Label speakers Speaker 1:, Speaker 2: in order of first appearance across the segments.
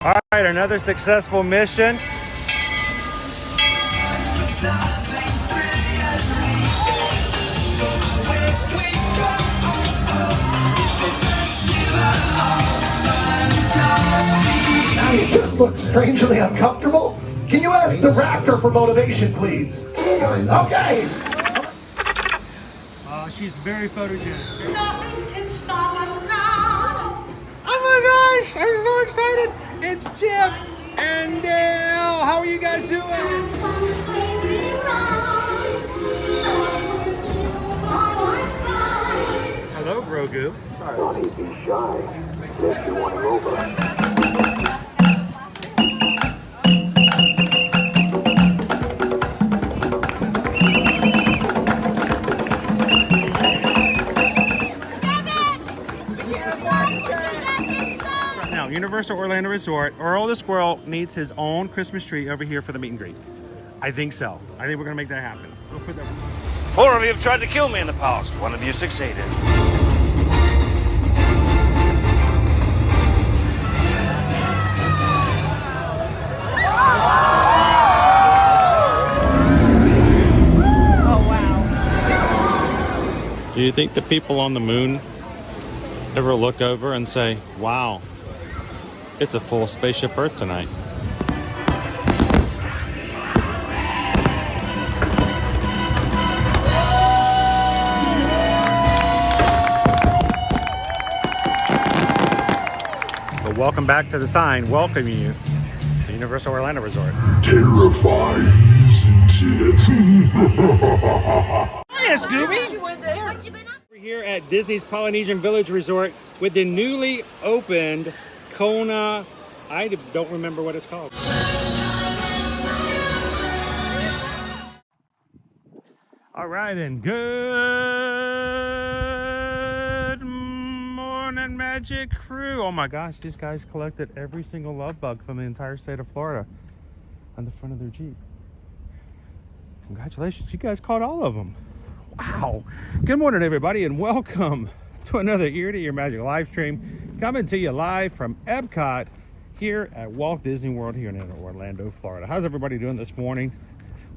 Speaker 1: All right, another successful mission.
Speaker 2: You just look strangely uncomfortable. Can you ask the raptor for motivation, please? Okay.
Speaker 1: She's very photogenic.
Speaker 3: Nothing can stop us now.
Speaker 1: Oh my gosh, I'm so excited. It's Chip and Dale. How are you guys doing? Hello, Grogu.
Speaker 2: Sorry. Be shy. If you want to go over.
Speaker 1: Universal Orlando Resort, Earl the Squirrel needs his own Christmas tree over here for the meet and greet. I think so. I think we're gonna make that happen. We'll put that.
Speaker 4: 4 of you have tried to kill me in the past. 1 of you succeeded.
Speaker 5: Oh, wow.
Speaker 6: Do you think the people on the moon ever look over and say, wow, it's a full spaceship Earth tonight?
Speaker 1: But welcome back to the sign welcoming you to Universal Orlando Resort.
Speaker 7: Terrifying, isn't it?
Speaker 1: Hiya, Scooby! We're here at Disney's Polynesian Village Resort with the newly opened Kona, I don't remember what it's called. All right, and good morning, Magic Crew. Oh my gosh, these guys collected every single love bug from the entire state of Florida on the front of their Jeep. Congratulations, you guys caught all of them. Wow. Good morning, everybody, and welcome to another Ear to Ear Magic live stream, coming to you live from Epcot here at Walt Disney World here in Orlando, Florida. How's everybody doing this morning?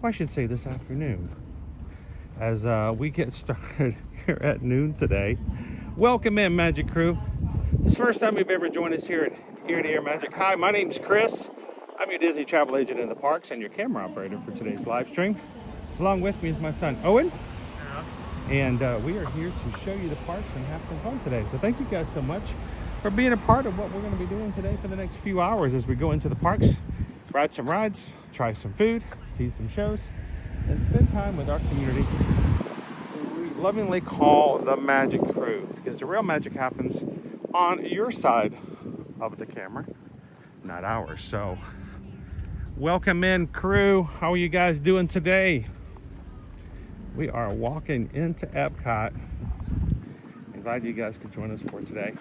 Speaker 1: Well, I should say this afternoon, as we get started here at noon today. Welcome in, Magic Crew. This is the first time you've ever joined us here at Ear to Ear Magic. Hi, my name's Chris. I'm your Disney travel agent in the parks and your camera operator for today's live stream. Along with me is my son, Owen. And we are here to show you the parks and have some fun today. So thank you guys so much for being a part of what we're going to be doing today for the next few hours as we go into the parks, ride some rides, try some food, see some shows, and spend time with our community we lovingly call the Magic Crew, because the real magic happens on your side of the camera, not ours. So welcome in, crew. How are you guys doing today? We are walking into Epcot. I'm glad you guys could join us for today.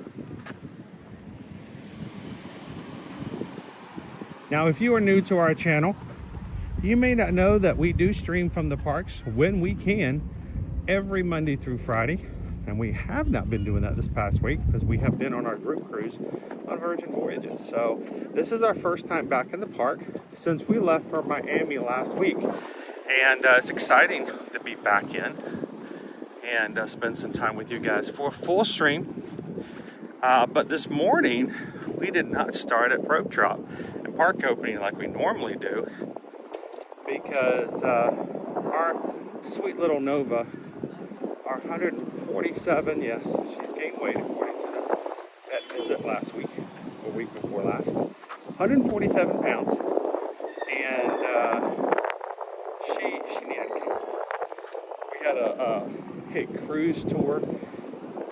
Speaker 1: Now, if you are new to our channel, you may not know that we do stream from the parks when we can every Monday through Friday. And we have not been doing that this past week because we have been on our group cruise on Virgin Voyages. So this is our first time back in the park since we left for Miami last week. And it's exciting to be back in and spend some time with you guys for a full stream. But this morning, we did not start at rope drop and park opening like we normally do, because our sweet little Nova, our 147, yes, she's gained weight according to the vet visit last week, or week before last, 147 pounds, and she needed care. We had a cruise tour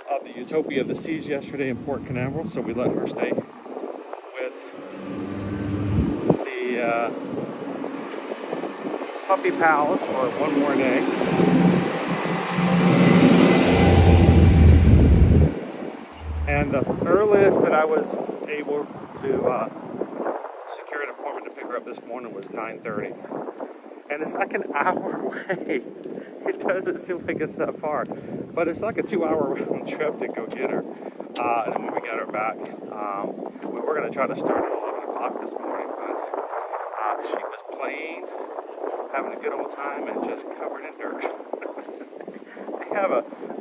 Speaker 1: of the Utopia of the Seas yesterday in Port Canaveral, so we let her stay with the puppy pals for one more day. And the earliest that I was able to secure an appointment to pick her up this morning was 9:30. And it's like an hour away. It doesn't seem like it's that far, but it's like a 2-hour round trip to go get her. And then when we get her back, we're going to try to start at 11 o'clock this morning, but she was playing, having a good old time, and just covered in dirt. They have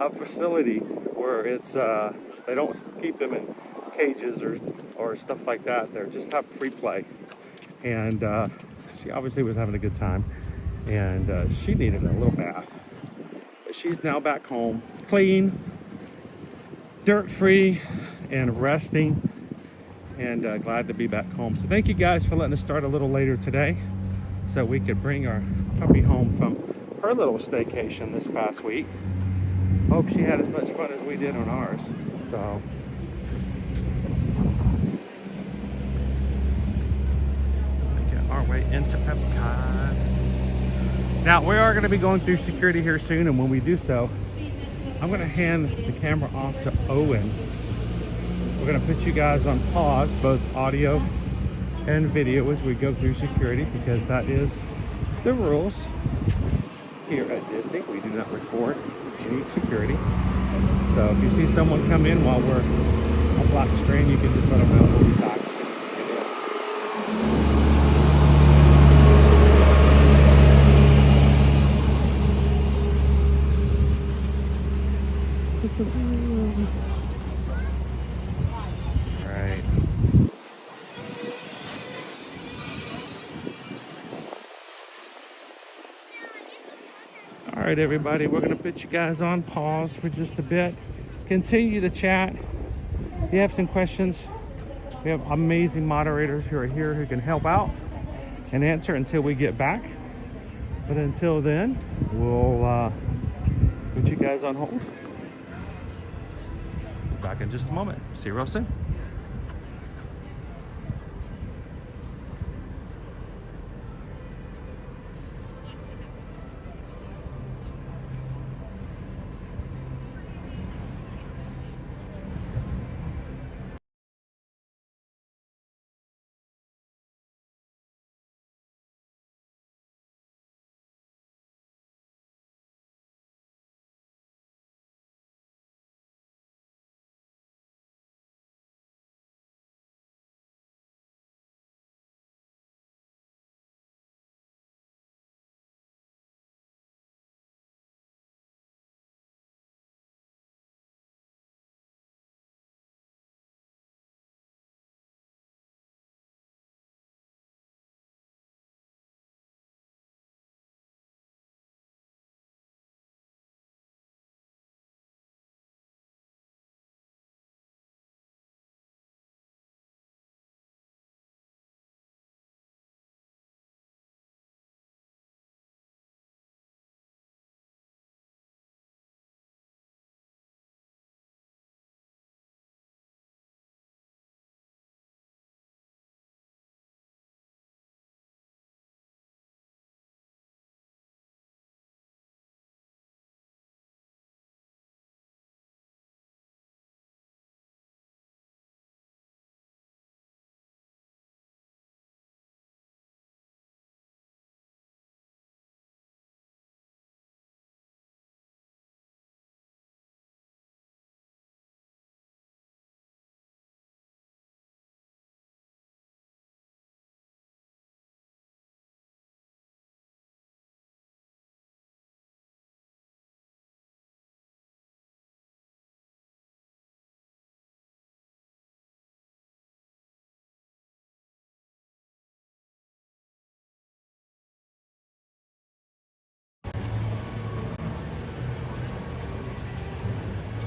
Speaker 1: a facility where it's they don't keep them in cages or stuff like that. They're just have free play, and she obviously was having a good time, and she needed a little bath. But she's now back home, clean, dirt-free, and resting, and glad to be back home. So thank you guys for letting us start a little later today so we could bring our puppy home from her little staycation this past week. Hope she had as much fun as we did on ours. So get our way into Epcot. Now we are going to be going through security here soon, and when we do so, I'm going to hand the camera off to Owen. We're going to put you guys on pause, both audio and video, as we go through security, because that is the rules here at Disney. We do not record any security. So if you see someone come in while we're on black screen, you can just let them know we'll be back. Right. All right, everybody, we're going to put you guys on pause for just a bit. Continue the chat. If you have some questions, we have amazing moderators who are here who can help out and answer until we get back. But until then, we'll put you guys on hold. Back in just a moment. See you real soon.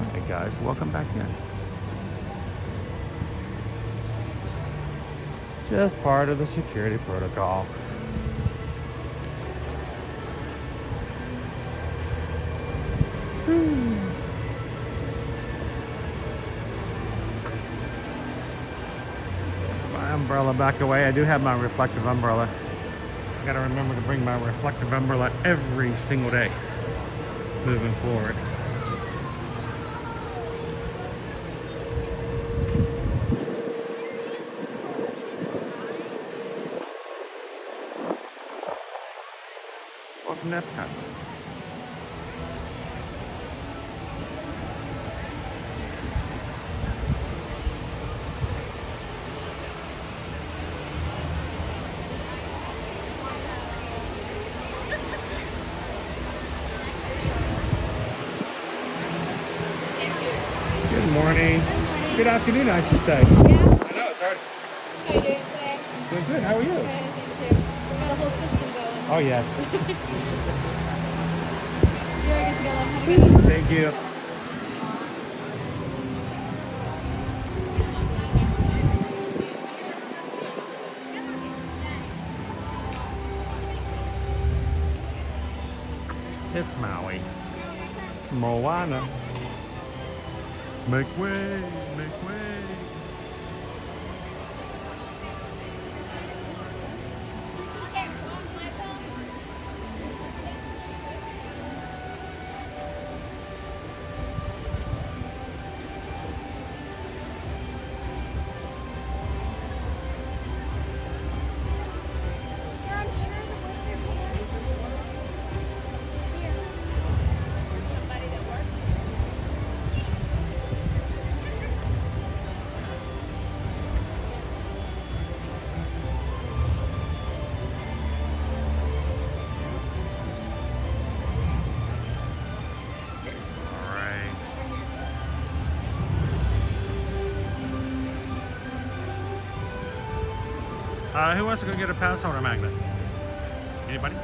Speaker 1: All right, guys, welcome back in. Just part of the security protocol. My umbrella back away. I do have my reflective umbrella. I gotta remember to bring my reflective umbrella every single day moving forward. Welcome to Epcot. Good afternoon, I should say.
Speaker 5: Yeah?
Speaker 1: I know, it's already
Speaker 5: How you doing today?
Speaker 1: doing good. How are you?
Speaker 5: Okay, thank you. We got a whole system going.
Speaker 1: Oh, yeah.
Speaker 5: You're good to go, love. Have a good one.
Speaker 1: Thank you. It's Maui. Moana. Make way, make way. Who wants to go get a Passholder magnet? Anybody?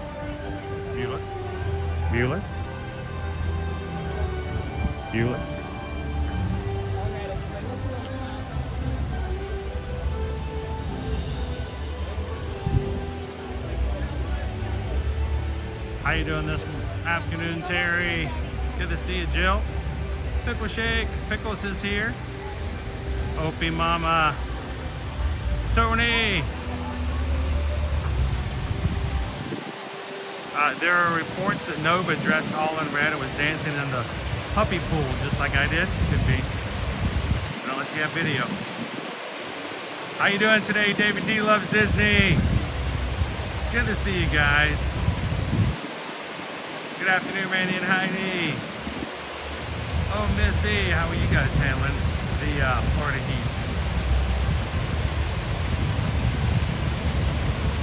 Speaker 1: Bueller? Bueller? Bueller? How you doing this afternoon, Terry? Good to see you, Jill. Pickle Shake. Pickles is here. Opie Mama. Tony. There are reports that Nova dressed all in red and was dancing in the puppy pool just like I did. Could be. But unless you have video. How you doing today? David D loves Disney. Good to see you guys. Good afternoon, Randy and Heidi. Oh, Missy, how are you guys handling the Florida heat?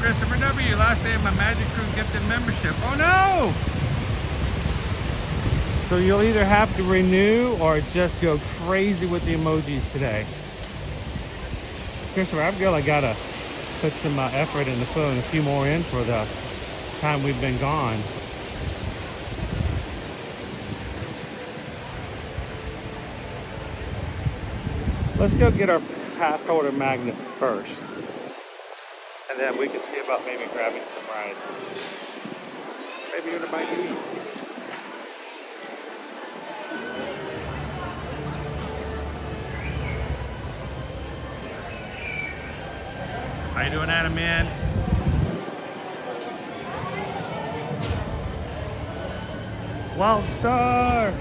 Speaker 1: Christopher W, last day of my Magic Crew gifted membership. Oh no! So you'll either have to renew or just go crazy with the emojis today. Christopher, I feel I gotta put some effort into filling a few more in for the time we've been gone. Let's go get our Passholder magnet first. And then we can see about maybe grabbing some rides. Maybe even a bite to eat. How you doing, Adam, man? Wild Star!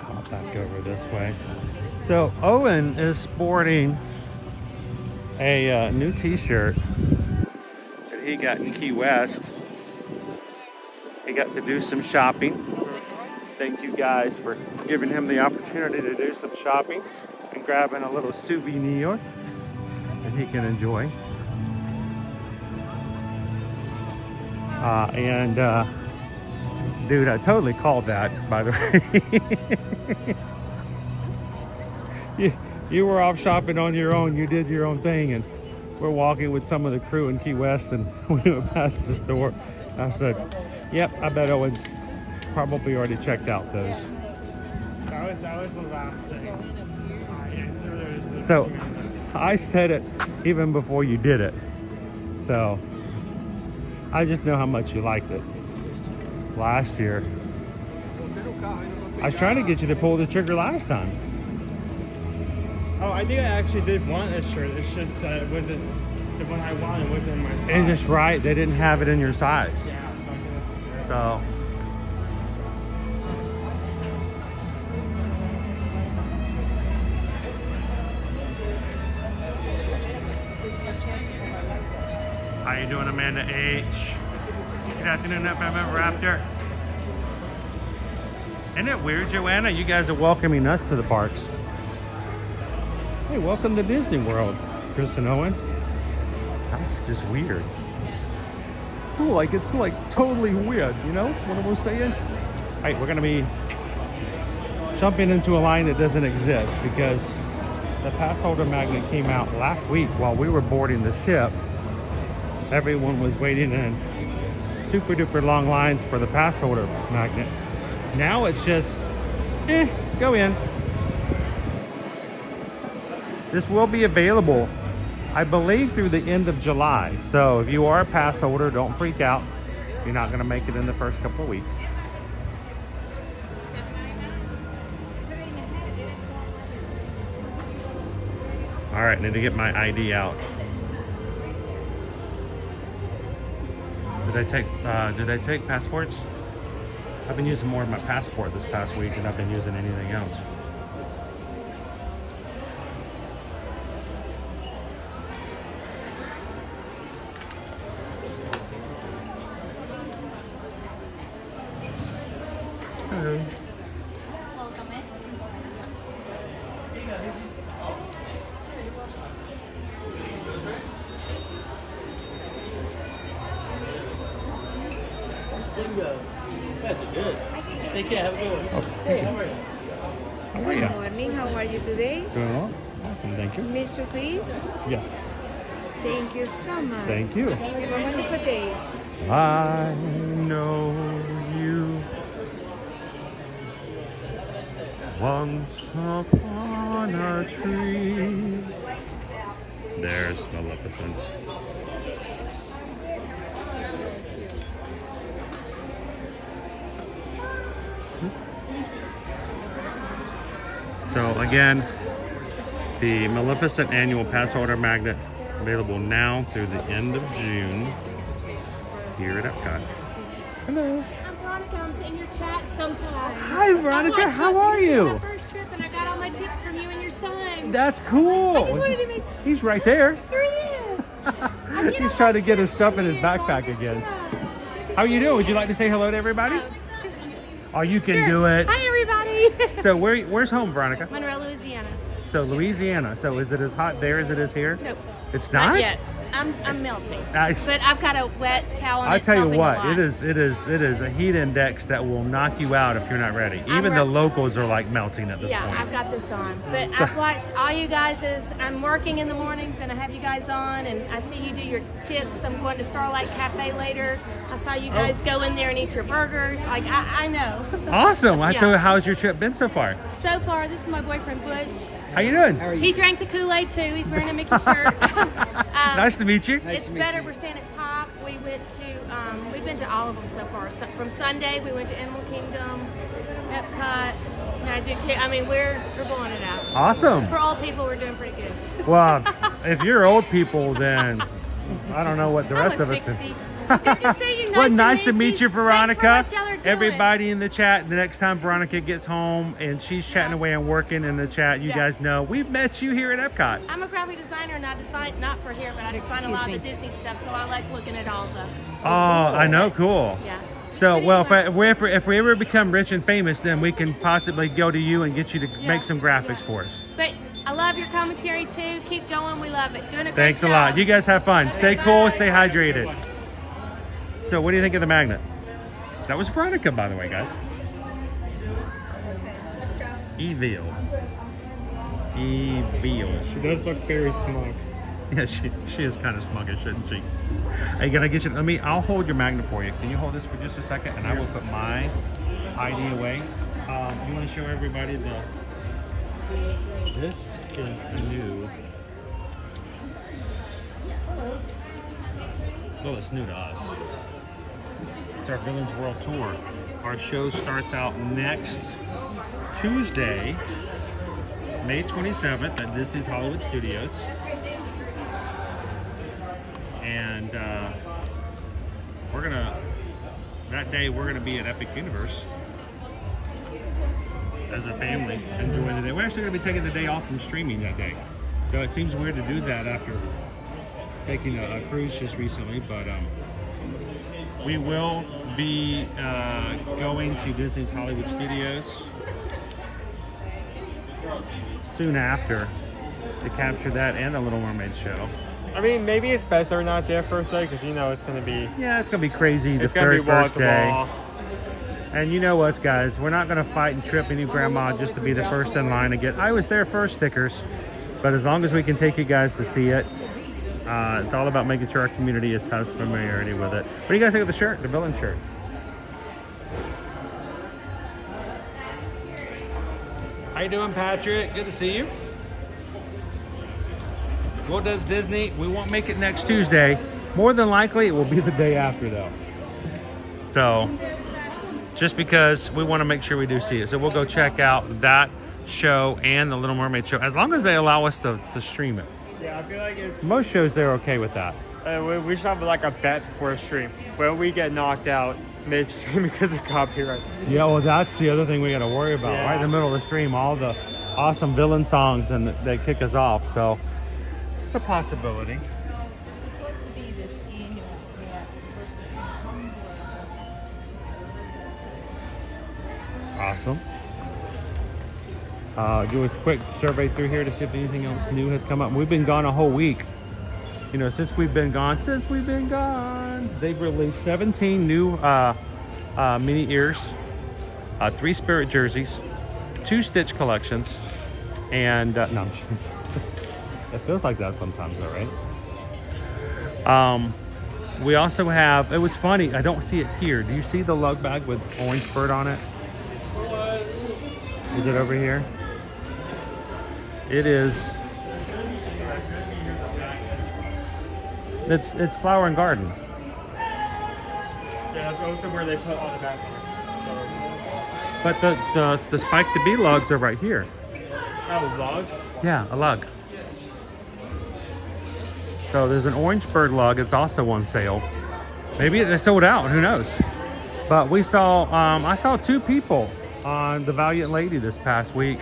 Speaker 1: Pop back over this way. So Owen is sporting a new t-shirt that he got in Key West. He got to do some shopping. Thank you guys for giving him the opportunity to do some shopping and grabbing a little souvenir that he can enjoy. Dude, I totally called that, by the way. you were off shopping on your own. You did your own thing, and we're walking with some of the crew in Key West, and we went past the store. I said, yep, I bet Owen's probably already checked out those.
Speaker 8: That was the last thing.
Speaker 1: So I said it even before you did it. So I just know how much you liked it. Last year, I was trying to get you to pull the trigger last time.
Speaker 8: Oh, I think I actually did want a shirt. It's just that it wasn't the one I wanted. Wasn't in my size.
Speaker 1: And just right, they didn't have it in your size.
Speaker 8: Yeah.
Speaker 1: So. How you doing, Amanda H? Good afternoon, FM Raptor. Isn't it weird, Joanna? You guys are welcoming us to the parks. Hey, welcome to Disney World, Chris and Owen. That's just weird. Cool, like it's like totally weird, you know what I'm saying? All right, we're gonna be jumping into a line that doesn't exist because the Passholder magnet came out last week while we were boarding the ship. Everyone was waiting in super duper long lines for the Passholder magnet. Now it's just, go in. This will be available, I believe, through the end of July. So if you are a pass holder, don't freak out. You're not gonna make it in the first couple of weeks. All right, need to get my ID out. Did I take passports? I've been using more of my passport this past week than I've been using anything else. Hello.
Speaker 9: That's good. Take care. Have a good one. Hey, how are you?
Speaker 1: How are you?
Speaker 10: Good morning. How are you today?
Speaker 1: Doing well. Awesome. Thank you.
Speaker 10: Mr. Please.
Speaker 1: Yes.
Speaker 10: Thank you so much.
Speaker 1: Thank you.
Speaker 10: Have a wonderful day.
Speaker 1: I know you. Once upon a tree. There's Maleficent. So again, the Maleficent annual pass holder magnet available now through the end of June here at Epcot. Hello.
Speaker 5: I'm Veronica. I'm sitting in your chat sometimes.
Speaker 1: Hi, Veronica. How are you?
Speaker 5: This is my first trip, and I got all my tips from you and your son.
Speaker 1: That's cool.
Speaker 5: I just wanted to make.
Speaker 1: He's right there.
Speaker 5: Here he is.
Speaker 1: He's trying to get his stuff in his backpack again. How are you doing? Would you like to say hello to everybody? Oh, you can do it.
Speaker 5: Hi, everybody.
Speaker 1: So where's home, Veronica?
Speaker 5: Monroe, Louisiana.
Speaker 1: So Louisiana. So is it as hot there as it is here?
Speaker 5: Nope.
Speaker 1: It's not?
Speaker 5: Not yet. I'm melting.
Speaker 1: Nice.
Speaker 5: But I've got a wet towel. And
Speaker 1: I
Speaker 5: it's
Speaker 1: tell you
Speaker 5: helping a
Speaker 1: what,
Speaker 5: lot.
Speaker 1: it is a heat index that will knock you out if you're not ready. Even the locals are like melting at this
Speaker 5: Yeah,
Speaker 1: point.
Speaker 5: I've got this on. But I've watched all you guys. I'm working in the mornings and I have you guys on, and I see you do your tips. I'm going to Starlight Cafe later. I saw you guys go in there and eat your burgers. Like, I know.
Speaker 1: Awesome.
Speaker 5: Yeah.
Speaker 1: So how's your trip been so far?
Speaker 5: So far, this is my boyfriend Butch.
Speaker 1: How you doing?
Speaker 5: He drank the Kool-Aid too. He's wearing a Mickey shirt.
Speaker 1: Nice to meet you.
Speaker 5: It's better. We're staying at Pop. We went to, we've been to all of them so far. So from Sunday, we went to Animal Kingdom, Epcot, Magic. I mean, we're blowing it out.
Speaker 1: Awesome.
Speaker 5: For old people, we're doing pretty good.
Speaker 1: Well, if you're old people, then I don't know what the rest of us do.
Speaker 5: 60. Good to see you.
Speaker 1: Well, nice to meet you, Veronica.
Speaker 5: Thanks for what y'all are doing.
Speaker 1: Everybody in the chat, the next time Veronica gets home and she's chatting away and working in the chat, you guys know we've met you here at Epcot.
Speaker 5: I'm a graphic designer, and I design not for here, but I design a lot of the Disney stuff, so I like looking at all the.
Speaker 1: Oh, I know, cool.
Speaker 5: Yeah.
Speaker 1: So, well, if we ever become rich and famous, then we can possibly go to you and get you to make some graphics for us.
Speaker 5: But I love your commentary too. Keep going. We love it. Doing a great
Speaker 1: Thanks a
Speaker 5: job.
Speaker 1: lot. You guys have fun. Stay
Speaker 5: Bye.
Speaker 1: cool, stay hydrated. So, what do you think of the magnet? That was Veronica, by the way, guys. Evil.
Speaker 8: She does look very smug.
Speaker 1: Yeah, she is kind of smuggish, shouldn't she? Hey, can I get you? I'll hold your magnet for you. Can you hold this for just a second, and I will put my ID away. You want to show everybody this is the new. Well, it's new to us. It's our Villains World Tour. Our show starts out next Tuesday, May 27th at Disney's Hollywood Studios. And that day we're gonna be at Epic Universe as a family, enjoying the day. We're actually gonna be taking the day off from streaming that day. So it seems weird to do that after taking a cruise just recently, but we will be going to Disney's Hollywood Studios soon after to capture that and the Little Mermaid show.
Speaker 8: I mean, maybe it's best they're not there for a second because you know it's gonna be.
Speaker 1: Yeah, it's gonna be crazy.
Speaker 8: It's gonna be wall to wall.
Speaker 1: And you know us guys, we're not gonna fight and trip any grandma just to be the first in line to get I was there first stickers. But as long as we can take you guys to see it, it's all about making sure our community has familiarity with it. What do you guys think of the shirt, the villain shirt? How you doing, Patrick? Good to see you. What does Disney? We won't make it next Tuesday. More than likely, it will be the day after, though. So, just because we want to make sure we do see it. So we'll go check out that show and the Little Mermaid show, as long as they allow us to stream it.
Speaker 8: Yeah, I feel like it's.
Speaker 1: Most shows, they're okay with that.
Speaker 8: We should have like a bet before a stream. When we get knocked out mid-stream because of copyright.
Speaker 1: Yeah, well, that's the other thing we got to worry about.
Speaker 8: Yeah.
Speaker 1: Right in the middle of the stream, all the awesome villain songs, and they kick us off. So it's a possibility.
Speaker 10: Supposed to be this annual.
Speaker 1: Awesome. Do a quick survey through here to see if anything else new has come up. We've been gone a whole week. You know, since we've been gone, they've released 17 new mini ears, 3 Spirit jerseys, 2 Stitch collections, and no, I'm just, it feels like that sometimes, though, right? We also have. It was funny. I don't see it here. Do you see the lug bag with orange bird on it? Is it over here? It is. It's Flower and Garden.
Speaker 8: Yeah, that's also where they put all the backlinks. So.
Speaker 1: But the Spike the Bee lugs are right here.
Speaker 8: Oh, logs?
Speaker 1: Yeah, a lug. So there's an orange bird lug. It's also on sale. Maybe they sold out. Who knows? But we saw. I saw 2 people on the Valiant Lady this past week,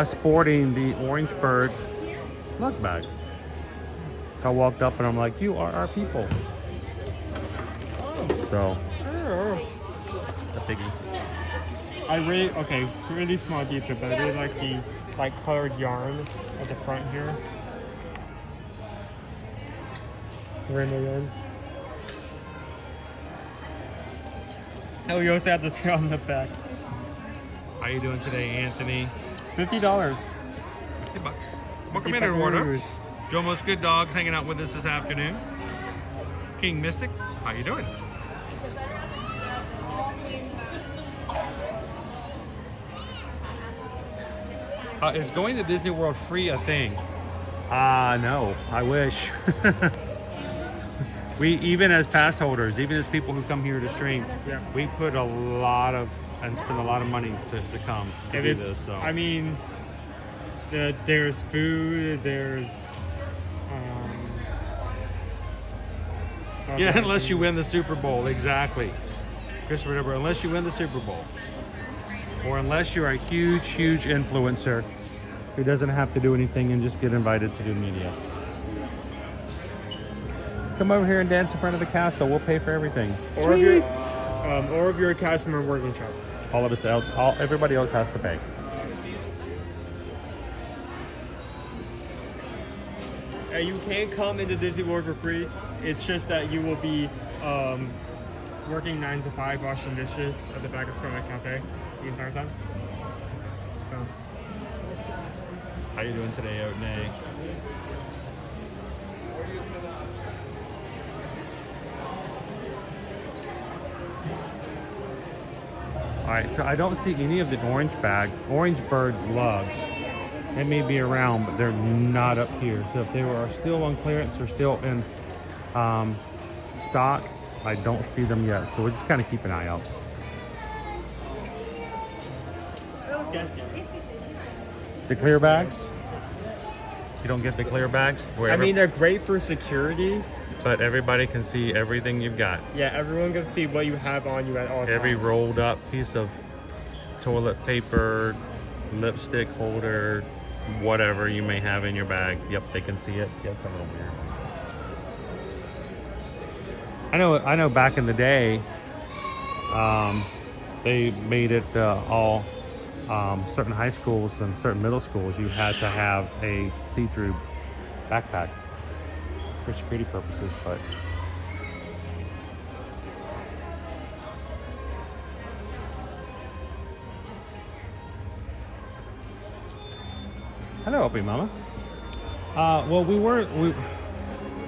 Speaker 1: sporting the orange bird lug bag. I walked up and I'm like, "You are our people." So, a biggie.
Speaker 8: I really it's really small detail, but I really like the colored yarn at the front here. Rainbow yarn. Oh, you also have the tail on the back.
Speaker 1: How you doing today, Anthony?
Speaker 8: $50.
Speaker 1: $50. Welcome in, everyone.
Speaker 8: $50.
Speaker 1: Jomo's Good Dogs hanging out with us this afternoon. King Mystic, how you doing? Is going to Disney World free a thing? No, I wish. We, even as pass holders, even as people who come here to stream, we put a lot of and spend a lot of money to come to do this. So.
Speaker 8: I mean, there's food, there's
Speaker 1: yeah, unless you win the Super Bowl, exactly. Just remember, unless you win the Super Bowl, or unless you're a huge influencer who doesn't have to do anything and just get invited to do media. Come over here and dance in front of the castle. We'll pay for everything.
Speaker 8: Or if you're a cast member working trip.
Speaker 1: All of us else, everybody else has to pay.
Speaker 8: You can't come into Disney World for free. It's just that you will be working 9 to 5, washing dishes at the back of Starlight Cafe the entire time. So.
Speaker 1: How you doing today, Otnay? All right, so I don't see any of the orange bird lugs. They may be around, but they're not up here. So if they are still on clearance or still in stock, I don't see them yet. So we'll just kind of keep an eye out. The clear bags? You don't get the clear bags?
Speaker 8: I mean, they're great for security.
Speaker 1: But everybody can see everything you've got.
Speaker 8: Yeah, everyone can see what you have on you at all times.
Speaker 1: Every rolled up piece of toilet paper, lipstick holder, whatever you may have in your bag. Yep, they can see it. Yep, it's a little weird. I know back in the day, They made it all certain high schools and certain middle schools. You had to have a see-through backpack for security purposes, but hello, Opie Mama. Well, we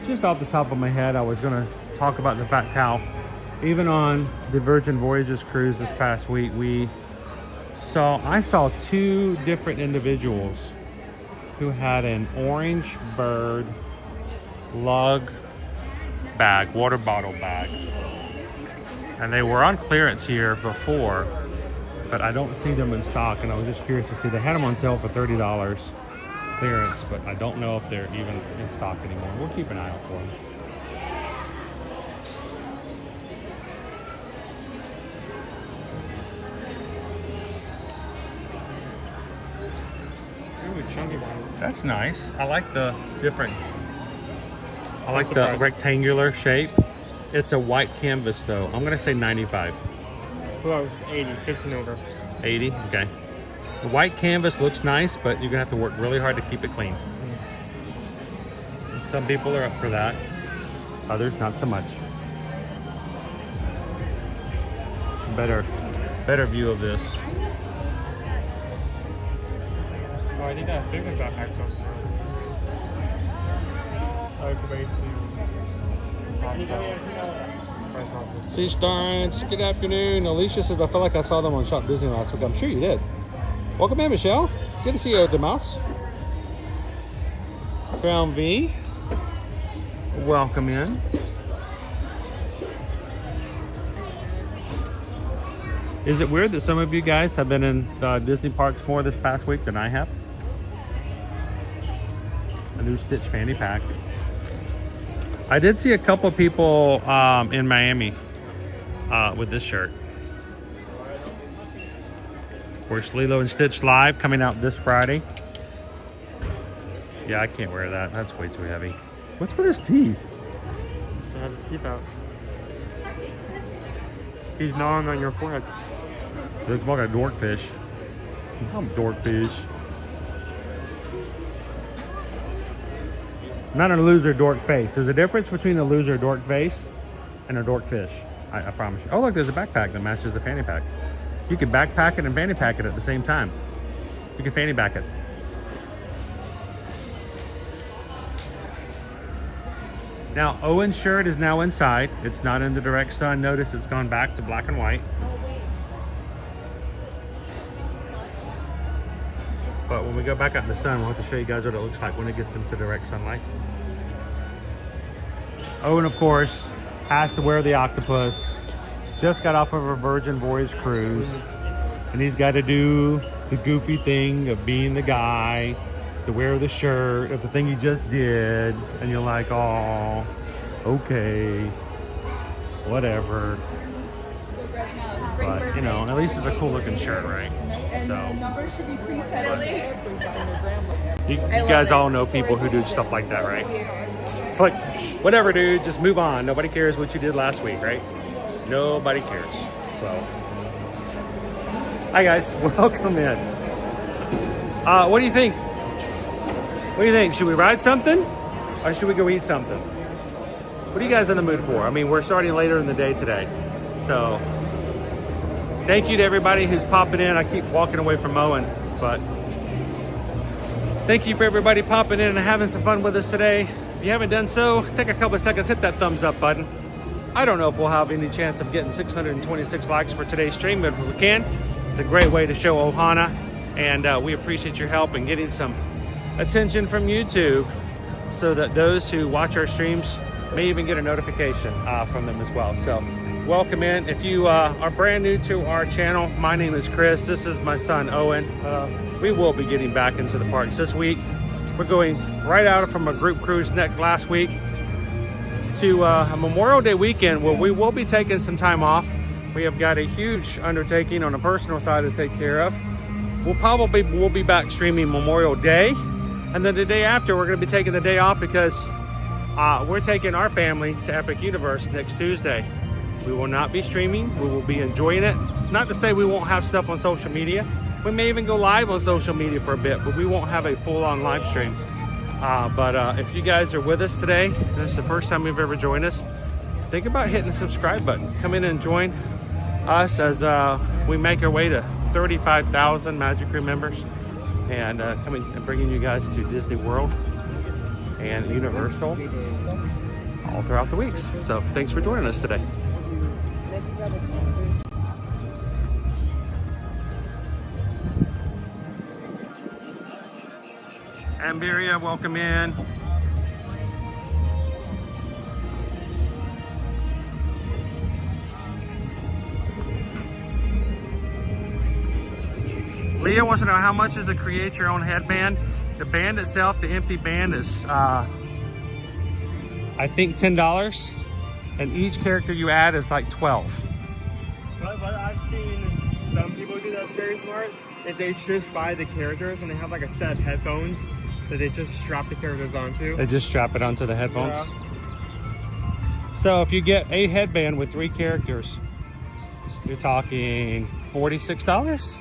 Speaker 1: just off the top of my head, I was going to talk about the fact how even on the Virgin Voyages cruise this past week, I saw two different individuals who had an orange bird lug bag, water bottle bag, and they were on clearance here before, but I don't see them in stock, and I was just curious to see. They had them on sale for $30 clearance, but I don't know if they're even in stock anymore. We'll keep an eye out for them.
Speaker 8: Chunky one.
Speaker 1: That's nice. I like the rectangular shape. It's a white canvas though. I'm gonna say 95.
Speaker 8: Close, 80, 15 over.
Speaker 1: 80, okay. The white canvas looks nice, but you're gonna have to work really hard to keep it clean. Some people are up for that. Others not so much. Better view of this.
Speaker 8: Oh, I think that big one backpack's so small. Oh, it's way too...
Speaker 1: Sea Starrance, good afternoon. Alicia says, I feel like I saw them on Shop Disney last week. I'm sure you did. Welcome in, Michelle. Good to see you at the mouse. Crown V, welcome in. Is it weird that some of you guys have been in Disney parks more this past week than I have? A new Stitch fanny pack. I did see a couple people in Miami with this shirt. Of course, Lilo and Stitch Live coming out this Friday. Yeah, I can't wear that. That's way too heavy. What's with his teeth?
Speaker 8: I have the teeth out. He's gnawing on your forehead.
Speaker 1: He looks more like a dorkfish. I'm dorkfish. Not a loser dork face. There's a difference between a loser dork face and a dork fish. I promise you. Oh, look, there's a backpack that matches the fanny pack. You can backpack it and fanny pack it at the same time. You can fanny pack it. Now, Owen's shirt is now inside. It's not in the direct sun. Notice it's gone back to black and white. But when we go back out in the sun, we'll have to show you guys what it looks like when it gets into direct sunlight. Owen, of course, has to wear the octopus. Just got off of a Virgin Voyage cruise. And he's got to do the goofy thing of being the guy, to wear the shirt of the thing he just did. And you're like, oh, okay, whatever. But, you know, at least it's a cool looking shirt, right? So, you guys all know people who do stuff like that, right? It's like, whatever, dude, just move on. Nobody cares what you did last week, right? Nobody cares. So, hi guys, welcome in. What do you think? What do you think? Should we ride something or should we go eat something? What are you guys in the mood for? I mean, we're starting later in the day today. So, thank you to everybody who's popping in. I keep walking away from Owen, but thank you for everybody popping in and having some fun with us today. If you haven't done so, take a couple of seconds, hit that thumbs up button. I don't know if we'll have any chance of getting 626 likes for today's stream, but if we can, it's a great way to show Ohana, and we appreciate your help in getting some attention from YouTube so that those who watch our streams may even get a notification from them as well. So welcome in. If you are brand new to our channel, my name is Chris. This is my son, Owen. We will be getting back into the parks this week. We're going right out from a group cruise last week to a Memorial Day weekend where we will be taking some time off. We have got a huge undertaking on a personal side to take care of. We'll be back streaming Memorial Day, and then the day after we're going to be taking the day off because we're taking our family to Epic Universe next Tuesday. We will not be streaming. We will be enjoying it. Not to say we won't have stuff on social media. We may even go live on social media for a bit, but we won't have a full-on live stream. But if you guys are with us today, and this is the first time you've ever joined us, think about hitting the subscribe button. Come in and join us as we make our way to 35,000 Magic Crew members, and coming and bringing you guys to Disney World and Universal all throughout the weeks. So thanks for joining us today. Amberia, welcome in. Leah wants to know how much is to create your own headband. The band itself, the empty band, is I think $10, and each character you add is like 12.
Speaker 8: But I've seen some people do that's very smart. If they just buy the characters and they have like a set of headphones that they just strap the characters onto.
Speaker 1: They just strap it onto the headphones.
Speaker 8: Yeah.
Speaker 1: So if you get a headband with 3 characters, you're talking $46?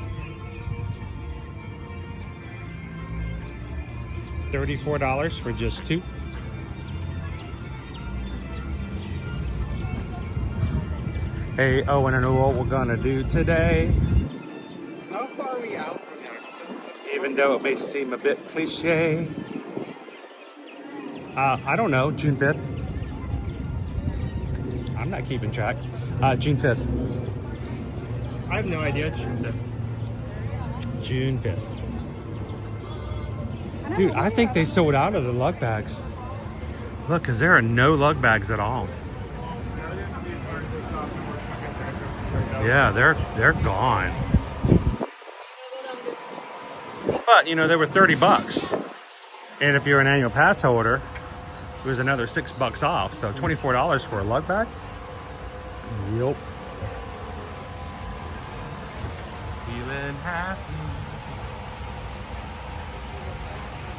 Speaker 1: $34 for just 2. Hey, Owen and what we're gonna do today.
Speaker 8: How far are we out from there?
Speaker 1: Even though it may seem a bit cliche. I don't know, June 5th. I'm not keeping track. June 5th.
Speaker 8: I have no idea. June 5th.
Speaker 1: June 5th. Dude, I think they sold out of the lug bags. Look, because there are no lug bags at all. Yeah, they're gone. But, you know, they were $30. And if you're an annual pass holder, it was another $6 off. So $24 for a lug bag? Yep. Feeling happy.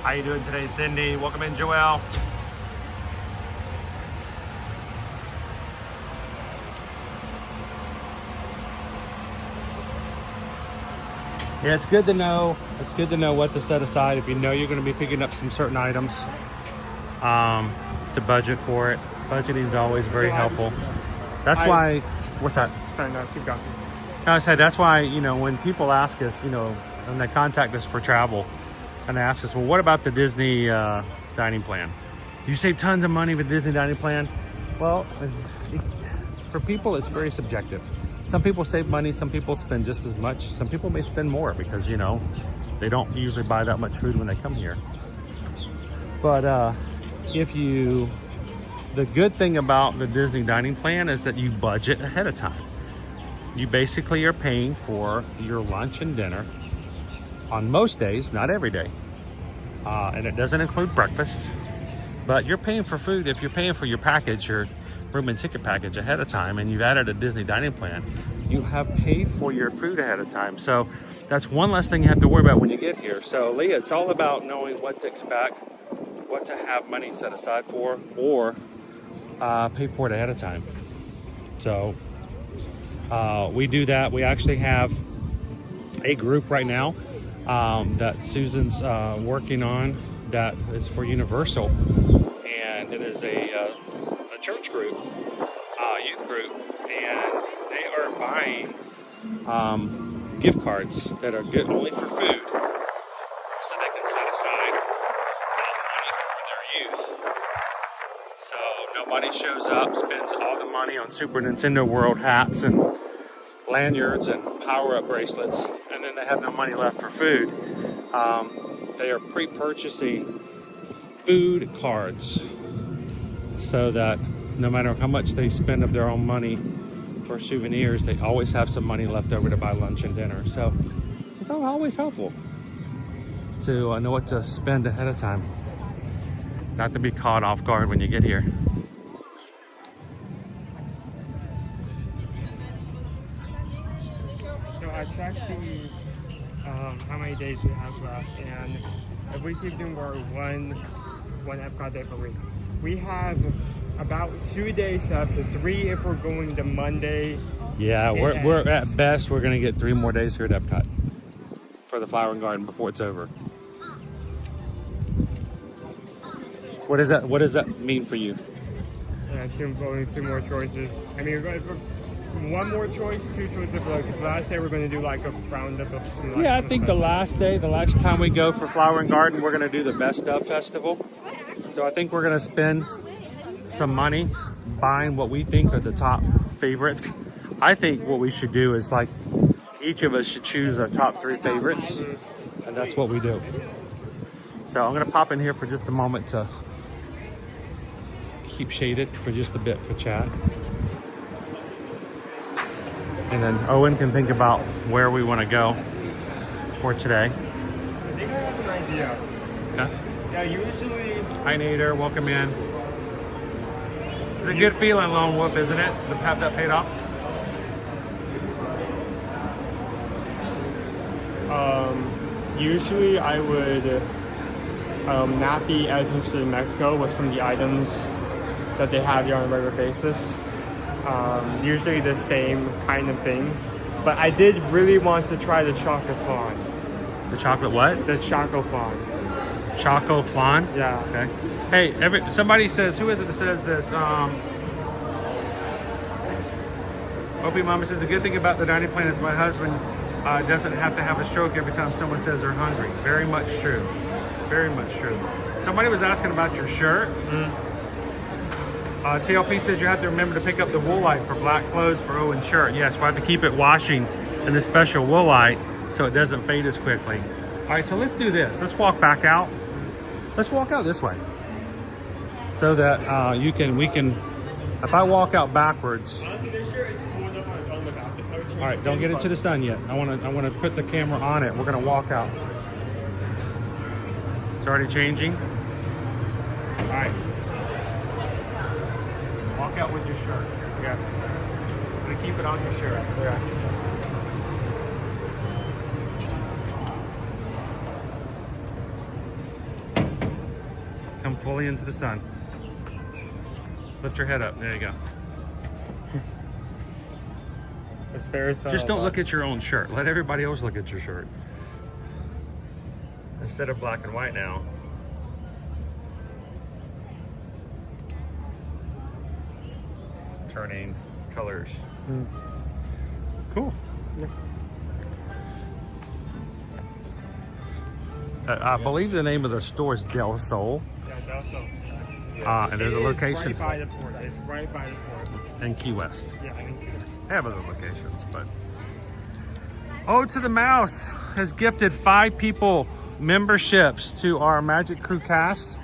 Speaker 1: How you doing today, Cindy? Welcome in, Joelle. Yeah, it's good to know. It's good to know what to set aside if you know you're going to be picking up some certain items to budget for it. Budgeting is always very helpful. That's why. What's that?
Speaker 8: Sorry, no, keep going.
Speaker 1: No, I said that's why, you know, when people ask us, you know, when they contact us for travel, and they ask us, well, what about the Disney dining plan? You save tons of money with the Disney dining plan. Well, for people, it's very subjective. Some people save money, some people spend just as much. Some people may spend more because, you know, they don't usually buy that much food when they come here. But the good thing about the Disney dining plan is that you budget ahead of time. You basically are paying for your lunch and dinner on most days, not every day. And it doesn't include breakfast, but you're paying for food. If you're paying for your package, your room and ticket package ahead of time, and you've added a Disney dining plan, you have paid for your food ahead of time. So that's one less thing you have to worry about when you get here. So Leah, it's all about knowing what to expect, what to have money set aside for, or pay for it ahead of time. So we do that. We actually have a group right now that Susan's working on that is for Universal, and it is a church group, youth group, and they are buying gift cards that are good only for food, so they can set aside money for their youth. So nobody shows up, spends all the money on Super Nintendo World hats and lanyards and power-up bracelets, and then they have no money left for food. They are pre-purchasing food cards so that no matter how much they spend of their own money for souvenirs, they always have some money left over to buy lunch and dinner. So it's always helpful to know what to spend ahead of time, not to be caught off guard when you get here.
Speaker 8: So I tracked the how many days we have left, and if we keep doing our one Epcot day per week, we have about 2 days up to 3 if we're going to Monday.
Speaker 6: Yeah, we're at best we're gonna get 3 more days here at Epcot for the Flower and Garden before it's over. What does that mean for you?
Speaker 8: Yeah, only 2 more choices. I mean, we're going for 1 more choice, 2 choices. Because last day we're going to do like a roundup of some.
Speaker 6: Yeah, I think the last time we go for Flower and Garden, we're gonna do the Best Of Festival. So I think we're gonna spend some money buying what we think are the top favorites. I think what we should do is like each of us should choose our top 3 favorites, and that's what we do. So I'm gonna pop in here for just a moment to keep shaded for just a bit for chat. And then Owen can think about where we want to go for today.
Speaker 8: I think I have an idea.
Speaker 6: Yeah?
Speaker 8: Yeah, usually.
Speaker 6: Hi Nader, welcome in. It's a good feeling, Lone Wolf, isn't it? To have that paid off.
Speaker 8: Usually I would not be as interested in Mexico with some of the items that they have here on a regular basis. Usually the same kind of things. But I did really want to try the chocolate flan.
Speaker 6: The chocolate what?
Speaker 8: The choco flan.
Speaker 6: Choco flan?
Speaker 8: Yeah.
Speaker 6: Okay. Hey, somebody says, who is it that says this? Opie Mama says, the good thing about the dining plan is my husband doesn't have to have a stroke every time someone says they're hungry. Very much true. Very much true. Somebody was asking about your shirt. TLP says you have to remember to pick up the wool light for black clothes for Owen's shirt. Yes, we'll have to keep it washing in the special wool light so it doesn't fade as quickly. All right, so let's do this. Let's walk back out. Let's walk out this way so that we can, if I walk out backwards. All right, don't get into the sun yet. I want to put the camera on it. We're gonna walk out. It's already changing. All right. Walk out with your shirt. Yeah. I'm gonna keep it on your shirt. Yeah. Come fully into the sun. Lift your head up. There you go.
Speaker 8: It's very
Speaker 6: Just don't look at your own shirt. Let everybody else look at your shirt. Instead of black and white now. It's turning colors. Cool.
Speaker 8: Yeah.
Speaker 6: I believe the name of the store is Del Sol.
Speaker 8: Yeah, Del Sol.
Speaker 6: And there's a location
Speaker 8: right by the port. It's right by the port.
Speaker 6: in Key West.
Speaker 8: Yeah, in Key West.
Speaker 6: They have other locations, but Ode to the Mouse has gifted 5 people memberships to our Magic Crew cast.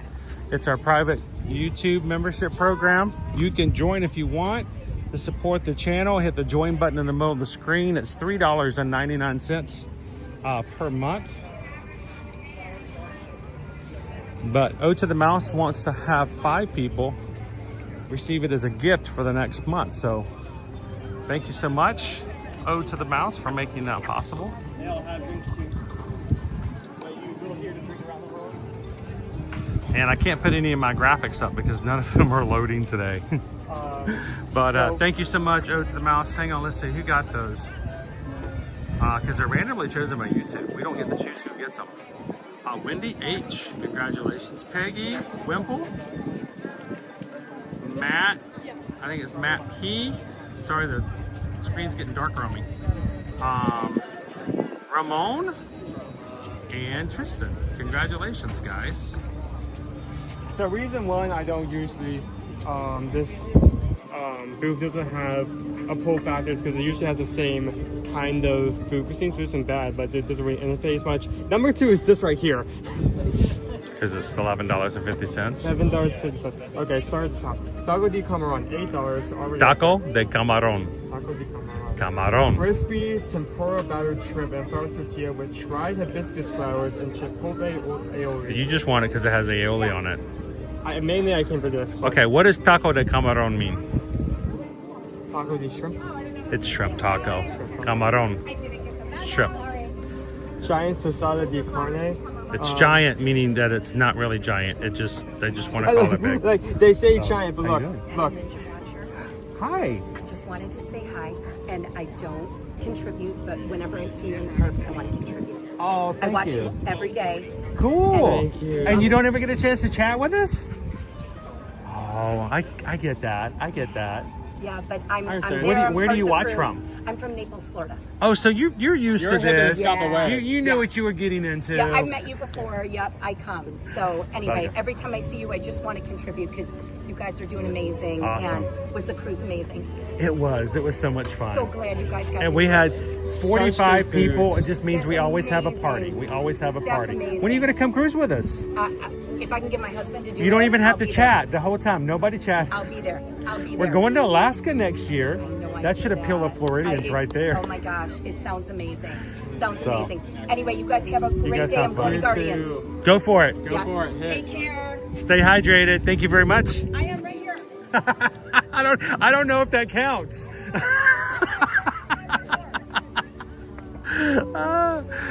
Speaker 6: It's our private YouTube membership program. You can join if you want to support the channel. Hit the join button in the middle of the screen. It's $3.99 per month. But Ode to the Mouse wants to have 5 people receive it as a gift for the next month. So thank you so much, Ode to the Mouse, for making that possible. And I can't put any of my graphics up because none of them are loading today. But thank you so much, Ode to the Mouse. Hang on, let's see who got those. Because they're randomly chosen by YouTube. We don't get to choose who gets them. Wendy H, congratulations. Peggy Wimple. Matt, I think it's Matt P. Sorry, the screen's getting darker on me. Ramon and Tristan. Congratulations, guys.
Speaker 8: So reason one, I don't usually, this booth doesn't have a pull factor because it usually has the same kind of food. It seems isn't bad, but it doesn't really interface much. Number 2 is this right here.
Speaker 6: Because it's $11.50.
Speaker 8: $7.50. Okay, start at the top. Taco de Camarón, $8.
Speaker 6: Taco de Camarón.
Speaker 8: Taco de Camarón.
Speaker 6: Camarón.
Speaker 8: Crispy tempura battered shrimp and flour tortilla with dried hibiscus flowers and chipotle aioli.
Speaker 6: You just want it because it has aioli on it.
Speaker 8: Mainly I came for this.
Speaker 6: Okay, what does taco de camarón mean?
Speaker 8: Taco de shrimp?
Speaker 6: It's shrimp taco. Camarón. Shrimp.
Speaker 8: Giant tostada de carne.
Speaker 6: It's giant, meaning that it's not really giant. They just want to call it big.
Speaker 8: Like they say giant, but
Speaker 6: How
Speaker 8: look,
Speaker 6: you doing?
Speaker 8: look.
Speaker 6: Hi.
Speaker 11: Just wanted to say hi, and I don't contribute, but whenever I see you in the herbs, I want to contribute.
Speaker 8: Oh,
Speaker 11: I watch
Speaker 8: thank you.
Speaker 11: you every day.
Speaker 6: Cool.
Speaker 8: Thank you.
Speaker 6: And you don't ever get a chance to chat with us? Oh, I get that. I get that.
Speaker 11: Yeah, but I'm
Speaker 8: understand.
Speaker 11: there.
Speaker 6: Where do you watch
Speaker 11: crew.
Speaker 6: from?
Speaker 11: I'm from Naples, Florida.
Speaker 6: Oh, so you're used
Speaker 8: You're
Speaker 6: to
Speaker 8: a hip and
Speaker 6: this.
Speaker 8: stop away.
Speaker 6: You knew what you were getting into.
Speaker 11: Yeah, I've met you before. Yep, I come. So anyway,
Speaker 6: Okay.
Speaker 11: every time I see you, I just want to contribute because you guys are doing amazing.
Speaker 6: Awesome.
Speaker 11: And was the cruise amazing?
Speaker 6: It was so much fun.
Speaker 11: So glad you guys got.
Speaker 6: And
Speaker 11: to
Speaker 6: we
Speaker 11: do
Speaker 6: had
Speaker 11: it.
Speaker 6: 45
Speaker 8: good
Speaker 6: people.
Speaker 8: foods.
Speaker 6: It just means
Speaker 11: That's
Speaker 6: we always have a party.
Speaker 11: amazing.
Speaker 6: We always have a
Speaker 11: That's
Speaker 6: party.
Speaker 11: amazing.
Speaker 6: When are you going to come cruise with us?
Speaker 11: If I can get my husband to do it,
Speaker 6: You don't even have
Speaker 11: I'll
Speaker 6: to
Speaker 11: be
Speaker 6: chat the whole time. Nobody chat.
Speaker 11: There. I'll be there. I'll be there.
Speaker 6: We're going to Alaska next year.
Speaker 11: know I
Speaker 6: That
Speaker 11: did
Speaker 6: should appeal to
Speaker 11: that.
Speaker 6: Floridians right there.
Speaker 11: Oh my gosh, it sounds amazing. Sounds
Speaker 6: So.
Speaker 11: amazing. Anyway, you guys have a great
Speaker 6: guys
Speaker 11: day.
Speaker 6: have
Speaker 11: I'm going to
Speaker 6: fun.
Speaker 11: Guardians.
Speaker 6: Go for it.
Speaker 8: Go for it. Hit.
Speaker 11: Take care.
Speaker 6: Stay hydrated. Thank you very much.
Speaker 11: I am right here.
Speaker 6: I don't know if that counts.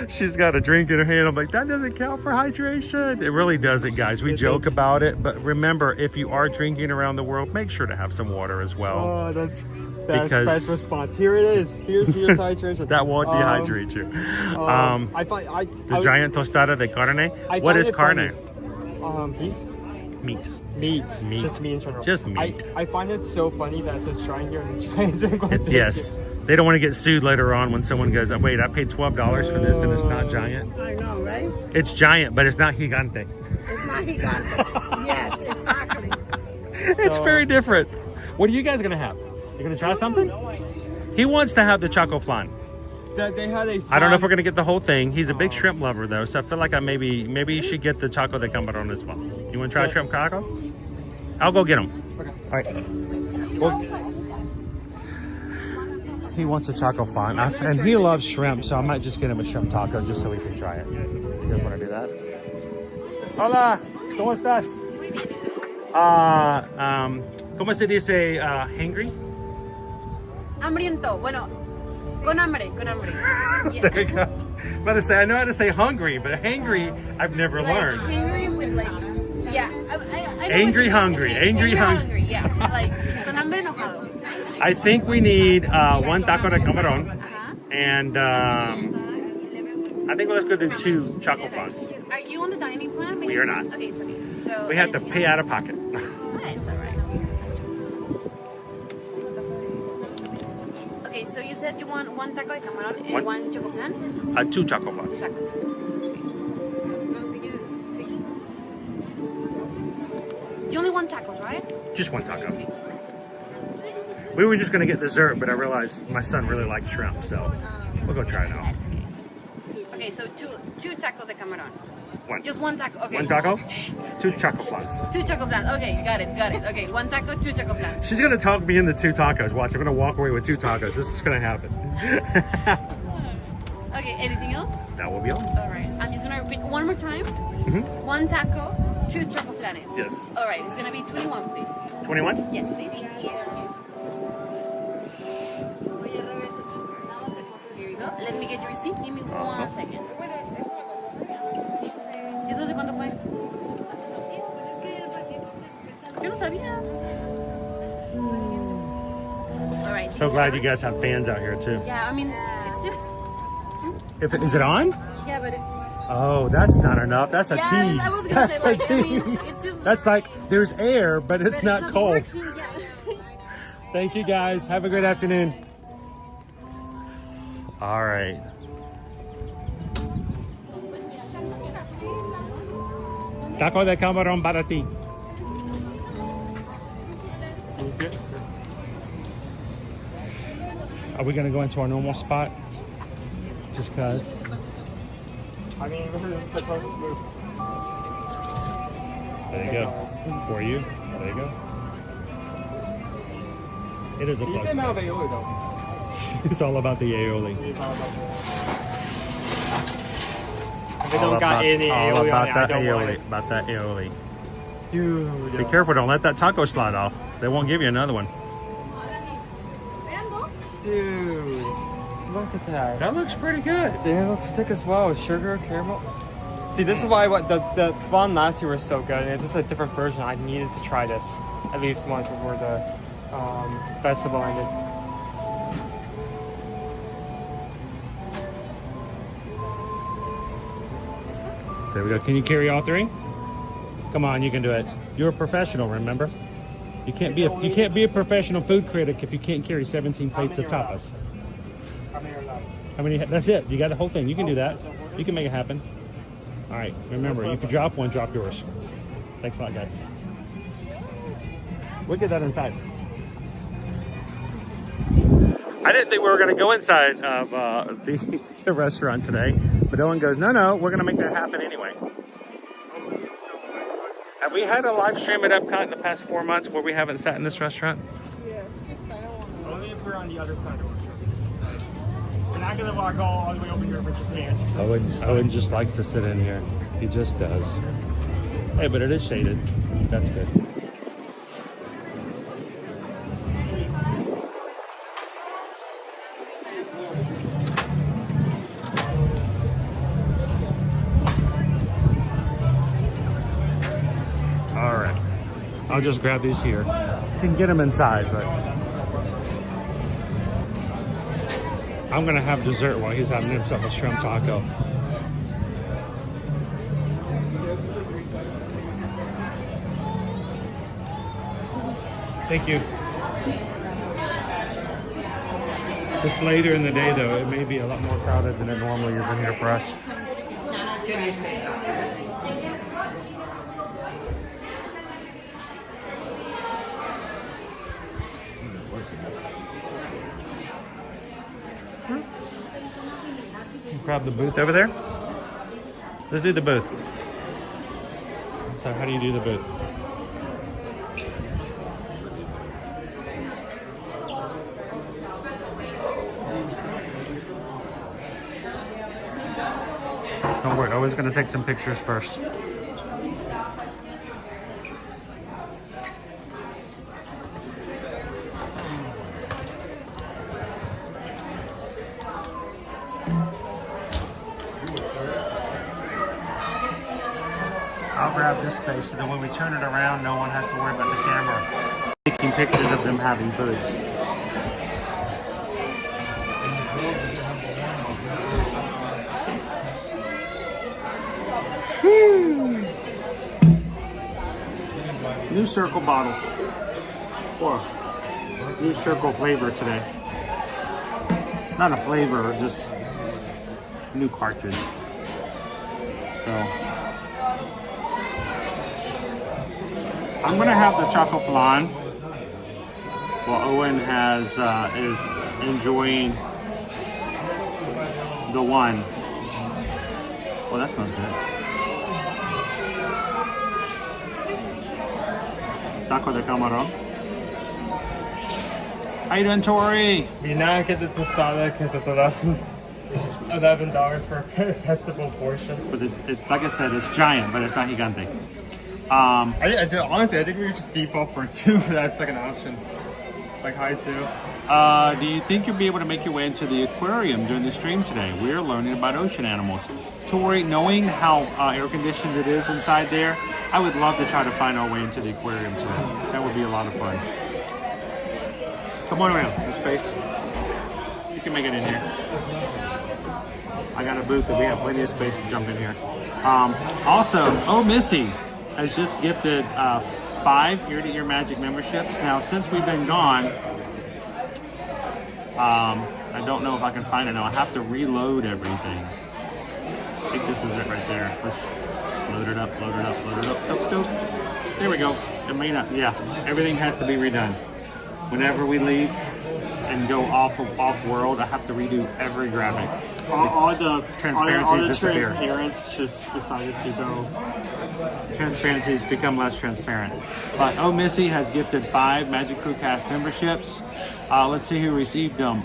Speaker 6: She's got a drink in her hand. I'm like, that doesn't count for hydration. It really doesn't, guys. We joke about it, but remember, if you are drinking around the world, make sure to have some water as well.
Speaker 8: Oh, that's
Speaker 6: Because-
Speaker 8: best response. Here it is. Here's hydration.
Speaker 6: That won't dehydrate you.
Speaker 8: I find
Speaker 6: The giant tostada de carne.
Speaker 8: I
Speaker 6: What
Speaker 8: find
Speaker 6: is
Speaker 8: it
Speaker 6: carne?
Speaker 8: funny. Beef.
Speaker 6: Meat.
Speaker 8: Meat.
Speaker 6: Meat.
Speaker 8: Just meat in general.
Speaker 6: Just meat.
Speaker 8: I find it so funny that it says giant here and the giants are going to
Speaker 6: Yes. They don't want to get sued later on when someone goes, oh, wait, I paid $12 for this and it's not giant.
Speaker 3: I know, right?
Speaker 6: It's giant, but it's not gigante.
Speaker 3: It's not gigante. Yes, exactly.
Speaker 6: It's very different. What are you guys going to have? You're going to try something? He wants to have the choco flan.
Speaker 8: They had a
Speaker 6: I don't know if we're going to get the whole thing. He's a big shrimp lover, though, so I feel like maybe you should get the choco de camarón as well. You want to try shrimp taco? I'll go get them.
Speaker 8: Okay.
Speaker 6: All right. Well, he wants a choco flan, and he loves shrimp, so I might just get him a shrimp taco just so he can try it. You guys want to do that? Hola, ¿cómo estás? ¿Cómo se dice hangry?
Speaker 5: Hambriento. Bueno, con hambre, con hambre.
Speaker 6: There you go. I'm about to say, I know how to say hungry, but hangry, I've never learned.
Speaker 5: Hungry with like, yeah. I know
Speaker 6: Angry,
Speaker 5: what you mean.
Speaker 6: hungry. Angry, hungry.
Speaker 5: Yeah, like con hambre enojado.
Speaker 6: I think we need one taco de camarón, and I think let's go do 2 choco flans.
Speaker 5: Are you on the dining plan?
Speaker 6: We are not.
Speaker 5: Okay, it's okay. So
Speaker 6: We have to pay out of pocket.
Speaker 5: It's all right. Okay, so you said you want 1 taco de camarón and 1 choco flan?
Speaker 6: 2 choco flans.
Speaker 5: Tacos. You only want tacos, right?
Speaker 6: Just 1 taco. We were just going to get dessert, but I realized my son really likes shrimp, so we'll go try it out.
Speaker 5: Okay, so two tacos de camarón.
Speaker 6: 1.
Speaker 5: Just 1 taco. Okay.
Speaker 6: 1 taco, 2 choco flans.
Speaker 5: 2 choco flans. Okay, got it. Okay, 1 taco, 2 choco flans.
Speaker 6: She's going to talk me into 2 tacos. Watch, I'm going to walk away with 2 tacos. This is going to happen.
Speaker 5: Okay, anything else?
Speaker 6: That will be all.
Speaker 5: All right, I'm just gonna repeat one more time. 1 taco, 2 choco flanes.
Speaker 6: Yes.
Speaker 5: All right, it's gonna be 21, please.
Speaker 6: 21?
Speaker 5: Yes, please. Here you go. Let me get your receipt. Give me
Speaker 6: Awesome.
Speaker 5: 1 second. ¿Eso de cuándo fue? Yo no sabía. All right.
Speaker 6: So glad you guys have fans out here, too.
Speaker 5: Yeah, I mean, it's just.
Speaker 6: Is it on?
Speaker 5: Yeah, but
Speaker 6: Oh, that's not enough. That's a
Speaker 5: Yeah,
Speaker 6: tease.
Speaker 5: I was gonna
Speaker 6: That's
Speaker 5: say, like,
Speaker 6: a
Speaker 5: I mean,
Speaker 6: tease.
Speaker 5: it's just-
Speaker 6: That's like there's air, but it's not cold.
Speaker 5: working, yeah.
Speaker 6: Thank you, guys. Have a good afternoon. All right. Taco de camarón para ti.
Speaker 8: Can you see it?
Speaker 6: Are we gonna go into our normal spot? Just cause.
Speaker 8: I mean, this is the closest move.
Speaker 6: There you go. For you. There you go. It is a
Speaker 8: You
Speaker 6: close
Speaker 8: said
Speaker 6: spot.
Speaker 8: now aioli though.
Speaker 6: It's all about the aioli.
Speaker 8: It's all about If they don't got any
Speaker 6: all
Speaker 8: aioli
Speaker 6: about
Speaker 8: on it, I
Speaker 6: that
Speaker 8: don't want
Speaker 6: aioli.
Speaker 8: it.
Speaker 6: About that aioli.
Speaker 8: Dude.
Speaker 6: Be careful, don't let that taco slide off. They won't give you another one.
Speaker 8: Dude. Look at that.
Speaker 6: That looks pretty good.
Speaker 8: They look thick as well. Sugar, caramel. See, this is why the fun last year was so good, and it's just a different version. I needed to try this at least once before the festival ended.
Speaker 1: There we go. Can you carry all three? Come on, you can do it. You're a professional, remember? You can't be a professional food critic if you can't carry 17 plates of tapas. How many? That's it. You got the whole thing. You can do that. You can make it happen. All right. Remember, if you drop one, drop yours. Thanks a lot, guys. We'll get that inside. I didn't think we were going to go inside of the restaurant today, but Owen goes, no, we're going to make that happen anyway. Have we had a live stream at Epcot in the past 4 months where we haven't sat in this restaurant?
Speaker 8: Yeah, only if we're on the other side of Ocean. We're not going to walk all the way over here for Japan.
Speaker 1: Owen just likes to sit in here. He just does. Hey, but it is shaded. That's good. All right. I'll just grab these here. You can get them inside, but I'm gonna have dessert while he's having himself a shrimp taco. Thank you. It's later in the day though. It may be a lot more crowded than it normally is in here for us. Grab the booth over there. Let's do the booth. So how do you do the booth? Don't worry, Owen's gonna take some pictures first. I'll grab this space so that when we turn it around, no one has to worry about the camera taking pictures of them having food. New circle bottle. Or new circle flavor today. Not a flavor, just new cartridge. So I'm gonna have the chocolate flan while Owen is enjoying the one. Well, that smells good. Taco de camarón. How you doing, Tori?
Speaker 8: We now get the tostada because it's $11 for a festival portion.
Speaker 1: But it's like I said, it's giant, but it's not gigante.
Speaker 8: Honestly, I think we would just default for 2 for that second option. Like high 2.
Speaker 1: Do you think you'll be able to make your way into the aquarium during the stream today? We're learning about ocean animals. Tori, knowing how air-conditioned it is inside there, I would love to try to find our way into the aquarium today. That would be a lot of fun. Come on around, there's space. You can make it in here. I got a booth that we have plenty of space to jump in here. Also, Missy has just gifted 5 ear-to-ear magic memberships. Now, since we've been gone, I don't know if I can find it now. I have to reload everything. I think this is it right there. Let's load it up, load it up, load it up. Doop, doop. There we go. It may not, yeah. Everything has to be redone. Whenever we leave and go off world, I have to redo every graphic.
Speaker 8: All the
Speaker 1: transparencies disappear.
Speaker 8: Transparents just decided to go.
Speaker 1: Transparencies become less transparent. But Missy has gifted 5 Magic Crew Cast memberships. Let's see who received them.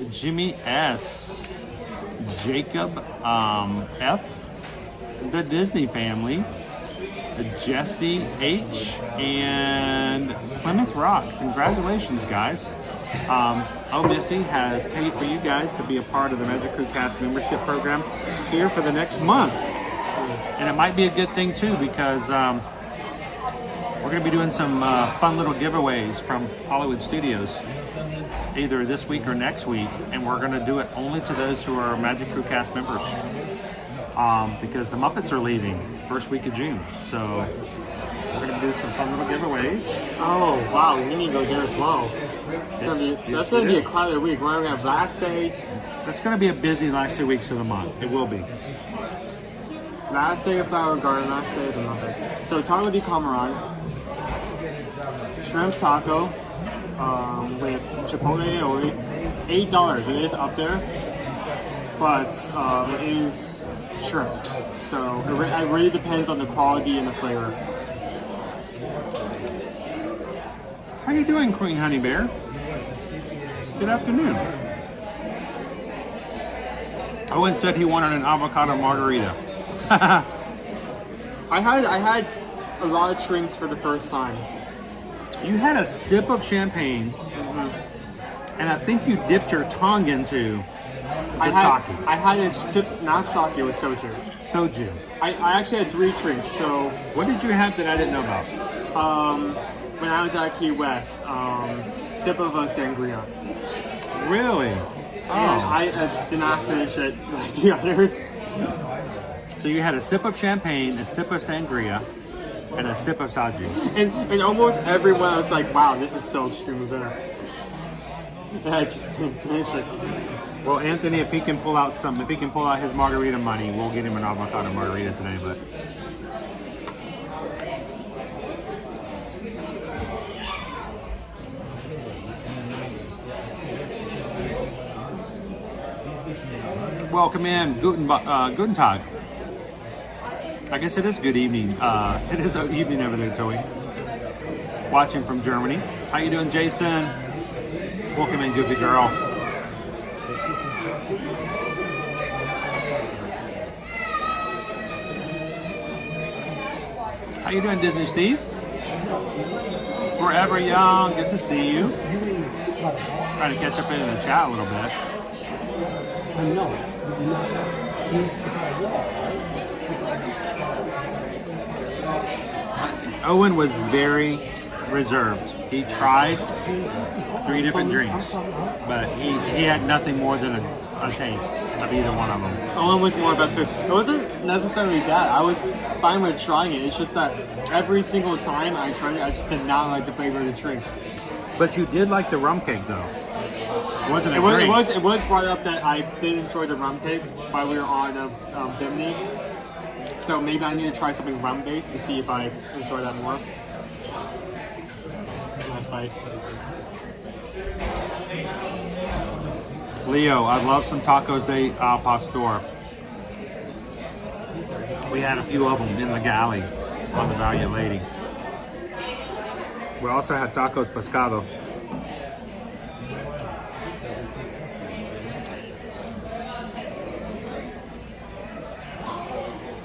Speaker 1: Jimmy S, Jacob F, the Disney family, Jesse H, and Plymouth Rock. Congratulations, guys. Missy has paid for you guys to be a part of the Magic Crew Cast membership program here for the next month.
Speaker 6: And it might be a good thing too, because we're going to be doing some fun little giveaways from Hollywood Studios, either this week or next week, and we're going to do it only to those who are Magic Crew Cast members, because the Muppets are leaving first week of June. So we're going to do some fun little giveaways.
Speaker 8: Oh wow, we need to go there as well. That's gonna be a crowded week. We're gonna have last day.
Speaker 6: It's going to be a busy last 2 weeks of the month. It will be.
Speaker 8: Last day of Flower Garden, last day of the Muppets. So taco de camarón, shrimp taco with chipotle aioli, $8. It is up there, but it is shrimp. So it really depends on the quality and the flavor.
Speaker 6: How you doing, Queen Honey Bear? Good afternoon. Owen said he wanted an avocado margarita.
Speaker 8: I had a lot of drinks for the first time.
Speaker 6: You had a sip of champagne, and I think you dipped your tongue into the sake.
Speaker 8: I had a sip, not sake, it was soju.
Speaker 6: Soju.
Speaker 8: I actually had 3 drinks, so...
Speaker 6: What did you have that I didn't know about?
Speaker 8: When I was at Key West, sip of a sangria.
Speaker 6: Really? Oh.
Speaker 8: And I did not finish it like the others.
Speaker 6: So you had a sip of champagne, a sip of sangria, and a sip of soju.
Speaker 8: And almost everyone was like, wow, this is so extremely bitter. And I just didn't finish it.
Speaker 6: Well, Anthony, if he can pull out his margarita money, we'll get him an avocado margarita today, but... Welcome in, Guten Tag. I guess it is good evening. It is evening over there, Toey. Watching from Germany. How you doing, Jason? Welcome in, Goofy Girl. How you doing, Disney Steve? Forever Young, good to see you. Trying to catch up in the chat a little bit. Owen was very reserved. He tried 3 different drinks, but he had nothing more than a taste of either one of them.
Speaker 8: Owen was more about food. It wasn't necessarily that. I was fine with trying it. It's just that every single time I tried it, I just did not like the flavor of the drink.
Speaker 6: But you did like the rum cake, though. It wasn't a drink.
Speaker 8: It was brought up that I did enjoy the rum cake while we were on Bimini. So maybe I need to try something rum-based to see if I enjoy that more. Nice bite.
Speaker 6: Leo, I love some tacos de al pastor. We had a few of them in the galley on the Valiant Lady. We also had tacos pescado.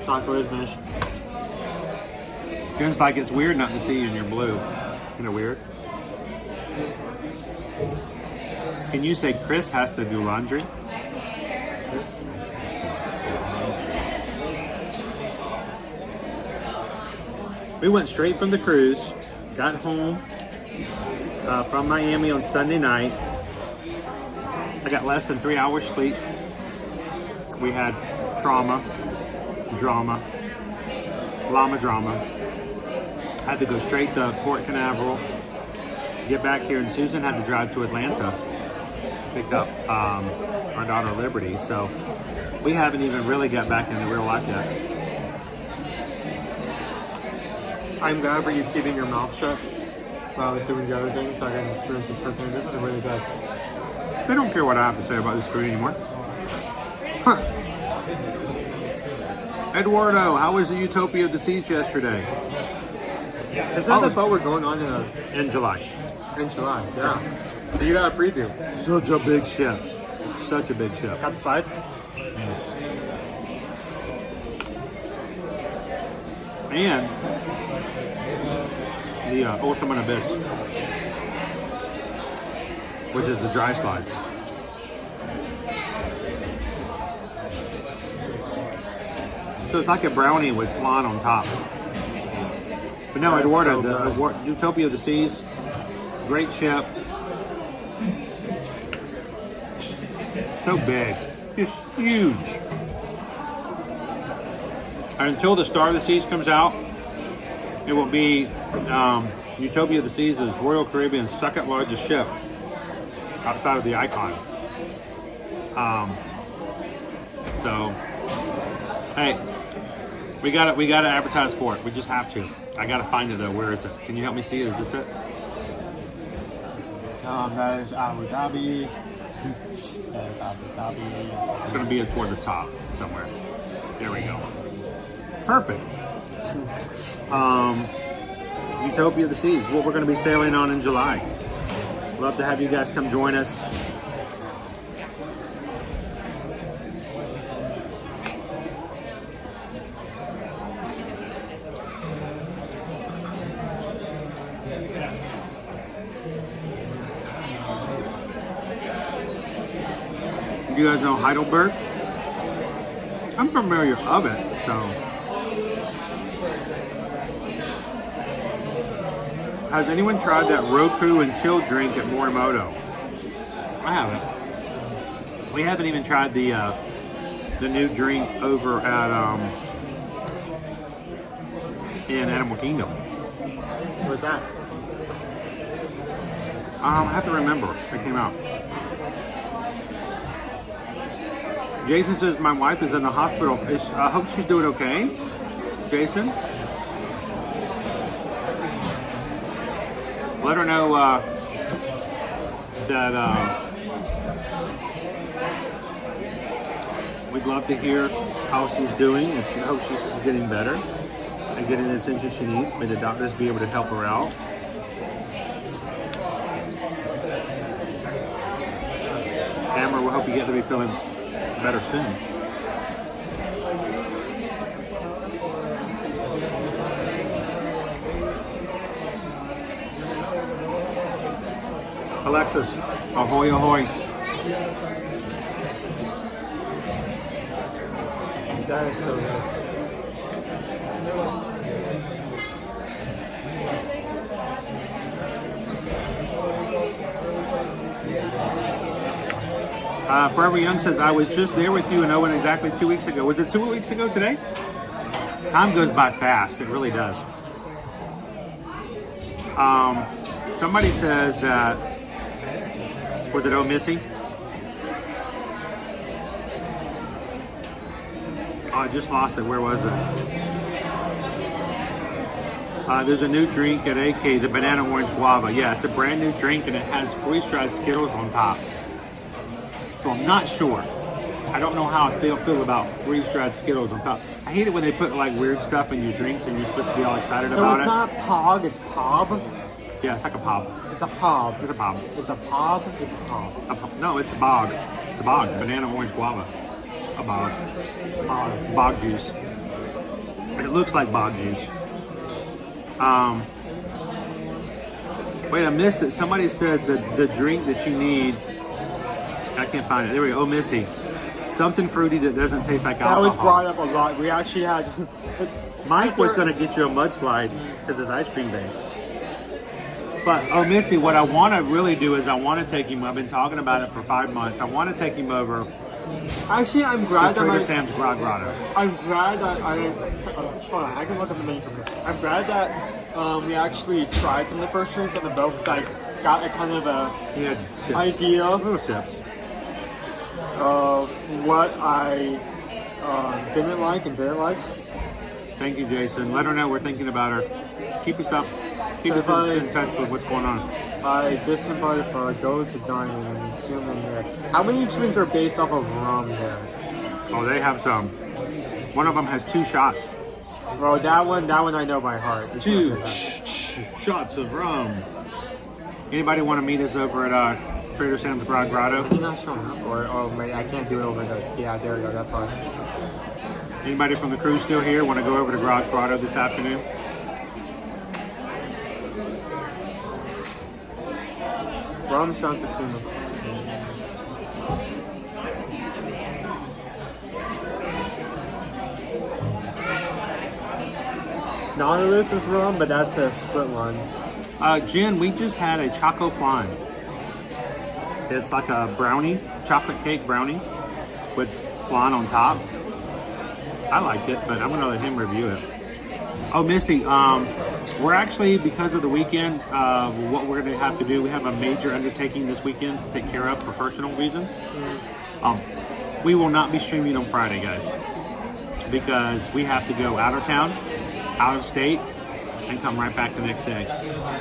Speaker 8: Taco is finished.
Speaker 6: Jen's like, it's weird not to see you in your blue. Isn't it weird? Can you say Chris has to do laundry? We went straight from the cruise, got home from Miami on Sunday night. I got less than 3 hours sleep. We had drama. Had to go straight to Port Canaveral, get back here, and Susan had to drive to Atlanta to pick up our daughter Liberty. So we haven't even really got back into real life yet.
Speaker 8: I'm glad for you keeping your mouth shut while I was doing the other things so I can experience this firsthand. This is really good.
Speaker 6: They don't care what I have to say about this food anymore. Eduardo, how was the Utopia of the Seas yesterday?
Speaker 8: Is that the boat we're going on
Speaker 6: in July?
Speaker 8: In July, yeah. So you got a preview.
Speaker 6: Such a big ship. Such a big ship.
Speaker 8: Got the slides?
Speaker 6: And the Ultimate Abyss, which is the dry slides.
Speaker 1: So it's like a brownie with flan on top. But no, Eduardo, the Utopia of the Seas, great ship. So big, just huge. And until the Star of the Seas comes out, it will be Utopia of the Seas is Royal Caribbean's second largest ship outside of the Icon. So, hey, we gotta advertise for it. We just have to. I gotta find it though. Where is it? Can you help me see it? Is this it?
Speaker 8: That is Abu Dhabi. That is Abu Dhabi.
Speaker 1: It's gonna be toward the top somewhere. There we go. Perfect. Utopia of the Seas, what we're going to be sailing on in July. Love to have you guys come join us. You guys know Heidelberg? I'm familiar of it, so. Has anyone tried that Roku and chill drink at Morimoto? I haven't. We haven't even tried the new drink over at in Animal Kingdom.
Speaker 8: What's that?
Speaker 1: I have to remember. It came out. Jason says my wife is in the hospital. I hope she's doing okay. Jason? Let her know that we'd love to hear how she's doing, and she hopes she's getting better and getting the attention she needs. May the doctors be able to help her out. Amber, we hope you get to be feeling better soon. Alexis, ahoy, ahoy.
Speaker 8: That is so good.
Speaker 1: Forever Young says, I was just there with you and Owen exactly 2 weeks ago. Was it 2 weeks ago today? Time goes by fast. It really does. Somebody says that, was it Oh Missy? Oh, I just lost it. Where was it? There's a new drink at AK, the Banana Orange Guava. Yeah, it's a brand new drink and it has freeze-dried Skittles on top. So I'm not sure. I don't know how I feel about freeze-dried Skittles on top. I hate it when they put like weird stuff in your drinks and you're supposed to be all excited about it.
Speaker 8: So it's not Pog, it's Pob?
Speaker 1: Yeah, it's like a Pob.
Speaker 8: It's a Pob.
Speaker 1: It's a Pob.
Speaker 8: It's a Pob? It's a Pob.
Speaker 1: No, it's a Bog. It's a Bog. Banana Orange Guava. A Bog. Bog juice. It looks like Bog juice. Wait, I missed it. Somebody said the drink that you need. I can't find it. There we go. Oh, Missy. Something fruity that doesn't taste like alcohol.
Speaker 8: That was brought up a lot. We actually had...
Speaker 1: Mike was going to get you a mudslide because it's ice cream based. But, oh, Missy, what I want to really do is I want to take him. I've been talking about it for 5 months. I want to take him over.
Speaker 8: Actually, I'm glad
Speaker 1: to Trader Sam's Grotto.
Speaker 8: I'm glad that hold on, I can look up the menu from here. I'm glad that we actually tried some of the first drinks on the boat because I got a kind of a idea
Speaker 1: little sips
Speaker 8: of what I didn't like and didn't like.
Speaker 1: Thank you, Jason. Let her know we're thinking about her. Keep us up. Keep us in touch with what's going on.
Speaker 8: I disinvited for a go to dining and assuming that. How many drinks are based off of rum there?
Speaker 1: Oh, they have some. One of them has 2 shots.
Speaker 8: Bro, that one I know by heart.
Speaker 1: 2 shots of rum. Anybody want to meet us over at Trader Sam's Grotto?
Speaker 8: You're not showing up, or I can't do it over there. Yeah, there we go. That's fine.
Speaker 1: Anybody from the crew still here? Want to go over to Grotto this afternoon?
Speaker 8: Rum shots of cream. Nautilus is rum, but that's a split one.
Speaker 6: Jen, we just had a choco flan. It's like a brownie, chocolate cake brownie with flan on top. I liked it, but I'm gonna let him review it. Oh, Missy, we're actually, because of the weekend, what we're gonna have to do, we have a major undertaking this weekend to take care of for personal reasons. We will not be streaming on Friday, guys, because we have to go out of town, out of state, and come right back the next day.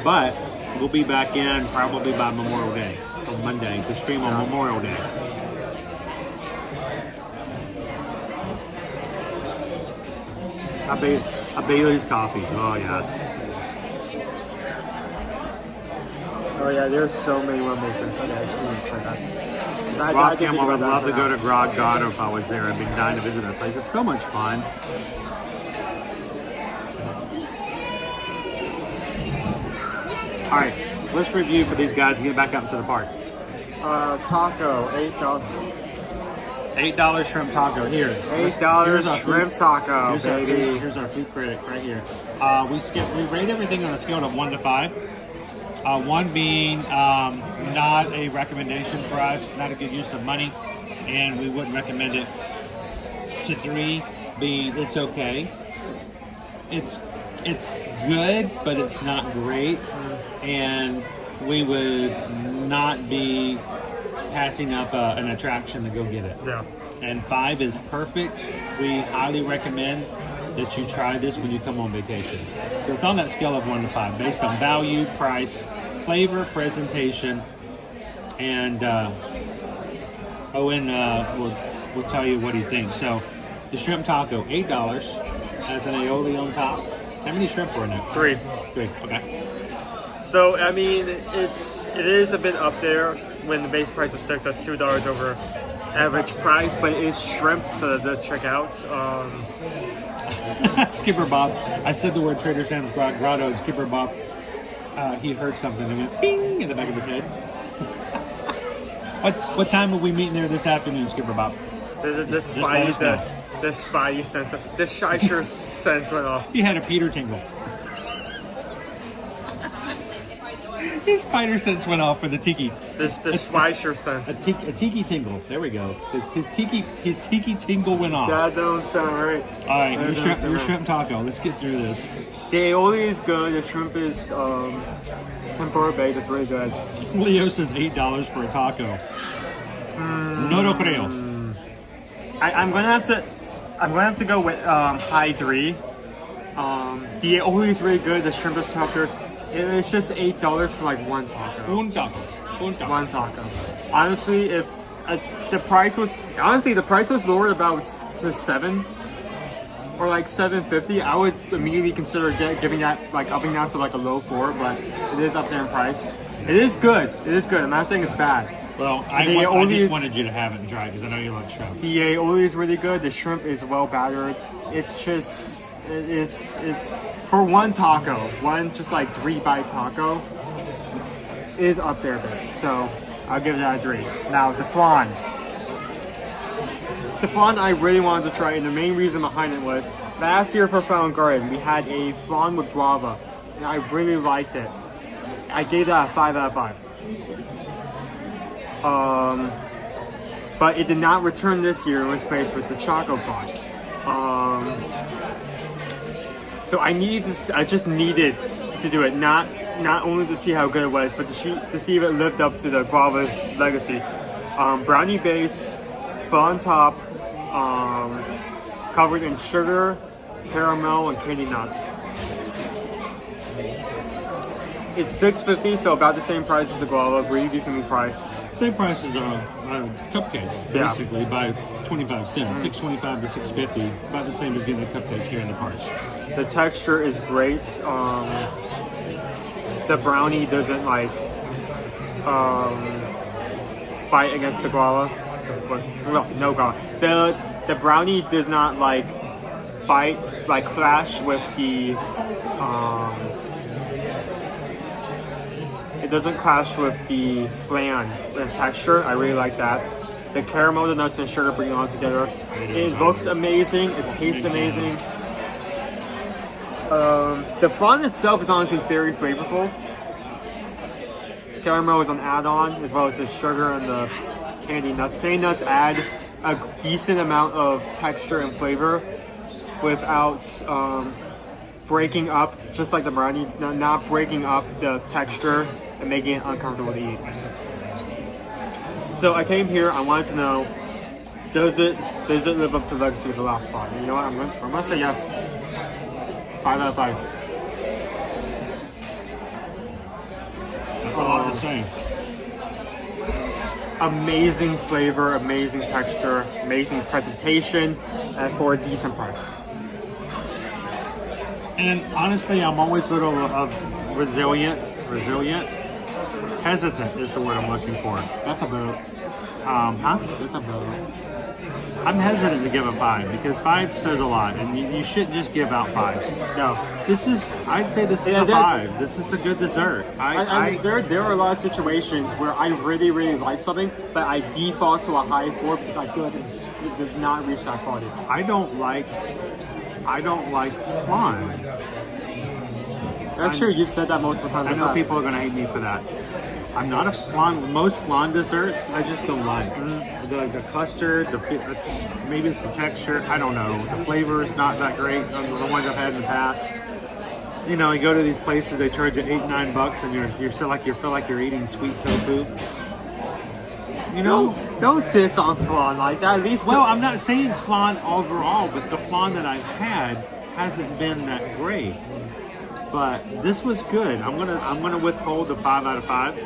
Speaker 6: But we'll be back in probably by Memorial Day, on Monday, to stream on Memorial Day. A Bailey's coffee. Oh, yes.
Speaker 8: Oh yeah, there's so many rum makers. Okay, I just need to try that.
Speaker 6: Rock Camel would love to go to Grog Grotto if I was there. I've been dying to visit that place. It's so much fun. All right, let's review for these guys and get back out into the park.
Speaker 8: Taco, $8.
Speaker 6: $8 shrimp taco here.
Speaker 8: $8 shrimp taco, baby.
Speaker 6: Here's our food critic right here. We rate everything on a scale of 1 to 5. 1 being not a recommendation for us, not a good use of money, and we wouldn't recommend it. To 3 being it's okay. It's good, but it's not great, and we would not be passing up an attraction to go get it.
Speaker 8: Yeah.
Speaker 6: And 5 is perfect. We highly recommend that you try this when you come on vacation. So it's on that scale of 1 to 5, based on value, price, flavor, presentation, and Owen will tell you what he thinks. So the shrimp taco, $8, has an aioli on top. How many shrimp were in it?
Speaker 8: 3.
Speaker 6: 3, okay.
Speaker 8: So I mean, it is a bit up there when the base price is 6. That's $2 over average price, but it is shrimp, so that does check out.
Speaker 6: Skipper Bob, I said the word Trader Sam's Grotto, and Skipper Bob, he heard something and went bing in the back of his head. What time will we meet there this afternoon, Skipper Bob?
Speaker 8: The spidey sense, the Shysher sense went off.
Speaker 6: He had a Peter tingle. His spider sense went off for the tiki.
Speaker 8: The Schweischer sense.
Speaker 6: A tiki tingle. There we go. His tiki tingle went off.
Speaker 8: That don't sound right.
Speaker 6: All right, your shrimp taco. Let's get through this.
Speaker 8: The aioli is good. The shrimp is tempura baked. It's really good.
Speaker 6: Leo says $8 for a taco. No lo creo.
Speaker 8: I'm gonna have to go with high 3. The aioli is really good. The shrimp is tougher. It's just $8 for like one taco.
Speaker 6: Un taco.
Speaker 8: One taco. Honestly, if the price was lowered about to 7 or like $7.50, I would immediately consider giving that, like, upping that to like a low 4. But it is up there in price. It is good. It is good. I'm not saying it's bad.
Speaker 6: Well, I just wanted you to have it and try it because I know you like shrimp.
Speaker 8: The aioli is really good. The shrimp is well battered. It's for one taco, one just like 3-bite taco, is up there, babe. So I'll give that a 3. Now the flan I really wanted to try, and the main reason behind it was last year for Fountain Garden we had a flan with guava, and I really liked it. I gave that a 5 out of 5. But it did not return this year. It was placed with the Choco flan. So I just needed to do it, not only to see how good it was, but to see if it lived up to the guava's legacy. Brownie base, flan top, covered in sugar, caramel, and candy nuts. It's $6.50, so about the same price as the guava, really decently priced.
Speaker 6: Same price as a cupcake, basically, by 25 cents. $6.25 to $6.50. It's about the same as getting a cupcake here in the parks.
Speaker 8: The texture is great. The brownie doesn't like fight against the guava. No guava. The brownie does not like fight, like clash with the. It doesn't clash with the flan and texture. I really like that. The caramel, the nuts, and sugar bring it all together. It looks amazing. It tastes amazing. The flan itself is honestly very flavorful. Caramel is an add-on, as well as the sugar and the candy nuts. Candy nuts add a decent amount of texture and flavor without breaking up, just like the biryani, not breaking up the texture and making it uncomfortable to eat. So I came here, I wanted to know, does it live up to the legacy of the last flan? You know what, I'm gonna say yes. 5 out of 5.
Speaker 6: That's a lot to say.
Speaker 8: Amazing flavor, amazing texture, amazing presentation, and for a decent price.
Speaker 6: And honestly, I'm always a little resilient. Hesitant is the word I'm looking for. That's a boat. That's a boat. I'm hesitant to give a 5 because 5 says a lot, and you shouldn't just give out 5s.
Speaker 8: No,
Speaker 6: I'd say this is a 5. This is a good dessert.
Speaker 8: There are a lot of situations where I really, really like something, but I default to a high 4 because I feel like it does not reach that quality.
Speaker 6: I don't like flan.
Speaker 8: Actually, you've said that multiple times.
Speaker 6: I know people are going to hate me for that. I'm not a flan. Most flan desserts, I just don't like. The custard, maybe it's the texture. I don't know. The flavor is not that great on the ones I've had in the past. You know, you go to these places, they charge you $8-9, and you feel like you're eating sweet tofu. You know,
Speaker 8: don't diss on flan like that. At least.
Speaker 6: Well, I'm not saying flan overall, but the flan that I've had hasn't been that great. But this was good. I'm gonna withhold the 5 out of 5.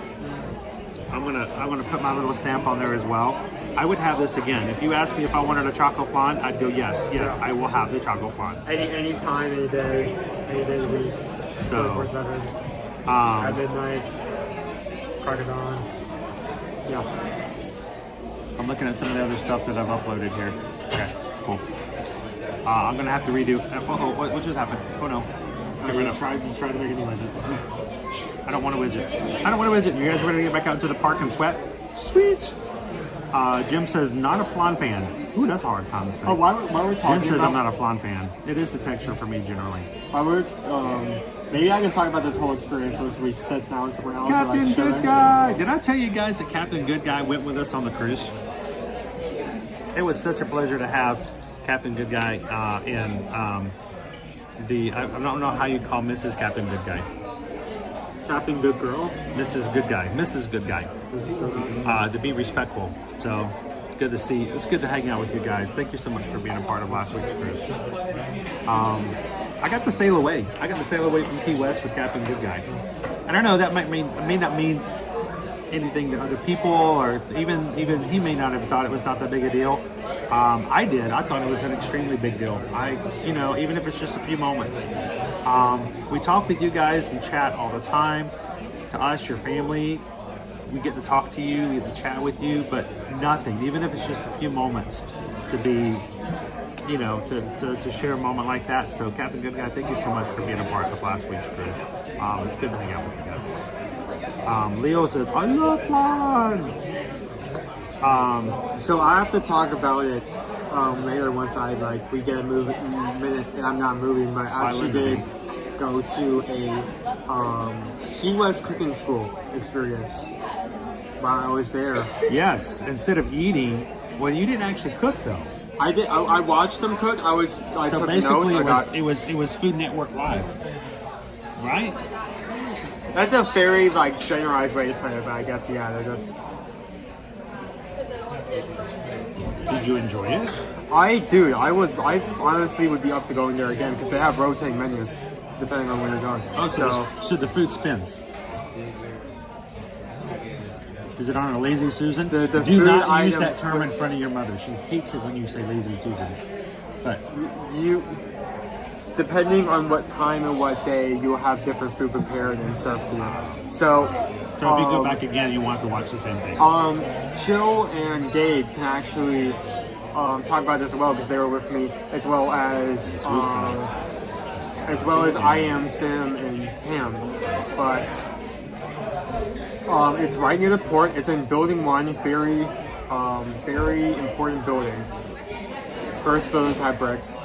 Speaker 6: I'm gonna put my little stamp on there as well. I would have this again. If you asked me if I wanted a choco flan, I'd go yes, I will have the choco flan.
Speaker 8: Any time, any day of the week.
Speaker 6: So
Speaker 8: 24/7. At midnight, crack of dawn. Yeah.
Speaker 6: I'm looking at some of the other stuff that I've uploaded here. Okay, cool. I'm gonna have to redo. What just happened? Oh no.
Speaker 8: Try to make a new widget.
Speaker 6: I don't want a widget. You guys ready to get back out to the park and sweat? Sweet. Jim says, not a flan fan. Ooh, that's a hard time to say.
Speaker 8: Oh, why we're talking
Speaker 6: Jim says I'm not a flan fan. It is the texture for me generally.
Speaker 8: Maybe I can talk about this whole experience as we sit down somewhere else.
Speaker 6: Captain Good Guy. Did I tell you guys that Captain Good Guy went with us on the cruise? It was such a pleasure to have Captain Good Guy in I don't know how you call Mrs. Captain Good Guy.
Speaker 8: Captain Good Girl?
Speaker 6: Mrs. Good Guy. Mrs. Good Guy. To be respectful. So, good to see. It's good to hang out with you guys. Thank you so much for being a part of last week's cruise. I got to sail away. I got to sail away from Key West with Captain Good Guy. And I know that may not mean anything to other people, or even he may not have thought it was not that big a deal. I did. I thought it was an extremely big deal. Even if it's just a few moments. We talk with you guys and chat all the time. To us, your family, we get to talk to you, we get to chat with you, but nothing, even if it's just a few moments, to be, to share a moment like that. So, Captain Good Guy, thank you so much for being a part of last week's cruise. It's good to hang out with you guys. Leo says, I love flan.
Speaker 8: So I have to talk about it later once we get a minute and I'm not moving, but I actually did go to a Key West cooking school experience while I was there.
Speaker 6: Yes, instead of eating, well, you didn't actually cook though.
Speaker 8: I did. I watched them cook. I took
Speaker 6: basically
Speaker 8: notes.
Speaker 6: it was Food Network Live, right?
Speaker 8: That's a very generalized way to put it, but I guess they're just.
Speaker 6: Did you enjoy it?
Speaker 8: I honestly would be up to going there again because they have rotating menus depending on where you're going.
Speaker 6: Oh, so the food spins. Is it on a Lazy Susan? Do not use that term in front of your mother. She hates it when you say Lazy Susans. But
Speaker 8: depending on what time and what day, you will have different food prepared and served to you. So
Speaker 6: if you go back again, you want to watch the same thing.
Speaker 8: Chill and Gabe can actually talk about this as well because they were with me, as well as I am, Sam, and Pam. But it's right near the port. It's in Building 1, very important building. First building to have bricks,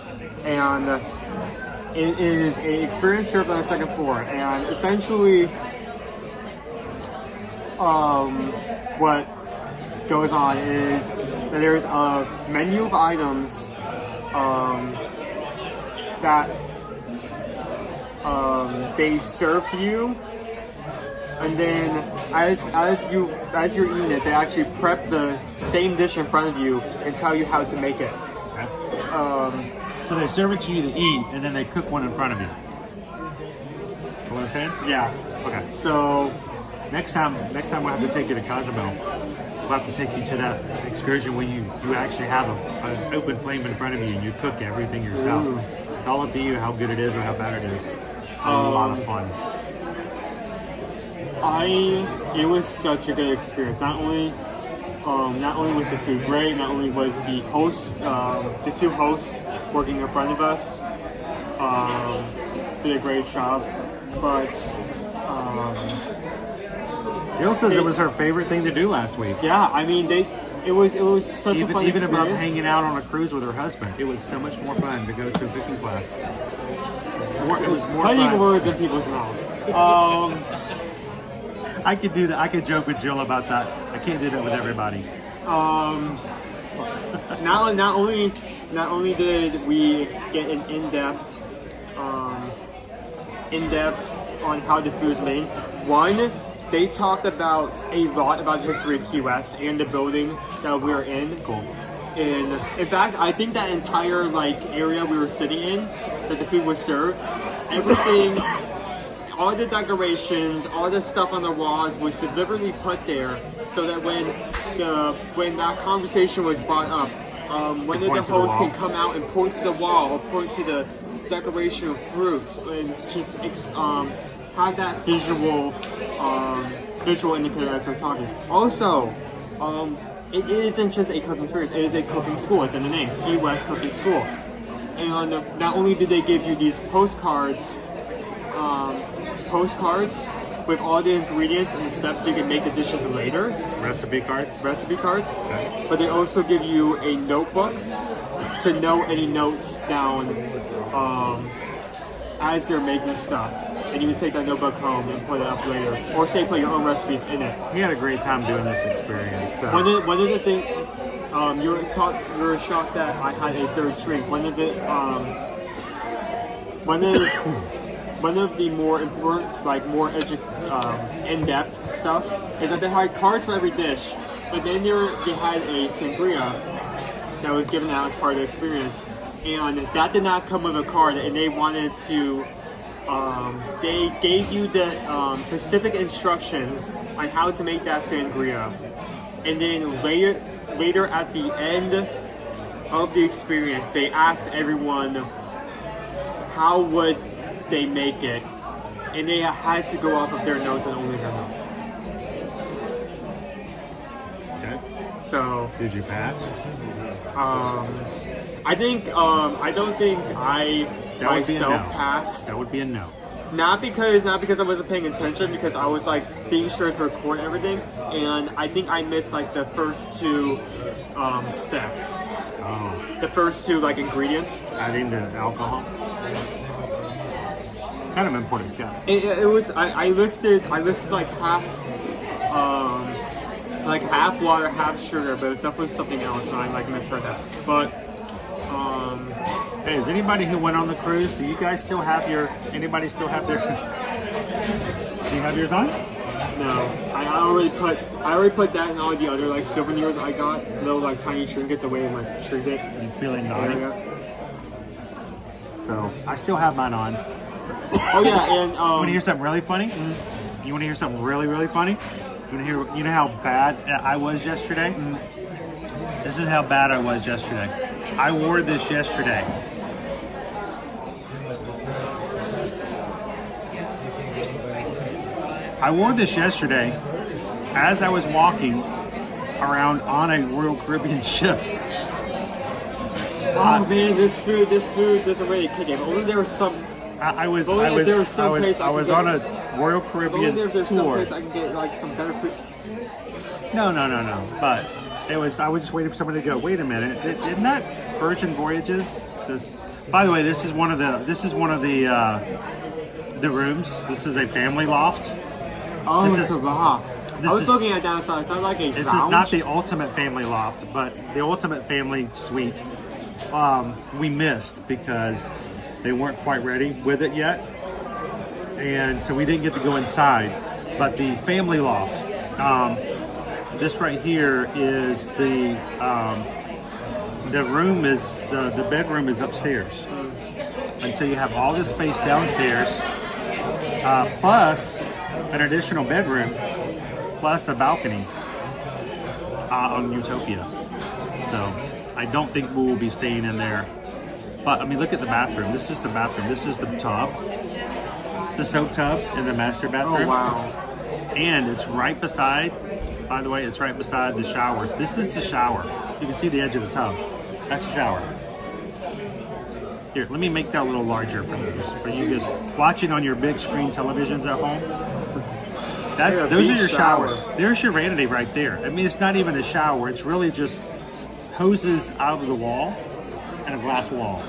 Speaker 8: and it is an experience served on the second floor, and essentially, what goes on is that there's a menu of items that they serve to you, and then as you're eating it, they actually prep the same dish in front of you and tell you how to make it.
Speaker 6: So they serve it to you to eat, and then they cook one in front of you. Know what I'm saying?
Speaker 8: Yeah.
Speaker 6: Okay. So next time we'll have to take you to Cozumel. We'll have to take you to that excursion where you actually have an open flame in front of you and you cook everything yourself. It's all up to you how good it is or how bad it is. A lot of fun.
Speaker 8: It was such a good experience. Not only was the food great, not only was the host, the two hosts working in front of us did a great job, but
Speaker 6: Jill says it was her favorite thing to do last week.
Speaker 8: Yeah, I mean it was such a fun
Speaker 6: even
Speaker 8: experience.
Speaker 6: about hanging out on a cruise with her husband. It was so much more fun to go to a cooking class. It was more
Speaker 8: Putting
Speaker 6: fun.
Speaker 8: words in people's mouths.
Speaker 6: I could do that. I could joke with Jill about that. I can't do that with everybody.
Speaker 8: Not only did we get an in-depth on how the food is made. One, they talked about a lot about the history of Key West and the building that we were in.
Speaker 6: Cool.
Speaker 8: And in fact, I think that entire area we were sitting in, that the food was served, everything, all the decorations, all the stuff on the walls was deliberately put there so that when that conversation was brought up, one of the hosts can come out and point to the wall or point to the decoration of fruits and just have that visual indicator as they're talking. Also, it isn't just a cooking experience, it is a cooking school. It's in the name, Key West Cooking School. And not only did they give you these postcards with all the ingredients and the steps so you can make the dishes later.
Speaker 6: Recipe cards.
Speaker 8: Okay. But they also give you a notebook to note any notes down as they're making stuff. And you can take that notebook home and put it up later. Or say put your own recipes in it.
Speaker 6: We had a great time doing this experience. So.
Speaker 8: One of the things, you were shocked that I had a third drink. One of the more important, more in-depth stuff is that they had cards for every dish, but then they had a sangria that was given out as part of the experience, and that did not come with a card, and they wanted to. They gave you the specific instructions on how to make that sangria, and then later at the end of the experience, they asked everyone how would they make it, and they had to go off of their notes and only their notes.
Speaker 6: Okay.
Speaker 8: So
Speaker 6: did you pass?
Speaker 8: I don't think I myself passed.
Speaker 6: That would be a no.
Speaker 8: Not because I wasn't paying attention, because I was being sure to record everything, and I think I missed the first two steps.
Speaker 6: Oh.
Speaker 8: The first two
Speaker 6: Adding
Speaker 8: ingredients.
Speaker 6: the alcohol. Kind of important stuff.
Speaker 8: It was I listed half water, half sugar, but it's definitely something else, and I misheard that. But
Speaker 6: hey, is anybody who went on the cruise? Do you guys still have anybody still have their? Do you have yours on?
Speaker 8: No, I already put that and all the other souvenirs I got, little tiny trinkets away in my trinket.
Speaker 6: You feeling naughty? So I still have mine on.
Speaker 8: Oh yeah, and
Speaker 6: you want to hear something really funny? You want to hear something really, really funny? You know how bad I was yesterday? This is how bad I was yesterday. I wore this yesterday. I wore this yesterday as I was walking around on a Royal Caribbean ship.
Speaker 8: Oh man, this food doesn't really kick it. Only there was some.
Speaker 6: I was on a Royal Caribbean
Speaker 8: there's
Speaker 6: tour.
Speaker 8: Some place I can get some better food.
Speaker 6: No. But I was just waiting for someone to go. Wait a minute, isn't that Virgin Voyages? By the way, this is one of the rooms. This is a family loft.
Speaker 8: Oh,
Speaker 6: This
Speaker 8: it's
Speaker 6: is-
Speaker 8: a loft.
Speaker 6: this
Speaker 8: I was
Speaker 6: is-
Speaker 8: looking at that, so it's not like a
Speaker 6: This
Speaker 8: lounge.
Speaker 6: is not the ultimate family loft, but the ultimate family suite. We missed because they weren't quite ready with it yet, and so we didn't get to go inside. But the family loft, this right here is the room is the bedroom is upstairs, and so you have all this space downstairs, plus an additional bedroom, plus a balcony on Utopia. So I don't think we will be staying in there. But I mean, look at the bathroom. This is the bathroom. This is the tub. It's the soap tub in the master bathroom.
Speaker 8: Oh, wow.
Speaker 6: And it's right beside, by the way, it's right beside the showers. This is the shower. You can see the edge of the tub. That's the shower. Here, let me make that a little larger for you guys watching on your big screen televisions at home. Those are your showers. There's your vanity right there. I mean, it's not even a shower. It's really just hoses out of the wall and a glass wall.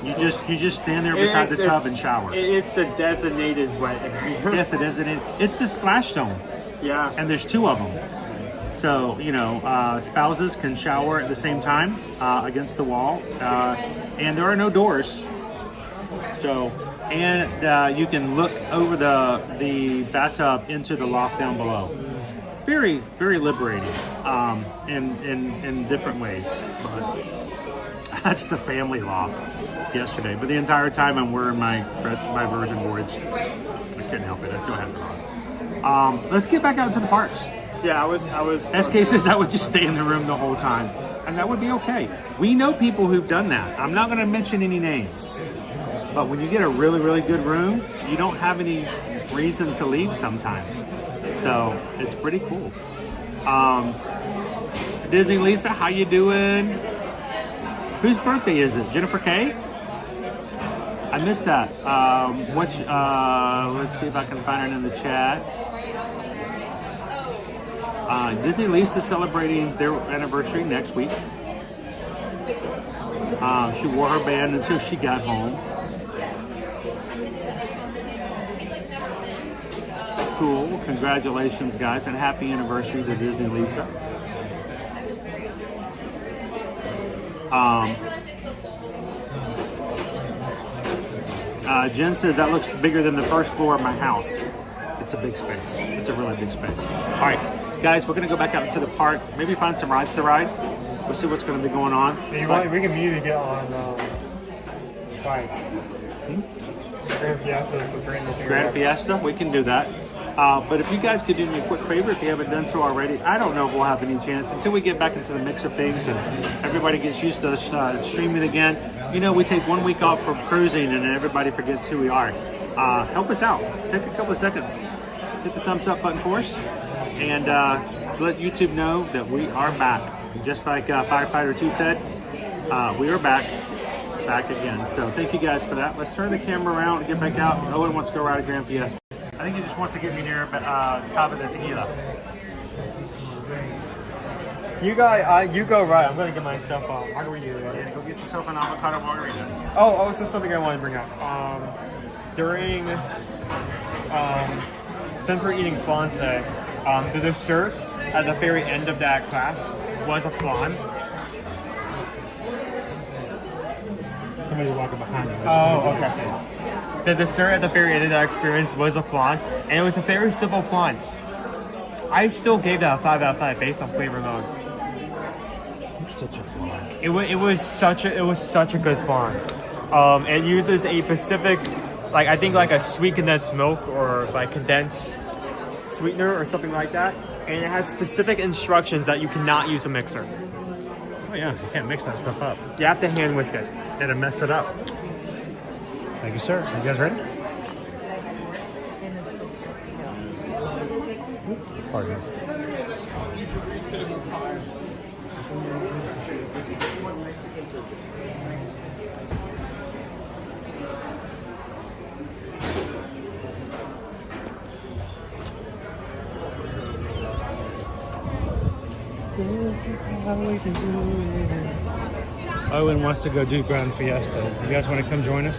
Speaker 6: You just stand there beside the tub and shower.
Speaker 8: It's the designated way.
Speaker 6: Yes, it is. It's the splash zone.
Speaker 8: Yeah.
Speaker 6: And there's 2 of them. So, you know, spouses can shower at the same time against the wall. And there are no doors. So, and you can look over the bathtub into the loft down below. Very, very liberating in different ways. But that's the family loft yesterday. But the entire time I'm wearing my Virgin Voyage. I couldn't help it. I still have it on. Let's get back out to the parks.
Speaker 8: Yeah, I was.
Speaker 6: Best case is I would just stay in the room the whole time, and that would be okay. We know people who've done that. I'm not going to mention any names, but when you get a really, really good room, you don't have any reason to leave sometimes. So it's pretty cool. Disney Lisa, how you doing? Whose birthday is it? Jennifer K? I missed that. Let's see if I can find her in the chat. Disney Lisa celebrating their anniversary next week. She wore her band until she got home. Cool. Congratulations, guys, and happy anniversary to Disney Lisa. Jen says that looks bigger than the first floor of my house. It's a big space. It's a really big space. All right, guys, we're going to go back out into the park. Maybe find some rides to ride. We'll see what's going to be going on.
Speaker 8: We can immediately get on bike. Grand Fiesta is right in this area.
Speaker 6: Grand Fiesta, we can do that. But if you guys could do me a quick favor, if you haven't done so already, I don't know if we'll have any chance until we get back into the mix of things and everybody gets used to streaming again. You know, we take 1 week off from cruising and then everybody forgets who we are. Help us out. Take a couple of seconds. Hit the thumbs up button for us and let YouTube know that we are back. Just like Firefighter 2 said, we are back again. So thank you guys for that. Let's turn the camera around and get back out. Owen wants to go ride a Gran Fiesta. I think he just wants to get me near Cava de Tequila.
Speaker 8: You go right. I'm gonna get myself a margarita.
Speaker 6: Yeah, go get yourself an avocado margarita.
Speaker 8: Oh, it's just something I want to bring up. Since we're eating flan today, the dessert at the very end of that class was a flan.
Speaker 6: Somebody's walking behind me.
Speaker 8: Oh, okay. The dessert at the very end of that experience was a flan, and it was a very simple flan. I still gave that a 5 out of 5 based on flavor alone.
Speaker 6: Such a flan.
Speaker 8: It was such a good flan. It uses a specific, I think a sweet condensed milk or condensed sweetener or something like that, and it has specific instructions that you cannot use a mixer.
Speaker 6: Oh yeah, you can't mix that stuff up.
Speaker 8: You have to hand whisk it.
Speaker 6: And it messed it up. Thank you, sir. You guys ready? Pardon us. This is how we can do it. Owen wants to go do Gran Fiesta. You guys want to come join us?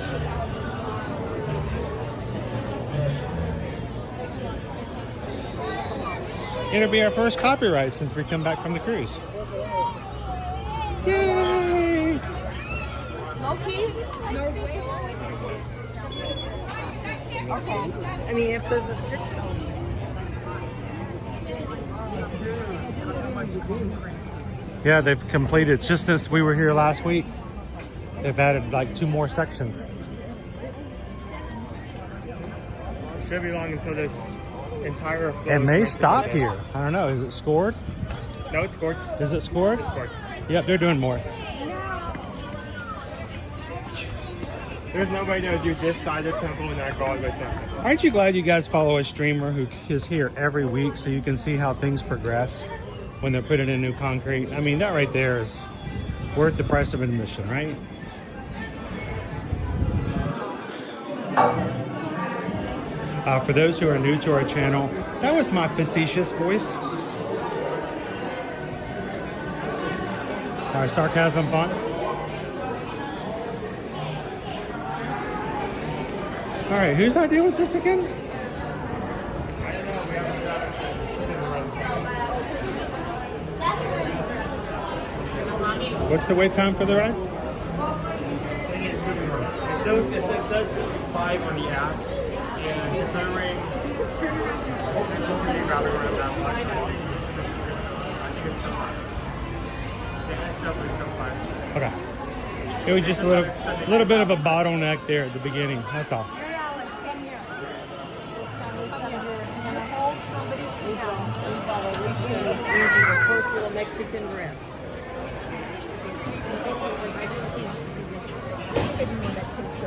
Speaker 6: It'll be our first copyright since we come back from the cruise. Yay!
Speaker 10: No key? No way. Okay. I mean, if there's a sick.
Speaker 6: Yeah, they've completed. It's just since we were here last week, they've added like 2 more sections.
Speaker 8: Should be long until this entire flow.
Speaker 6: It may
Speaker 8: is
Speaker 6: stop
Speaker 8: completed.
Speaker 6: here. I don't know. Is it scored?
Speaker 8: No, it's scored.
Speaker 6: Is it scored?
Speaker 8: It's scored.
Speaker 6: Yep, they're doing more.
Speaker 8: There's nobody to do this side of the temple and not go all the way to the temple.
Speaker 6: Aren't you glad you guys follow a streamer who is here every week so you can see how things progress when they're putting in new concrete? I mean, that right there is worth the price of admission, right? For those who are new to our channel, that was my facetious voice. Our sarcasm font. All right, whose idea was this again?
Speaker 8: I don't know. We haven't got she didn't run something.
Speaker 6: What's the wait time for the ride?
Speaker 8: So it said 5 on the app, and considering it's only rather around that much, I think it's still 5. Yeah, it's definitely still 5.
Speaker 6: Okay. It was just a little bit of a bottleneck there at the beginning. That's all.
Speaker 10: Mexican dress.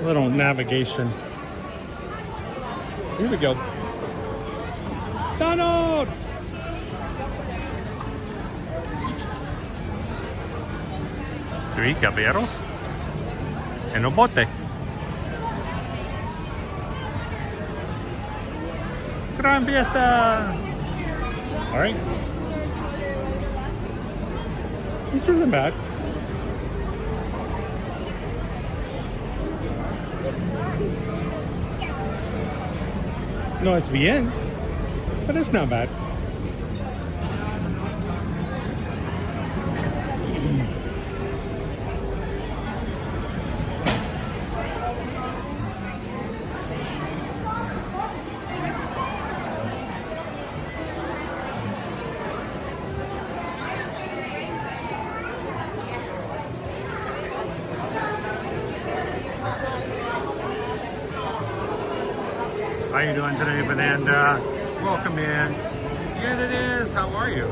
Speaker 6: Little navigation. Here we go. Donald! Three caballeros en un bote. Gran Fiesta! All right. This isn't bad. No, it's bien, but it's not bad. How you doing today, Bananda? Welcome in. Yeah, it is. How are you?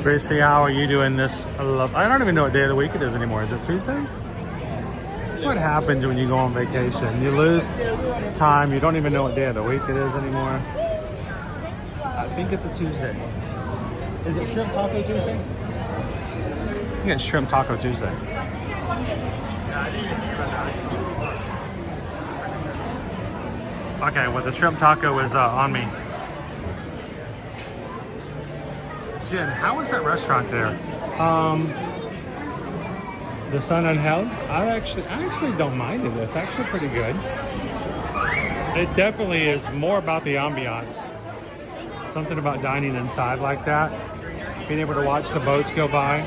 Speaker 6: Tracy, how are you doing this? I don't even know what day of the week it is anymore. Is it Tuesday? What happens when you go on vacation? You lose time. You don't even know what day of the week it is anymore. I think it's a Tuesday. Is it Shrimp Taco Tuesday? I think it's Shrimp Taco Tuesday. Okay, well the shrimp taco is on me. Jen, how is that restaurant there? The Sun Unheld. I actually don't mind it. It's actually pretty good. It definitely is more about the ambiance. Something about dining inside like that. Being able to watch the boats go by.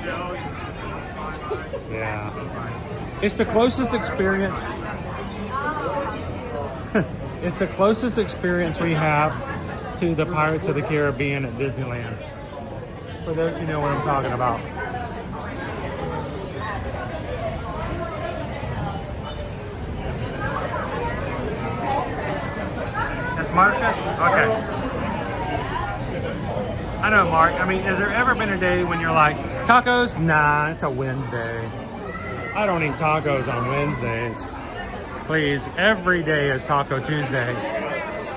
Speaker 6: Yeah. It's the closest experience. It's the closest experience we have to the Pirates of the Caribbean at Disneyland. For those who know what I'm talking about. Marcus? Okay. I know, Mark. I mean, has there ever been a day when you're like, tacos? Nah, it's a Wednesday. I don't eat tacos on Wednesdays. Please, every day is Taco Tuesday,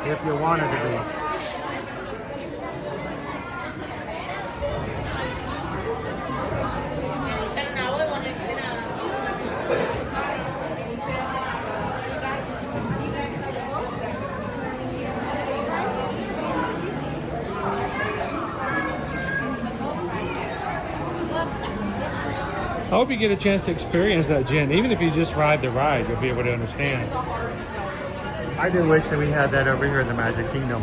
Speaker 6: if you want it to be. hope you get a chance to experience that, Jen. Even if you just ride the ride, you'll be able to understand. I do wish that we had that over here in the Magic Kingdom,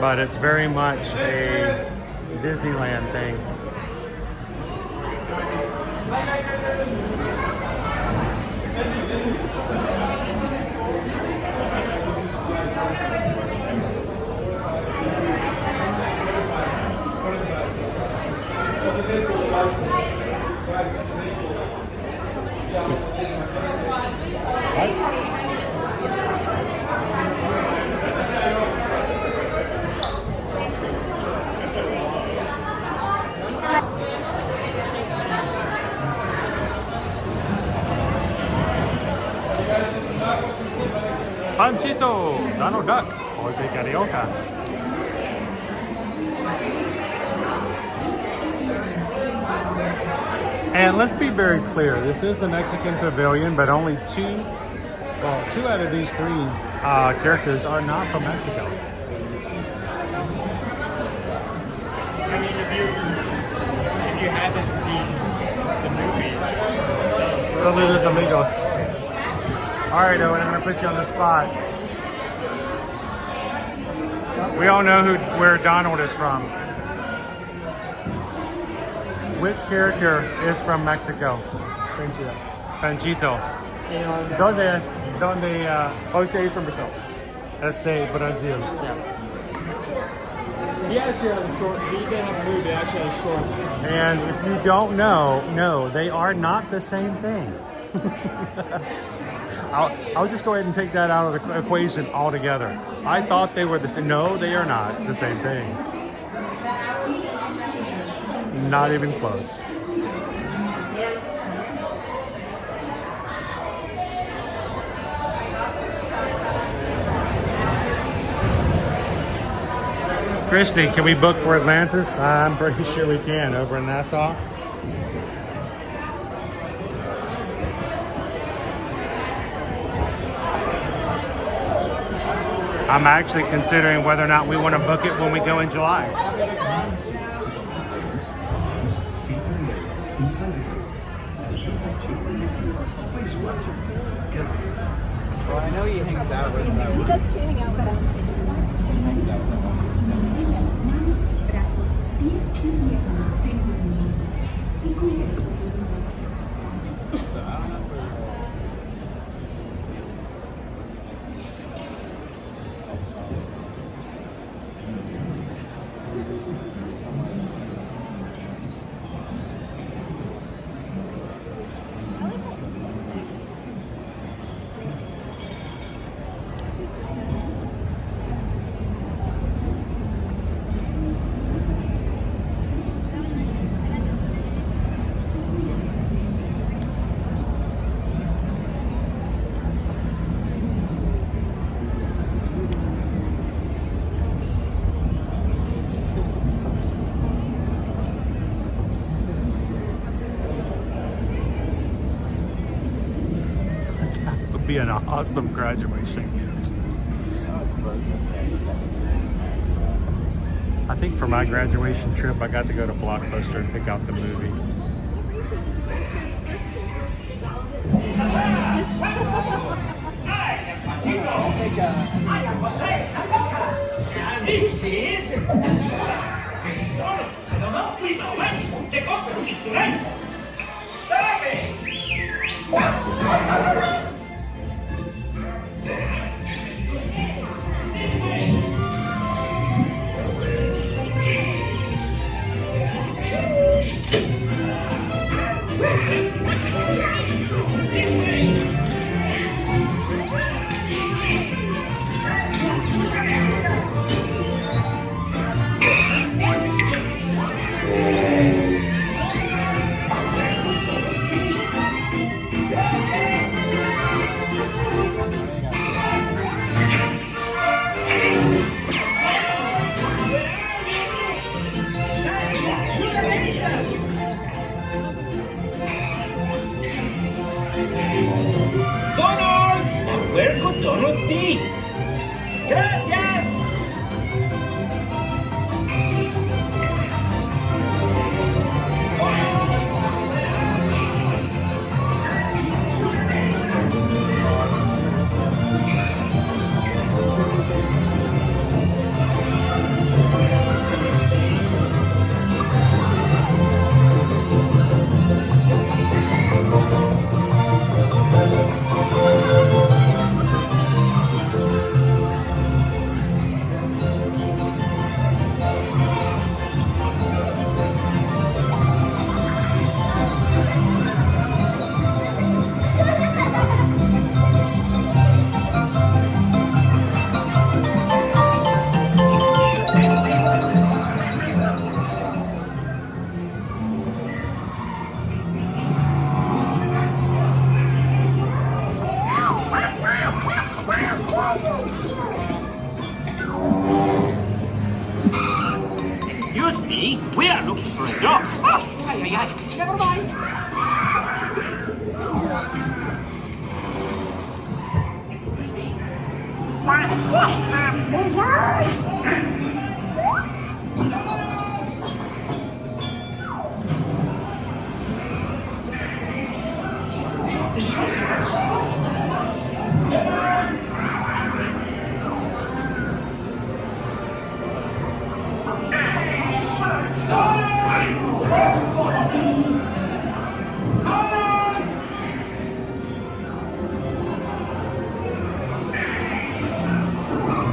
Speaker 6: but it's very much a Disneyland thing. Panchito, Donald Duck, or the Carioca. And let's be very clear, this is the Mexican Pavilion, but only two out of these three characters are not from Mexico.
Speaker 8: I mean, if you haven't seen the movie,
Speaker 6: Saludos, amigos. All right, Owen, I'm gonna put you on the spot. We all know where Donald is from. Which character is from Mexico? Panchito.
Speaker 8: and
Speaker 6: ¿Dónde es? ¿Dónde?
Speaker 8: Jose is from Brazil.
Speaker 6: Es de Brasil.
Speaker 8: Yeah. He actually has a short. He didn't have a movie. He actually has a short.
Speaker 6: And if you don't know, no, they are not the same thing. I'll just go ahead and take that out of the equation altogether. I thought they were the same. No, they are not the same thing. Not even close. Christy, can we book for Atlantis? I'm pretty sure we can over in Nassau. I'm actually considering whether or not we want to book it when we go in July.
Speaker 9: Well, I know he hangs out with
Speaker 10: He does hang out with us.
Speaker 6: Be an awesome graduation gift. I think for my graduation trip, I got to go to Blockbuster and pick out the movie.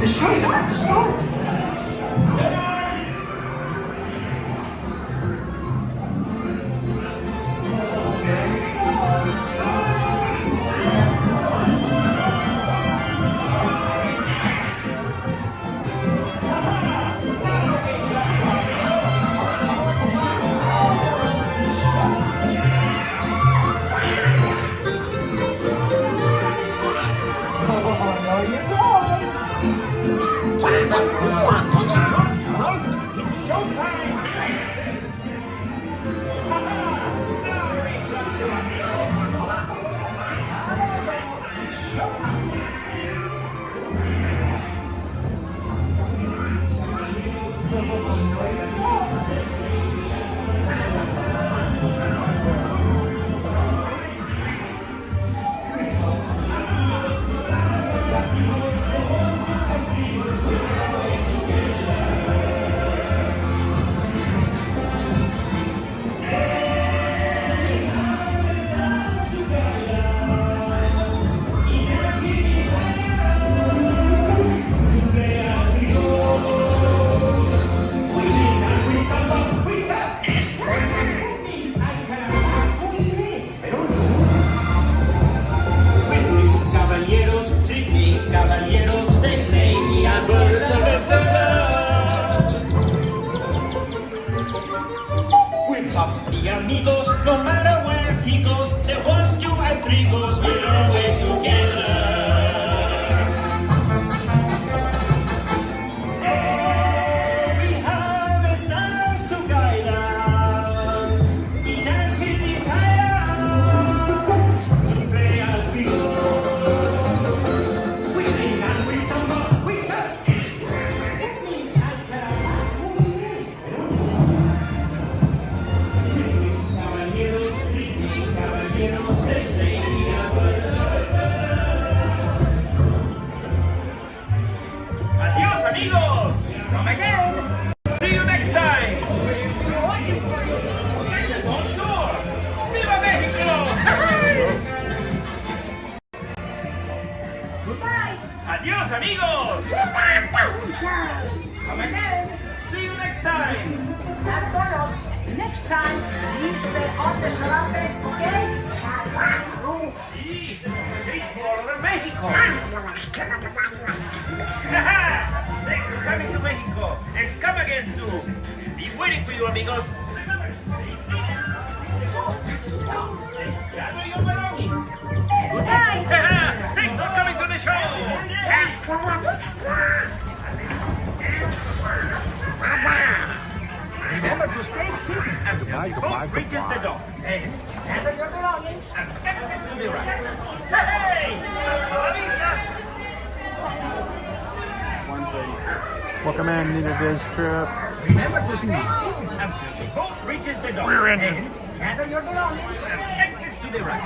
Speaker 2: The show's about to start.
Speaker 12: Amigos, no matter where he goes, the 1, 2, and 3 goes, we're always together. Oh, we have the stars to guide us. We dance with desire to play as we go. We sing and we samba, we have Adiós, amigos. Come again. See you next time. On tour. Viva Mexico. Goodbye. Adiós, amigos. Come again. See you next time.
Speaker 2: Next time, please stay on the Sarape, okay?
Speaker 12: Sí, Explorer México. Thanks for coming to Mexico and come again soon. Be waiting for you, amigos. Remember, stay seated. Gather your belongings. Goodbye. Thanks for coming to the show. Remember to stay seated until the boat reaches the dock. And gather your belongings and exit to the right. Hey!
Speaker 6: Welcome in, needed this trip.
Speaker 12: Remember to stay seated until the boat reaches the dock.
Speaker 6: We're in.
Speaker 12: And gather your belongings and exit to the right.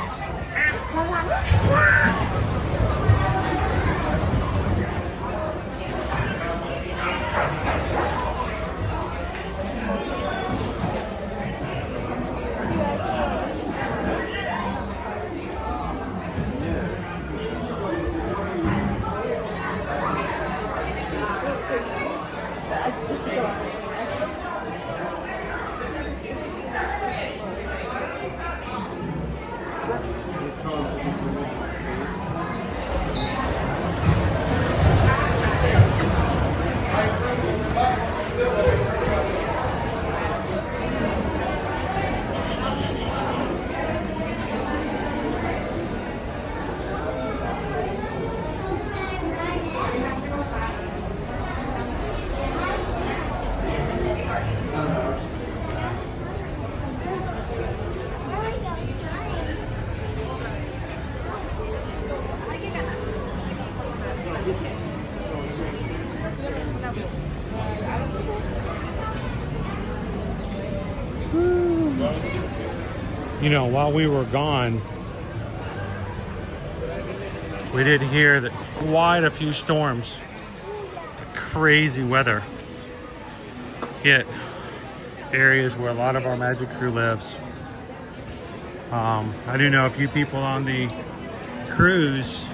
Speaker 6: You know, while we were gone, we did hear that quite a few storms, crazy weather hit areas where a lot of our Magic Crew lives. I do know a few people on the cruise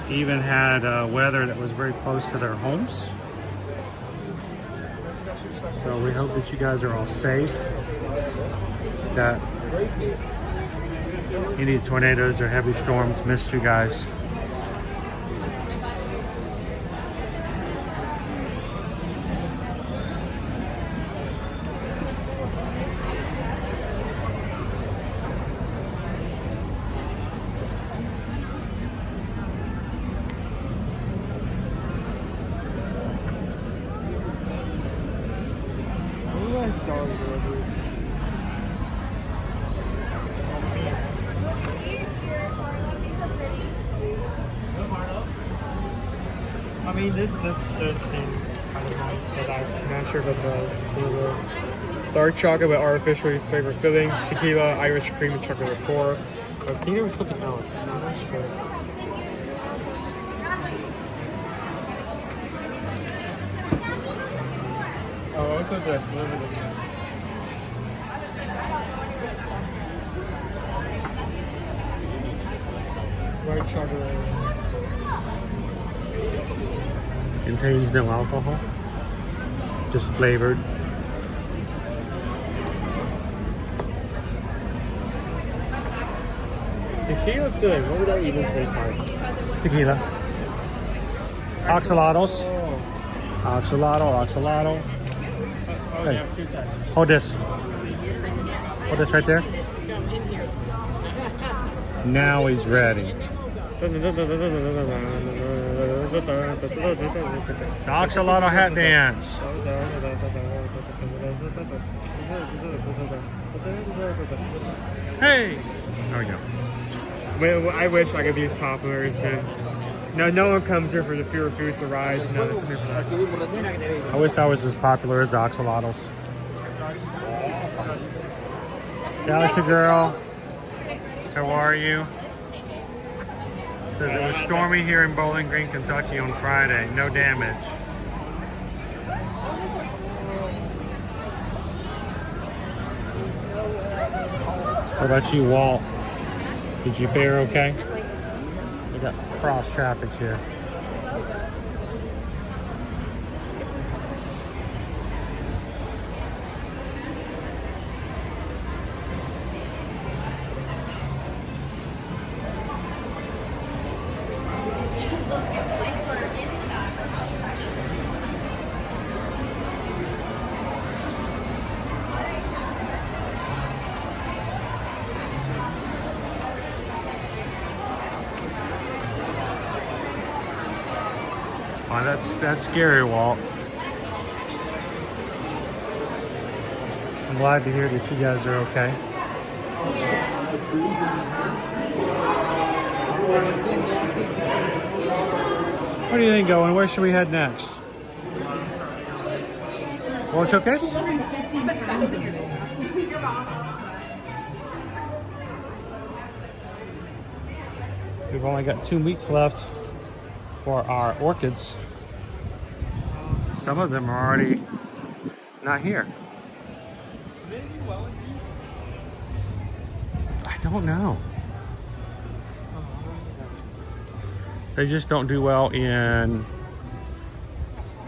Speaker 6: even had weather that was very close to their homes. So we hope that you guys are all safe, that any tornadoes or heavy storms missed you guys.
Speaker 8: I mean, this does seem kind of nice, but I'm not sure if it's the dark chocolate with artificially flavored filling, tequila, Irish cream, and chocolate core. I think there was something else. I'm not sure. Oh, also this. Whatever this is. White chocolate.
Speaker 6: Contains no alcohol, just flavored.
Speaker 8: Tequila filling, what would that even taste like?
Speaker 6: Tequila. Oxalatos. Oxalato.
Speaker 8: Oh, they have two types.
Speaker 6: Hold this. Hold this right there. Now he's ready. The Oxalato hat dance. Hey! There we go.
Speaker 8: I wish I could use poplars. No one comes here for the pure foods or rides. No, they come here for that.
Speaker 6: I wish I was as popular as the Oxalatos. Galaxy Girl, how are you? Says it was stormy here in Bowling Green, Kentucky on Friday. No damage. What about you, Walt? Did you fare okay? We got cross traffic here. Oh, that's scary, Walt. I'm glad to hear that you guys are okay. What do you think, Owen? Where should we head next? World Showcase? We've only got 2 weeks left for our orchids. Some of them are already not here. I don't know. They just don't do well in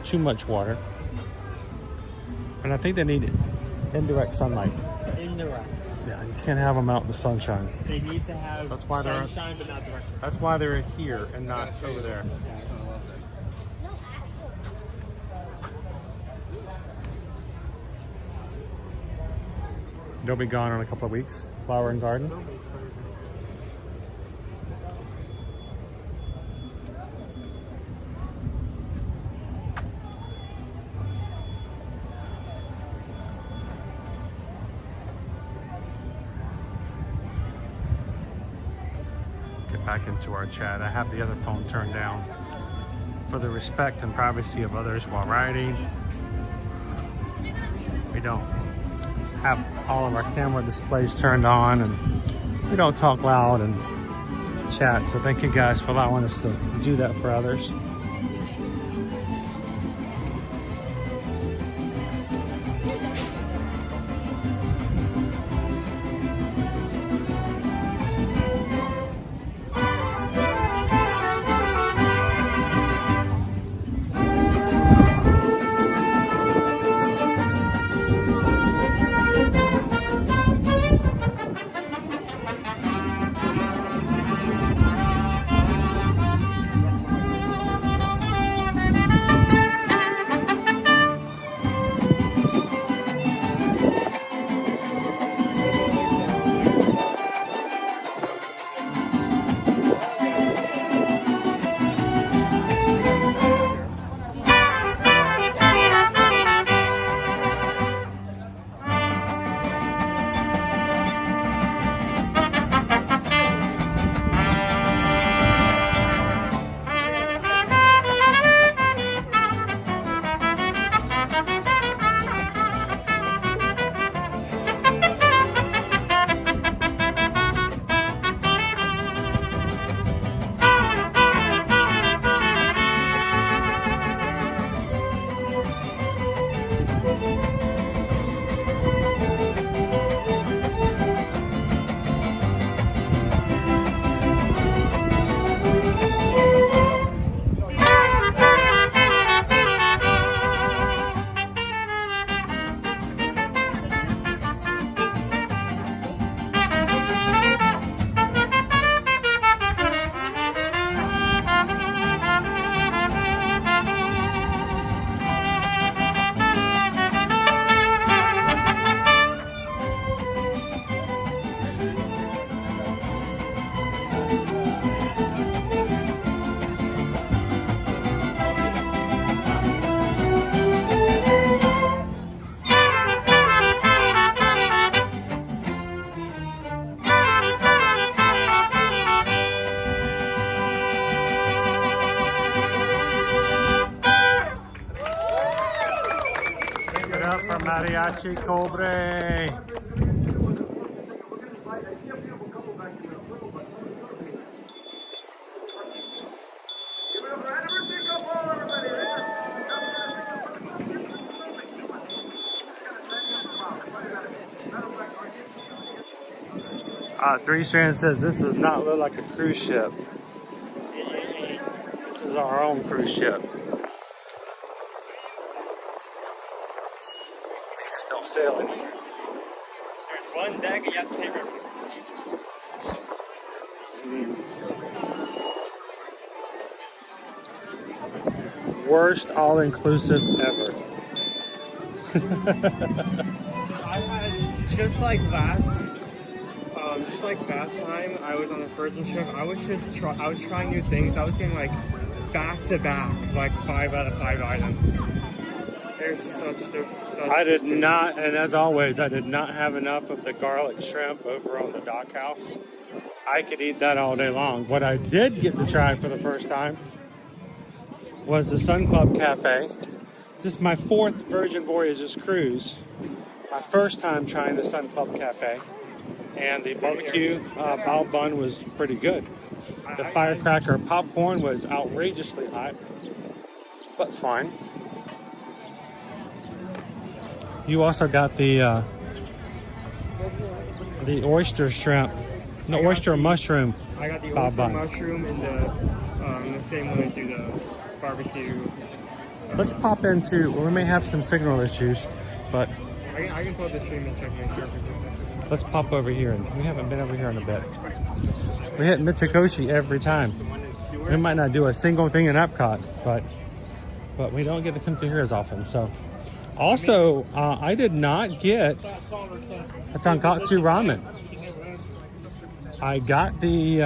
Speaker 6: too much water. And I think they need indirect sunlight.
Speaker 8: Indirect.
Speaker 6: Yeah, you can't have them out in the sunshine.
Speaker 8: They need to have sunshine, but not direct.
Speaker 6: That's why they're here and not over there. They'll be gone in a couple of weeks. Flower and Garden. Get back into our chat. I have the other phone turned down for the respect and privacy of others while riding. We don't have all of our camera displays turned on and we don't talk loud and chat. So thank you guys for allowing us to do that for others. Mariachi Cobre. Three Strand says this does not look like a cruise ship. This is our own cruise ship. Don't sail it.
Speaker 8: There's one deck and you have to pay for it.
Speaker 6: Worst all-inclusive ever.
Speaker 8: I had just like last time I was on the Virgin ship. I was trying new things. I was getting like back to back, like 5 out of 5 items. There's such.
Speaker 6: I did not, and as always, I did not have enough of the garlic shrimp over on the dock house. I could eat that all day long. What I did get to try for the first time was the Sun Club Cafe. This is my 4th Virgin Voyages cruise. My first time trying the Sun Club Cafe. And the barbecue bao bun was pretty good. The firecracker popcorn was outrageously hot, but fine. You also got the oyster shrimp, no oyster mushroom.
Speaker 8: I got the
Speaker 6: bao
Speaker 8: oyster
Speaker 6: bun.
Speaker 8: mushroom and the same one as you, the barbecue.
Speaker 6: Let's pop into. Well, we may have some signal issues, but
Speaker 8: I can pull up the stream and check my surface.
Speaker 6: let's pop over here. And we haven't been over here in a bit. We hit Mitsukoshi every time. We might not do a single thing in Epcot, but we don't get to come through here as often. So, also, I did not get a tonkatsu ramen. I got the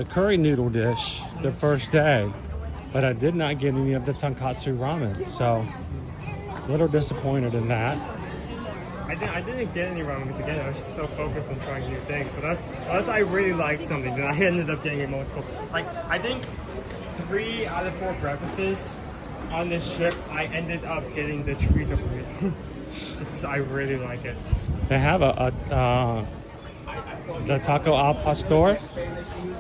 Speaker 6: curry noodle dish the first day, but I did not get any of the tonkatsu ramen. So, a little disappointed in that.
Speaker 8: I didn't get any ramen because again I was just so focused on trying new things. So unless I really liked something, then I ended up getting it multiple. Like I think 3 out of 4 breakfasts on this ship, I ended up getting the chorizo burrito just because I really like it.
Speaker 6: They have the taco al pastor.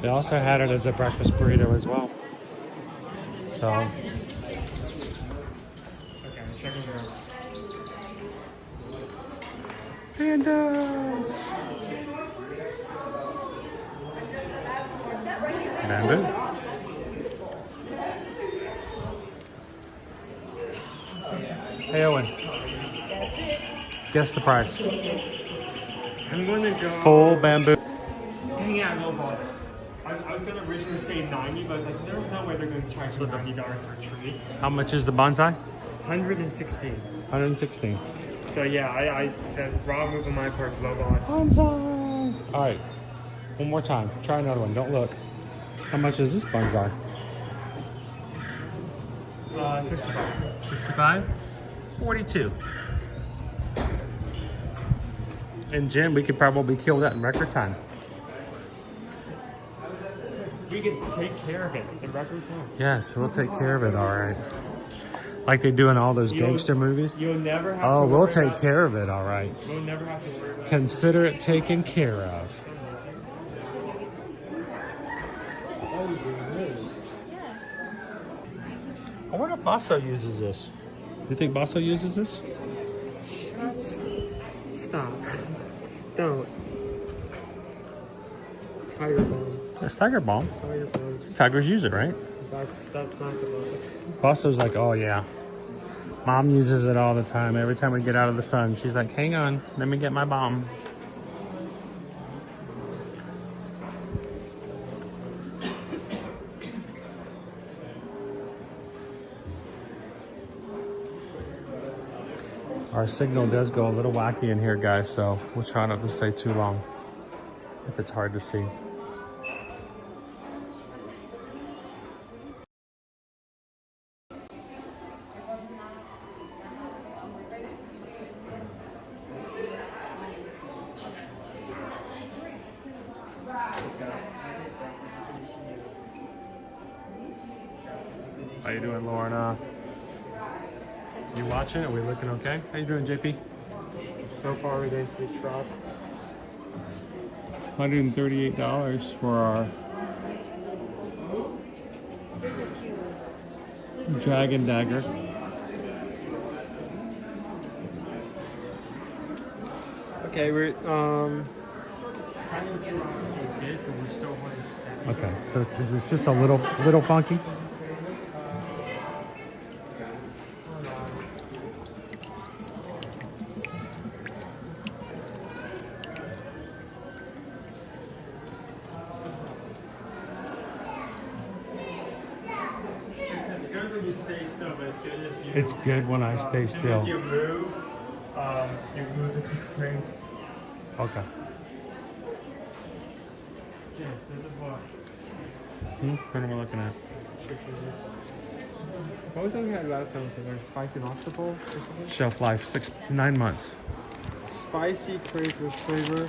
Speaker 6: They also had it as a breakfast burrito as well. So.
Speaker 8: Okay, check it out.
Speaker 6: Pandas. Bamboo. Hey Owen.
Speaker 3: That's it.
Speaker 6: Guess the price.
Speaker 8: I'm going to go...
Speaker 6: Full bamboo.
Speaker 8: Dang it, I lowballed it. I was going to originally say 90, but I was like, there's no way they're going to charge me $90 for a tree.
Speaker 6: How much is the bonsai?
Speaker 8: 116.
Speaker 6: 116.
Speaker 8: So yeah, the wrong move on my part is lowball.
Speaker 6: Bonsai. All right. One more time. Try another one. Don't look. How much is this bonsai?
Speaker 8: 65.
Speaker 6: 65? 42. And Jim, we could probably kill that in record time.
Speaker 8: We can take care of it in record time.
Speaker 6: Yes, we'll take care of it, all right. Like they do in all those gangster movies.
Speaker 8: You'll never have to
Speaker 6: Oh, we'll
Speaker 8: worry
Speaker 6: take
Speaker 8: about
Speaker 6: care of it, all right.
Speaker 8: We'll never have to worry about
Speaker 6: Consider it taken care of. I wonder if Basso uses this. You think Basso uses this?
Speaker 8: Stop. Don't. Tiger bomb.
Speaker 6: It's Tiger Balm.
Speaker 8: Tiger bomb.
Speaker 6: Tigers use it, right?
Speaker 8: That's not the one.
Speaker 6: Basso's like, oh yeah. Mom uses it all the time. Every time we get out of the sun, she's like, hang on, let me get my bomb. Our signal does go a little wacky in here, guys, so we'll try not to stay too long if it's hard to see. How you doing, Lorna? You watching? Are we looking okay? How you doing, JP?
Speaker 8: So far, we didn't see drop.
Speaker 6: $138 for our Dragon Dagger.
Speaker 8: Okay, we're kind of dropping a bit, but we're still holding steady.
Speaker 6: Okay, so is this just a little funky?
Speaker 8: It's good when you stay still, but as soon as you...
Speaker 6: It's good when I stay
Speaker 8: as soon
Speaker 6: still.
Speaker 8: as you move, you lose a few frames.
Speaker 6: Okay.
Speaker 8: Yes, this is what...
Speaker 6: What am I looking at?
Speaker 8: What was something I had last time? Was it spicy lobster bowl or something?
Speaker 6: Shelf life, 9 months.
Speaker 8: Spicy crayfish flavor.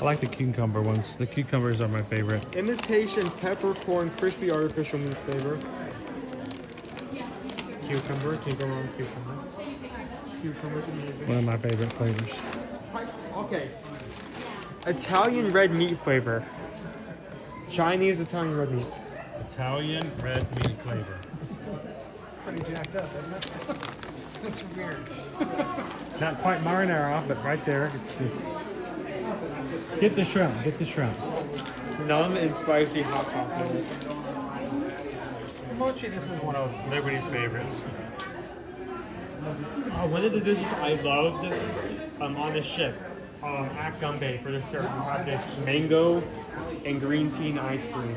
Speaker 6: I like the cucumber ones. The cucumbers are my favorite.
Speaker 8: Imitation peppercorn crispy artificial meat flavor. Cucumber, can't go wrong with cucumber. Cucumber's amazing.
Speaker 6: One of my favorite flavors.
Speaker 8: Okay. Italian red meat flavor. Chinese Italian red meat.
Speaker 6: Italian red meat flavor.
Speaker 2: Pretty jacked up, isn't it? That's weird.
Speaker 6: Not quite marinara, but right there. It's just... Get the shrimp. Get the shrimp.
Speaker 8: Numb and spicy hot pot.
Speaker 6: Mochi, this is one of Liberty's favorites.
Speaker 8: One of the dishes I loved on the ship, at Gumbe for dessert, you had this mango and green tea and ice cream.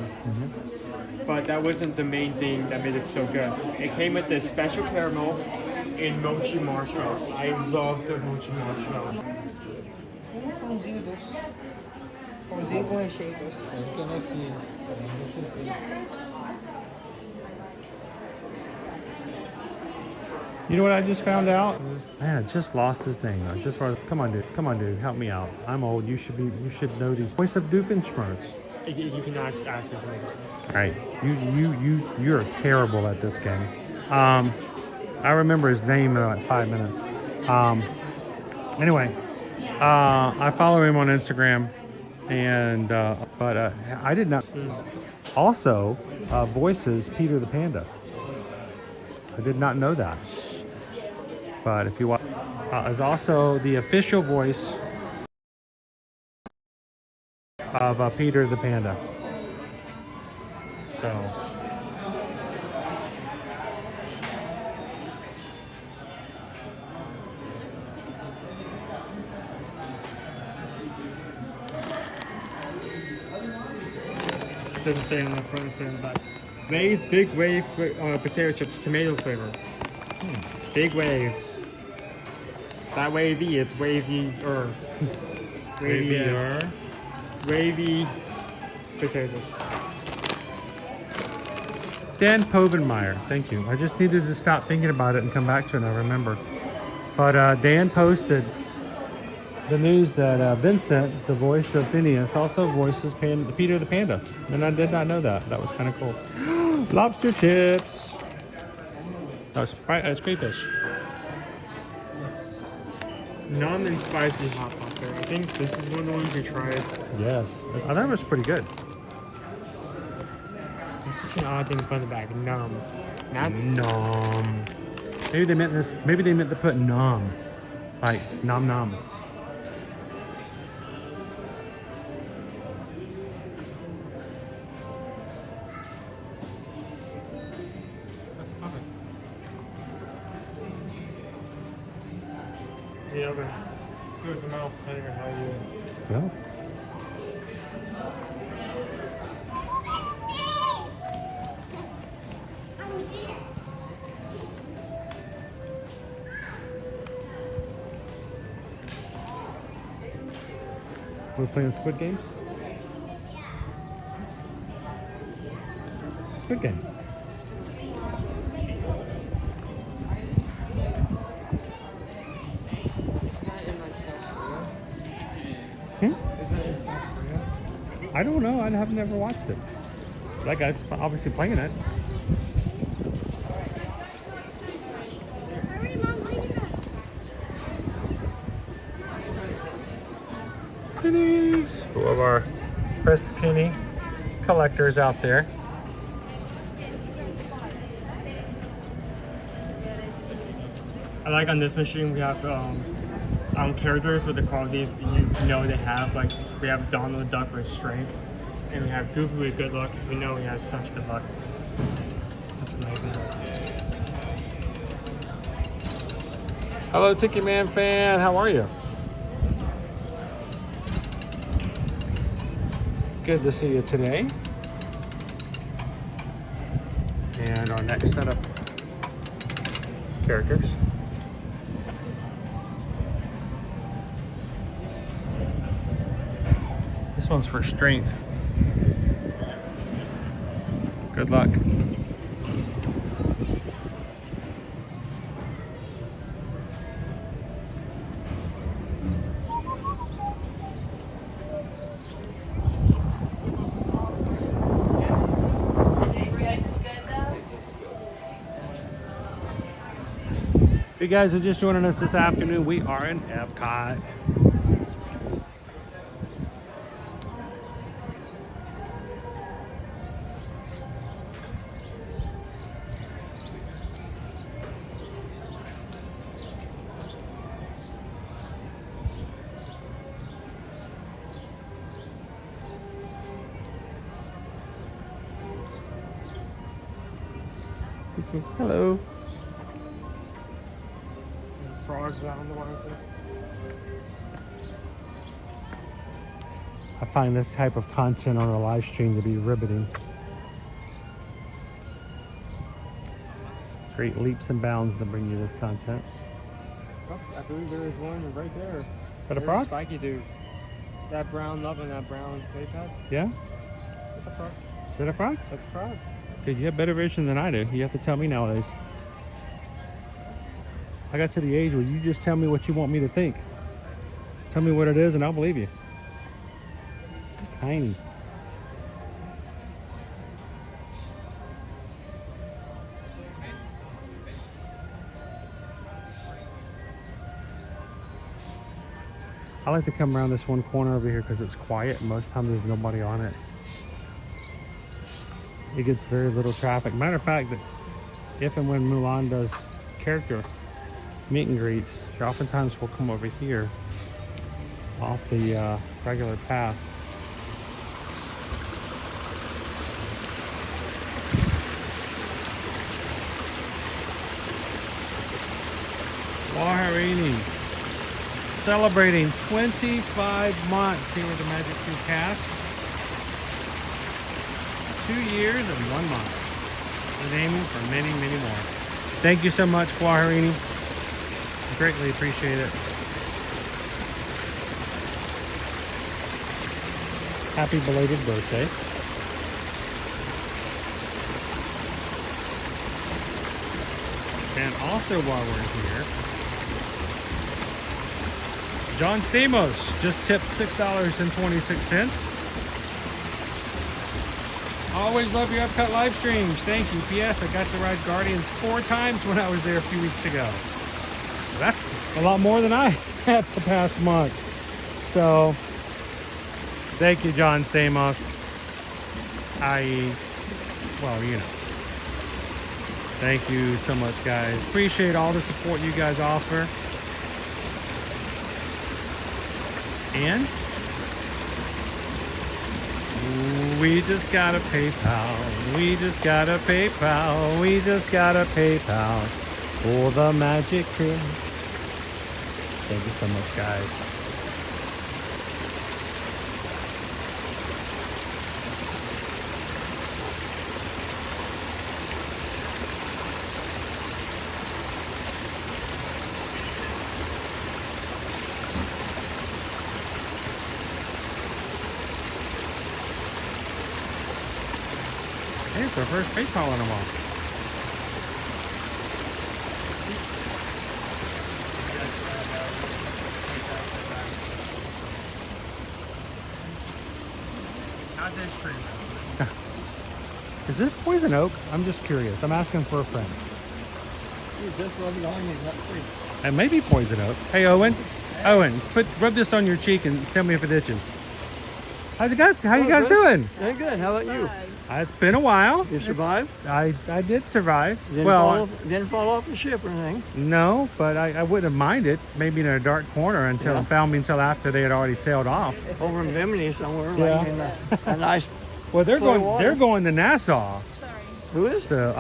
Speaker 8: But that wasn't the main thing that made it so good. It came with this special caramel and mochi marshmallows. I love the mochi marshmallow.
Speaker 6: You know what I just found out? Man, I just lost his name. Come on, dude. Come on, dude. Help me out. I'm old. You should know these. Voice of Doofenshmirtz.
Speaker 8: You cannot ask me for names.
Speaker 6: All right, you're terrible at this game. I remember his name in like 5 minutes. Anyway, I follow him on Instagram, and but I did not. Also, voices Peter the Panda. I did not know that. But if you watch, is also the official voice of Peter the Panda. So.
Speaker 8: Doesn't say on the front, it says on the back. Lay's Big Wave potato chips, tomato flavor. Big waves. It's not wavy, it's wavy or wavy. Wavy potatoes.
Speaker 6: Dan Povenmire, thank you. I just needed to stop thinking about it and come back to it and I remember. But Dan posted the news that Vincent, the voice of Phineas, also voices Peter the Panda. And I did not know that. That was kind of cool. Lobster chips. That was crayfish.
Speaker 8: Numb and spicy hot pepper. I think this is one of the ones we tried.
Speaker 6: Yes. I thought it was pretty good.
Speaker 8: It's such an odd thing to put in the bag. Numb. Not
Speaker 6: Nom. Maybe they meant this. Maybe they meant to put nom. Like nom nom.
Speaker 8: That's a puppet. Yeah, okay. Do some mouth depending on how you.
Speaker 6: Yeah. We're playing Squid Games? Squid Game. I don't know. I have never watched it. That guy's obviously playing it. Pennies. Two of our pressed penny collectors out there.
Speaker 8: I like on this machine we have characters with the qualities that you know they have. Like we have Donald Duck with strength, and we have Goofy with good luck because we know he has such good luck. Such amazing luck.
Speaker 6: Hello, Tiki Man fan. How are you? Good to see you today. And our next set of characters. This one's for strength. Good luck. If you guys are just joining us this afternoon, we are in Epcot. Hello.
Speaker 8: Frogs out on the water.
Speaker 6: I find this type of content on a live stream to be riveting. Great leaps and bounds to bring you this content.
Speaker 8: Oh, I believe there is one right there.
Speaker 6: Got a
Speaker 8: There's
Speaker 6: frog?
Speaker 8: Spiky dude. That brown love and that brown lily pad.
Speaker 6: Yeah?
Speaker 8: That's a frog.
Speaker 6: Is that a frog?
Speaker 8: That's a frog.
Speaker 6: Dude, you have better vision than I do. You have to tell me nowadays. I got to the age where you just tell me what you want me to think. Tell me what it is and I'll believe you. Tiny. I like to come around this one corner over here because it's quiet and most times there's nobody on it. It gets very little traffic. Matter of fact, that if and when Mulan does character meet and greets, she oftentimes will come over here off the regular path. Waharini, celebrating 25 months here with the Magic Crew cast. 2 years and 1 month. We're aiming for many, many more. Thank you so much, Waharini. Greatly appreciate it. Happy belated birthday. And also while we're here, John Stamos just tipped $6.26. Always love your Epcot live streams. Thank you. P.S. I got to ride Guardians 4 times when I was there a few weeks ago. That's a lot more than I had the past month. So, thank you, John Stamos. Well, you know. Thank you so much, guys. Appreciate all the support you guys offer. And we just got a PayPal. We just got a PayPal. We just got a PayPal for the Magic Crew. Thank you so much, guys. Hey, it's our first PayPal in a while.
Speaker 8: How'd this stream go?
Speaker 6: Is this poison oak? I'm just curious. I'm asking for a friend. It may be poison oak. Hey, Owen. Owen, rub this on your cheek and tell me if it itches. How you guys doing?
Speaker 13: Doing good. How about you?
Speaker 6: It's been a while.
Speaker 13: You survived?
Speaker 6: I did survive.
Speaker 13: Didn't fall off the ship or anything?
Speaker 6: No, but I wouldn't have minded. Maybe in a dark corner until it found me until after they had already sailed off.
Speaker 13: Over in Bimini somewhere.
Speaker 6: Yeah.
Speaker 13: Like in a nice.
Speaker 6: Well, they're
Speaker 13: clear
Speaker 6: going.
Speaker 13: water.
Speaker 6: They're going to Nassau.
Speaker 13: Who is?
Speaker 6: The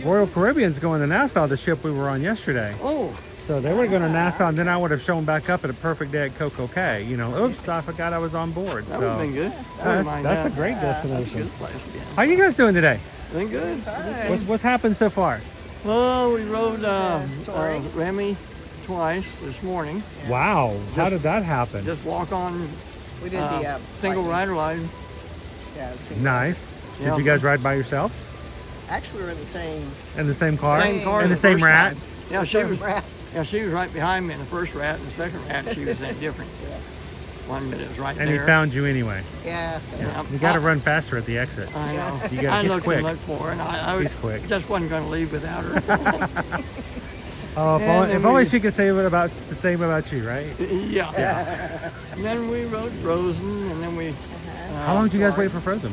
Speaker 6: Royal Caribbean's going to Nassau. The ship we were on yesterday.
Speaker 13: Oh.
Speaker 6: So they were going to Nassau, and then I would have shown back up at a perfect day at Coco Cay. You know, oops, I forgot I was on board.
Speaker 13: That would have been good.
Speaker 6: That's a great destination.
Speaker 13: That's a good place again.
Speaker 6: How you guys doing today?
Speaker 13: Doing good.
Speaker 6: What's happened so far?
Speaker 13: Well, we rode Remy twice this morning.
Speaker 6: Wow. How did that happen?
Speaker 13: Just walk on.
Speaker 3: We did the
Speaker 13: single rider ride.
Speaker 3: Yeah,
Speaker 6: Nice.
Speaker 13: Yeah.
Speaker 6: Did you guys ride by yourselves?
Speaker 3: actually we were in the same.
Speaker 6: In the same car?
Speaker 13: Same car.
Speaker 6: In the same rat?
Speaker 13: Time. Yeah, she was right behind me in the first rat, and the second rat she was in different. One minute was right
Speaker 6: and
Speaker 13: there.
Speaker 6: he found you anyway.
Speaker 3: Yeah.
Speaker 6: You got to run faster at the exit.
Speaker 13: I know.
Speaker 6: You got
Speaker 13: I
Speaker 6: to
Speaker 13: looked
Speaker 6: quick.
Speaker 13: and looked for her, and I
Speaker 6: He's quick.
Speaker 13: just wasn't going to leave without her.
Speaker 6: If only she could say the same about you, right?
Speaker 13: Yeah. And then we rode Frozen, and then we.
Speaker 6: How long did you guys wait for Frozen?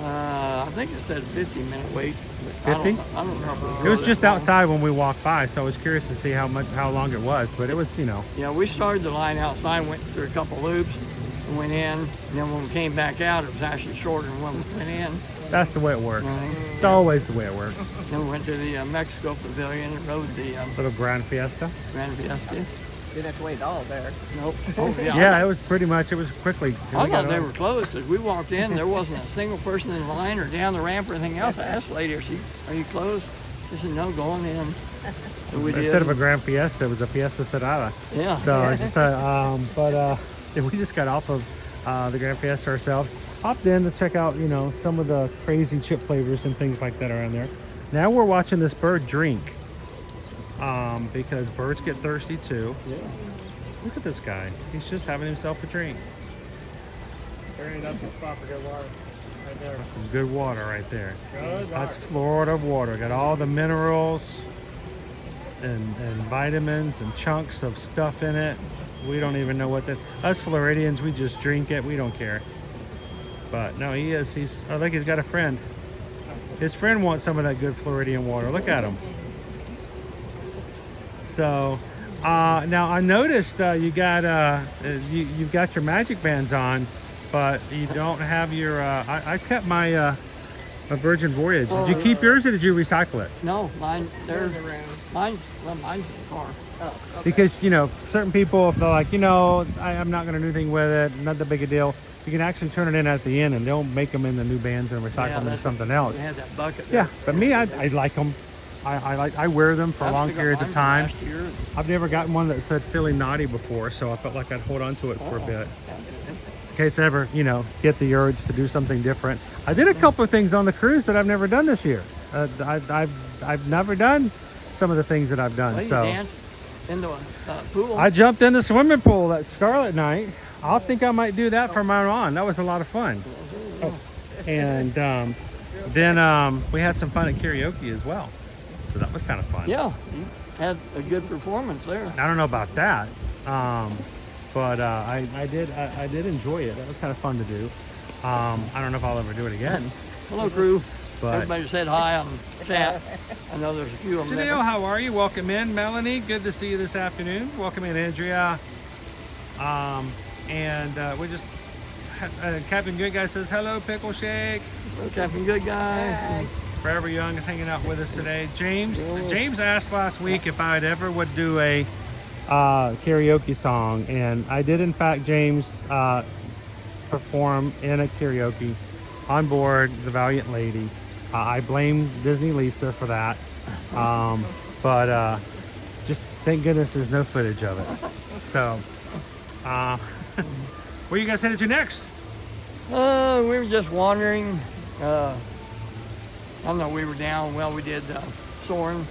Speaker 13: I think it said 50-minute wait.
Speaker 6: 50?
Speaker 13: I don't know.
Speaker 6: It was just outside when we walked by, so I was curious to see how long it was, but it was, you know.
Speaker 13: Yeah, we started the line outside, went through a couple loops, and went in. And then when we came back out, it was actually shorter than when we went in.
Speaker 6: That's the way it works.
Speaker 13: Right.
Speaker 6: It's always the way it works.
Speaker 13: Then we went to the Mexico Pavilion and rode the
Speaker 6: Little Gran Fiesta.
Speaker 13: Gran Fiesta.
Speaker 3: Didn't have to wait at all there.
Speaker 13: Nope. Oh,
Speaker 6: Yeah, it was quickly.
Speaker 13: I thought they were closed because we walked in, there wasn't a single person in line or down the ramp or anything else. I asked the lady, are you closed? She said, no, going in. So we
Speaker 6: Instead of a Gran Fiesta, it was a Fiesta Cerrada.
Speaker 13: Yeah.
Speaker 6: So I just we just got off of the Gran Fiesta ourselves. Hopped in to check out, some of the crazy chip flavors and things like that are in there. Now we're watching this bird drink. Because birds get thirsty too.
Speaker 13: Yeah.
Speaker 6: Look at this guy. He's just having himself a drink.
Speaker 8: Turning up the spot for good water. Right there.
Speaker 6: That's some good water right there.
Speaker 8: Good
Speaker 6: That's
Speaker 8: water.
Speaker 6: Florida water. Got all the minerals and vitamins and chunks of stuff in it.
Speaker 1: We don't even know what that. Us Floridians, we just drink it. We don't care. But no, he is. I think he's got a friend. His friend wants some of that good Floridian water. Look at him. So now I noticed you've got your magic bands on, but you don't have your. I kept my Virgin Voyage. Did you keep yours or did you recycle it?
Speaker 13: No, mine's in the car.
Speaker 3: Oh, okay.
Speaker 1: Because, you know, certain people, if they're like, you know, I'm not going to do anything with it, not that big a deal, you can actually turn it in at the end and they'll make them into new bands and recycle them into something else.
Speaker 13: They had that bucket.
Speaker 1: Yeah, but me, I like them. I wear them for long periods of time. I've never gotten one that said feeling naughty before, so I felt like I'd hold on to it for a bit. In case I ever, you know, get the urge to do something different. I did a couple of things on the cruise that I've never done this year. I've never done some of the things that I've done.
Speaker 13: Well, you
Speaker 1: so
Speaker 13: danced in the pool.
Speaker 1: I jumped in the swimming pool that Scarlet night. I think I might do that from now on. That was a lot of fun. And then we had some fun at karaoke as well. So that was kind of fun.
Speaker 13: Yeah, you had a good performance there.
Speaker 1: I don't know about that, but I did enjoy it. That was kind of fun to do. I don't know if I'll ever do it again.
Speaker 13: Hello, crew.
Speaker 1: But
Speaker 13: everybody said hi on chat. I know there's a few of them there.
Speaker 1: Janelle, how are you? Welcome in. Melanie, good to see you this afternoon. Welcome in, Andrea. We just Captain Good Guy says hello, Pickle Shake.
Speaker 13: Hello, Captain Good Guy.
Speaker 3: Hi.
Speaker 1: Forever Young is hanging out with us today. James asked last week if I ever would do a karaoke song, and I did in fact, James, perform in a karaoke on board the Valiant Lady. I blame Disney Lisa for that, but just thank goodness there's no footage of it. So where you guys headed to next?
Speaker 13: We were just wandering. I don't know, we were down, well, we did Soarin',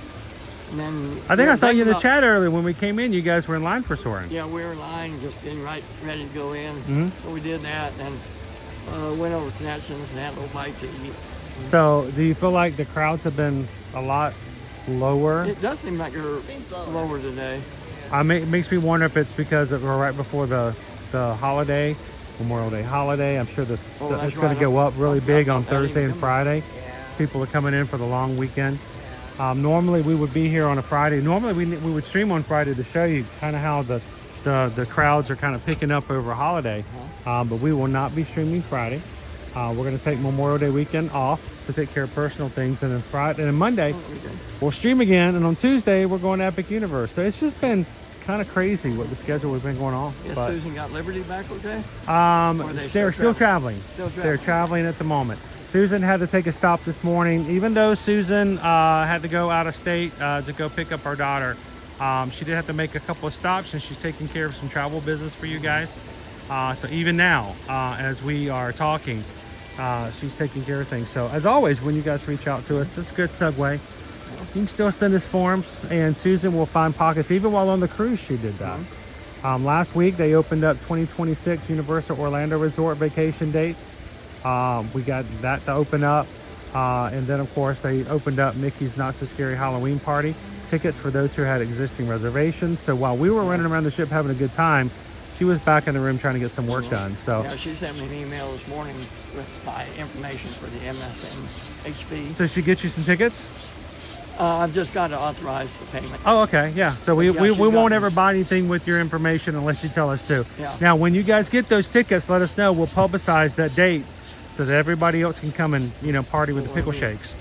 Speaker 13: and then...
Speaker 1: I think I saw you in the chat earlier when we came in. You guys were in line for Soarin'.
Speaker 13: Yeah, we were in line, just getting ready to go in.
Speaker 1: Mm-hmm.
Speaker 13: So we did that, and went over Connections and had a little bite to eat.
Speaker 1: So, do you feel like the crowds have been a lot lower?
Speaker 13: It does seem like they're lower today.
Speaker 1: It makes me wonder if it's because we're right before the holiday, Memorial Day holiday. I'm sure that it's going to go up really big on Thursday and Friday. People are coming in for the long weekend. Normally we would be here on a Friday. Normally we would stream on Friday to show you kind of how the crowds are kind of picking up over a holiday. But we will not be streaming Friday. We're going to take Memorial Day weekend off to take care of personal things, and then Friday and then Monday we'll stream again, and on Tuesday we're going to Epic Universe. So it's just been kind of crazy what the schedule has been going on.
Speaker 13: Yes,
Speaker 1: but
Speaker 13: Susan got Liberty back okay?
Speaker 1: They're still traveling. They're traveling at the moment. Susan had to take a stop this morning, even though Susan had to go out of state to go pick up our daughter. She did have to make a couple of stops, and she's taking care of some travel business for you guys. So even now, as we are talking, she's taking care of things. So as always, when you guys reach out to us, it's a good segue. You can still send us forms, and Susan will find pockets. Even while on the cruise, she did that. Last week, they opened up 2026 Universal Orlando Resort vacation dates. We got that to open up. And then, of course, they opened up Mickey's Not So Scary Halloween Party. Tickets for those who had existing reservations. So while we were running around the ship having a good time, she was back in the room trying to get some work done. So
Speaker 13: yeah, she sent me an email this morning with my information for the MSN HB.
Speaker 1: So she get you some tickets?
Speaker 13: I've just got to authorize the payment.
Speaker 1: Oh, okay, yeah. So we won't ever buy anything with your information unless you tell us to.
Speaker 13: Yeah.
Speaker 1: Now, when you guys get those tickets, let us know. We'll publicize that date so that everybody else can come and, you know, party with the pickle shakes.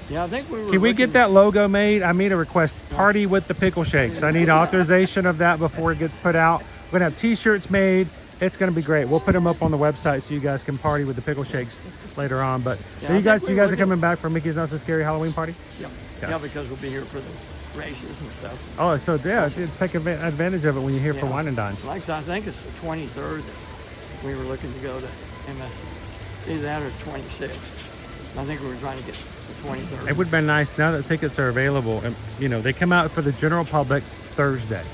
Speaker 13: Yeah, I think we were.
Speaker 1: Can we get that logo made? I made a request, party with the pickle shakes. I need authorization of that before it gets put out. We're going to have t-shirts made. It's going to be great. We'll put them up on the website so you guys can party with the pickle shakes later on. But
Speaker 13: yeah,
Speaker 1: so you guys are coming back for Mickey's Not So Scary Halloween Party?
Speaker 13: Yep. Yeah, because we'll be here for the races and stuff.
Speaker 1: Oh, so yeah, take advantage of it when you're here for Wine and Dine.
Speaker 13: Like I said, I think it's the 23rd that we were looking to go to MS. Either that or 26th. I think we were trying to get the 23rd.
Speaker 1: It would have been nice now that tickets are available. And, you know, they come out for the general public Thursday.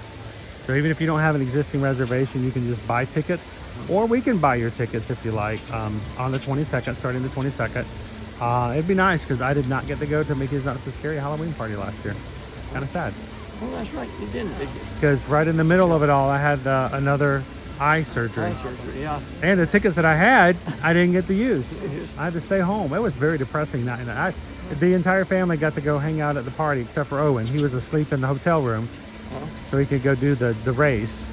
Speaker 1: So even if you don't have an existing reservation, you can just buy tickets, or we can buy your tickets if you like on the 22nd, starting the 22nd. It'd be nice because I did not get to go to Mickey's Not So Scary Halloween Party last year. Kind of sad.
Speaker 13: Oh, that's right. You didn't, did you?
Speaker 1: Because right in the middle of it all, I had another eye surgery.
Speaker 13: Eye surgery, yeah.
Speaker 1: And the tickets that I had, I didn't get to use. I had to stay home. It was very depressing night. The entire family got to go hang out at the party except for Owen. He was asleep in the hotel room, so he could go do the race.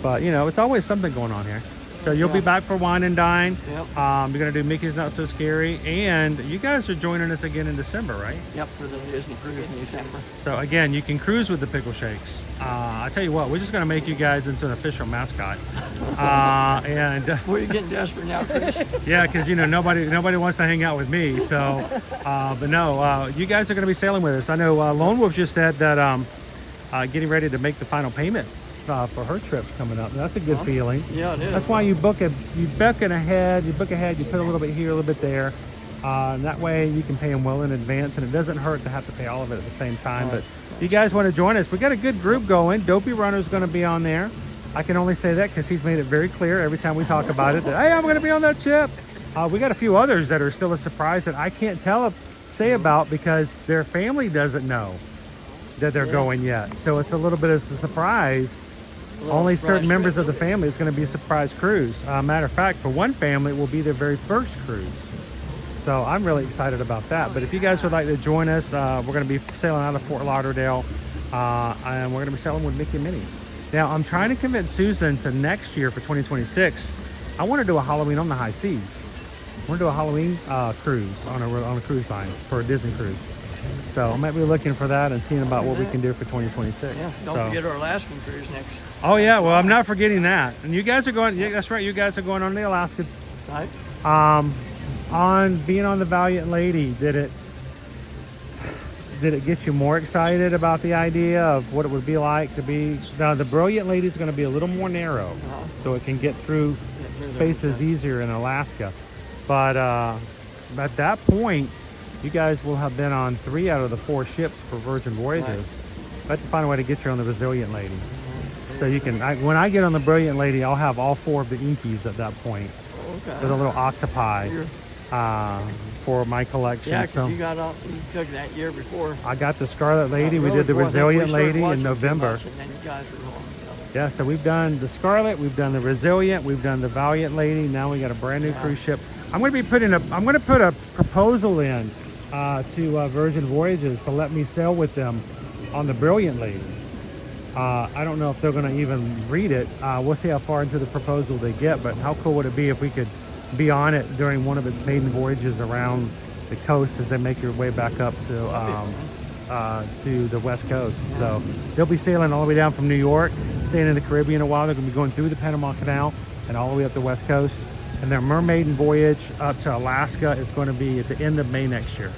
Speaker 1: But you know, it's always something going on here. So you'll be back for Wine and Dine.
Speaker 13: Yep.
Speaker 1: You're gonna do Mickey's Not So Scary, and you guys are joining us again in December, right?
Speaker 13: Yep, for the Disney cruise in December.
Speaker 1: So again, you can cruise with the pickle shakes. I tell you what, we're just gonna make you guys into an official mascot. And
Speaker 13: Well, you're getting desperate now, Chris.
Speaker 1: yeah, because you know nobody wants to hang out with me. So, but no, you guys are gonna be sailing with us. I know Lone Wolf just said that getting ready to make the final payment for her trip coming up. That's a good feeling.
Speaker 13: Yeah, it is.
Speaker 1: That's why you book ahead. You book ahead. You put a little bit here, a little bit there. And that way you can pay them well in advance, and it doesn't hurt to have to pay all of it at the same time. But if you guys want to join us, we got a good group going. Dopey Runner's going to be on there. I can only say that because he's made it very clear every time we talk about it that, hey, I'm going to be on that ship. We got a few others that are still a surprise that I can't say about because their family doesn't know that they're going yet. So it's a little bit of a surprise. Only certain members of the family is going to be a surprise cruise. Matter of fact, for one family, it will be their very first cruise. So I'm really excited about that. But if you guys would like to join us, we're going to be sailing out of Fort Lauderdale, and we're going to be sailing with Mickey and Minnie. Now, I'm trying to convince Susan to next year for 2026. I want to do a Halloween on the high seas. We're going to do a Halloween cruise on a cruise line for a Disney cruise. So I might be looking for that and seeing about what we can do for 2026.
Speaker 13: Yeah, don't forget our Alaskan cruise next.
Speaker 1: Oh yeah, well I'm not forgetting that. And you guys are going. Yeah, that's right. You guys are going on the Alaska.
Speaker 13: Right.
Speaker 1: On being on the Valiant Lady, did it get you more excited about the idea of what it would be like to be? Now the Brilliant Lady is going to be a little more narrow, so it can get through spaces easier in Alaska. But at that point, you guys will have been on 3 out of the 4 ships for Virgin Voyages. I have to find a way to get you on the Resilient Lady. So you can, when I get on the Brilliant Lady, I'll have all 4 of the Inkies at that point.
Speaker 13: Okay.
Speaker 1: With a little octopi for my collection.
Speaker 13: Yeah, because you took that year before.
Speaker 1: I got the Scarlet Lady. We did the Resilient Lady in November. Yeah, so we've done the Scarlet, we've done the Resilient, we've done the Valiant Lady. Now we got a brand new cruise ship. I'm going to put a proposal in to Virgin Voyages to let me sail with them on the Brilliant Lady. I don't know if they're going to even read it. We'll see how far into the proposal they get, but how cool would it be if we could be on it during one of its maiden voyages around the coast as they make your way back up to the West Coast. So they'll be sailing all the way down from New York, staying in the Caribbean a while. They're going to be going through the Panama Canal and all the way up the West Coast. And their mermaiden voyage up to Alaska is going to be at the end of May next year.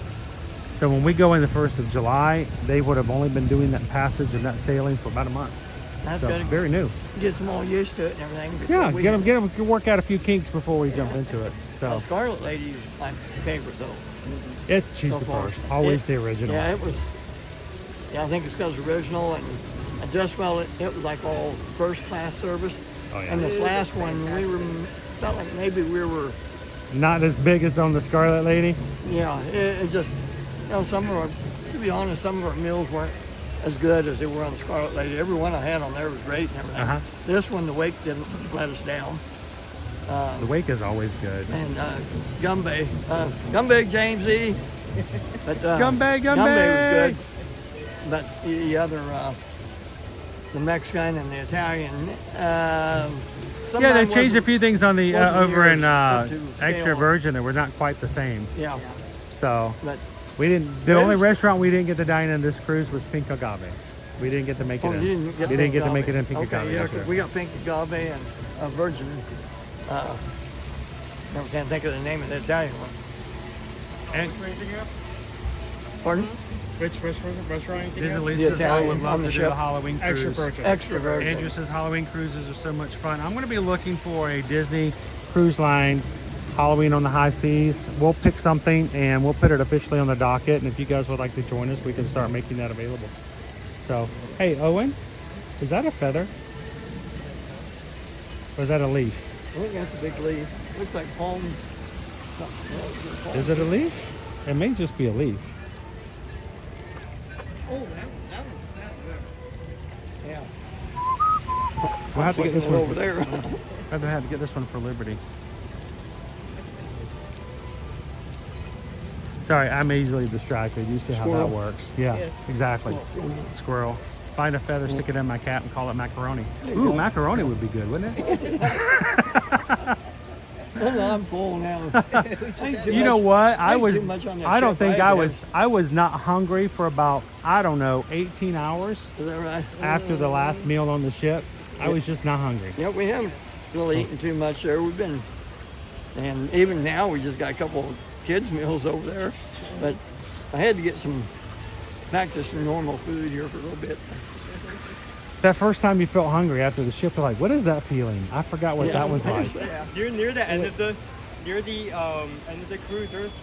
Speaker 1: So when we go in the 1st of July, they would have only been doing that passage and that sailing for about a month.
Speaker 13: That's
Speaker 1: so
Speaker 13: good.
Speaker 1: Very new.
Speaker 13: Get them all used to it and everything.
Speaker 1: Yeah, get them work out a few kinks before we jump into it. So
Speaker 13: Scarlet Lady is my favorite though.
Speaker 1: She's the first, always the original.
Speaker 13: Yeah, it was. Yeah, I think it's because original and just well, it was like all first class service.
Speaker 1: Oh yeah.
Speaker 13: And this last one, felt like maybe we were
Speaker 1: not as big as on the Scarlet Lady.
Speaker 13: Yeah, it just, some of our, to be honest, some of our meals weren't as good as they were on the Scarlet Lady. Every one I had on there was great and everything. This one, the wake didn't let us down.
Speaker 1: The wake is always good.
Speaker 13: And Gumbay, James E. But
Speaker 1: Gumbay
Speaker 13: was good. But the other, the Mexican and the Italian.
Speaker 1: Yeah, they changed a few things on the over in Extra Virgin that were not quite the same.
Speaker 13: Yeah.
Speaker 1: So we didn't. The only restaurant we didn't get to dine in this cruise was Pink Agave. We didn't get to make it in.
Speaker 13: We
Speaker 1: didn't get to make it in Pink Agave.
Speaker 13: Yeah, because we got Pink Agave and Virgin. Never can't think of the name of the Italian one.
Speaker 8: And
Speaker 13: pardon?
Speaker 8: Which restaurant?
Speaker 1: Disney says I would love to do a Halloween cruise.
Speaker 13: Extra Virgin.
Speaker 1: Andrew says Halloween cruises are so much fun. I'm going to be looking for a Disney cruise line Halloween on the high seas. We'll pick something and we'll put it officially on the docket. And if you guys would like to join us, we can start making that available. So, hey, Owen, is that a feather? Or is that a leaf?
Speaker 13: I think that's a big leaf. Looks like palm.
Speaker 1: Is it a leaf? It may just be a leaf.
Speaker 13: Oh, that one's
Speaker 1: We'll have to get this one
Speaker 13: over there.
Speaker 1: I'd have to get this one for Liberty. Sorry, I'm easily distracted. You see how that works. Yeah, exactly. Squirrel. Find a feather, stick it in my cap, and call it macaroni. Ooh, macaroni would be good, wouldn't it?
Speaker 13: Well, I'm full now.
Speaker 1: You know what? I was not hungry for about, I don't know, 18 hours.
Speaker 13: Is that right?
Speaker 1: After the last meal on the ship. I was just not hungry.
Speaker 13: Yeah, we haven't really eaten too much there. We've been, and even now we just got a couple of kids' meals over there. But I had to get back to some normal food here for a little bit.
Speaker 1: That first time you felt hungry after the ship, you're like, what is that feeling? I forgot what that was like.
Speaker 8: You're near the end of the end of the cruise. There's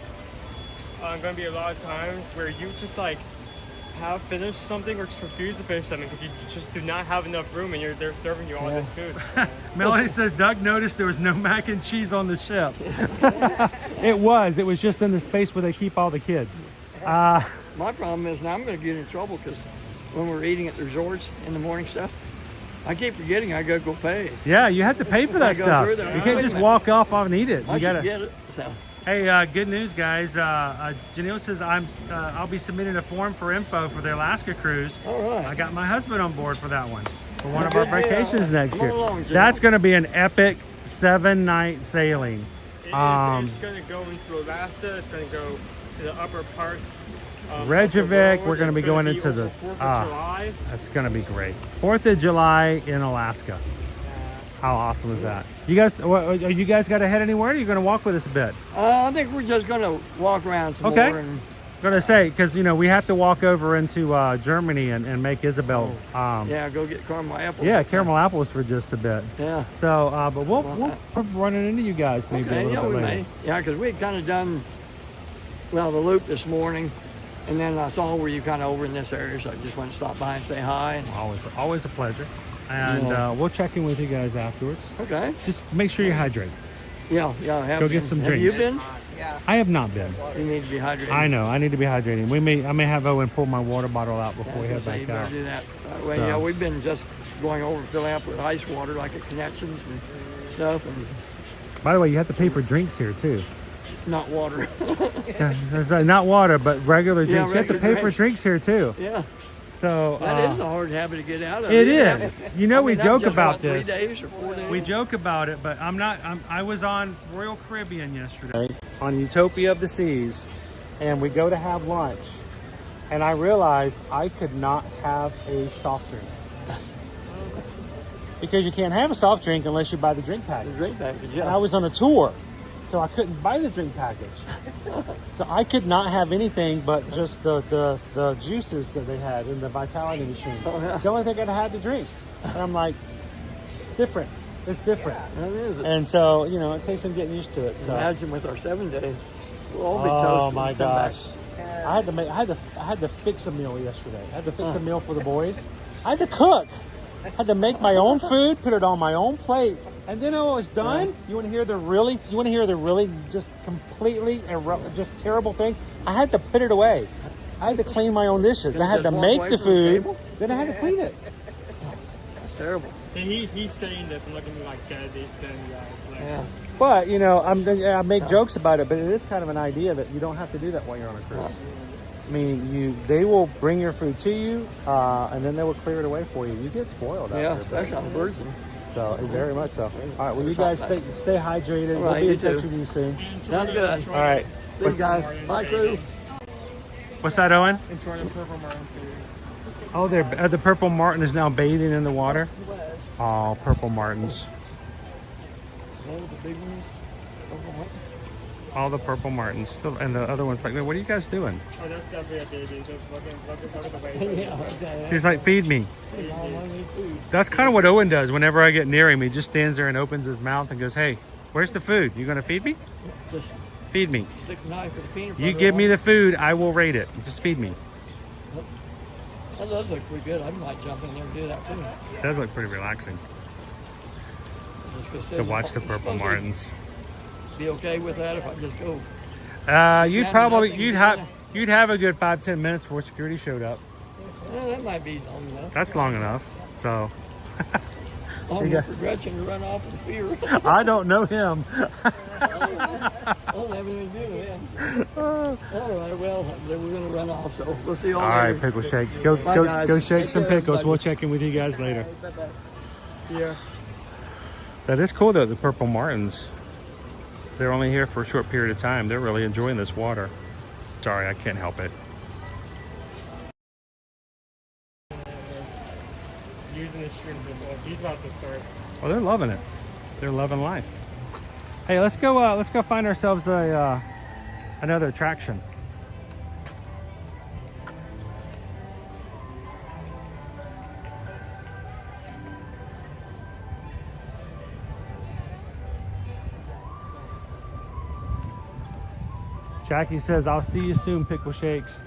Speaker 8: going to be a lot of times where you just like have finished something or just refuse to finish something because you just do not have enough room and they're serving you all this food.
Speaker 1: Melanie says Doug noticed there was no mac and cheese on the ship. It was just in the space where they keep all the kids.
Speaker 13: My problem is now I'm going to get in trouble because when we're eating at the resorts in the morning stuff, I keep forgetting I gotta go pay.
Speaker 1: Yeah, you have to pay for that stuff. You can't just walk off and eat it. You gotta
Speaker 13: get it. So.
Speaker 1: Hey, good news, guys. Janelle says I'll be submitting a form for info for the Alaska cruise.
Speaker 13: All right.
Speaker 1: I got my husband on board for that one for one of our vacations next year.
Speaker 13: Along,
Speaker 1: that's going to be an epic 7-night sailing.
Speaker 8: It's going to go into Alaska. It's going to go to the upper parts.
Speaker 1: Reykjavik. We're going to be going into the
Speaker 8: 4th of July.
Speaker 1: That's going to be great. 4th of July in Alaska. How awesome is that? You guys, are you guys got to head anywhere? Or are you going to walk with us a bit?
Speaker 13: I think we're just going to walk around some more. And
Speaker 1: going to say, because, you know, we have to walk over into Germany and make Isabel.
Speaker 13: Yeah, go get caramel apples.
Speaker 1: Yeah, caramel apples for just a bit.
Speaker 13: Yeah.
Speaker 1: So, but we'll running into you guys maybe a little bit later.
Speaker 13: May. Yeah, because we had kind of done, the loop this morning. And then I saw where you kind of over in this area, so I just want to stop by and say hi. And
Speaker 1: always a pleasure. And we'll check in with you guys afterwards.
Speaker 13: Okay.
Speaker 1: Just make sure you hydrate.
Speaker 13: Yeah.
Speaker 1: Go get some drinks.
Speaker 13: Have you been?
Speaker 3: Yeah.
Speaker 1: I have not been.
Speaker 13: You need to be hydrated.
Speaker 1: I know. I need to be hydrating. I may have Owen pull my water bottle out before we head back out.
Speaker 13: Do that. Yeah, we've been just going over and filling up with ice water, like at Connections and stuff. And
Speaker 1: by the way, you have to pay for drinks here too.
Speaker 13: Not water.
Speaker 1: Not water, but regular drinks.
Speaker 13: Yeah,
Speaker 1: you have to pay for drinks here too.
Speaker 13: Yeah.
Speaker 1: So
Speaker 13: that is a hard habit to get out of.
Speaker 1: It is. You know, we joke about this.
Speaker 13: 3 days or 4 days.
Speaker 1: We joke about it, but I was on Royal Caribbean yesterday on Utopia of the Seas, and we go to have lunch, and I realized I could not have a soft drink. Because you can't have a soft drink unless you buy the drink package.
Speaker 13: The drink package, yeah.
Speaker 1: And I was on a tour, so I couldn't buy the drink package. So I could not have anything but just the juices that they had in the Vitality machine.
Speaker 13: Oh, yeah.
Speaker 1: It's the only thing I had to drink. And I'm like, different. It's different.
Speaker 13: Yeah, it is.
Speaker 1: And so, you know, it takes some getting used to it. So.
Speaker 13: Imagine with our 7 days, we'll all be toasted.
Speaker 1: Oh my gosh. I had to fix a meal yesterday. I had to fix a meal for the boys. I had to cook. I had to make my own food, put it on my own plate. And then when I was done, you want to hear the really just completely just terrible thing? I had to put it away. I had to clean my own dishes. I had to make the food, then I had to clean it.
Speaker 13: That's terrible.
Speaker 8: And he's saying this and looking at me like that.
Speaker 13: Yeah.
Speaker 1: But, you know, I make jokes about it, but it is kind of an idea that you don't have to do that while you're on a cruise. I mean, they will bring your food to you, and then they will clear it away for you. You get spoiled out there.
Speaker 13: Yeah, especially on birds.
Speaker 1: So, very much so. All right, well, you guys stay hydrated.
Speaker 13: All right,
Speaker 1: we'll be in touch with you soon.
Speaker 13: Sounds good.
Speaker 1: All right.
Speaker 13: See you guys. Bye, crew.
Speaker 1: What's that, Owen?
Speaker 8: Enjoying Purple Martin.
Speaker 1: Oh, the Purple Martin is now bathing in the water? Oh, Purple Martins.
Speaker 13: All the big ones.
Speaker 1: All the Purple Martins. And the other one's like, what are you guys doing?
Speaker 8: Oh, that's definitely a baby. Just look at the way.
Speaker 13: Yeah.
Speaker 1: He's like, feed me. That's kind of what Owen does whenever I get near him. He just stands there and opens his mouth and goes, hey, where's the food? You going to feed me?
Speaker 13: Just
Speaker 1: feed me.
Speaker 13: Stick a knife with the peanut butter.
Speaker 1: You give me the food, I will rate it. Just feed me.
Speaker 13: That does look pretty good. I might jump in there and do that too.
Speaker 1: It does look pretty relaxing to watch the Purple Martins.
Speaker 13: Be okay with that if I just go?
Speaker 1: You'd have a good 5-10 minutes before security showed up.
Speaker 13: Yeah, that might be long enough.
Speaker 1: That's long enough. So
Speaker 13: long enough for Gretchen to run off with fear.
Speaker 6: I don't know him.
Speaker 13: I don't have anything to do with him. All right, well, we're going to run off, so we'll see you all
Speaker 6: All
Speaker 13: later.
Speaker 6: right, pickle shakes. Go
Speaker 13: Bye,
Speaker 6: go
Speaker 13: guys.
Speaker 6: go shake
Speaker 13: Take
Speaker 6: some
Speaker 13: care,
Speaker 6: pickles.
Speaker 13: everybody.
Speaker 6: We'll check in with you guys later.
Speaker 13: Bye-bye. See ya.
Speaker 6: That is cool though, the purple martins. They're only here for a short period of time. They're really enjoying this water. Sorry, I can't help it.
Speaker 8: Using the string football. He's about to start.
Speaker 6: Oh, they're loving it. They're loving life. Hey, let's go find ourselves a another attraction. Jackie says, I'll see you soon, Pickle Shakes.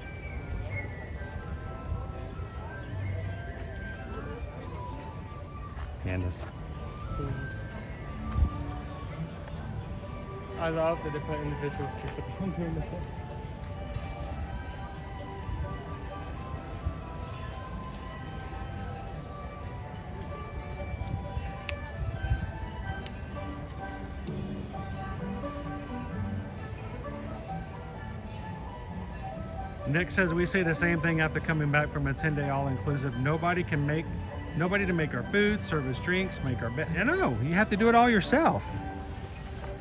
Speaker 6: Candace.
Speaker 8: I love that they put individual 6 upon doing the fence.
Speaker 6: Nick says we say the same thing after coming back from a 10-day all-inclusive. Nobody to make our food, serve us drinks, make our bed. No, you have to do it all yourself.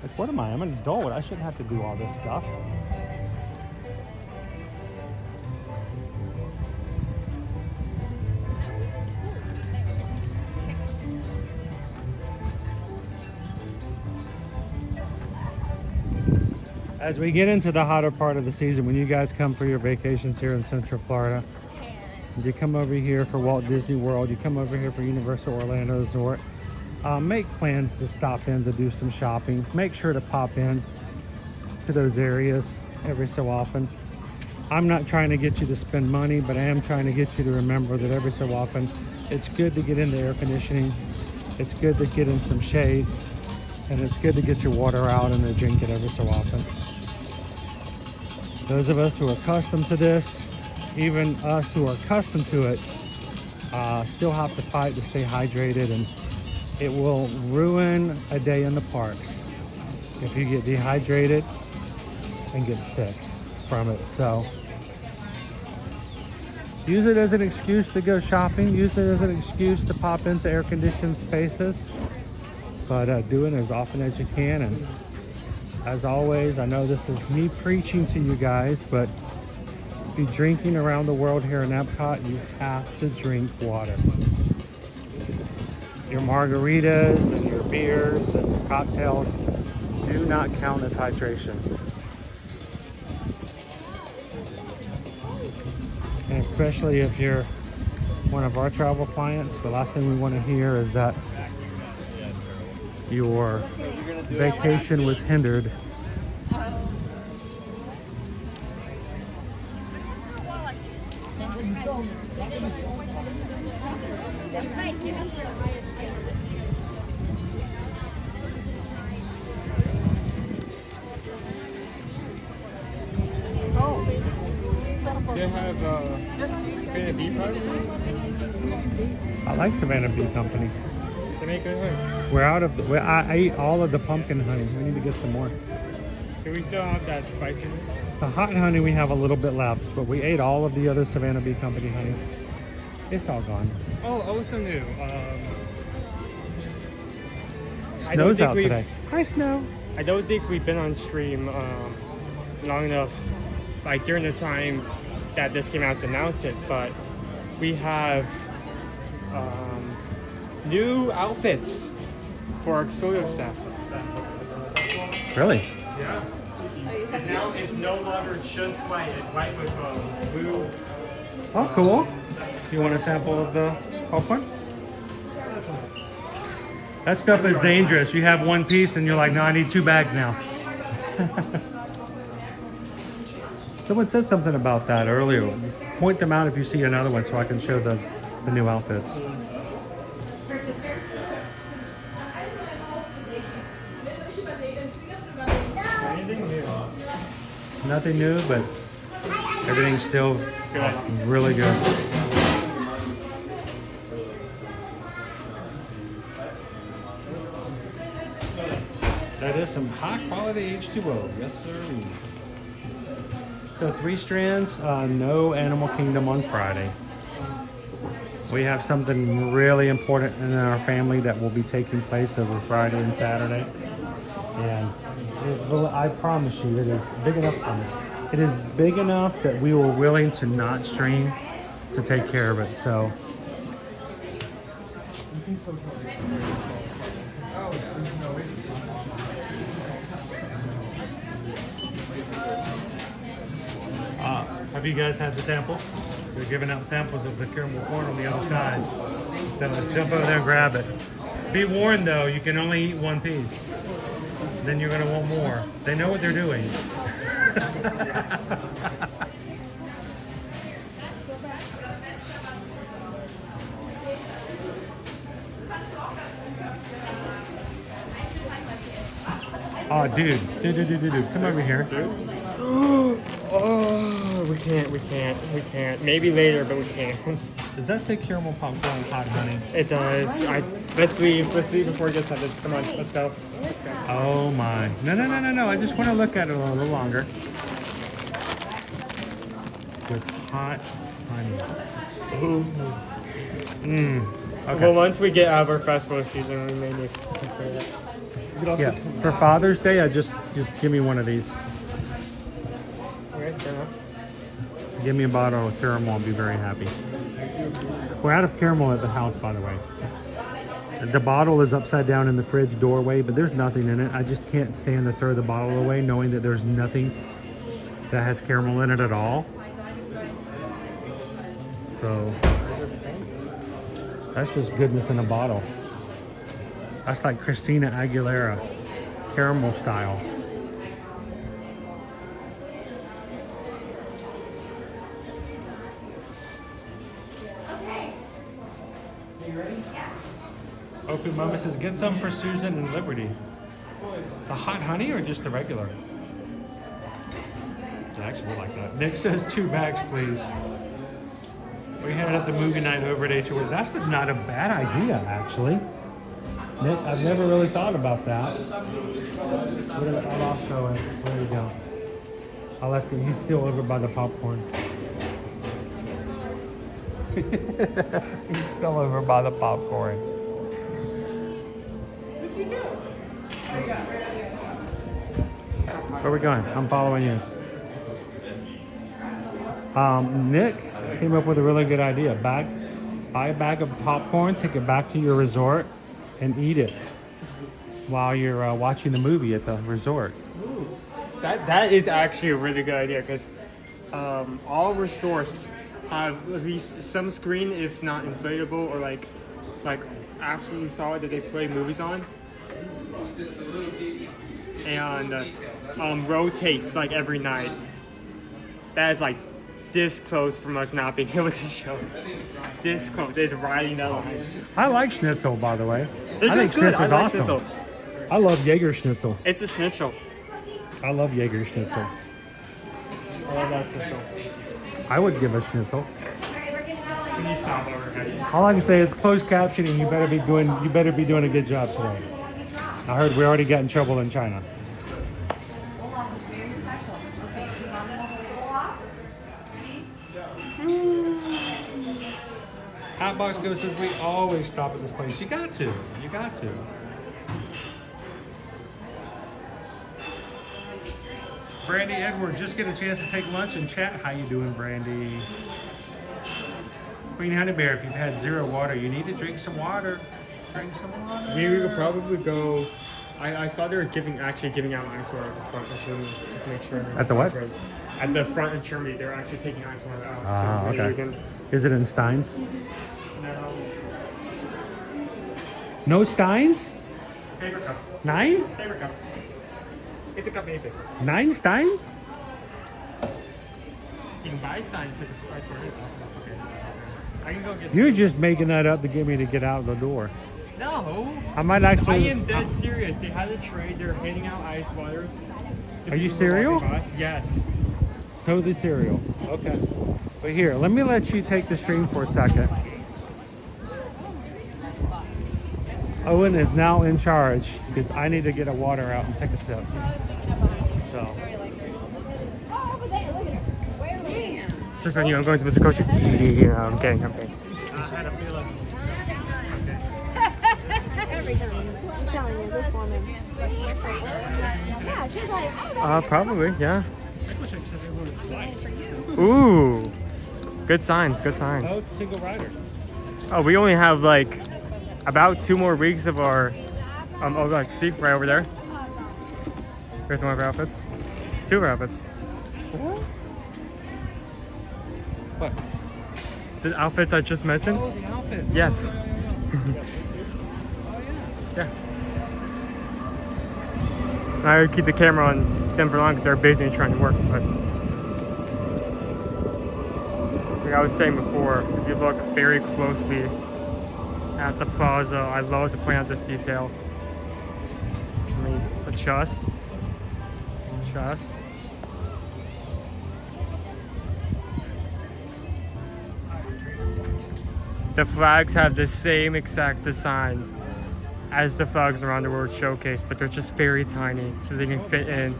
Speaker 6: Like, what am I? I'm an adult. I shouldn't have to do all this stuff. As we get into the hotter part of the season, when you guys come for your vacations here in Central Florida, you come over here for Walt Disney World, you come over here for Universal Orlando Resort, make plans to stop in to do some shopping. Make sure to pop in to those areas every so often. I'm not trying to get you to spend money, but I am trying to get you to remember that every so often, it's good to get into air conditioning. It's good to get in some shade, and it's good to get your water out and to drink it every so often. Those of us who are accustomed to this, even us who are accustomed to it, still have to fight to stay hydrated, and it will ruin a day in the parks if you get dehydrated and get sick from it. So use it as an excuse to go shopping, use it as an excuse to pop into air-conditioned spaces, but do it as often as you can. And as always, I know this is me preaching to you guys, but if you're drinking around the world here in Epcot, you have to drink water. Your margaritas and your beers and your cocktails do not count as hydration. And especially if you're one of our travel clients, the last thing we want to hear is that your vacation was hindered.
Speaker 8: They have Savannah Bee Products.
Speaker 6: I like Savannah Bee Company.
Speaker 8: They make good honey.
Speaker 6: We're out of the, I ate all of the pumpkin honey. We need to get some more.
Speaker 8: Do we still have that spicy?
Speaker 6: The hot honey, we have a little bit left, but we ate all of the other Savannah Bee Company honey. It's all gone.
Speaker 8: Oh, also new.
Speaker 6: Snow's out today. Hi, Snow.
Speaker 8: I don't think we've been on stream long enough, like during the time that this came out to announce it, but we have new outfits for our Exodio staff.
Speaker 6: Really?
Speaker 8: Yeah. And now it's no longer just white, it's white with blue.
Speaker 6: Oh, cool. You want a sample of the popcorn? That stuff is dangerous. You have one piece and you're like, no, I need 2 bags now. Someone said something about that earlier. Point them out if you see another one so I can show the new outfits. Nothing new, but everything's still really good.
Speaker 1: That is some high quality H2O. Yes, sir. So 3 strands, no Animal Kingdom on Friday. We have something really important in our family that will be taking place over Friday and Saturday. And I promise you, it is big enough for me. It is big enough that we were willing to not stream to take care of it. So have you guys had the sample? They're giving out samples of the caramel corn on the other side. So jump over there and grab it. Be warned though, you can only eat 1 piece. Then you're gonna want more. They know what they're doing. Oh, dude, come over here.
Speaker 8: Oh, we can't. Maybe later, but we can't.
Speaker 1: Does that say caramel popcorn hot honey?
Speaker 8: It does. Let's leave before it gets heavy. Come on, let's go.
Speaker 1: Oh my. No. I just want to look at it a little longer. With hot honey. Okay.
Speaker 8: Well, once we get out of our festival season, we may need to consider that.
Speaker 1: Yeah, for Father's Day, I just give me one of these.
Speaker 8: Okay, fair enough.
Speaker 1: Give me a bottle of caramel, I'll be very happy. We're out of caramel at the house, by the way. The bottle is upside down in the fridge doorway, but there's nothing in it. I just can't stand to throw the bottle away knowing that there's nothing that has caramel in it at all. So that's just goodness in a bottle. That's like Christina Aguilera, caramel style. Open Mama says, get some for Susan and Liberty. The hot honey or just the regular? I actually would like that. Nick says 2 bags, please. We had at the movie night over at HOA. That's not a bad idea, actually. Nick, I've never really thought about that. I'll also, there you go. I left him. He's still over by the popcorn. He's still over by the popcorn. Where are we going? I'm following you. Nick came up with a really good idea. Buy a bag of popcorn, take it back to your resort, and eat it while you're watching the movie at the resort.
Speaker 8: Ooh, that is actually a really good idea because all resorts have at least some screen, if not inflatable or like absolutely solid that they play movies on, and rotates like every night. That is like this close from us not being able to show. This close. It's riding that line.
Speaker 1: I like schnitzel, by the way.
Speaker 8: I think
Speaker 1: schnitzel's
Speaker 8: like
Speaker 1: awesome.
Speaker 8: schnitzel.
Speaker 1: I love Jaeger schnitzel.
Speaker 8: It's a schnitzel.
Speaker 1: I love Jaeger schnitzel.
Speaker 8: I love that schnitzel.
Speaker 1: I would give a schnitzel.
Speaker 8: Can you stop overhead?
Speaker 1: All I can say is closed captioning. You better be doing a good job today. I heard we already got in trouble in China. Hotbox Go says we always stop at this place. You got to. You got to. Brandy Edward, just get a chance to take lunch and chat. How you doing, Brandy? Queen Honey Bear, if you've had 0 water, you need to drink some water. Drink some water.
Speaker 8: We could probably go. I saw they were actually giving out ice water at the front of Germany, just to make sure.
Speaker 1: At the what?
Speaker 8: At the front of Germany, they're actually taking ice water out.
Speaker 1: Ah,
Speaker 8: so
Speaker 1: okay. Is it in Steins?
Speaker 8: No.
Speaker 1: No Steins?
Speaker 8: Paper cups.
Speaker 1: 9?
Speaker 8: Paper cups. It's a cup made paper.
Speaker 1: 9 Stein?
Speaker 8: You can buy Stein for the price for it. Okay. I can go get.
Speaker 1: You're just making that up to get me to get out the door.
Speaker 8: No.
Speaker 1: I might actually.
Speaker 8: I am dead serious. They had a trade. They're handing out ice waters.
Speaker 1: Are you serial?
Speaker 8: Yes.
Speaker 1: Totally serial. Okay. But here, let me let you take the stream for a second. Owen is now in charge because I need to get a water out and take a sip. So.
Speaker 8: Just on you, I'm going to Mr. Coach. Yeah, I'm kidding.
Speaker 10: Every time. I'm telling you, this woman. Yeah, she's like, oh,
Speaker 8: Probably, yeah. Ooh, good signs, good signs.
Speaker 1: Oh, single rider.
Speaker 8: Oh, we only have like about 2 more weeks of our. Oh, like see right over there. Here's one of our outfits. 2 of our outfits.
Speaker 1: What?
Speaker 8: The outfits I just mentioned.
Speaker 1: Oh, the outfit.
Speaker 8: Yes. Yeah. I would keep the camera on them for long because they're busy and trying to work. But like I was saying before, if you look very closely at the plaza, I love to point out this detail. Let me adjust. The flags have the same exact design as the flags around the World Showcase, but they're just very tiny, so they can fit in.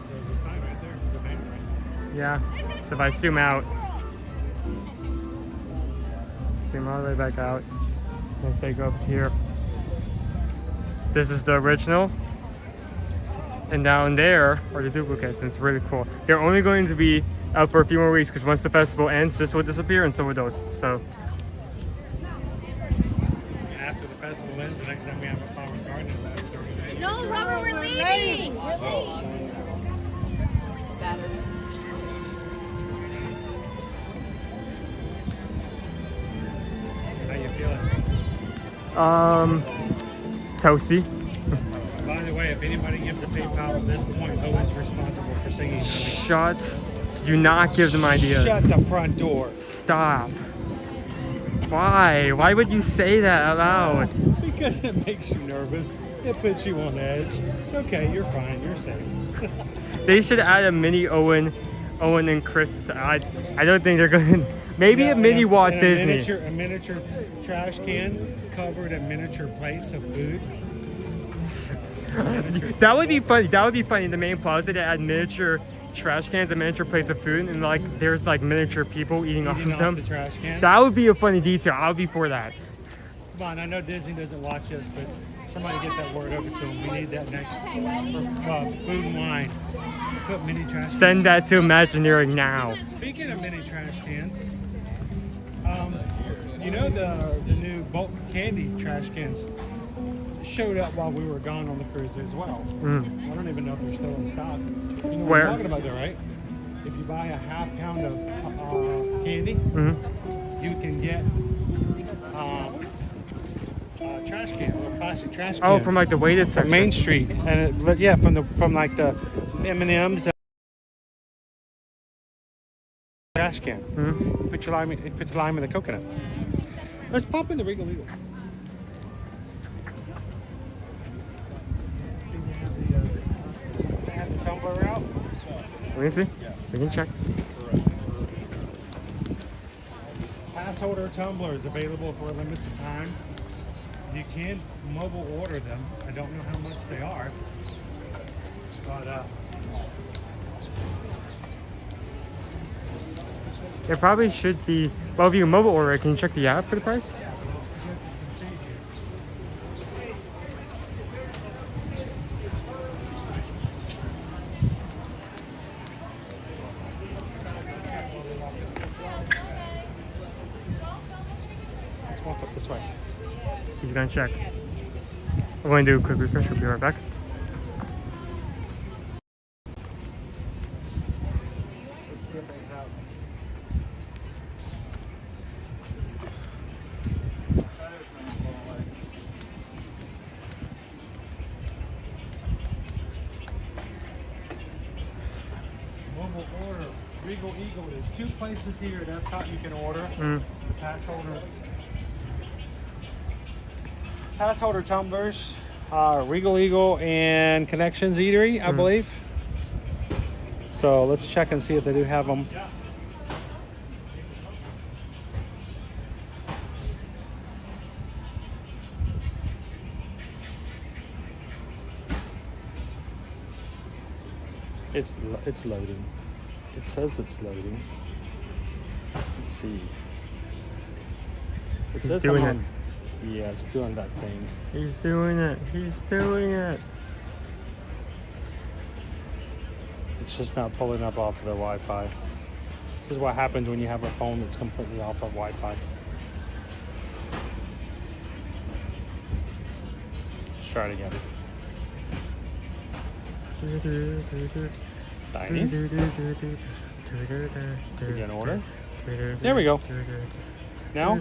Speaker 8: Yeah, so if I zoom out, zoom all the way back out, and say go up to here. This is the original, and down there are the duplicates, and it's really cool. They're only going to be out for a few more weeks because once the festival ends, this will disappear, and so will those. So.
Speaker 1: After the festival ends, the next time we have a flower garden is about 30 days.
Speaker 5: No, Robert, we're leaving. We're leaving.
Speaker 1: How you feeling?
Speaker 8: Toasty.
Speaker 1: By the way, if anybody gives a PayPal at this point, Owen's responsible for singing.
Speaker 8: Shut. Do not give them ideas.
Speaker 1: Shut the front door.
Speaker 8: Stop. Why? Why would you say that out loud?
Speaker 1: Because it makes you nervous. It puts you on edge. It's okay. You're fine. You're safe.
Speaker 8: They should add a mini Owen and Chris. I don't think they're going to. Maybe a mini Walt Disney.
Speaker 1: A miniature trash can covered in miniature plates of food.
Speaker 8: That would be funny. That would be funny. The main plaza to add miniature trash cans and miniature plates of food, and like there's like miniature people eating off of them.
Speaker 1: The trash cans.
Speaker 8: That would be a funny detail. I would be for that.
Speaker 1: Come on, I know Disney doesn't watch us, but somebody get that word over to them. We need that next for food and wine. Put mini trash cans.
Speaker 8: Send that to Imagineering now.
Speaker 1: Speaking of mini trash cans, you know the new bulk candy trash cans showed up while we were gone on the cruise as well. I don't even know if they're still in stock. You know what I'm talking about though, right? If you buy a half pound of candy, you can get trash can, a plastic trash can.
Speaker 8: Oh, from like the weighted section.
Speaker 1: From Main Street, and from like the M&Ms. Trash can. Put your lime in the coconut. Let's pop in the Regal Eagle. Have the tumbler out.
Speaker 8: Let me see. We can check.
Speaker 1: Passholder tumblers available for a limited time. You can mobile order them. I don't know how much they are, but
Speaker 8: It probably should be. Well, if you can mobile order it, can you check the app for the price?
Speaker 1: Let's walk up this way.
Speaker 8: He's gonna check. I'm going to do a quick refresh. We'll be right back.
Speaker 1: Mobile order. Regal Eagle. There's 2 places here at Epcot you can order. Passholder tumblers, Regal Eagle and Connections Eatery, I believe. So let's check and see if they do have them.
Speaker 6: It's loading. It says it's loading. Let's see. It
Speaker 8: He's
Speaker 6: says
Speaker 8: doing
Speaker 6: I'm
Speaker 8: it.
Speaker 6: on- Yeah, it's doing that thing.
Speaker 8: He's doing it. He's doing it.
Speaker 6: It's just not pulling up off of the Wi-Fi. This is what happens when you have a phone that's completely off of Wi-Fi. Let's try it again. Dining. Begin order. There we go. Now.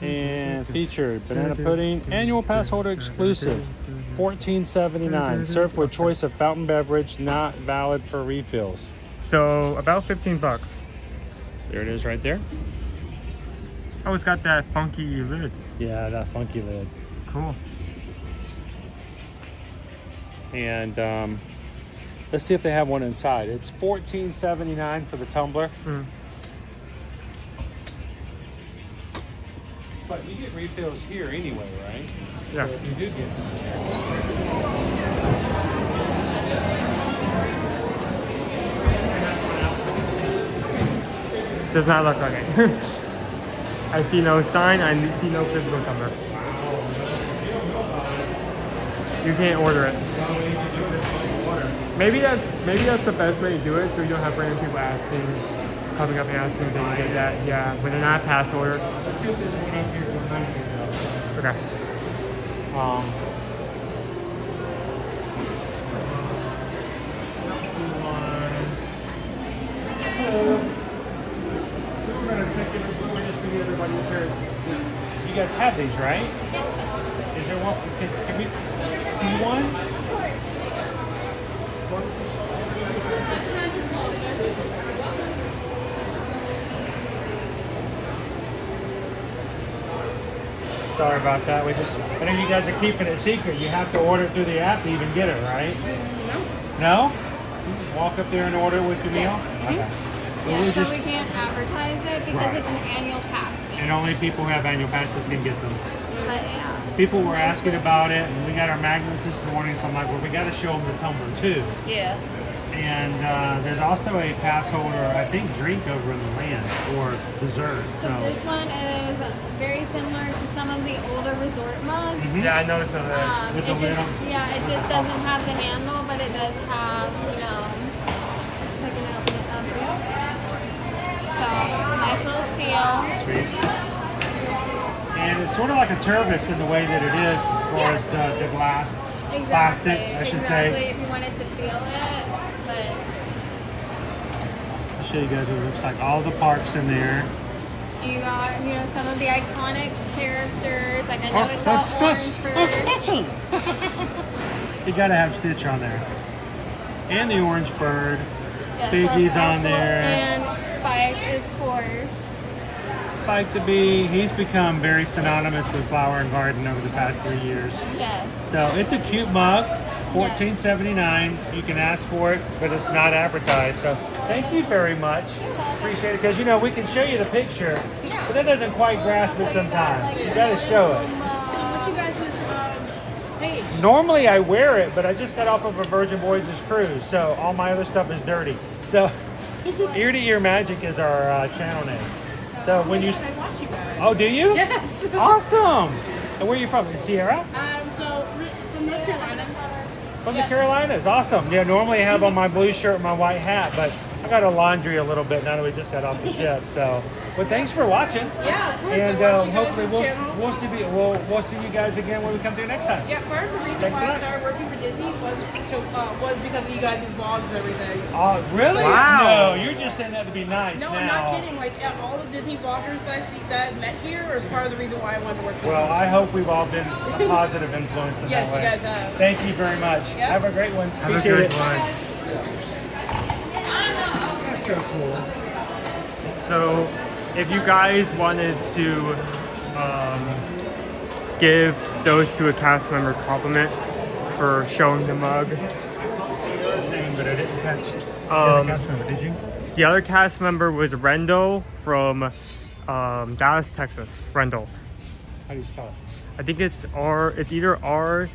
Speaker 6: And featured banana pudding, annual pass holder exclusive, $14.79. Served with choice of fountain beverage, not valid for refills.
Speaker 8: So about 15 bucks.
Speaker 6: There it is right there.
Speaker 8: Oh, it's got that funky lid.
Speaker 6: Yeah, that funky lid.
Speaker 8: Cool.
Speaker 6: And let's see if they have one inside. It's $14.79 for the tumbler. But you get refills here anyway, right?
Speaker 8: Yeah.
Speaker 6: So if you do get
Speaker 8: Does not look like it. I see no sign. I see no physical tumbler. You can't order it. Maybe that's the best way to do it, so you don't have random people coming up and asking if they can get that. Yeah, when they're not pass order. Okay.
Speaker 6: You guys have these, right? Yes. Is there one? Can we see one? Sorry about that. I know you guys are keeping it secret. You have to order it through the app to even get it, right? No. No? Walk up there and order it with your meal? Okay.
Speaker 10: Yeah, so we can't advertise it because it's an annual pass game.
Speaker 6: And only people who have annual passes can get them.
Speaker 10: But yeah.
Speaker 6: People were asking about it, and we got our magnets this morning, so I'm like, well, we got to show them the tumbler too.
Speaker 10: Yeah.
Speaker 6: And there's also a pass holder, I think, drink over in the land or dessert.
Speaker 10: So this one is very similar to some of the older resort mugs.
Speaker 8: Yeah, I noticed that.
Speaker 10: It just doesn't have the handle, but it does have, you know, I can open it up here. So nice little seal.
Speaker 6: Sweet. And it's sort of like a Tervis in the way that it is, as far as the glass, plastic, I should say.
Speaker 10: If you wanted to feel it, but
Speaker 6: I'll show you guys what it looks like. All the parks in there.
Speaker 10: you got, you know, some of the iconic characters. Like I know it's all orange for.
Speaker 6: It's Stitchy. You gotta have Stitch on there, and the orange bird.
Speaker 10: Yes,
Speaker 6: Figgy's on there.
Speaker 10: And Spike, of course.
Speaker 6: Spike the Bee, he's become very synonymous with Flower and Garden over the past 3 years.
Speaker 10: Yes.
Speaker 6: So it's a cute mug, $14.79. You can ask for it, but it's not advertised. So thank you very much. Appreciate it, because you know we can show you the picture, but that doesn't quite grasp it sometimes. You got to show it.
Speaker 3: What's you guys' page?
Speaker 6: Normally I wear it, but I just got off of a Virgin Voyages cruise, so all my other stuff is dirty. So Ear to Ear Magic is our channel name. So when you,
Speaker 3: I watch you guys.
Speaker 6: oh, do you?
Speaker 3: Yes.
Speaker 6: Awesome. And where are you from? In Sierra?
Speaker 3: So from North Carolina.
Speaker 6: From the Carolinas. Awesome. Yeah, normally I have on my blue shirt and my white hat, but I got to laundry a little bit now that we just got off the ship. So, but thanks for watching.
Speaker 3: Yeah, of course.
Speaker 6: And
Speaker 3: I watch you
Speaker 6: hopefully
Speaker 3: guys'
Speaker 6: we'll see you guys again when we come through next time.
Speaker 3: Yeah, part of the reason
Speaker 6: Thanks
Speaker 3: why
Speaker 6: a
Speaker 3: I
Speaker 6: lot.
Speaker 3: started working for Disney was because of you guys' vlogs and everything.
Speaker 6: Oh, really?
Speaker 8: Wow.
Speaker 6: No, you're just saying that to be nice.
Speaker 3: No,
Speaker 6: now.
Speaker 3: I'm not kidding. Like all the Disney vloggers that I see that I've met here is part of the reason why I wanted to work for
Speaker 6: Well,
Speaker 3: them.
Speaker 6: I hope we've all been a positive influence in
Speaker 3: Yes,
Speaker 6: that way.
Speaker 3: you guys have.
Speaker 6: Thank you very much.
Speaker 3: Yeah.
Speaker 6: Have a great one.
Speaker 8: Have a
Speaker 6: Appreciate
Speaker 8: good
Speaker 6: it.
Speaker 8: one.
Speaker 6: That's so cool.
Speaker 8: So, if you guys wanted to give those to a cast member compliment for showing the mug,
Speaker 6: But I didn't catch did you?
Speaker 8: the other cast member was Rendell from Dallas, Texas. Rendell.
Speaker 6: How do you spell it?
Speaker 8: I think it's either RENDL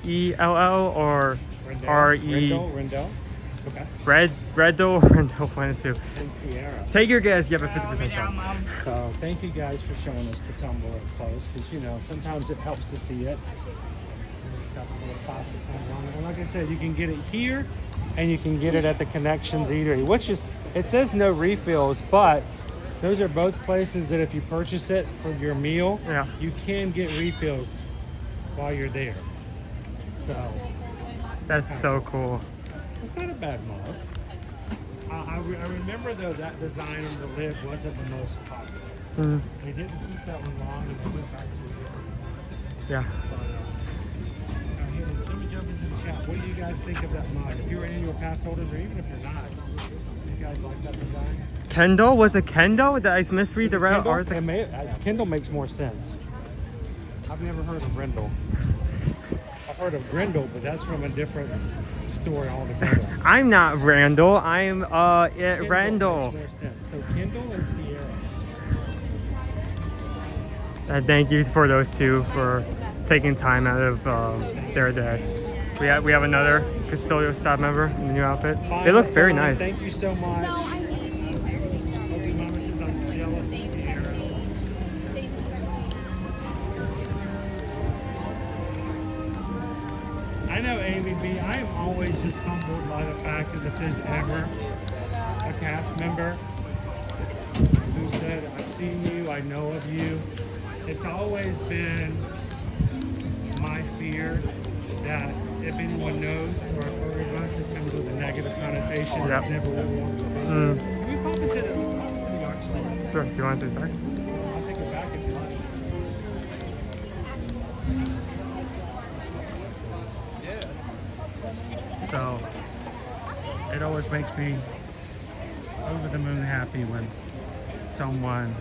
Speaker 8: Rendell or R-E...
Speaker 1: Rendell. Okay.
Speaker 8: Rendell, 1 and 2.
Speaker 1: And Sierra.
Speaker 8: Take your guess, you have a 50% chance.
Speaker 1: So thank you guys for showing us the tumbler up close, because you know sometimes it helps to see it. There's a couple of plastic things on it. And like I said, you can get it here, and you can get it at the Connections Eatery, which is, it says no refills, but those are both places that if you purchase it for your meal, you can get refills while you're there. So
Speaker 8: that's so cool.
Speaker 1: It's not a bad mug. I remember though that design on the lid wasn't the most popular. They didn't keep that one long, and they went back to a different one.
Speaker 8: Yeah.
Speaker 1: But, let me jump into the chat. What do you guys think of that mug? If you're annual pass holders, or even if you're not, do you guys like that design?
Speaker 8: Kendall? Was it Kendall? Did I misread the route? Or is it...
Speaker 1: Kendall makes more sense. I've never heard of Rendell. I've heard of Grendel, but that's from a different story altogether.
Speaker 8: I'm not Randall. I'm Randall.
Speaker 1: Makes more sense. So Kendall and Sierra.
Speaker 8: Thank you for those two for taking time out of their day. We have another custodial staff member in the new outfit. They look very nice.
Speaker 1: Thank you so much. I know Amy B. I am always just humbled by the fact that if there's ever a cast member who said, I've seen you, I know of you, it's always been my fear that if anyone knows or I've heard of us, it comes with a negative connotation. It's never what we want to be. Can we pop into the actually?
Speaker 8: Sure. Do you want to take it back?
Speaker 1: I'll take it back if you like. So it always makes me over the moon happy when someone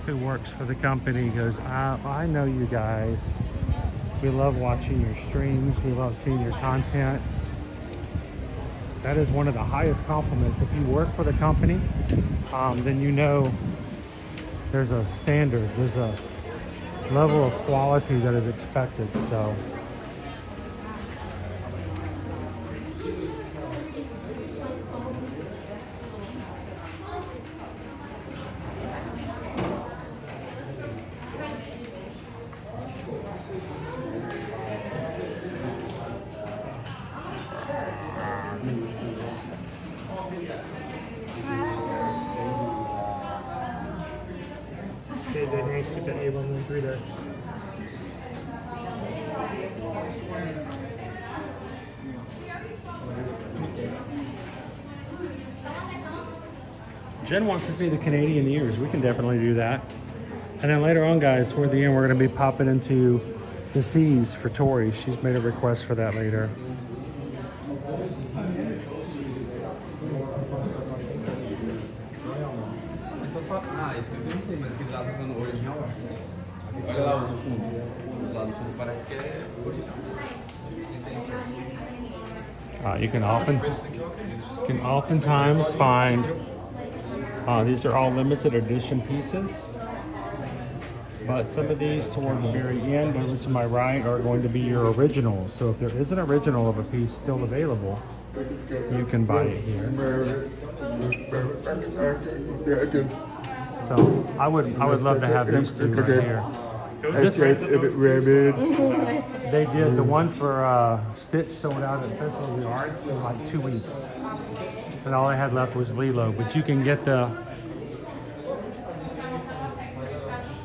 Speaker 1: who works for the company goes, I know you guys. We love watching your streams. We love seeing your content. That is one of the highest compliments. If you work for the company, then you know there's a standard, there's a level of quality that is expected. So nice, get that A1 through there. Jen wants to see the Canadian ears. We can definitely do that. And then later on, guys, toward the end, we're going to be popping into the C's for Tori. She's made a request for that later.
Speaker 14: Esse aqui eu não sei, mas aquele lá tá ficando original. Olha lá o do fundo. O lado do fundo parece que é original.
Speaker 1: You can oftentimes find these are all limited edition pieces, but some of these toward the very end over to my right are going to be your originals. So if there is an original of a piece still available, you can buy it here. So I would love to have these two right here. They did the one for Stitch sold out at Festival of Arts in like 2 weeks, and all I had left was Lilo. But you can get the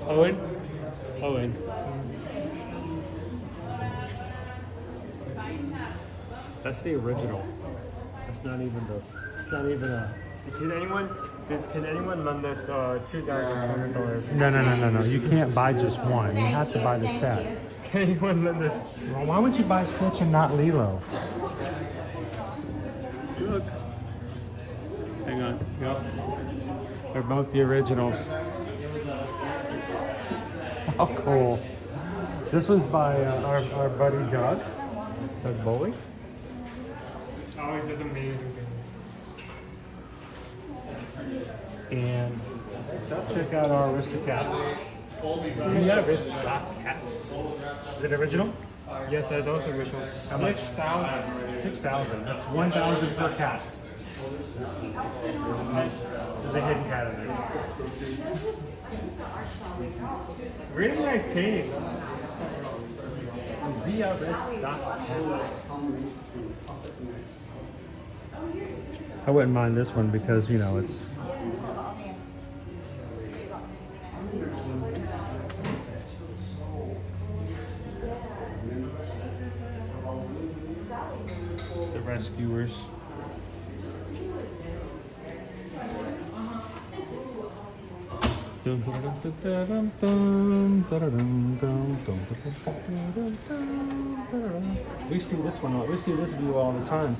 Speaker 1: Owen. That's the original. That's not even the. It's not even a.
Speaker 8: Can anyone lend this $2,200?
Speaker 1: No. You can't buy just one. You have to buy the set.
Speaker 8: Can anyone lend this?
Speaker 1: Well, why would you buy Stitch and not Lilo? Look. Hang on. Yep. They're both the originals. How cool. This was by our buddy Doug Bowley.
Speaker 8: Always does amazing things.
Speaker 1: And let's check out our Aristocats.
Speaker 6: Is it original?
Speaker 8: Yes, that is also original. 6,000.
Speaker 6: 6,000. That's 1,000 per cat. There's a hidden cat in there.
Speaker 8: Really nice painting.
Speaker 6: I wouldn't mind this one because, you know, it's... the rescuers. We see this one. We see this view all the time.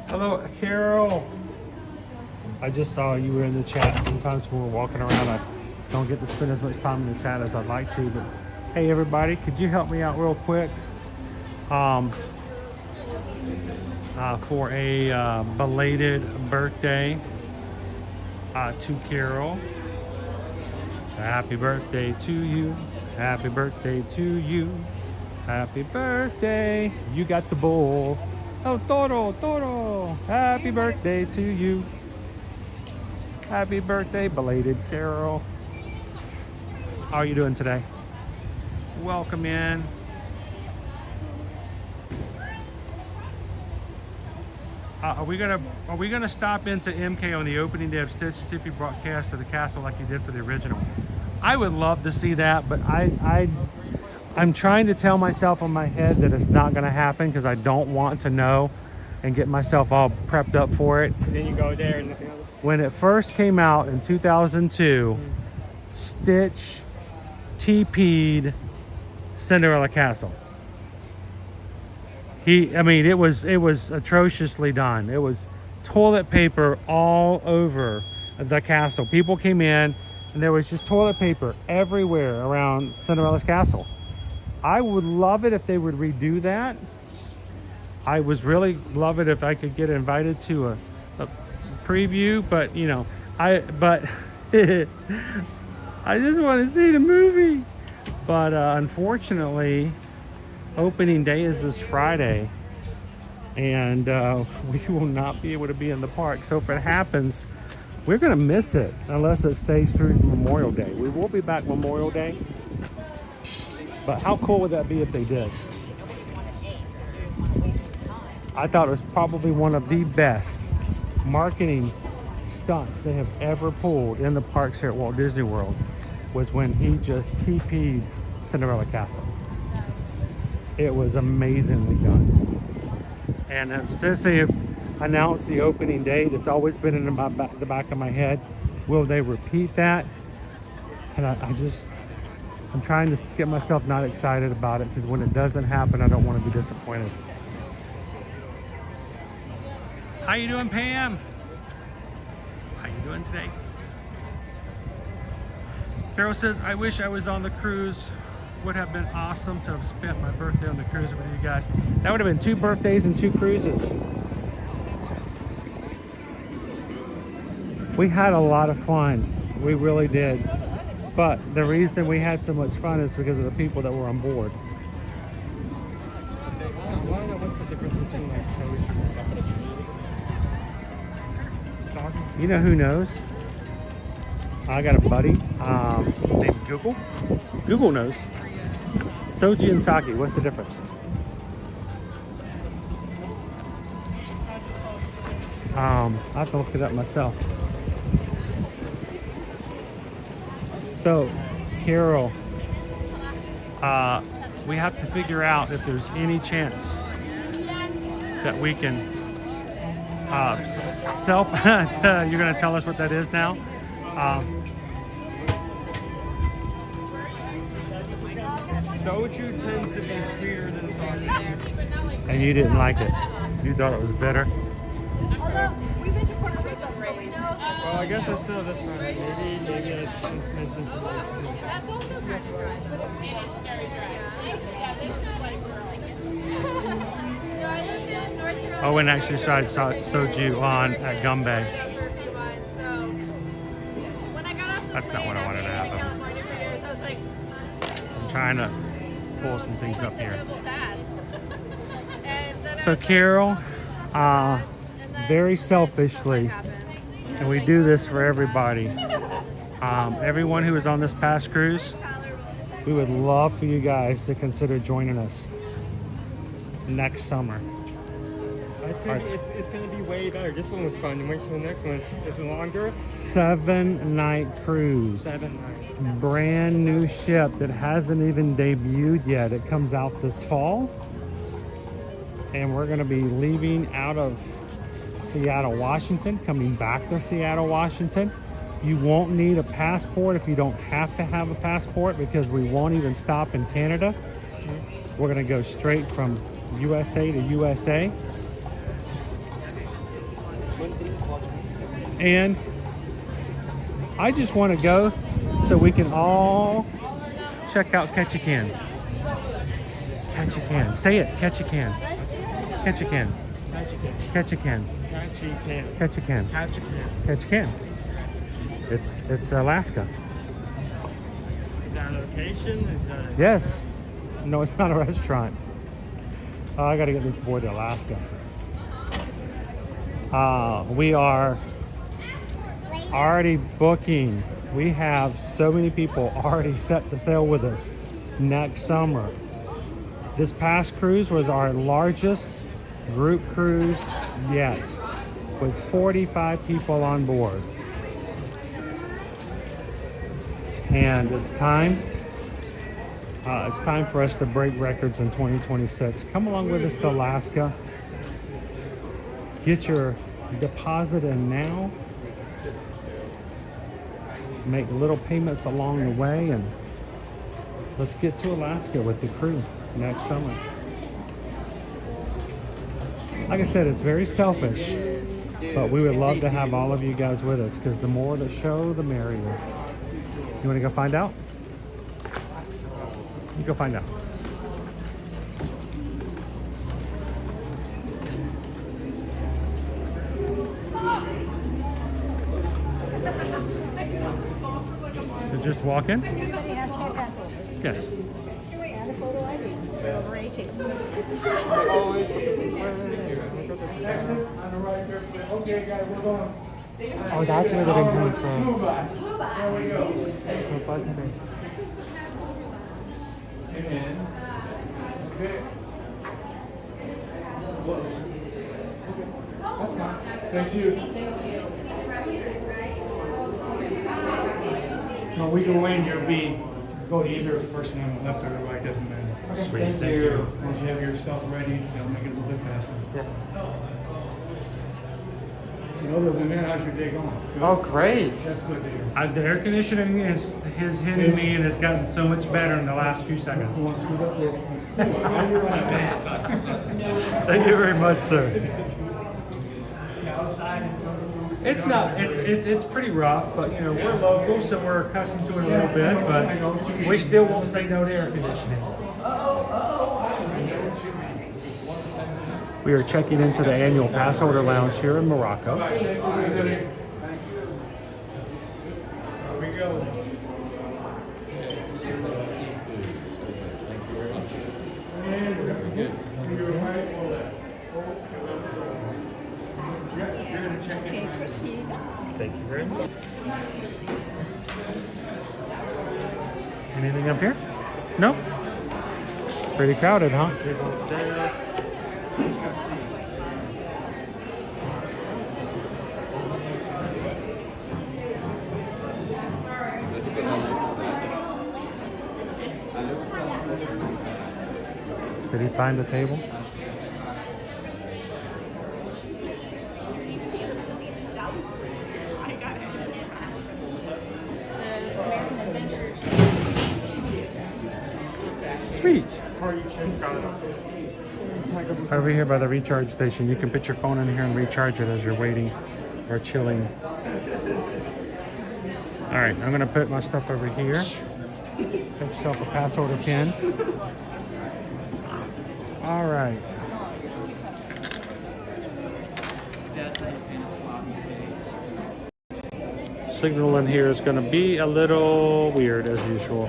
Speaker 6: Hello, Carol. I just saw you were in the chat. Sometimes when we're walking around, I don't get to spend as much time in the chat as I'd like to. But hey, everybody, could you help me out real quick? For a belated birthday to Carol. Happy birthday to you. Happy birthday to you. Happy birthday. You got the bull. Oh, Toro, Toro. Happy birthday to you. Happy birthday, belated Carol. How are you doing today? Welcome in. Are we gonna stop into MK on the opening day of Stitch to see if he broadcast to the castle like he did for the original? I would love to see that, but I'm trying to tell myself in my head that it's not gonna happen because I don't want to know and get myself all prepped up for it.
Speaker 8: And then you go there and nothing else.
Speaker 6: When it first came out in 2002, Stitch TP'd Cinderella Castle. It was atrociously done. It was toilet paper all over the castle. People came in and there was just toilet paper everywhere around Cinderella's castle. I would love it if they would redo that. I would really love it if I could get invited to a preview, but you know, I just want to see the movie. But unfortunately, opening day is this Friday, and we will not be able to be in the park. So if it happens, we're gonna miss it unless it stays through Memorial Day. We will be back Memorial Day, but how cool would that be if they did? I thought it was probably one of the best marketing stunts they have ever pulled in the parks here at Walt Disney World was when he just TP'd Cinderella Castle. It was amazingly done. And since they have announced the opening date, it's always been in the back of my head. Will they repeat that? And I'm trying to get myself not excited about it because when it doesn't happen, I don't want to be disappointed. How you doing, Pam? How you doing today? Carol says, I wish I was on the cruise. Would have been awesome to have spent my birthday on the cruise with you guys. That would have been 2 birthdays and 2 cruises. We had a lot of fun. We really did. But the reason we had so much fun is because of the people that were on board.
Speaker 8: What's the difference between like sandwich and stuff?
Speaker 6: You know who knows? I got a buddy named Google. Google knows. Soji and sake, what's the difference? I have to look it up myself. So, Carol, we have to figure out if there's any chance that we can you're going to tell us what that is now?
Speaker 8: Soju tends to be sweeter than sake.
Speaker 6: And you didn't like it. You thought it was better.
Speaker 3: Although, we've been to Puerto Rico, right?
Speaker 8: Well, I guess that's still different. Maybe it's misinformation.
Speaker 5: That's also kind of dry. It is very dry. Yeah, this is like
Speaker 6: Owen actually tried soju on at Gumbay. That's not what I wanted to happen. I'm trying to pull some things up here. So Carol, very selfishly, and we do this for everybody, everyone who is on this past cruise, we would love for you guys to consider joining us next summer.
Speaker 8: It's gonna be way better. This one was fun. Wait till the next one. It's longer.
Speaker 6: 7-night cruise.
Speaker 8: 7 nights.
Speaker 6: Brand new ship that hasn't even debuted yet. It comes out this fall. And we're gonna be leaving out of Seattle, Washington, coming back to Seattle, Washington. You won't need a passport if you don't have to have a passport, because we won't even stop in Canada. We're gonna go straight from USA to USA. And I just want to go so we can all check out Catch a Can. Catch a Can. Say it. Catch a Can. Catch a Can. Catch a Can.
Speaker 8: Catch a can.
Speaker 6: Catch a Can.
Speaker 8: Catch a can.
Speaker 6: Catch a Can. It's Alaska.
Speaker 8: Is that a location? Is that a...
Speaker 6: Yes. No, it's not a restaurant. Oh, I got to get this boy to Alaska. We are already booking. We have so many people already set to sail with us next summer. This past cruise was our largest group cruise yet, with 45 people on board. And it's time for us to break records in 2026. Come along with us to Alaska. Get your deposit in now. Make little payments along the way, and let's get to Alaska with the crew next summer. Like I said, it's very selfish, but we would love to have all of you guys with us, because the more the show, the merrier. You want to go find out? You go find out. So just walk in?
Speaker 15: Everybody has to get Passholder.
Speaker 6: Yes.
Speaker 15: Can we add a photo ID? We're over 18.
Speaker 8: Oh, that's where they've been coming from.
Speaker 15: There we go.
Speaker 2: Amen. Okay. Close. That's fine. Thank you.
Speaker 16: No, we go in, you'll be, go to either person on the left or the right, doesn't matter.
Speaker 6: Sweet, thank you.
Speaker 16: Once you have your stuff ready, they'll make it a little bit faster.
Speaker 8: Yeah.
Speaker 16: And other than that, how's your day going? Good?
Speaker 8: Oh, great.
Speaker 16: That's good to hear.
Speaker 6: The air conditioning has hit me and has gotten so much better in the last few seconds.
Speaker 16: You want to scoot up there?
Speaker 6: Thank you very much, sir.
Speaker 16: Outside.
Speaker 6: It's not. It's pretty rough, but you know we're local, so we're accustomed to it a little bit. But we still won't say no to air conditioning. We are checking into the annual Passholder Lounge here in Morocco.
Speaker 2: There we go.
Speaker 15: Okay, proceed.
Speaker 6: Thank you very much. Anything up here? No? Pretty crowded, huh? Did he find a table? Sweet. Over here by the recharge station, you can put your phone in here and recharge it as you're waiting or chilling All right, I'm gonna put my stuff over here. Get yourself a pass holder pin. All right. Signal in here is going to be a little weird as usual.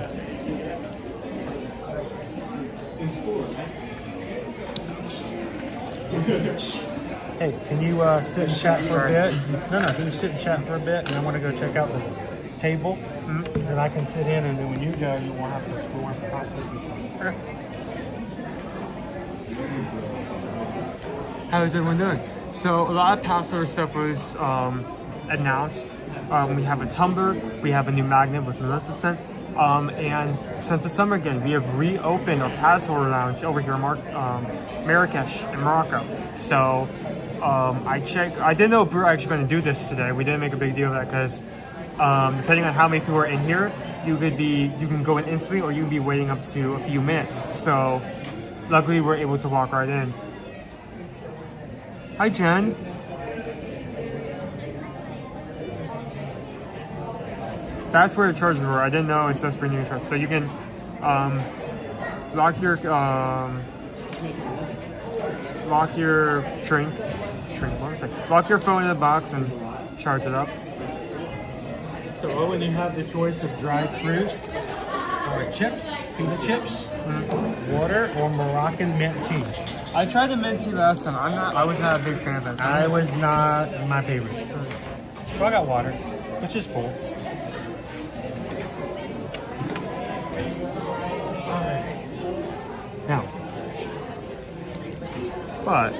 Speaker 6: Hey, can you sit and chat for a bit? No, can you sit and chat for a bit? And I want to go check out the table. Then I can sit in, and then when you go, you won't have to go in for okay.
Speaker 8: How's everyone doing? So a lot of Passholder stuff was announced. We have a tumbler, we have a new magnet with Maleficent, and since it's summer again, we have reopened our Passholder lounge over here in Marrakesh in Morocco. So I checked. I didn't know if we were actually going to do this today. We didn't make a big deal of that because depending on how many people are in here, you can go in instantly or you can be waiting up to a few minutes. So luckily we're able to walk right in. Hi, Jen. That's where the charges were. I didn't know it's just bringing your charge. So you can lock your lock your phone in the box and charge it up.
Speaker 6: So Owen, you have the choice of dried fruit, or chips, pita chips, water, or Moroccan mint tea.
Speaker 8: I tried the mint tea last time. I was not a big fan of that.
Speaker 6: I was not my favorite. So I got water, which is full. Now, but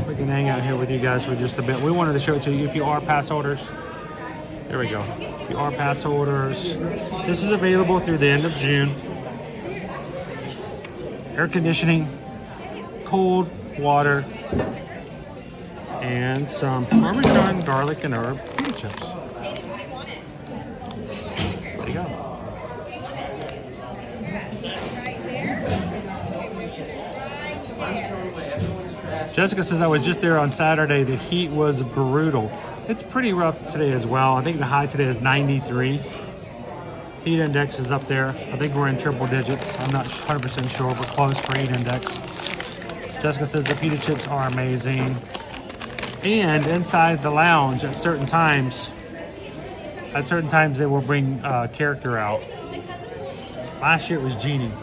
Speaker 6: we can hang out here with you guys for just a bit. We wanted to show it to you if you are pass holders. There we go. If you are pass holders, this is available through the end of June. Air conditioning, cold water, and some Parmesan garlic and herb pita chips. There you go. Jessica says I was just there on Saturday. The heat was brutal. It's pretty rough today as well. I think the high today is 93. Heat index is up there. I think we're in triple digits. I'm not 100% sure, but close for heat index. Jessica says the pita chips are amazing. And inside the lounge at certain times they will bring character out. Last year it was Genie.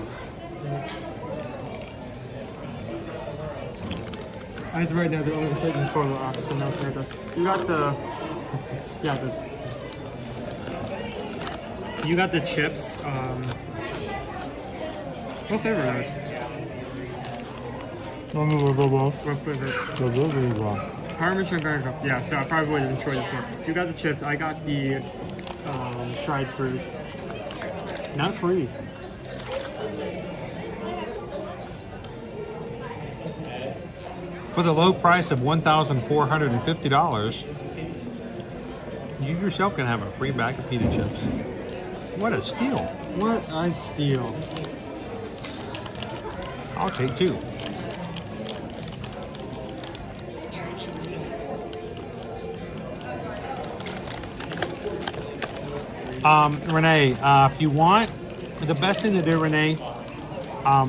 Speaker 8: I was right now, they're only taking photo off, so no photos. You got the, you got the chips. What flavor are those? Parmesan garlic. Yeah, so I probably would have enjoyed this more. You got the chips. I got the dried fruit. Not free.
Speaker 6: For the low price of $1,450, you yourself can have a free bag of pita chips. What a steal.
Speaker 8: What a steal.
Speaker 6: I'll take two. Renee, if you want, the best thing to do, Renee,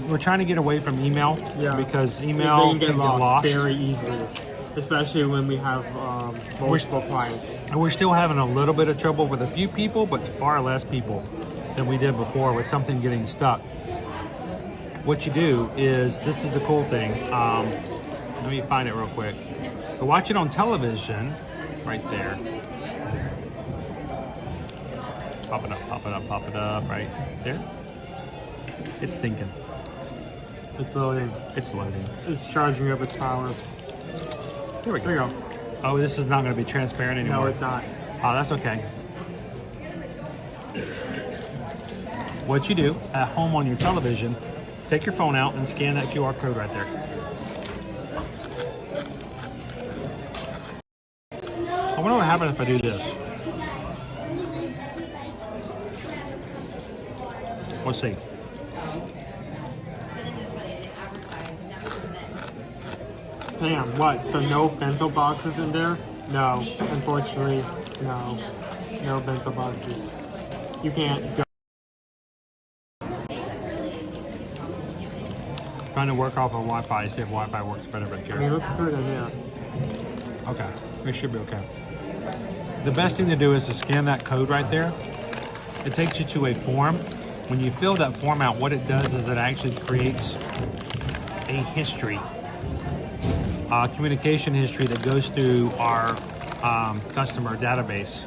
Speaker 6: we're trying to get away from email because email
Speaker 8: can get lost very easily, especially when we have multiple clients.
Speaker 6: And we're still having a little bit of trouble with a few people, but far less people than we did before with something getting stuck. What you do is, this is a cool thing. Let me find it real quick. So watch it on television, right there. Pop it up, pop it up, pop it up, right there. It's thinking.
Speaker 8: It's loading.
Speaker 6: It's loading.
Speaker 8: It's charging up its power.
Speaker 6: Here we go.
Speaker 8: There you go.
Speaker 6: Oh, this is not going to be transparent anymore.
Speaker 8: No, it's not.
Speaker 6: Oh, that's okay. What you do at home on your television, take your phone out and scan that QR code right there. I wonder what happens if I do this. Let's see.
Speaker 8: Damn, what? So no bento boxes in there? No, unfortunately, no. No bento boxes. you can't go.
Speaker 6: Trying to work off of Wi-Fi, see if Wi-Fi works better back here.
Speaker 8: I mean, it looks good in here.
Speaker 6: Okay, it should be okay. The best thing to do is to scan that code right there. It takes you to a form. When you fill that form out, what it does is it actually creates a history, communication history that goes through our customer database.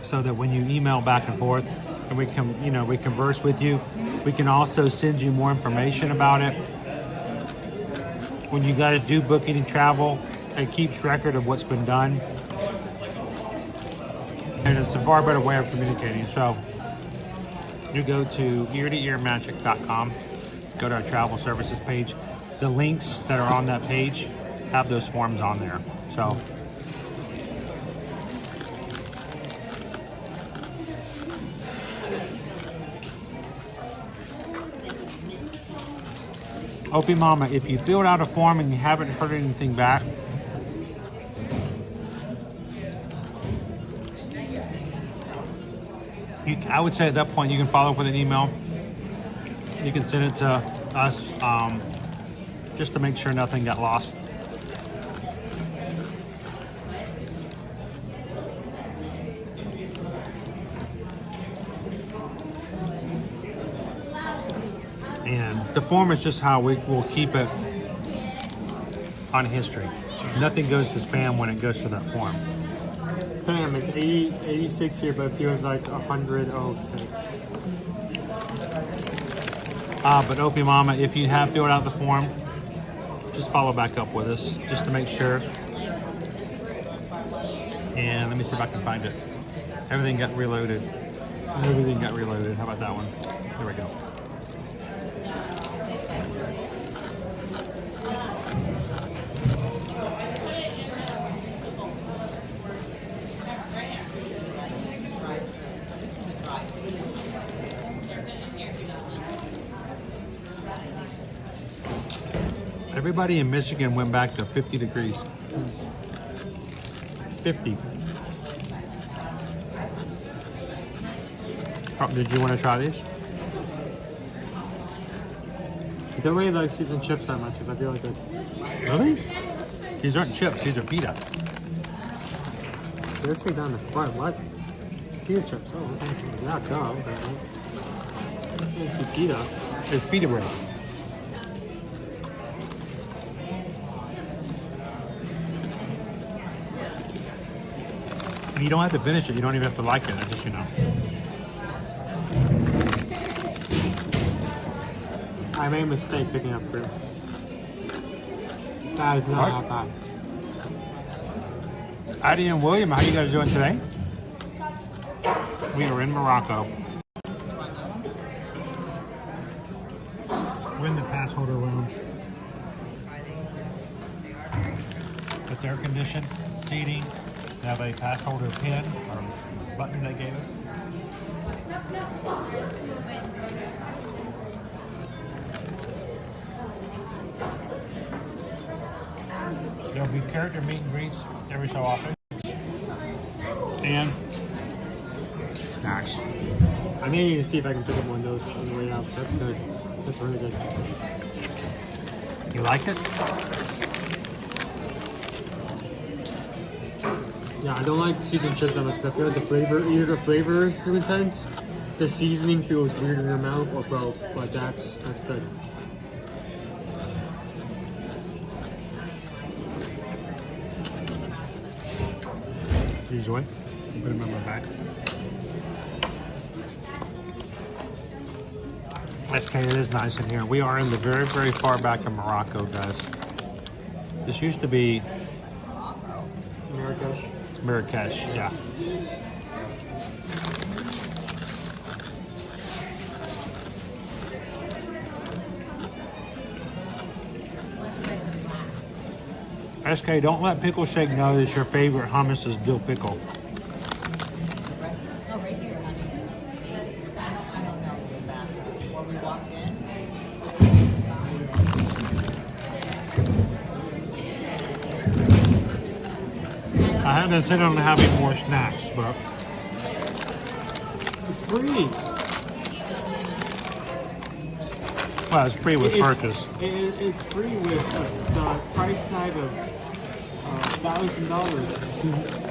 Speaker 6: So that when you email back and forth, and we can, you know, we converse with you, we can also send you more information about it. When you guys do booking and travel, it keeps record of what's been done. And it's a far better way of communicating. So you go to ear-to-earmagic.com, go to our travel services page. The links that are on that page have those forms on there. So Opie Mama, if you filled out a form and you haven't heard anything back, I would say at that point you can follow up with an email. You can send it to us just to make sure nothing got lost. And the form is just how we will keep it on history. Nothing goes to spam when it goes to that form.
Speaker 8: Damn, it's 86 here, but it feels like 106.
Speaker 6: But Opie Mama, if you have filled out the form, just follow back up with us just to make sure. And let me see if I can find it. Everything got reloaded. Everything got reloaded. How about that one? There we go. Everybody in Michigan went back to 50 degrees. 50. Oh, did you want to try these?
Speaker 8: I don't really like seasoned chips that much because I feel like they're...
Speaker 6: Really? These aren't chips, these are pita.
Speaker 8: Let's say down the front. What? Pita chips. Oh, okay. Yeah, duh. Okay. Let's see pita.
Speaker 6: It's pita bread. You don't have to finish it. You don't even have to like it. I just, you know.
Speaker 8: I made a mistake picking up fruit. That is not bad.
Speaker 6: Addie and William, how you guys doing today? We are in Morocco. We're in the Passholder lounge. It's air conditioned, seating. They have a Passholder pin or button they gave us. There'll be character meet and greets every so often. And snacks.
Speaker 8: I may need to see if I can pick up one of those on the way out. That's good. That's really good.
Speaker 6: You like it?
Speaker 8: Yeah, I don't like seasoned chips that much because I feel like the flavor, either the flavor is too intense, the seasoning feels weird in your mouth, or both. But that's good.
Speaker 6: These way. Put them on my back. SK, it is nice in here. We are in the very, very far back of Morocco, guys. This used to be
Speaker 8: Marrakesh.
Speaker 6: Marrakesh, yeah. SK, don't let Pickle Shake know that your favorite hummus is dill pickle.
Speaker 17: Oh, right here, honey. I don't know that. When we walked in.
Speaker 6: I had intended on having more snacks, but
Speaker 8: It's free.
Speaker 6: well, it's free with purchase.
Speaker 8: It's free with the price tag of $1,000.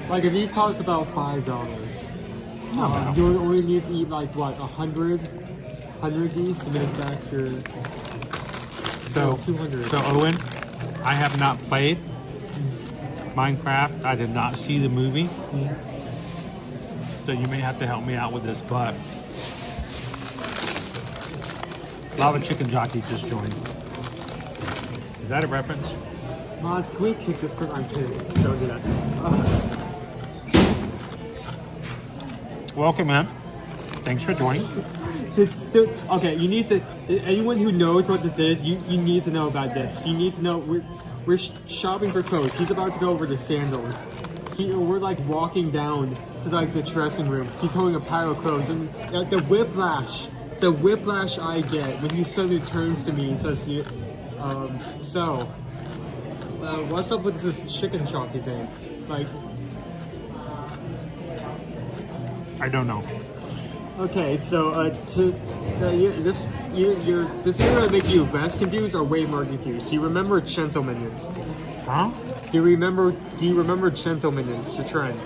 Speaker 8: Like if these cost about $5, you only need to eat like what 100 of these to make back your
Speaker 6: So
Speaker 8: 200.
Speaker 6: So Owen, I have not played Minecraft. I did not see the movie. So you may have to help me out with this, but Lava Chicken Jockey just joined. Is that a reference?
Speaker 8: Mods, can we kick this quick? I'm kidding. Don't do that.
Speaker 6: Welcome, man. Thanks for joining.
Speaker 8: Okay, you need to. Anyone who knows what this is, you need to know about this. You need to know we're shopping for clothes. He's about to go over the sandals. We're like walking down to like the dressing room. He's holding a pile of clothes, and the whiplash I get when he suddenly turns to me and says, what's up with this chicken jockey thing? Like,
Speaker 6: I don't know.
Speaker 8: okay, so this year will make you less confused or way more confused. Do you remember Cento Minions?
Speaker 6: Huh?
Speaker 8: Do you remember Cento Minions, the trend?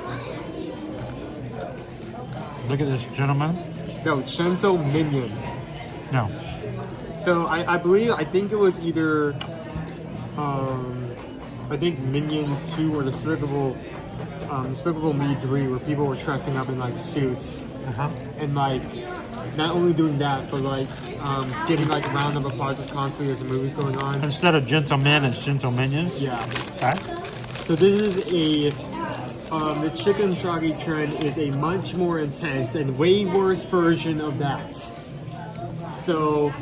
Speaker 6: Look at this gentleman.
Speaker 8: No, Cento Minions.
Speaker 6: No.
Speaker 8: So I think it was either I think Minions 2 or Despicable Me 3, where people were dressing up in like suits and like not only doing that, but like getting like round of applause constantly as the movie's going on.
Speaker 6: Instead of gentlemen, it's gentle minions.
Speaker 8: Yeah.
Speaker 6: Okay.
Speaker 8: So this is the chicken jockey trend is a much more intense and way worse version of that. So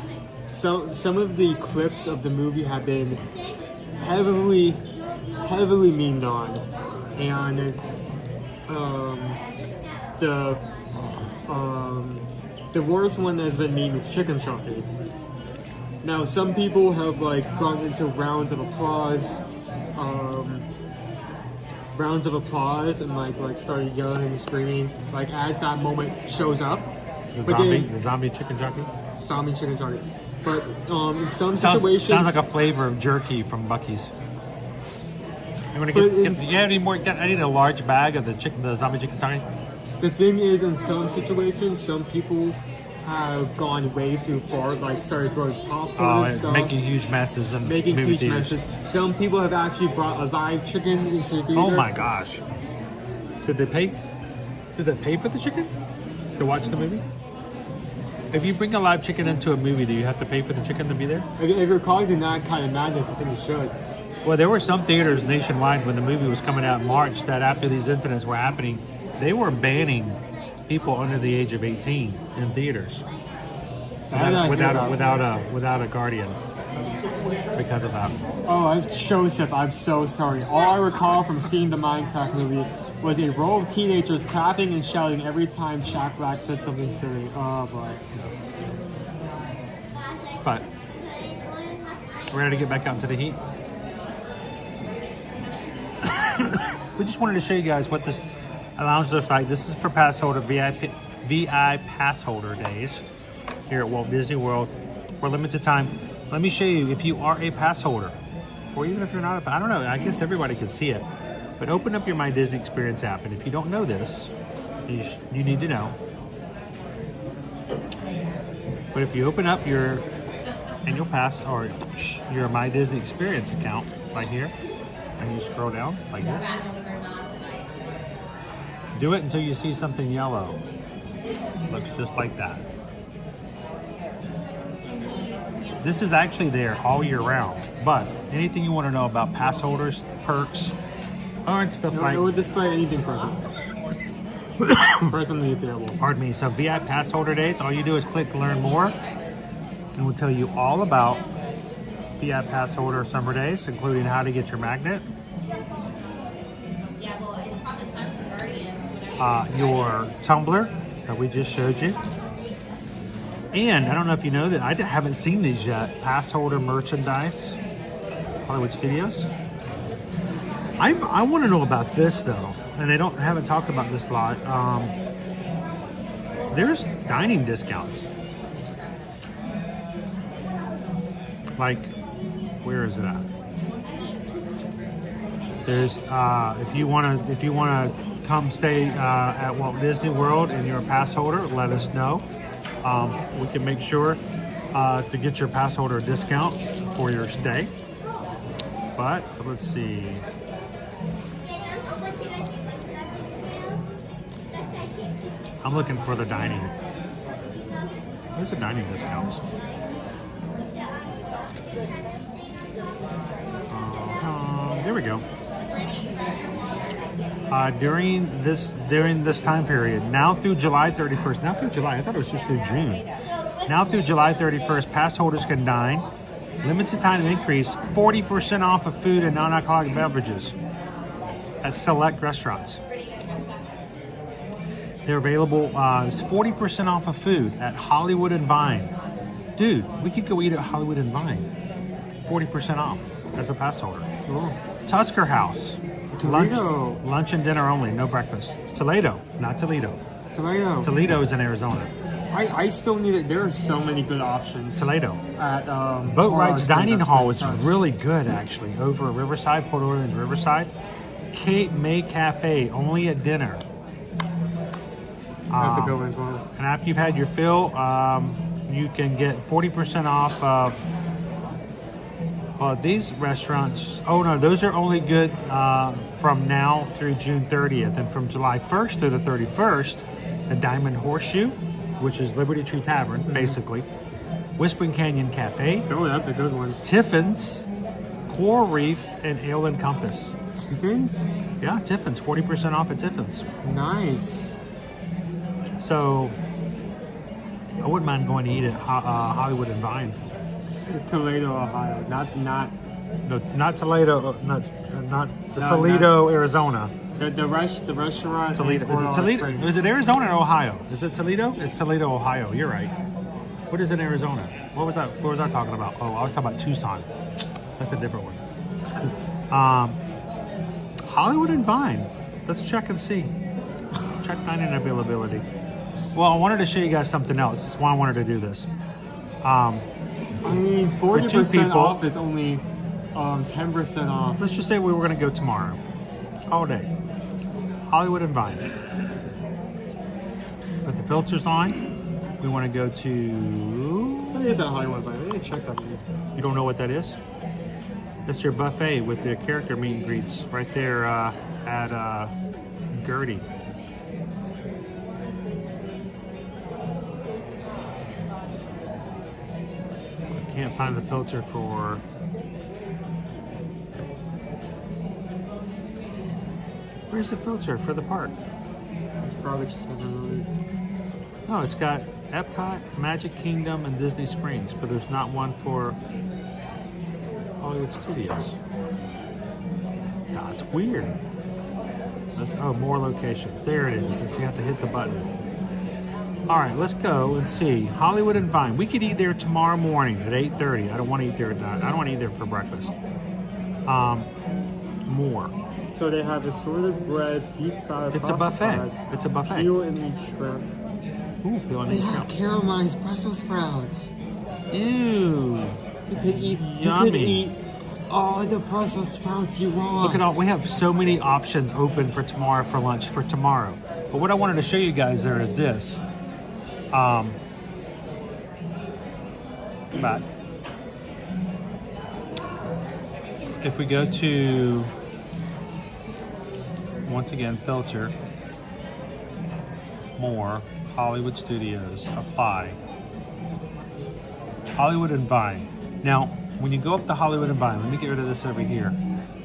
Speaker 8: some of the clips of the movie have been heavily memed on, and the worst one that's been memed is chicken jockey. Now some people have like gone into rounds of applause and like started yelling and screaming like as that moment shows up.
Speaker 6: The zombie chicken jockey.
Speaker 8: Zombie chicken jockey. But in some situations,
Speaker 6: sounds like a flavor of jerky from Buc-ee's. You want to get you have any more? I need a large bag of the zombie chicken jockey.
Speaker 8: The thing is, in some situations, some people have gone way too far, like started throwing popcorn and stuff,
Speaker 6: making huge messes and making huge
Speaker 8: messes. Some people have actually brought a live chicken into the theater.
Speaker 6: Oh my gosh! Did they pay? Did they pay for the chicken to watch the movie? If you bring a live chicken into a movie, do you have to pay for the chicken to be there?
Speaker 8: If you're causing that kind of madness, I think you should.
Speaker 6: Well, there were some theaters nationwide when the movie was coming out in March that after these incidents were happening, they were banning people under the age of 18 in theaters without a guardian because of that.
Speaker 8: Oh, Joseph, I'm so sorry. All I recall from seeing the Minecraft movie was a row of teenagers clapping and shouting every time Jack Black said something silly. Oh boy.
Speaker 6: But we're ready to get back out into the heat. We just wanted to show you guys what this lounge looks like. This is for Passholder VI Passholder days here at Walt Disney World for limited time. Let me show you if you are a pass holder, or even if you're not I don't know, I guess everybody can see it. But open up your My Disney Experience app, and if you don't know this, you need to know. But if you open up your annual pass or your My Disney Experience account right here, and you scroll down like this, do it until you see something yellow. Looks just like that. This is actually there all year round, but anything you want to know about pass holders, perks, and stuff like...
Speaker 8: It would display anything presently available.
Speaker 6: Pardon me. So VI Pass Holder Days, all you do is click Learn More, and we'll tell you all about VI Pass Holder Summer Days, including how to get your magnet, your tumbler that we just showed you, And I don't know if you know that I haven't seen these yet. Passholder merchandise, Hollywood Studios. I want to know about this though, and they haven't talked about this a lot. There's dining discounts. Like, where is it at? There's if you want to come stay at Walt Disney World and you're a pass holder, let us know. We can make sure to get your pass holder a discount for your stay. But let's see. I'm looking for the dining. Where's the dining discounts? There we go. During this time period, now through July 31st. Now through July. I thought it was just through June. Now through July 31st, pass holders can dine. Limited time increase, 40% off of food and non-alcoholic beverages at select restaurants. They're available. It's 40% off of food at Hollywood and Vine. Dude, we could go eat at Hollywood and Vine. 40% off as a pass holder.
Speaker 8: Cool.
Speaker 6: Tusker House.
Speaker 8: Toledo.
Speaker 6: Lunch and dinner only, no breakfast. Toledo, not Toledo.
Speaker 8: Toledo.
Speaker 6: Toledo is in Arizona.
Speaker 8: I still need it. There are so many good options.
Speaker 6: Toledo.
Speaker 8: At
Speaker 6: Boat Rides Dining Hall is really good, actually. Over at Riverside, Port Orleans Riverside. Cape May Cafe, only at dinner.
Speaker 8: That's a good one as well.
Speaker 6: And after you've had your fill, you can get 40% off of these restaurants. Oh no, those are only good from now through June 30th. And from July 1st through the 31st, the Diamond Horseshoe, which is Liberty Tree Tavern, basically. Whispering Canyon Cafe.
Speaker 8: Oh, that's a good one.
Speaker 6: Tiffin's, Coral Reef, and Ale and Compass.
Speaker 8: Tiffin's?
Speaker 6: Yeah, Tiffin's. 40% off at Tiffin's.
Speaker 8: Nice.
Speaker 6: So, I wouldn't mind going to eat at Hollywood and Vine.
Speaker 8: Toledo, Ohio.
Speaker 6: Not Toledo. Toledo, Arizona.
Speaker 8: The restaurant.
Speaker 6: Toledo. Is it Toledo? Is it Arizona or Ohio? Is it Toledo? It's Toledo, Ohio. You're right. What is in Arizona? What was I talking about? Oh, I was talking about Tucson. That's a different one. Hollywood and Vine. Let's check and see. Check dining availability. Well, I wanted to show you guys something else. That's why I wanted to do this.
Speaker 8: I mean, 40% off is only 10% off.
Speaker 6: Let's just say we were going to go tomorrow. All day. Hollywood and Vine. Put the filters on. We want to go to...
Speaker 8: What is that Hollywood Vine? I need to check that.
Speaker 6: You don't know what that is? That's your buffet with the character meet and greets right there at Gertie. Can't find the filter for... Where's the filter for the park?
Speaker 8: It probably just has another...
Speaker 6: No, it's got Epcot, Magic Kingdom, and Disney Springs, but there's not one for Hollywood Studios. That's weird. Oh, more locations. There it is. So you have to hit the button. All right, let's go and see. Hollywood and Vine. We could eat there tomorrow morning at 8:30. I don't want to eat there at night. I don't want to eat there for breakfast. More.
Speaker 8: So they have assorted breads, pizza,
Speaker 6: It's a buffet. It's a buffet.
Speaker 8: Peel and eat shrimp.
Speaker 6: Ooh, peel and
Speaker 8: They
Speaker 6: eat
Speaker 8: have
Speaker 6: shrimp.
Speaker 8: caramelized Brussels sprouts.
Speaker 6: Ew.
Speaker 8: You could eat.
Speaker 6: Yummy.
Speaker 8: You could eat all the Brussels sprouts you want.
Speaker 6: Look at all. We have so many options open for tomorrow for lunch for tomorrow. But what I wanted to show you guys there is this. But if we go to, once again, filter, more, Hollywood Studios, apply, Hollywood and Vine. Now, when you go up to Hollywood and Vine, let me get rid of this over here.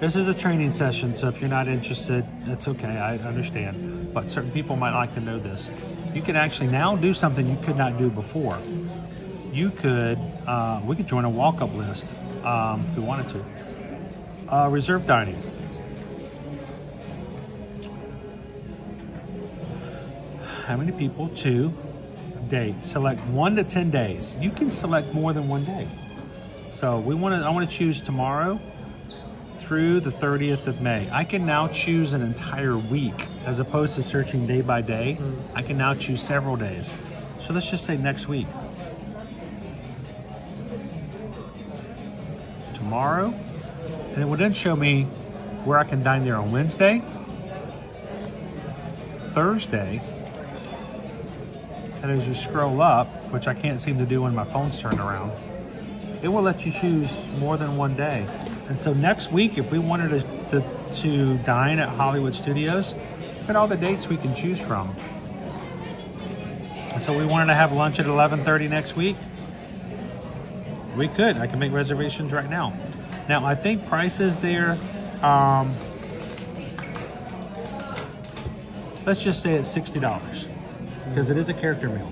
Speaker 6: This is a training session, so if you're not interested, it's okay, I understand. But certain people might like to know this. You can actually now do something you could not do before. You could, we could join a walk-up list if we wanted to. Reserve dining. How many people? 2. date. Select 1 to 10 days. You can select more than one day. So I want to choose tomorrow through the 30th of May. I can now choose an entire week as opposed to searching day by day. I can now choose several days. So let's just say next week. Tomorrow. And it will then show me where I can dine there on Wednesday, Thursday, and as you scroll up, which I can't seem to do when my phone's turned around, it will let you choose more than one day. And so next week, if we wanted to dine at Hollywood Studios, look at all the dates we can choose from. And so we wanted to have lunch at 11:30 next week. We could. I can make reservations right now. Now, I think prices there, let's just say it's $60 because it is a character meal.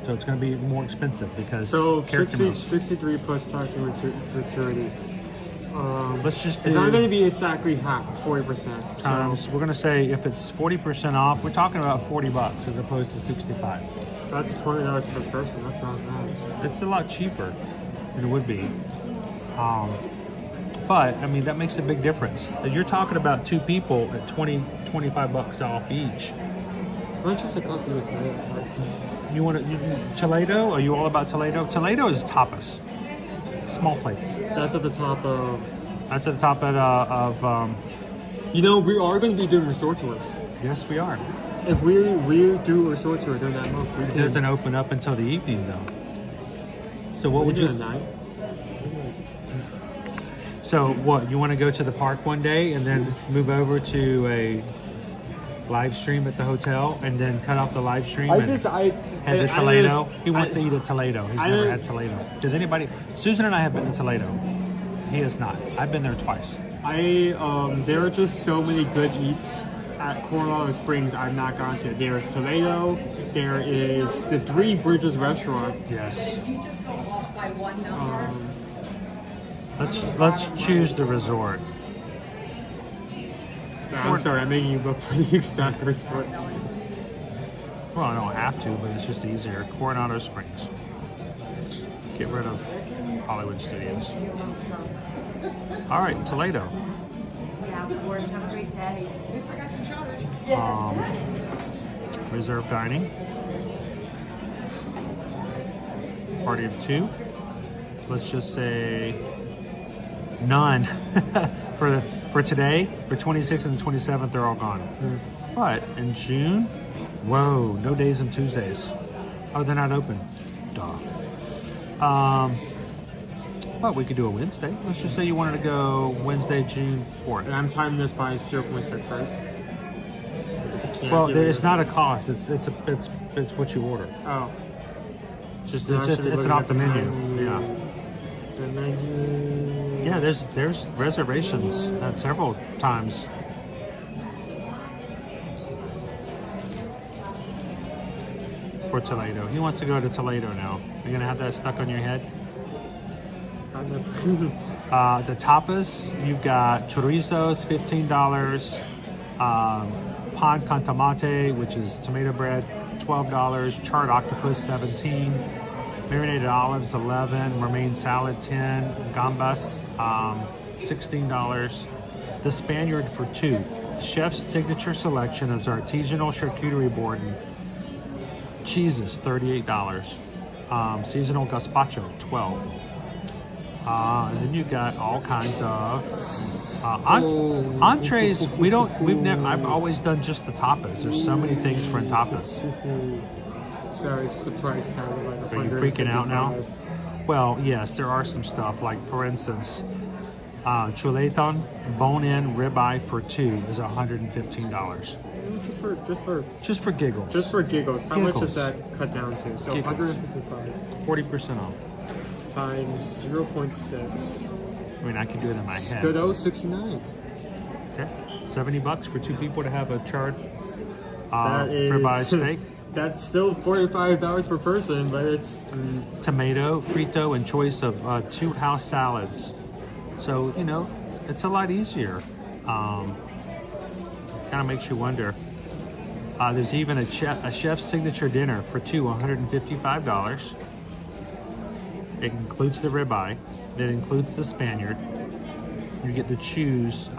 Speaker 6: So it's going to be more expensive because character meals.
Speaker 8: 63 plus tax and gratuity.
Speaker 6: Let's just
Speaker 8: It's not going to be exactly half. It's 40%.
Speaker 6: Times, we're going to say if it's 40% off, we're talking about $40 as opposed to 65.
Speaker 8: That's $20 per person. That's not bad.
Speaker 6: It's a lot cheaper than it would be. But I mean, that makes a big difference. You're talking about two people at $25 off each.
Speaker 8: How much is the cost of the Toledo?
Speaker 6: You want Toledo? Are you all about Toledo? Toledo is tapas, small plates.
Speaker 8: That's at the top of.
Speaker 6: That's at the top of.
Speaker 8: You know, we are going to be doing resort tours.
Speaker 6: Yes, we are.
Speaker 8: If we do a resort tour during that month,
Speaker 6: it doesn't open up until the evening, though. So what would you?
Speaker 8: At night?
Speaker 6: So what? You want to go to the park one day and then move over to a live stream at the hotel and then cut off the live stream and head to Toledo? He wants to eat at Toledo. He's never had Toledo. Does anybody? Susan and I have been to Toledo. He has not. I've been there twice.
Speaker 8: There are just so many good eats at Coronado Springs I've not gone to. There is Toledo. There is the Three Bridges restaurant.
Speaker 6: Yes. Let's choose the resort.
Speaker 8: I'm sorry, I'm making you book for the exact resort.
Speaker 6: Well, I don't have to, but it's just easier. Coronado Springs. Get rid of Hollywood Studios. All right, Toledo.
Speaker 17: Yeah, of course. Have a great day. Yes, I got some chowder.
Speaker 6: Reserve dining. Party of 2. Let's just say none for today. For 26th and 27th, they're all gone. But in June, whoa, no days and Tuesdays. Oh, they're not open. Duh. Well, we could do a Wednesday. Let's just say you wanted to go Wednesday, June 4th.
Speaker 8: And I'm timing this by 0.6, right?
Speaker 6: Well, it's not a cost. It's what you order.
Speaker 8: Oh.
Speaker 6: It's off the menu. Yeah.
Speaker 8: The menu.
Speaker 6: Yeah, there's reservations at several times. For Toledo. He wants to go to Toledo now. You're gonna have that stuck on your head? The tapas, you've got chorizos, $15. Pan con tomate, which is tomato bread, $12. Charred octopus, $17. Marinated olives, $11. Romaine salad, $10. Gambas, $16. The Spaniard for 2. Chef's signature selection of artisanal charcuterie board and cheeses, $38. Seasonal gazpacho, $12. And then you got all kinds of entrees. I've always done just the tapas. There's so many things for tapas.
Speaker 8: Sorry, it's the price tag.
Speaker 6: Are you freaking out now? Well, yes, there are some stuff. Like, for instance, chuleton bone-in ribeye for 2 is $115. Just for giggles.
Speaker 8: Just for giggles. How much does that cut down to? So
Speaker 6: Giggles.
Speaker 8: 155.
Speaker 6: 40% off.
Speaker 8: Times 0.6.
Speaker 6: I mean, I can do it in my head.
Speaker 8: Scudo, 69.
Speaker 6: Okay. $70 for 2 people to have a charred
Speaker 8: That is
Speaker 6: ribeye steak.
Speaker 8: That's still $45 per person, but it's
Speaker 6: tomato, frito, and choice of 2 house salads. So, you know, it's a lot easier. Kind of makes you wonder. There's even a chef's signature dinner for two, $155. It includes the ribeye. It includes the Spaniard. You get to choose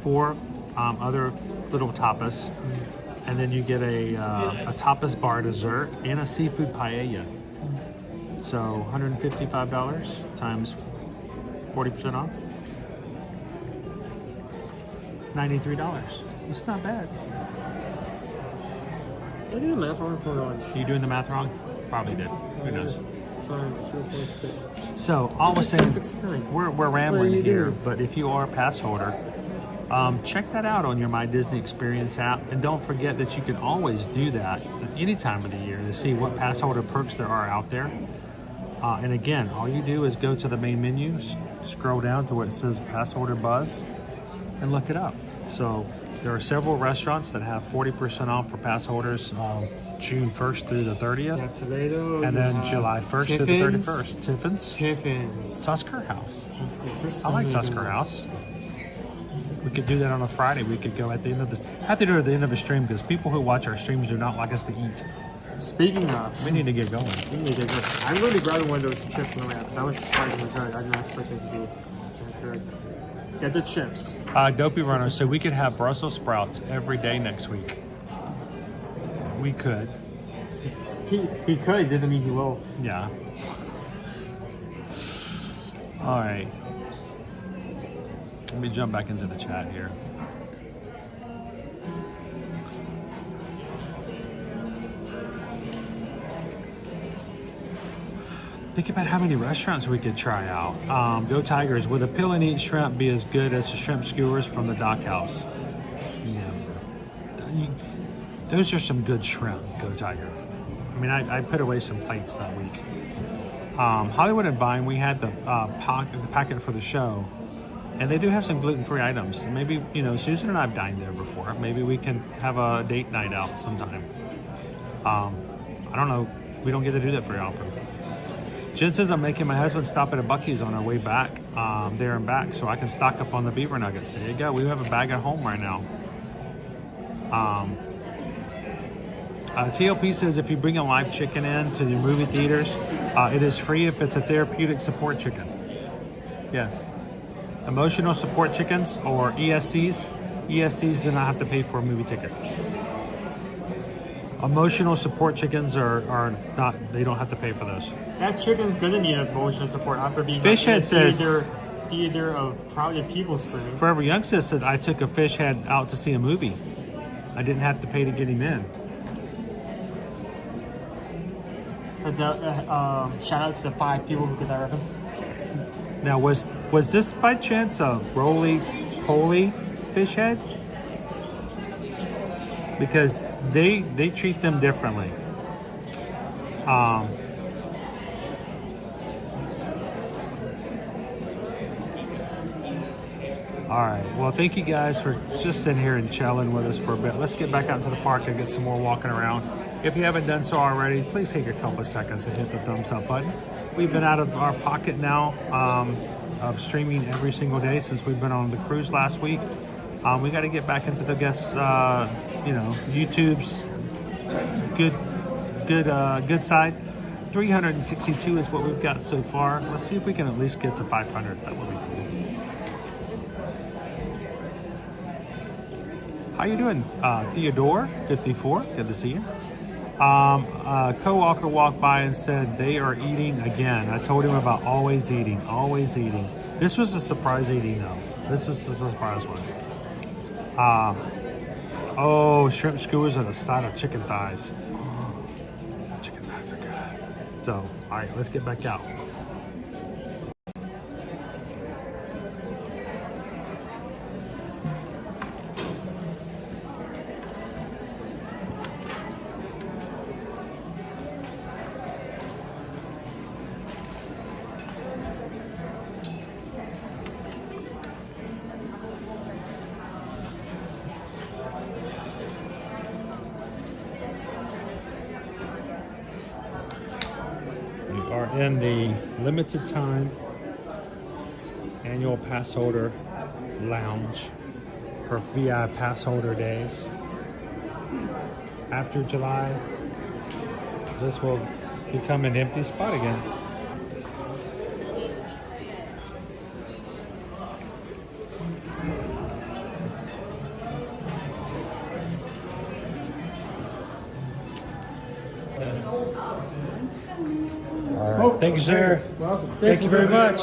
Speaker 6: 4 other little tapas, and then you get a tapas bar dessert and a seafood paella. So $155 times 40% off. $93. It's not bad.
Speaker 8: I did the math wrong for lunch.
Speaker 6: Are you doing the math wrong? Probably did. Who knows?
Speaker 8: So it's 3.6.
Speaker 6: So all was saying, we're rambling
Speaker 8: What are you
Speaker 6: here,
Speaker 8: doing?
Speaker 6: but if you are a pass holder, check that out on your My Disney Experience app, and don't forget that you can always do that at any time of the year to see what pass holder perks there are out there. And again, all you do is go to the main menu, scroll down to where it says Pass Holder Buzz, and look it up. So there are several restaurants that have 40% off for pass holders June 1st through the 30th.
Speaker 8: Toledo.
Speaker 6: And then July 1st to the
Speaker 8: Tiffin's.
Speaker 6: 31st. Tiffin's. Tusker House. I like Tusker House. We could do that on a Friday. We could go at the end of the... have to do it at the end of the stream because people who watch our streams do not like us to eat.
Speaker 8: Speaking of...
Speaker 6: we need to get going.
Speaker 8: We need to get going. I'm going to be grabbing one of those chips on the way out because I was surprisingly good. I did not expect it to be that good. Get the chips.
Speaker 6: Dopey Runner, so we could have Brussels sprouts every day next week. We could.
Speaker 8: He could, doesn't mean he will.
Speaker 6: Yeah. All right. Let me jump back into the chat here. Think about how many restaurants we could try out. Go Tigers. Would a peel and eat shrimp be as good as the shrimp skewers from the Dock House? Yeah. Those are some good shrimp, Go Tiger. I mean, I put away some plates that week. Hollywood and Vine, we had the packet for the show, and they do have some gluten-free items. Maybe, Susan and I have dined there before. Maybe we can have a date night out sometime. I don't know. We don't get to do that very often. Jen says I'm making my husband stop at a Buc-ee's on our way back, there and back, so I can stock up on the beaver nuggets. There you go. We have a bag at home right now. TLP says if you bring a live chicken in to the movie theaters, it is free if it's a therapeutic support chicken. Yes. Emotional support chickens or ESCs. ESCs do not have to pay for a movie ticket. Emotional support chickens are not, they don't have to pay for those.
Speaker 8: That chicken's gonna need emotional support after being
Speaker 6: Fish Head says
Speaker 8: theater of crowded people screaming.
Speaker 6: Forever Youngster said I took a fish head out to see a movie. I didn't have to pay to get him in.
Speaker 8: Shout out to the 5 people who get that reference.
Speaker 6: Now was this by chance a roly-poly fish head? Because they treat them differently. All right. Well, thank you guys for just sitting here and chilling with us for a bit. Let's get back out into the park and get some more walking around. If you haven't done so already, please take a couple of seconds and hit the thumbs up button. We've been out of our pocket now of streaming every single day since we've been on the cruise last week. We got to get back into the YouTube's good side. 362 is what we've got so far. Let's see if we can at least get to 500. That would be cool. How you doing, Theodore 54? Good to see you. Co-walker walked by and said they are eating again. I told him about always eating, always eating. This was a surprise eating though. This was the surprise one. Shrimp skewers are the side of chicken thighs. Chicken thighs are good. So, all right, let's get back out. In the limited time annual pass holder lounge for VI pass holder days. after July, this will become an empty spot again. All right. Thank you, sir.
Speaker 16: Welcome.
Speaker 6: Thank you very much.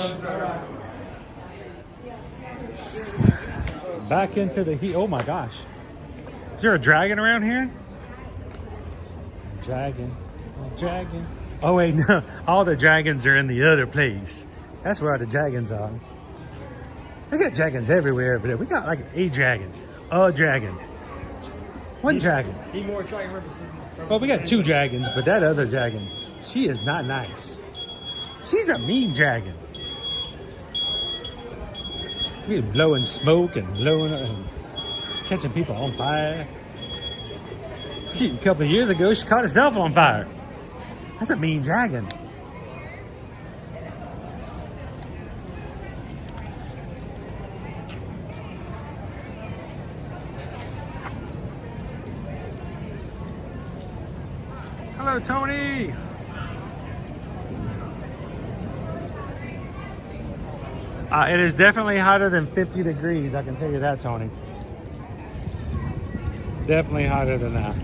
Speaker 6: Back into the heat. Oh my gosh. Is there a dragon around here? Dragon. A dragon. Oh wait, no. All the dragons are in the other place. That's where all the dragons are. We got dragons everywhere over there. We got like a dragon. A dragon. One dragon.
Speaker 8: Need more dragon references.
Speaker 6: Well, we got two dragons, but that other dragon, she is not nice. She's a mean dragon. She's blowing smoke and blowing and catching people on fire. A couple of years ago, she caught herself on fire. That's a mean dragon. Hello, Tony. It is definitely hotter than 50 degrees. I can tell you that, Tony. Definitely hotter than that.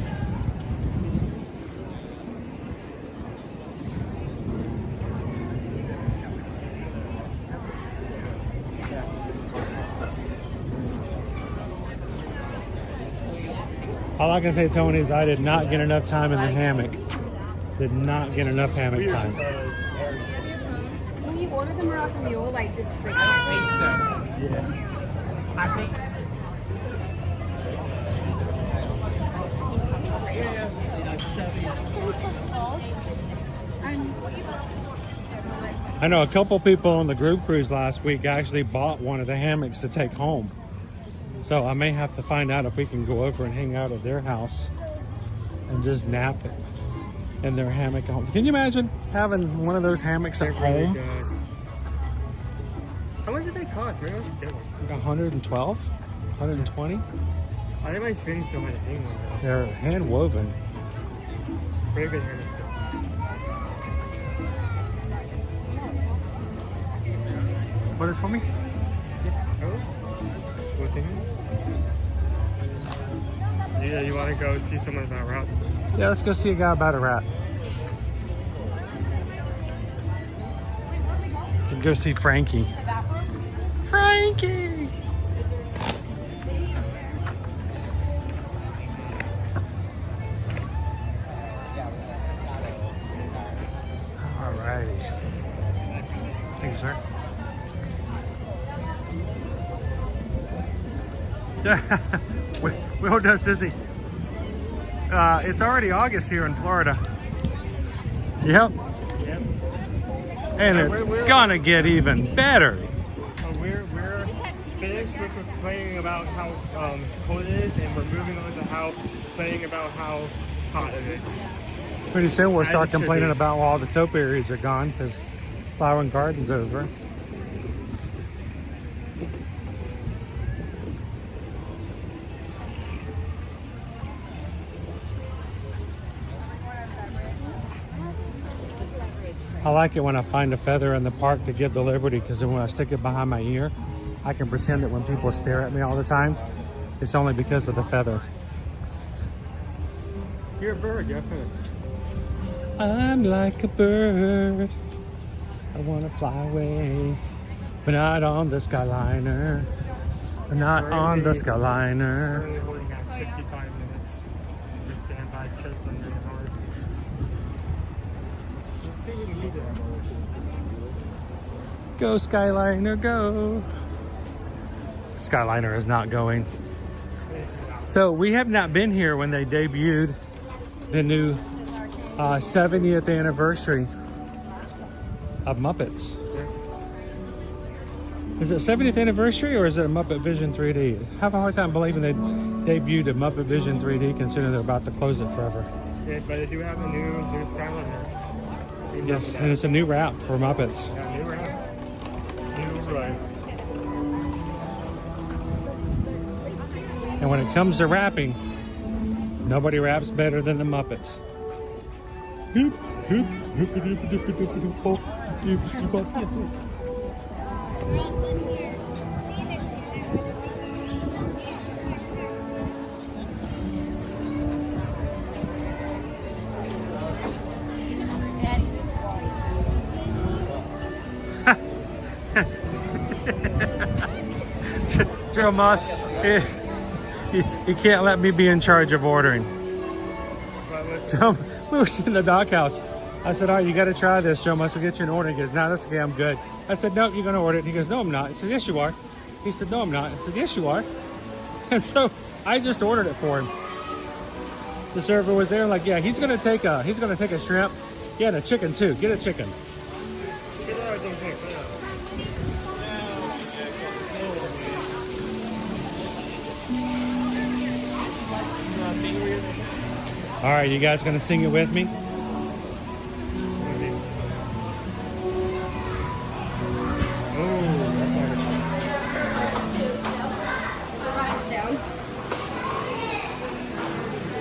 Speaker 6: All I can say, Tony, is I did not get enough time in the hammock. Did not get enough hammock time.
Speaker 10: When you order them off the mule, like just bring it.
Speaker 8: Yeah. I think.
Speaker 6: I know a couple people on the group cruise last week actually bought one of the hammocks to take home. So I may have to find out if we can go over and hang out at their house and just nap it in their hammock at home. Can you imagine having one of those hammocks at home?
Speaker 8: How much did they cost? Maybe I should get one.
Speaker 6: Like 112, 120.
Speaker 8: I think my strings still had to hang one.
Speaker 6: They're hand woven.
Speaker 8: Very good hammock.
Speaker 6: What is for me?
Speaker 8: What thing? Yeah, you want to go see someone about rat?
Speaker 6: Yeah, let's go see a guy about a rat. You can go see Frankie. Frankie! Alrighty. Thank you, sir. Will does Disney. It's already August here in Florida. Yep.
Speaker 8: Yep.
Speaker 6: And it's gonna get even better.
Speaker 8: We're finished with complaining about how cold it is, and we're moving on to complaining about how hot it is.
Speaker 6: Pretty soon we'll start complaining about all the topiaries are gone because Flower and Garden's over. I like it when I find a feather in the park to give the liberty, because then when I stick it behind my ear, I can pretend that when people stare at me all the time, it's only because of the feather.
Speaker 8: You're a bird, you're a feather.
Speaker 6: I'm like a bird. I want to fly away, but not on the Skyliner. Not on the Skyliner.
Speaker 8: We're only holding out 55 minutes. We stand by just under an hour. Let's see if we can leave it.
Speaker 6: Go Skyliner, go. Skyliner is not going. So we have not been here when they debuted the new 70th anniversary of Muppets. Is it 70th anniversary or is it a Muppet Vision 3D? I have a hard time believing they debuted a Muppet Vision 3D considering they're about to close it forever.
Speaker 8: Yeah, but they do have a new Skyliner.
Speaker 6: Yes, and it's a new route for Muppets.
Speaker 8: Yeah, new route. New ride.
Speaker 6: And when it comes to rapping, Nobody raps better than the Muppets. Hoop, hoop, hoop, hoop, hoop, hoop, hoop, hoop, hoop, hoop, hoop, hoop, hoop. Joe Moss, he can't let me be in charge of ordering. Joe, we were in the doghouse. I said, all right, you got to try this, Joe Moss. We'll get you an order. He goes, no, that's okay, I'm good. I said, no, you're going to order it. He goes, no, I'm not. I said, yes, you are. He said, no, I'm not. I said, yes, you are. And so I just ordered it for him. The server was there, like, yeah, he's gonna take a shrimp. Yeah, and a chicken too. Get a chicken. All right, you guys gonna sing it with me?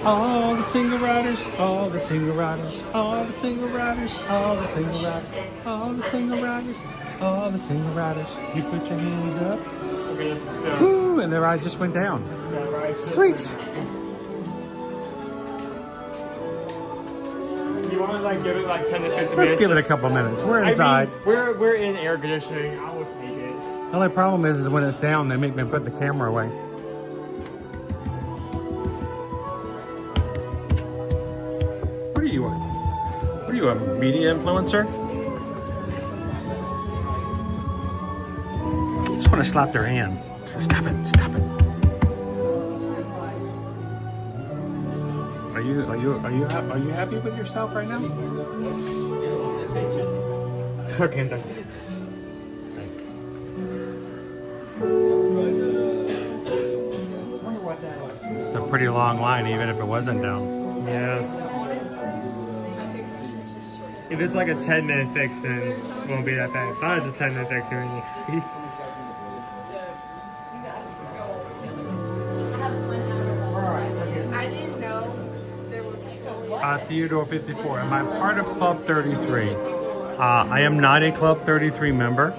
Speaker 6: All the single riders, all the single riders, all the single riders, all the single riders, all the single riders, all the single riders. You put your hands up. Woo, and the ride just went down. Sweet.
Speaker 8: You want to like give it like 10 to 15 minutes?
Speaker 6: Let's give it a couple minutes. We're inside.
Speaker 8: I mean, we're in air conditioning. I will take it.
Speaker 6: The only problem is when it's down, they make me put the camera away. What are you, a media influencer? I just want to slap their hand. So stop it, stop it. Are you happy with yourself right now?
Speaker 8: Okay, I'm done.
Speaker 6: It's a pretty long line, even if it wasn't down.
Speaker 8: Yeah. If it's like a 10-minute fix, then it won't be that bad. It's not as a 10-minute fix or anything.
Speaker 3: I didn't know there were
Speaker 6: Theodore 54. Am I part of Club 33? I am not a Club 33 member,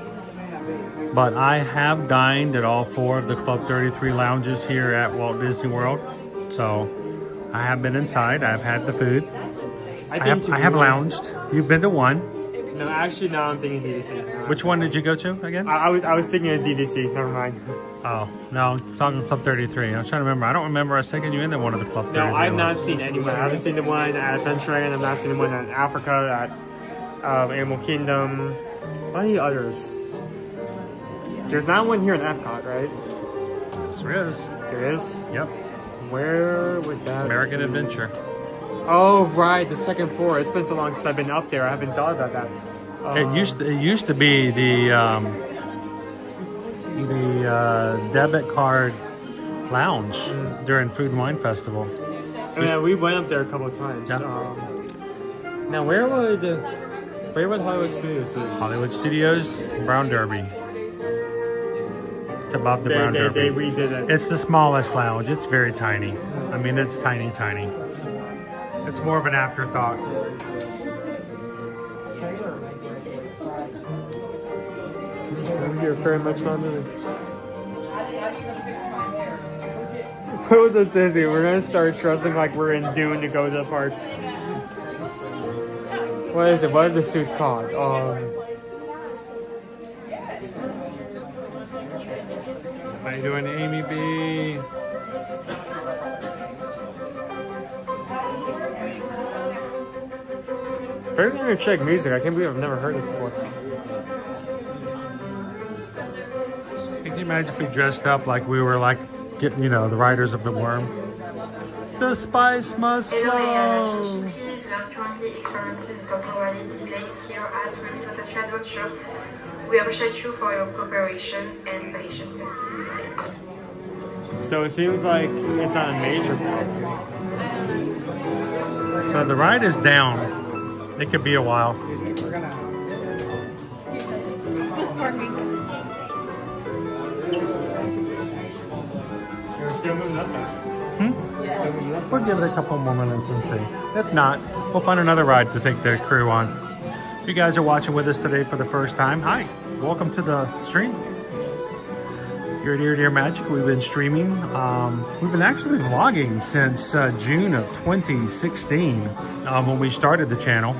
Speaker 6: but I have dined at all 4 of the Club 33 lounges here at Walt Disney World. So I have been inside. I've had the food. I have lounged. You've been to one.
Speaker 8: No, actually, no, I'm thinking DVC.
Speaker 6: Which one did you go to again?
Speaker 8: I was thinking of DVC. Never mind.
Speaker 6: Oh, no, I'm talking Club 33. I'm trying to remember. I don't remember us taking you into one of the Club 33.
Speaker 8: No, I've not seen anyone. I haven't seen the one at Adventureland. I've not seen the one at Africa, at Animal Kingdom. What are the others? There's not one here in Epcot, right?
Speaker 6: Yes, there is.
Speaker 8: There is?
Speaker 6: Yep.
Speaker 8: Where would that
Speaker 6: American
Speaker 8: be?
Speaker 6: Adventure.
Speaker 8: Oh, right, the second floor. It's been so long since I've been up there. I haven't thought about that.
Speaker 6: It used to be the debit card lounge during Food and Wine Festival.
Speaker 8: Yeah, we went up there a couple of times.
Speaker 6: Yep.
Speaker 8: Now, where would Hollywood Studios is?
Speaker 6: Hollywood Studios, Brown Derby. It's above the Brown Derby.
Speaker 8: They redid it.
Speaker 6: It's the smallest lounge. It's very tiny. I mean, it's tiny, tiny. It's more of an afterthought.
Speaker 8: I'm here very much longer. What was this Disney? We're gonna start dressing like we're in Dune to go to the parks. What is it? What are the suits called?
Speaker 6: How you doing, Amy B?
Speaker 8: Very energetic music. I can't believe I've never heard this before.
Speaker 6: Can you imagine if we dressed up like we were like getting, the riders of the worm? The spice must flow.
Speaker 18: We are currently experiencing the temporary delay here at Ratatouille Adventure. We appreciate you for your cooperation and patience with this time.
Speaker 8: So it seems like it's not a major problem.
Speaker 6: So the ride is down. It could be a while.
Speaker 8: You're still moving up there.
Speaker 6: We'll give it a couple more minutes and see. If not, we'll find another ride to take the crew on. If you guys are watching with us today for the first time, hi, welcome to the stream. Here at Ear Magic, we've been streaming. We've been actually vlogging since June of 2016 when we started the channel.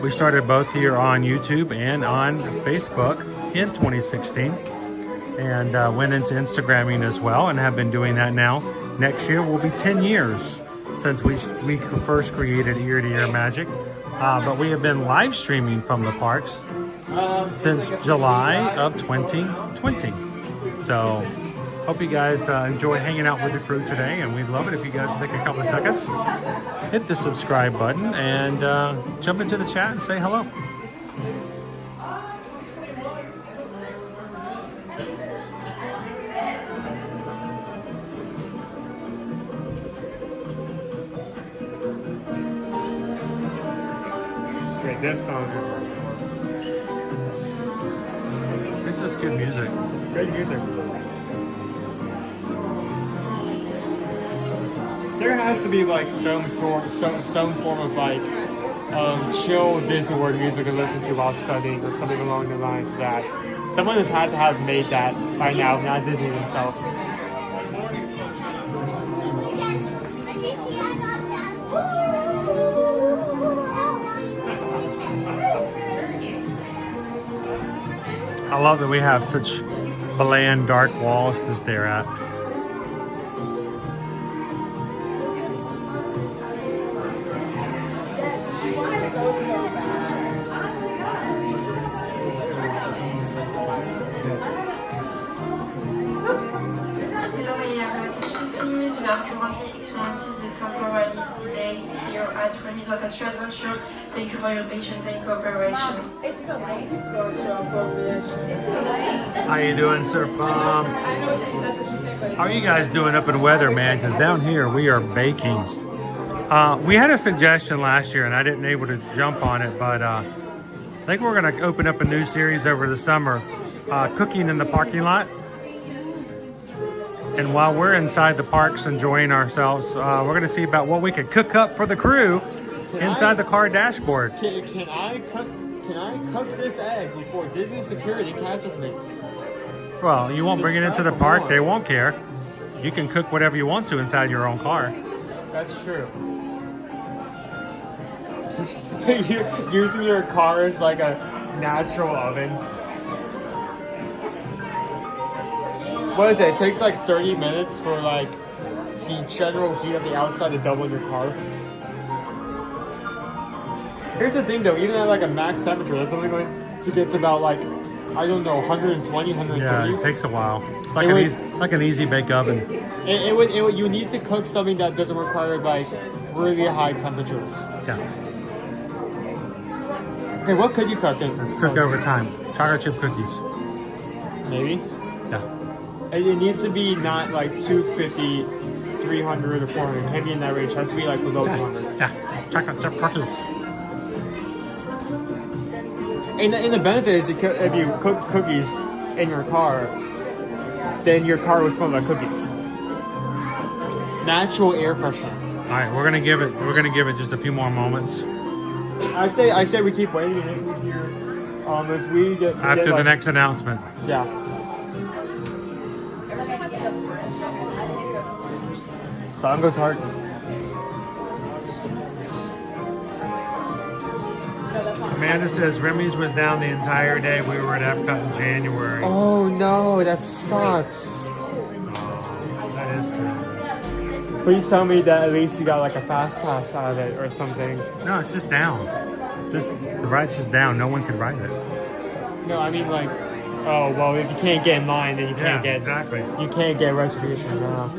Speaker 6: We started both here on YouTube and on Facebook in 2016 and went into Instagramming as well and have been doing that now. Next year will be 10 years since we first created Ear to Ear Magic. But we have been live streaming from the parks since July of 2020. So, hope you guys enjoy hanging out with the crew today, and we'd love it if you guys would take a couple of seconds, hit the subscribe button, and jump into the chat and say hello.
Speaker 8: Okay, this song.
Speaker 6: This is good music.
Speaker 8: Great music. There has to be like some form of like chill Disney World music to listen to while studying or something along the lines of that. Someone has had to have made that by now, not Disney themselves.
Speaker 6: I love that we have such bland, dark walls to stare at.
Speaker 18: Temporary delay here at Remy's Ratatouille Adventure. Thank you for your patience and cooperation.
Speaker 15: It's delayed. It's delayed.
Speaker 6: How you doing, Sir Pom? How are you guys doing up in weather, man? Because down here we are baking. We had a suggestion last year and I didn't able to jump on it, but I think we're going to open up a new series over the summer, cooking in the parking lot. And while we're inside the parks enjoying ourselves, we're going to see about what we could cook up for the crew inside the car dashboard.
Speaker 8: Can I cook this egg before Disney security catches me?
Speaker 6: Well, you won't bring it into the park. They won't care. You can cook whatever you want to inside your own car.
Speaker 8: That's true. Using your car as like a natural oven. What is it? It takes like 30 minutes for like the general heat of the outside to double in your car. Here's the thing though, even at like a max temperature, that's only going to get to about like, I don't know, 120, 130.
Speaker 6: Yeah, it takes a while. It's like an easy bake oven.
Speaker 8: You need to cook something that doesn't require like really high temperatures.
Speaker 6: Yeah.
Speaker 8: Okay, what could you cook in?
Speaker 6: Let's cook over time. Chocolate chip cookies.
Speaker 8: Maybe?
Speaker 6: Yeah.
Speaker 8: It needs to be not like 250, 300, or 400. It can't be in that range. It has to be like below 200.
Speaker 6: Yeah. Chocolate chip cookies.
Speaker 8: And the benefit is if you cook cookies in your car, then your car will smell like cookies. Natural air freshener.
Speaker 6: All right, we're gonna give it just a few more moments.
Speaker 8: I say we keep waiting here. If we get
Speaker 6: after
Speaker 8: like,
Speaker 6: the next announcement.
Speaker 8: Yeah. Song goes hard.
Speaker 6: Amanda says Remy's was down the entire day. We were at Epcot in January.
Speaker 8: Oh no, that sucks.
Speaker 6: That is terrible.
Speaker 8: Please tell me that at least you got like a fast pass out of it or something.
Speaker 6: No, it's just down. The ride's just down. No one could ride it.
Speaker 8: No, I mean like, oh well, if you can't get in line, then you can't get
Speaker 6: exactly.
Speaker 8: You can't get retribution. No.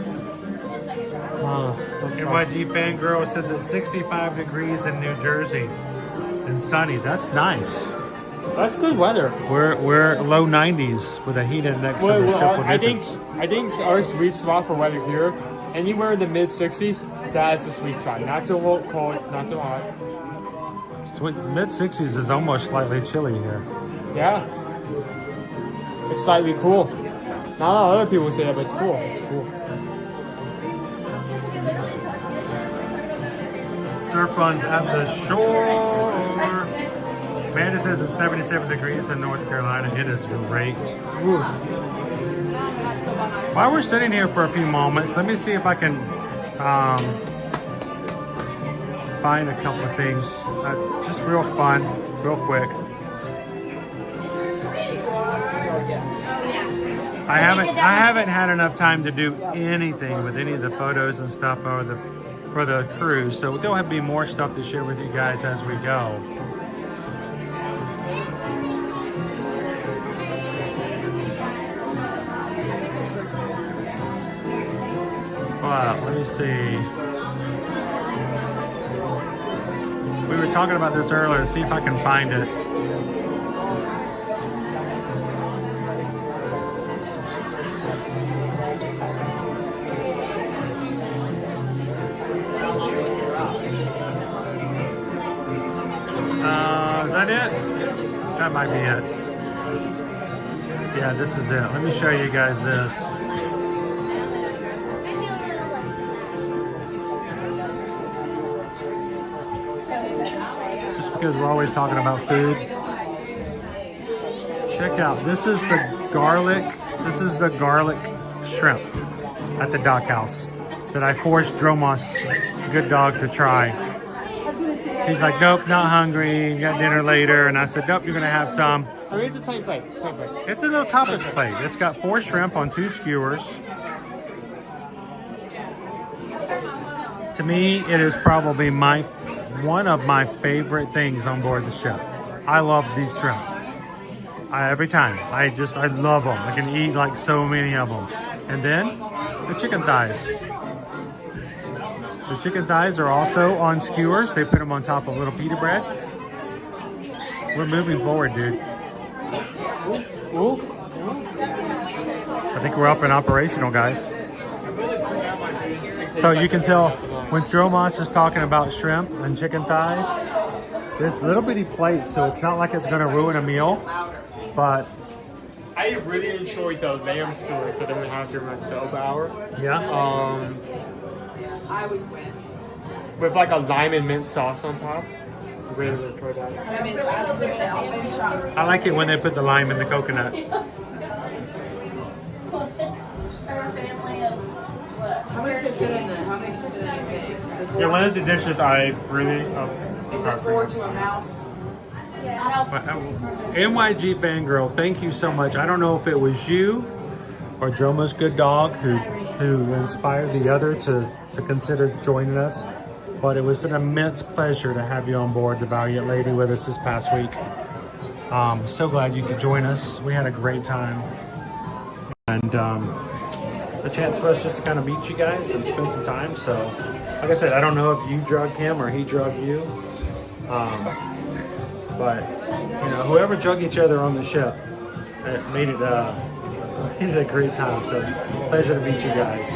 Speaker 6: NYG Fangirl says it's 65 degrees in New Jersey and sunny. That's nice.
Speaker 8: That's good weather.
Speaker 6: We're low 90s with a heat index of triple digits.
Speaker 8: I think our sweet spot for weather here, anywhere in the mid 60s, that's the sweet spot. Not too cold, not too hot.
Speaker 6: Mid 60s is almost slightly chilly here.
Speaker 8: Yeah. It's slightly cool. Not a lot of other people say that, but it's cool. It's cool.
Speaker 6: Surf funds at the shore. Amanda says it's 77 degrees in North Carolina. It is great. Ooh. While we're sitting here for a few moments, let me see if I can find a couple of things. Just real fun, real quick. I haven't had enough time to do anything with any of the photos and stuff for the cruise, so there'll have to be more stuff to share with you guys as we go. Let me see. We were talking about this earlier. See if I can find it. Is that it? That might be it. Yeah, this is it. Let me show you guys this. Because we're always talking about food. Check out, this is the garlic shrimp at the dock house that I forced Dromos, good dog, to try. He's like, nope, not hungry, got dinner later. And I said, nope, you're gonna have some.
Speaker 8: I mean, it's a tiny plate.
Speaker 6: It's a little tapas plate. It's got 4 shrimp on 2 skewers. To me, it is probably one of my favorite things on board the ship. I love these shrimp. Every time. I love them. I can eat like so many of them. And then the chicken thighs. The chicken thighs are also on skewers. They put them on top of little pita bread. We're moving forward, dude. I think we're up and operational, guys. So you can tell when Dromos is talking about shrimp and chicken thighs, there's little bitty plates, so it's not like it's gonna ruin a meal, but
Speaker 8: I really enjoyed the lamb skewers that we have during the open hour.
Speaker 6: Yeah.
Speaker 17: I always win.
Speaker 8: With like a lime and mint sauce on top. Really enjoyed that.
Speaker 17: I mean, that's a shot.
Speaker 6: I like it when they put the lime in the coconut.
Speaker 17: How many kids fit in the game?
Speaker 8: Yeah, one of the dishes I really
Speaker 17: Is it 4 to a mouse?
Speaker 6: NYG Fangirl, thank you so much. I don't know if it was you or Droma's good dog who inspired the other to consider joining us, but it was an immense pleasure to have you on board the Valiant Lady with us this past week. So glad you could join us. We had a great time, and a chance for us just to kind of meet you guys and spend some time. So like I said, I don't know if you drug him or he drug you, but you know, whoever drug each other on the ship, it made it a great time. So pleasure to meet you guys.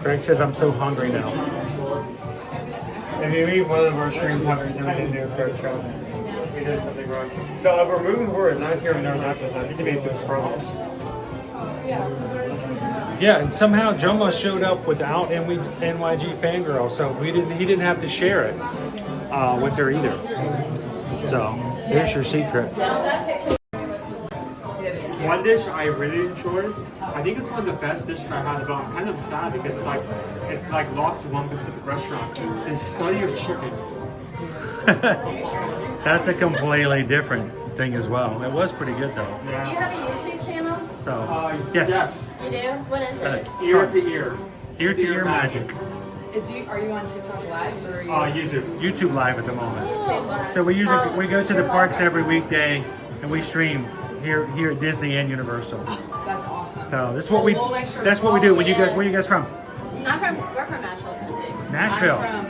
Speaker 6: Greg says I'm so hungry now.
Speaker 8: And maybe one of our streams haven't been there for a show. We did something wrong. So we're moving forward. Nice here in North Africa. I think they made this problem.
Speaker 6: Yeah, and somehow Joma showed up without NYG Fangirl, so he didn't have to share it with her either. So there's your secret.
Speaker 8: One dish I really enjoyed, I think it's one of the best dishes I've had, but I'm kind of sad because it's like locked to one specific restaurant. Is study of chicken.
Speaker 6: That's a completely different thing as well. It was pretty good though.
Speaker 10: Do you have a YouTube channel?
Speaker 6: So yes.
Speaker 10: You do? What is it?
Speaker 8: Ear to ear.
Speaker 6: Ear to ear magic.
Speaker 17: Are you on TikTok Live or are you?
Speaker 6: YouTube Live at the moment.
Speaker 10: Oh.
Speaker 6: So we go to the parks every weekday and we stream here at Disney and Universal.
Speaker 17: That's awesome.
Speaker 6: So this is what we do. When you guys, where are you guys from?
Speaker 10: We're from Nashville, Tennessee.
Speaker 6: Nashville.
Speaker 17: I'm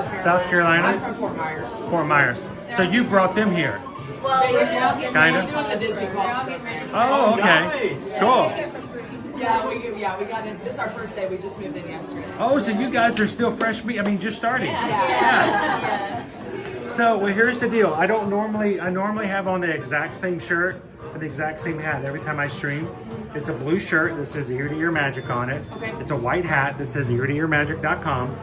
Speaker 17: from
Speaker 6: South Carolina.
Speaker 17: I'm from Fort Myers.
Speaker 6: Fort Myers. So you brought them here.
Speaker 10: Well, we're
Speaker 6: Kind of.
Speaker 17: Doing the Disney Club.
Speaker 6: Oh, okay.
Speaker 8: Nice.
Speaker 6: Cool.
Speaker 17: Yeah, we got it. This is our first day. We just moved in yesterday.
Speaker 6: Oh, so you guys are still fresh meat. I mean, just starting.
Speaker 10: Yeah.
Speaker 6: So well, here's the deal. I normally have on the exact same shirt, the exact same hat every time I stream. It's a blue shirt that says Ear to Ear Magic on it.
Speaker 15: Okay.
Speaker 6: It's a white hat that says eartoearmagic.com.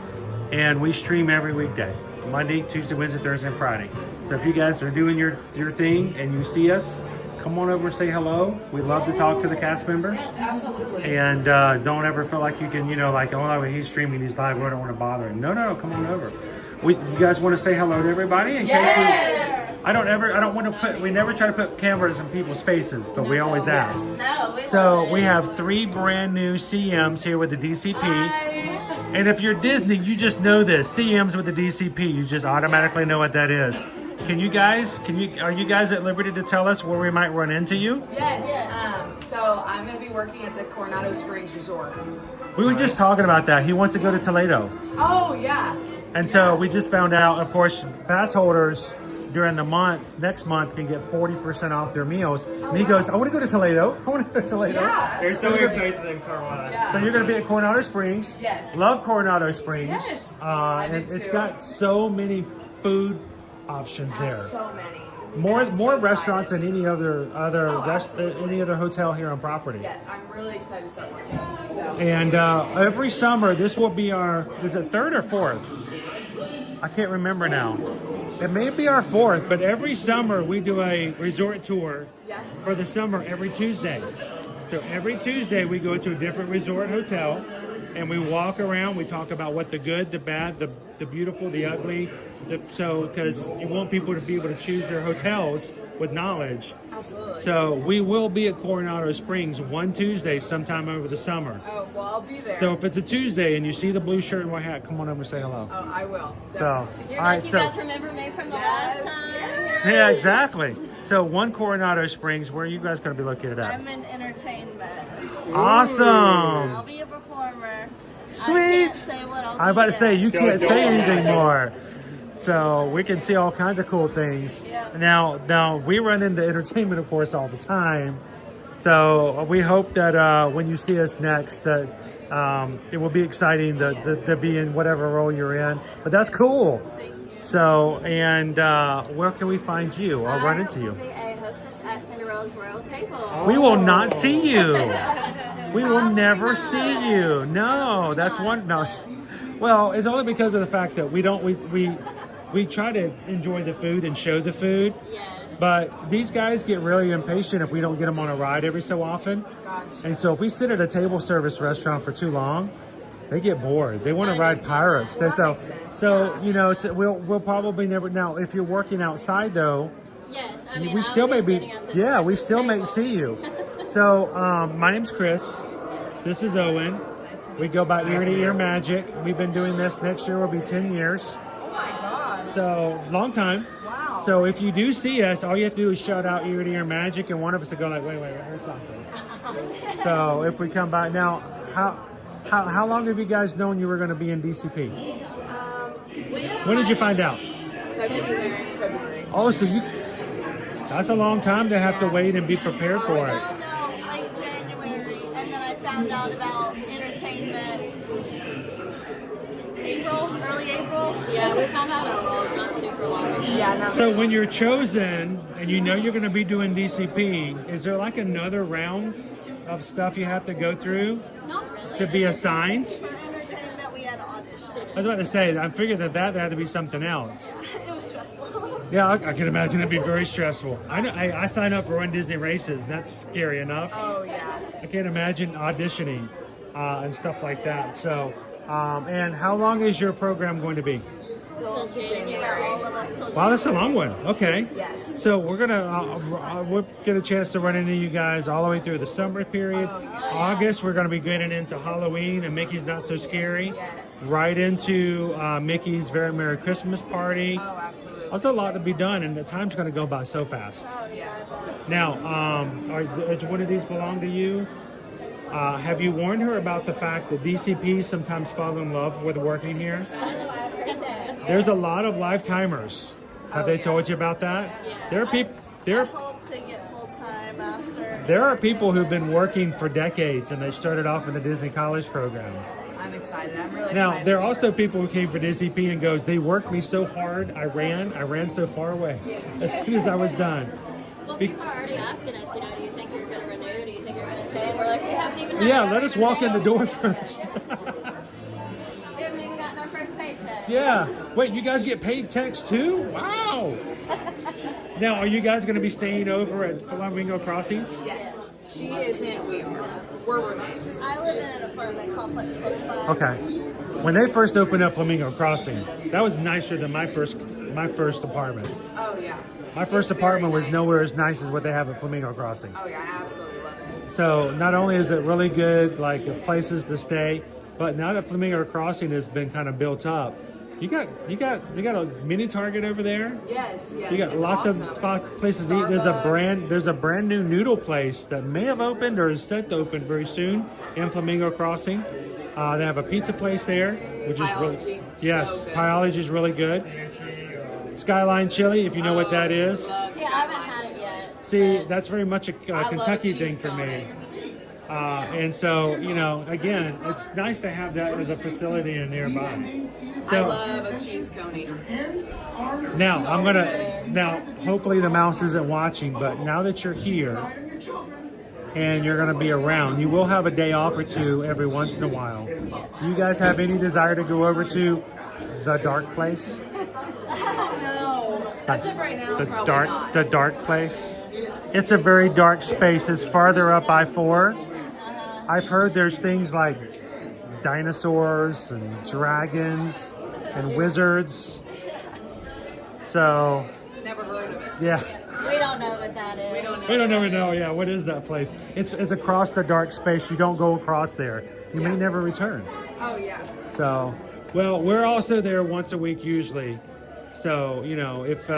Speaker 6: And we stream every weekday. Monday, Tuesday, Wednesday, Thursday, and Friday. So if you guys are doing your thing and you see us, come on over and say hello. We love to talk to the cast members.
Speaker 15: Yes, absolutely.
Speaker 6: And don't ever feel like you can, like, oh, he's streaming, he's live, we don't want to bother him. No, come on over. You guys want to say hello to everybody? In case we never try to put cameras in people's faces, but we always ask. So we have 3 brand new CMs here with the DCP. And if you're Disney, you just know this. CMs with the DCP, you just automatically know what that is. Are you guys at liberty to tell us where we might run into you?
Speaker 15: Yes. So I'm going to be working at the Coronado Springs Resort.
Speaker 6: We were just talking about that. He wants to go to Toledo.
Speaker 15: Oh, yeah.
Speaker 6: And so we just found out, of course, pass holders during the next month can get 40% off their meals. And he goes, I want to go to Toledo. I want to go to Toledo.
Speaker 15: Yeah,
Speaker 8: there's so many places in Coronado.
Speaker 15: Yeah.
Speaker 6: So you're going to be at Coronado Springs.
Speaker 15: Yes.
Speaker 6: Love Coronado Springs.
Speaker 15: Yes.
Speaker 6: And it's got so many food options there.
Speaker 15: So many.
Speaker 6: More restaurants than any other hotel here on property.
Speaker 15: Yes, I'm really excited to start working. So.
Speaker 6: And every summer, this will be is it 3rd or 4th? I can't remember now. It may be our 4th, but every summer we do a resort tour for the summer every Tuesday. So every Tuesday we go to a different resort hotel and we walk around. We talk about what the good, the bad, the beautiful, the ugly. Because you want people to be able to choose their hotels with knowledge.
Speaker 15: Absolutely.
Speaker 6: So we will be at Coronado Springs one Tuesday sometime over the summer.
Speaker 15: Oh, well, I'll be there.
Speaker 6: So if it's a Tuesday and you see the blue shirt and white hat, come on over and say hello.
Speaker 15: Oh, I will.
Speaker 6: So,
Speaker 5: you guys remember me from the last time?
Speaker 6: Yeah, exactly. So one Coronado Springs, where are you guys going to be located at?
Speaker 19: I'm in entertainment.
Speaker 6: Awesome.
Speaker 19: I'll be a performer.
Speaker 6: Sweet. I'm about to say, you can't say anything more. So we can see all kinds of cool things.
Speaker 19: Yeah.
Speaker 6: Now we run into entertainment, of course, all the time. So we hope that when you see us next, that it will be exciting to be in whatever role you're in. But that's cool. So, and where can we find you or run into you?
Speaker 10: I will be a hostess at Cinderella's Royal Table.
Speaker 6: We will not see you. We will never see you. No, that's one. No. Well, it's only because of the fact that we try to enjoy the food and show the food.
Speaker 10: Yes.
Speaker 6: But these guys get really impatient if we don't get them on a ride every so often.
Speaker 15: Gotcha.
Speaker 6: And so if we sit at a table service restaurant for too long, they get bored. They want to ride pirates. We'll probably never. Now, if you're working outside though,
Speaker 10: yes, I mean,
Speaker 6: we still may be. Yeah, we still may see you. So my name's Chris. This is Owen. We go by Ear to Ear Magic. We've been doing this. Next year will be 10 years.
Speaker 15: Oh my gosh.
Speaker 6: So long time.
Speaker 15: Wow.
Speaker 6: So if you do see us, all you have to do is shout out Ear to Ear Magic, and one of us will go like, wait, I heard something. So if we come by now, how long have you guys known you were going to be in DCP? When did you find out?
Speaker 15: February.
Speaker 6: Oh, so that's a long time to have to wait and be prepared for it.
Speaker 19: No, late January, and then I found out about entertainment early April.
Speaker 10: Yeah, we found out our roles not super long ago.
Speaker 15: Yeah,
Speaker 6: So when you're chosen and you know you're going to be doing DCP, is there like another round of stuff you have to go through
Speaker 10: Not really.
Speaker 6: to be assigned?
Speaker 19: For entertainment, we had audition.
Speaker 6: I was about to say, I figured that had to be something else.
Speaker 19: It was stressful.
Speaker 6: Yeah, I can imagine it'd be very stressful. I signed up for Run Disney Races, and that's scary enough.
Speaker 15: Oh, yeah.
Speaker 6: I can't imagine auditioning and stuff like that. So, and how long is your program going to be?
Speaker 15: Till January.
Speaker 19: All of us till
Speaker 6: Wow, that's a long one. Okay.
Speaker 15: Yes.
Speaker 6: So we're we'll get a chance to run into you guys all the way through the summer period. August, we're gonna be getting into Halloween and Mickey's Not So Scary.
Speaker 15: Yes.
Speaker 6: Right into Mickey's Very Merry Christmas Party.
Speaker 15: Oh, absolutely.
Speaker 6: There's a lot to be done, and the time's gonna go by so fast.
Speaker 15: Oh, yes.
Speaker 6: Now, does one of these belong to you? Have you warned her about the fact that DCPs sometimes fall in love with working here? There's a lot of lifetimers. Have they told you about that?
Speaker 19: Yeah.
Speaker 6: There are people.
Speaker 19: I hope to get full time after.
Speaker 6: There are people who've been working for decades, and they started off in the Disney College program.
Speaker 15: I'm excited. I'm really
Speaker 6: Now,
Speaker 15: excited.
Speaker 6: there are also people who came for DCP and goes, they worked me so hard, I ran so far away as soon as I was done.
Speaker 10: Well, people are already asking us, you know, do you think you're going to renew? Do you think you're going to stay? And we're like, we haven't even had
Speaker 6: Yeah,
Speaker 10: our
Speaker 6: let us
Speaker 10: first
Speaker 6: walk in
Speaker 10: day.
Speaker 6: the door first.
Speaker 10: We haven't even gotten our first paycheck.
Speaker 6: Yeah. Wait, you guys get paid text too? Wow. Now, are you guys going to be staying over at Flamingo Crossings?
Speaker 15: Yes. She isn't. We are. We're roommates.
Speaker 19: I live in an apartment complex close by.
Speaker 6: Okay. When they first opened up Flamingo Crossing, that was nicer than my first apartment.
Speaker 15: Oh, yeah.
Speaker 6: My first apartment was nowhere as nice as what they have at Flamingo Crossing.
Speaker 15: Oh, yeah. I absolutely love it.
Speaker 6: So not only is it really good, like places to stay, but now that Flamingo Crossing has been kind of built up, you got a mini Target over there.
Speaker 15: Yes, yes.
Speaker 6: You got
Speaker 15: it's
Speaker 6: lots
Speaker 15: awesome.
Speaker 6: of places to eat. There's a brand new noodle place that may have opened or is set to open very soon in Flamingo Crossing. They have a pizza place there, which is really yes. Pyology is really good. Skyline Chili, if you know what that is.
Speaker 10: See, I haven't had it yet.
Speaker 6: See, that's very much a
Speaker 15: I love
Speaker 6: Kentucky
Speaker 15: a
Speaker 6: thing
Speaker 15: cheese
Speaker 6: for
Speaker 15: cone.
Speaker 6: me. And so, you know, again, it's nice to have that as a facility in nearby.
Speaker 15: I
Speaker 6: So
Speaker 15: love a cheese coney.
Speaker 6: now, hopefully the mouse isn't watching, but now that you're here and you're gonna be around, you will have a day off or two every once in a while. You guys have any desire to go over to the dark place?
Speaker 15: No. That's it right now. Probably not.
Speaker 6: The dark place. It's a very dark space. It's farther up I-4. I've heard there's things like dinosaurs and dragons and wizards. So
Speaker 15: Never heard of it.
Speaker 6: yeah.
Speaker 10: We don't know what that is.
Speaker 6: We don't ever know. Yeah, what is that place? It's across the dark space. You don't go across there. You may never return.
Speaker 15: Oh, yeah.
Speaker 6: So, well, we're also there once a week usually. So, you know, if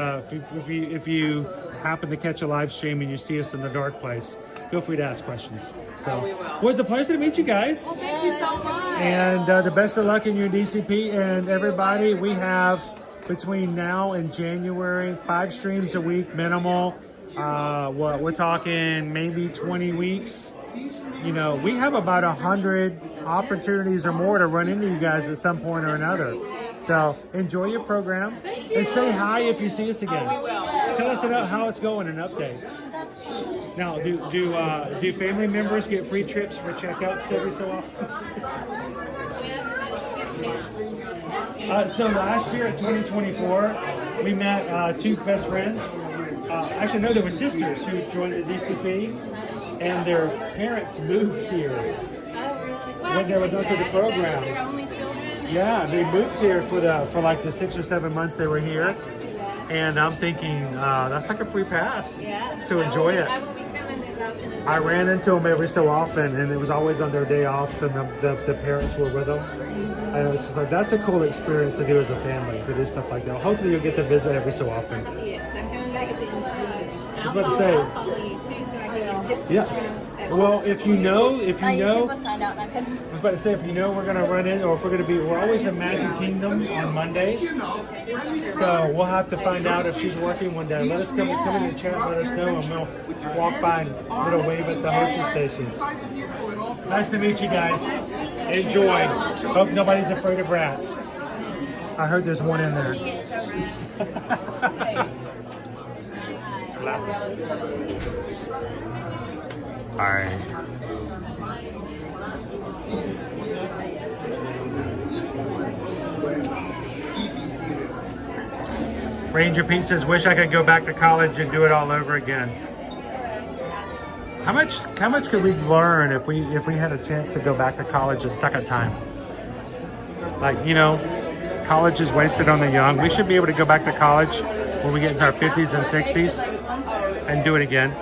Speaker 6: you happen to catch a live stream and you see us in the dark place, feel free to ask questions. So,
Speaker 15: we will.
Speaker 6: well, it was a pleasure to meet you guys.
Speaker 15: Well, thank you so much.
Speaker 6: And the best of luck in your DCP. And everybody, we have between now and January 5 streams a week minimal. We're talking maybe 20 weeks. You know, we have about 100 opportunities or more to run into you guys at some point or another. So enjoy your program and say hi if you see us again.
Speaker 15: Oh, we will.
Speaker 6: Tell us about how it's going, an update. Now, do family members get free trips for checkups every so often? So last year at 2024, we met 2 best friends. Actually, no, they were sisters who joined the DCP, and their parents moved here when they were going through the program.
Speaker 5: Their only children.
Speaker 6: Yeah, they moved here for like the 6 or 7 months they were here, and I'm thinking that's like a free pass to enjoy it.
Speaker 5: I will be coming this afternoon.
Speaker 6: I ran into them every so often, and it was always on their day offs, and the parents were with them. And it was just like, that's a cool experience to do as a family, to do stuff like that. Hopefully you'll get to visit every so often.
Speaker 5: Yes, I'm coming back at the end of June.
Speaker 6: I was about to say.
Speaker 5: I'll follow you too, so I can get tips and
Speaker 6: Yeah.
Speaker 5: trims.
Speaker 6: Well, if you know,
Speaker 10: You said we'll sign out, and I couldn't.
Speaker 6: I was about to say, if you know we're gonna run in, or if we're always in Magic Kingdom on Mondays. So we'll have to find out if she's working one day. Let us come in the chat, let us know, and we'll walk by and little wave at the hostess station. Nice to meet you guys. Enjoy. Hope nobody's afraid of rats. I heard there's one in there.
Speaker 10: She is a rat.
Speaker 6: All right. Ranger Pete says, wish I could go back to college and do it all over again. How much could we learn if we had a chance to go back to college a second time? Like, you know, college is wasted on the young. We should be able to go back to college when we get into our 50s and 60s and do it again.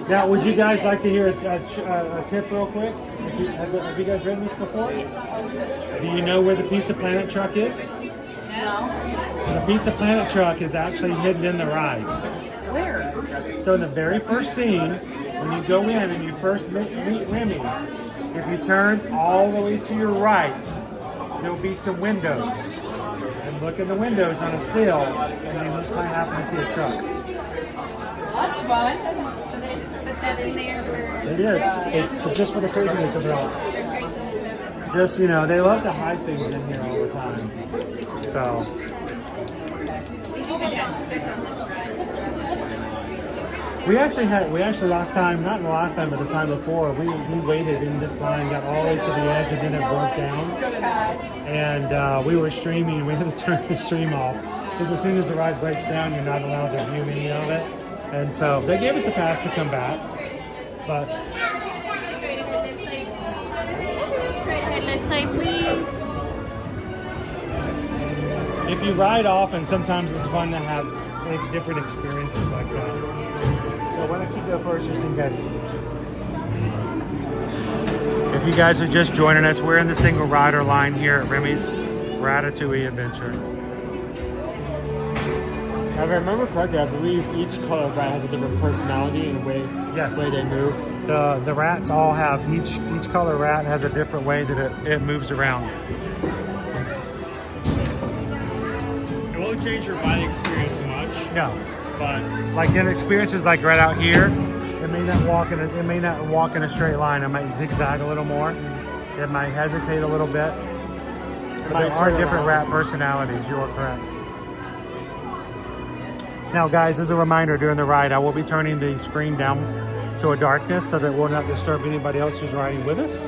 Speaker 6: Now, would you guys like to hear a tip real quick? Have you guys read this before? Do you know where the Pizza Planet truck is?
Speaker 15: No.
Speaker 6: The Pizza Planet truck is actually hidden in the ride.
Speaker 15: Where?
Speaker 6: So in the very first scene, when you go in and you first meet Remy, if you turn all the way to your right, there'll be some windows. And look in the windows on a sill, and you just might happen to see a truck.
Speaker 15: That's fun.
Speaker 5: So they just put that in there for...
Speaker 6: It is. It's just for the craziness of it all. Just, you know, they love to hide things in here all the time. So. We actually last time, not the last time, but the time before, we waited in this line, got all the way to the edge, and then it broke down. And we were streaming, and we had to turn the stream off. Because as soon as the ride breaks down, you're not allowed to view any of it. And so they gave us a pass to come back. But
Speaker 5: Straight ahead, let's say please.
Speaker 6: if you ride often, sometimes it's fun to have like, different experiences like that. Well, why don't you go first, just in case. If you guys are just joining us, we're in the single rider line here at Remy's Ratatouille Adventure.
Speaker 8: If I remember correctly, I believe each color rat has a different personality and way they move.
Speaker 6: The rats all have, each color rat has a different way that it moves around.
Speaker 8: It won't change your riding experience much.
Speaker 6: No.
Speaker 8: But
Speaker 6: like in experiences like right out here, it may not walk in a straight line. It might zigzag a little more. It might hesitate a little bit. But there are different rat personalities. You are correct. Now, guys, as a reminder, during the ride, I will be turning the screen down to a darkness so that we'll not disturb anybody else who's riding with us.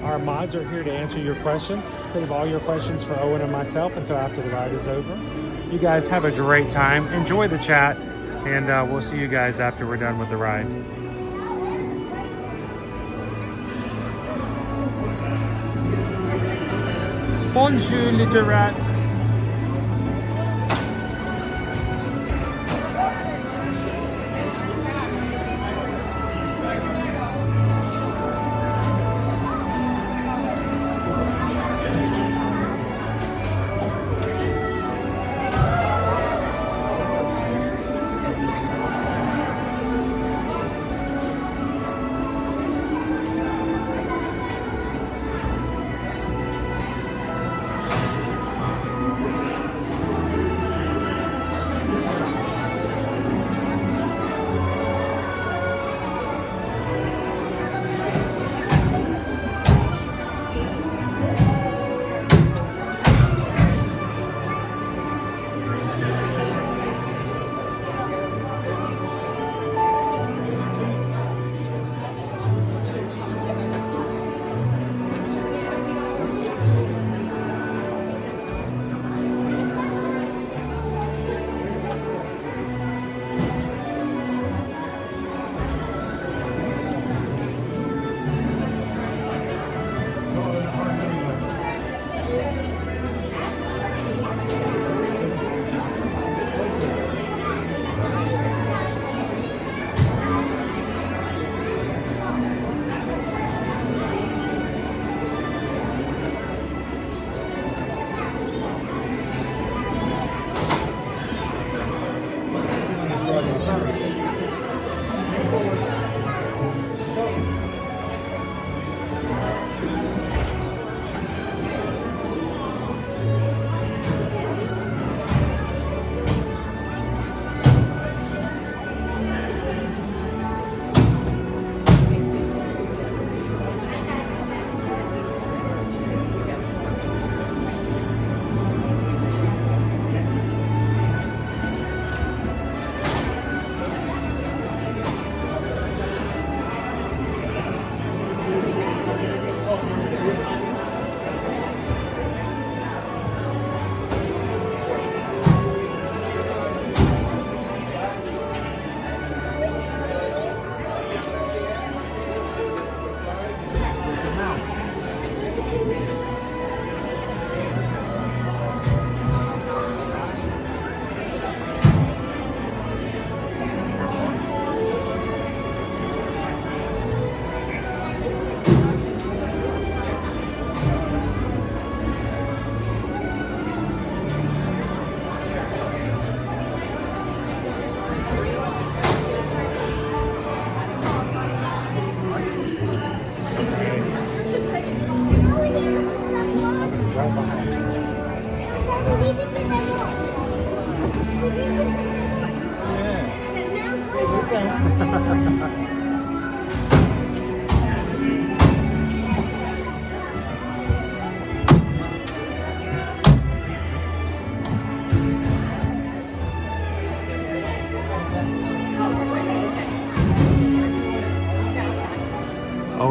Speaker 6: Our mods are here to answer your questions. Save all your questions for Owen and myself until after the ride is over. You guys have a great time. Enjoy the chat, and we'll see you guys after we're done with the ride. Bonjour, little rat.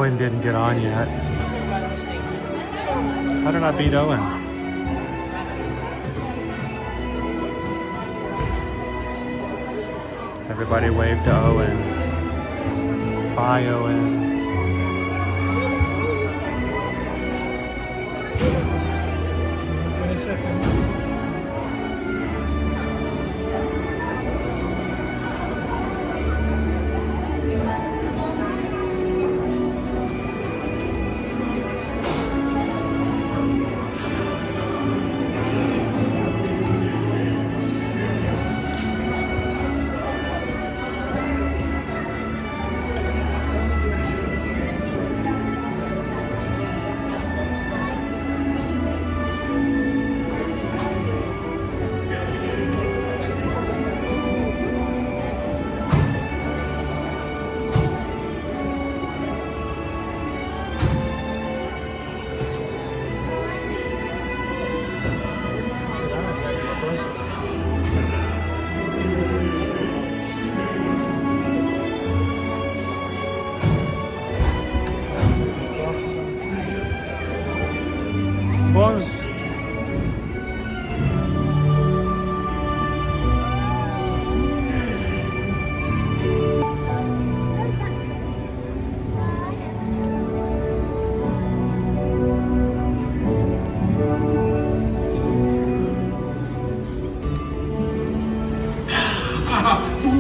Speaker 6: Owen didn't get on yet. How did I beat Owen? Everybody wave to Owen. Bye, Owen. Wait a second.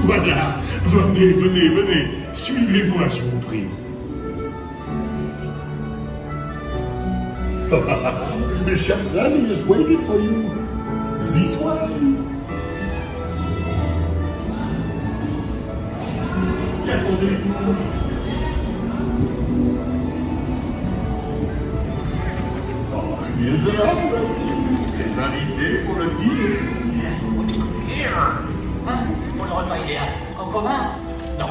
Speaker 7: Voilà, venez, venez, venez, suivez-moi, je vous prie. The chef Gran is waiting for you. This one. Oh, here's an order. Des invités pour le dîner.
Speaker 12: Yes, what do you here? Hein? Pour le repas idéal. Coq au vin? Non.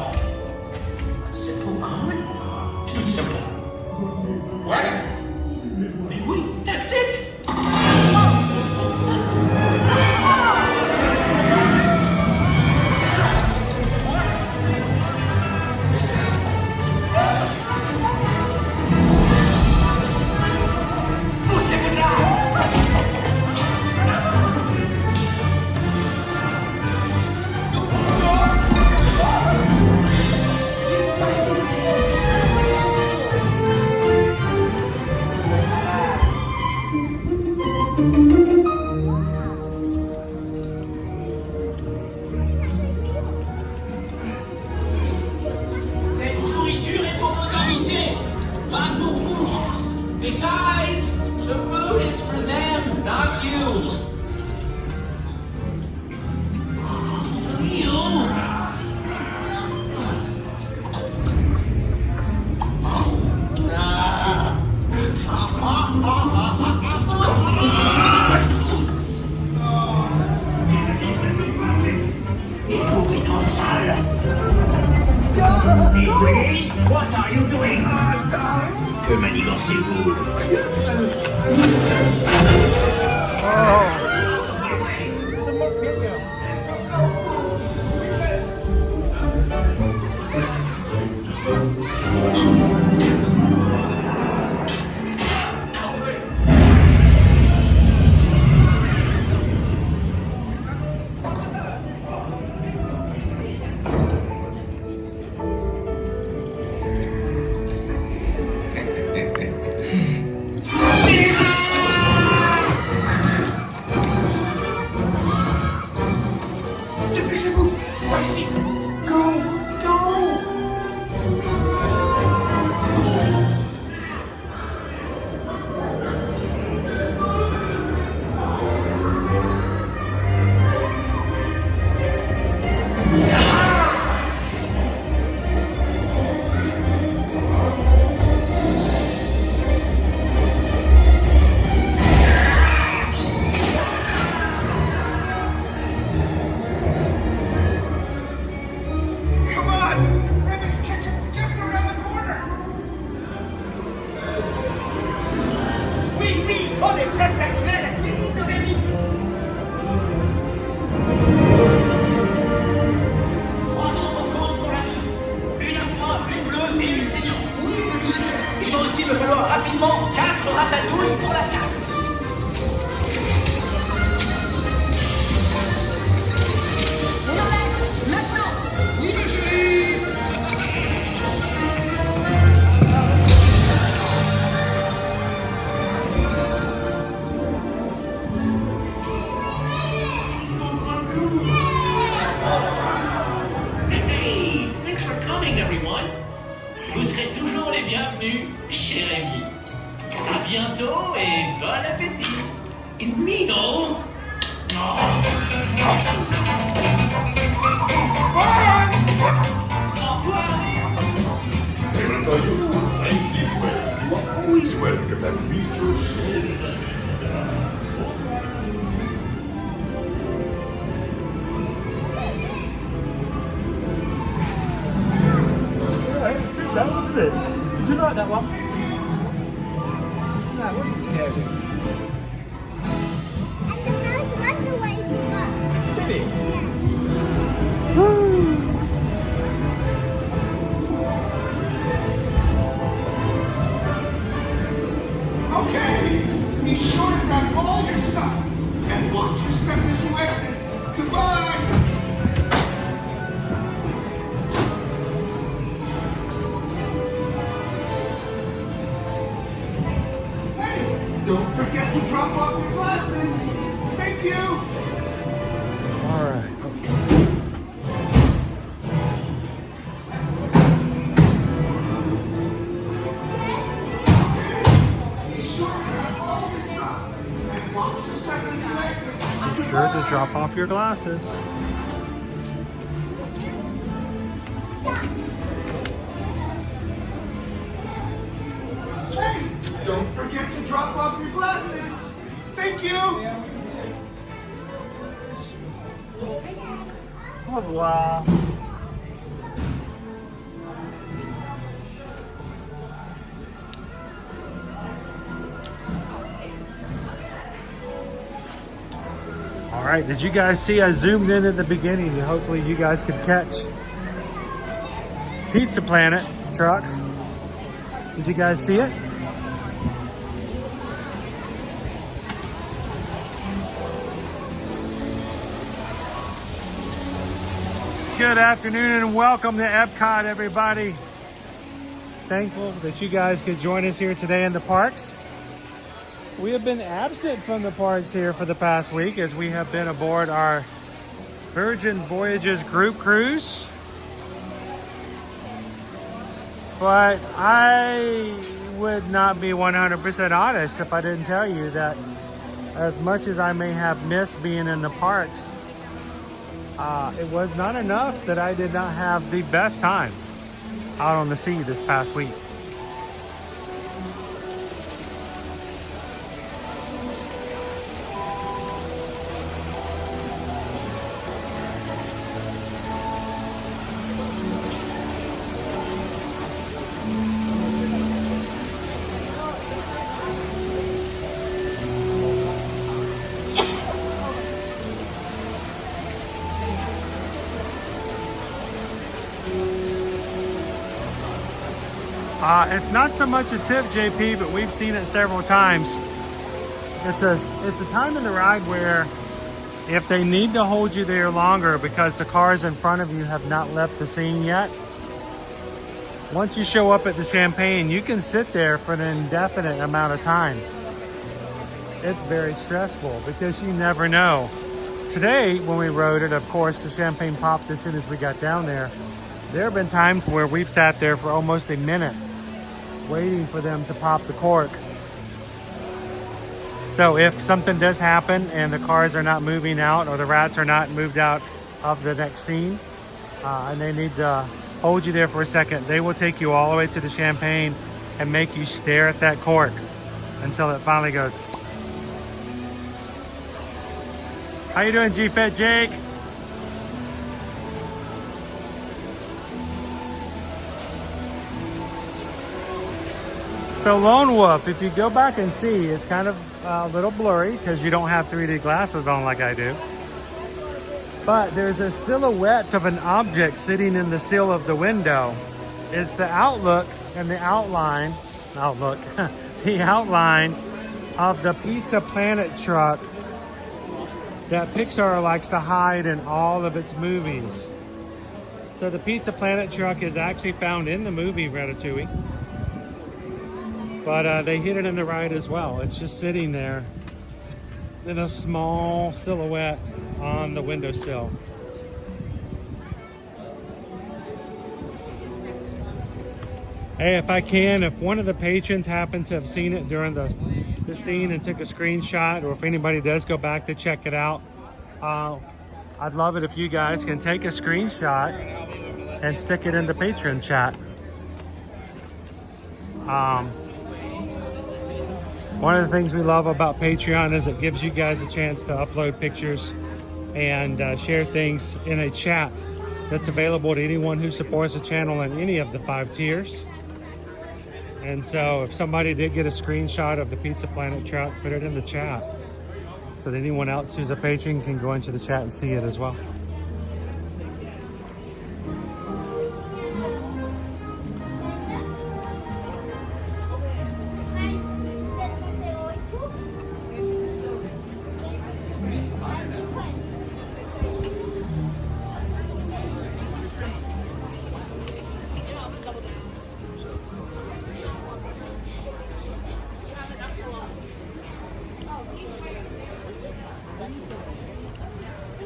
Speaker 12: A simple omelet? Too simple. What? Mais oui, that's it!
Speaker 20: Cette nourriture est pour nos invités, pas pour vous. Mais guys, the food is for them, not you.
Speaker 12: Wait, what are you doing? Que manigancez-vous?
Speaker 20: Dépêchez-vous, par ici. Go, go. Hey, thanks for coming, everyone. Vous serez toujours les bienvenus, cher ami. À bientôt et bon appétit. Meal?
Speaker 7: They will tell you, ain't this way. You are always welcome at Bistro Chef.
Speaker 6: That was it. Did you like that one? No, it wasn't scary.
Speaker 19: And the mouse runs away from us.
Speaker 6: Did it?
Speaker 2: Okay, be sure to grab all your stuff and watch your step as you exit. Goodbye. Hey, don't forget to drop off your glasses. Thank you.
Speaker 6: All right. Be sure to drop off your glasses.
Speaker 2: Hey, don't forget to drop off your glasses. Thank you.
Speaker 6: Au revoir. All right, did you guys see I zoomed in at the beginning and hopefully you guys could catch Pizza Planet truck. Did you guys see it? Good afternoon and welcome to Epcot, everybody. Thankful that you guys could join us here today in the parks. We have been absent from the parks here for the past week as we have been aboard our Virgin Voyages group cruise. But I would not be 100% honest if I didn't tell you that as much as I may have missed being in the parks, it was not enough that I did not have the best time out on the sea this past week. It's not so much a tip, JP, but we've seen it several times. It's a time in the ride where if they need to hold you there longer because the cars in front of you have not left the scene yet, once you show up at the Champagne, you can sit there for an indefinite amount of time. It's very stressful because you never know. Today, when we rode it, of course, the Champagne popped as soon as we got down there. There have been times where we've sat there for almost a minute waiting for them to pop the cork. So if something does happen and the cars are not moving out or the rats are not moved out of the next scene and they need to hold you there for a second, they will take you all the way to the Champagne and make you stare at that cork until it finally goes. How you doing, G-Fit Jake? So Lone Wolf, if you go back and see, it's kind of a little blurry because you don't have 3D glasses on like I do. But there's a silhouette of an object sitting in the sill of the window. It's the outlook and the outline, the outline of the Pizza Planet truck that Pixar likes to hide in all of its movies. So the Pizza Planet truck is actually found in the movie Ratatouille. But they hid it in the ride as well. It's just sitting there in a small silhouette on the windowsill. Hey, if I can, if one of the patrons happens to have seen it during the scene and took a screenshot, or if anybody does go back to check it out, I'd love it if you guys can take a screenshot and stick it in the patron chat. One of the things we love about Patreon is it gives you guys a chance to upload pictures and share things in a chat that's available to anyone who supports the channel in any of the 5 tiers. And so if somebody did get a screenshot of the Pizza Planet truck, put it in the chat so that anyone else who's a patron can go into the chat and see it as well.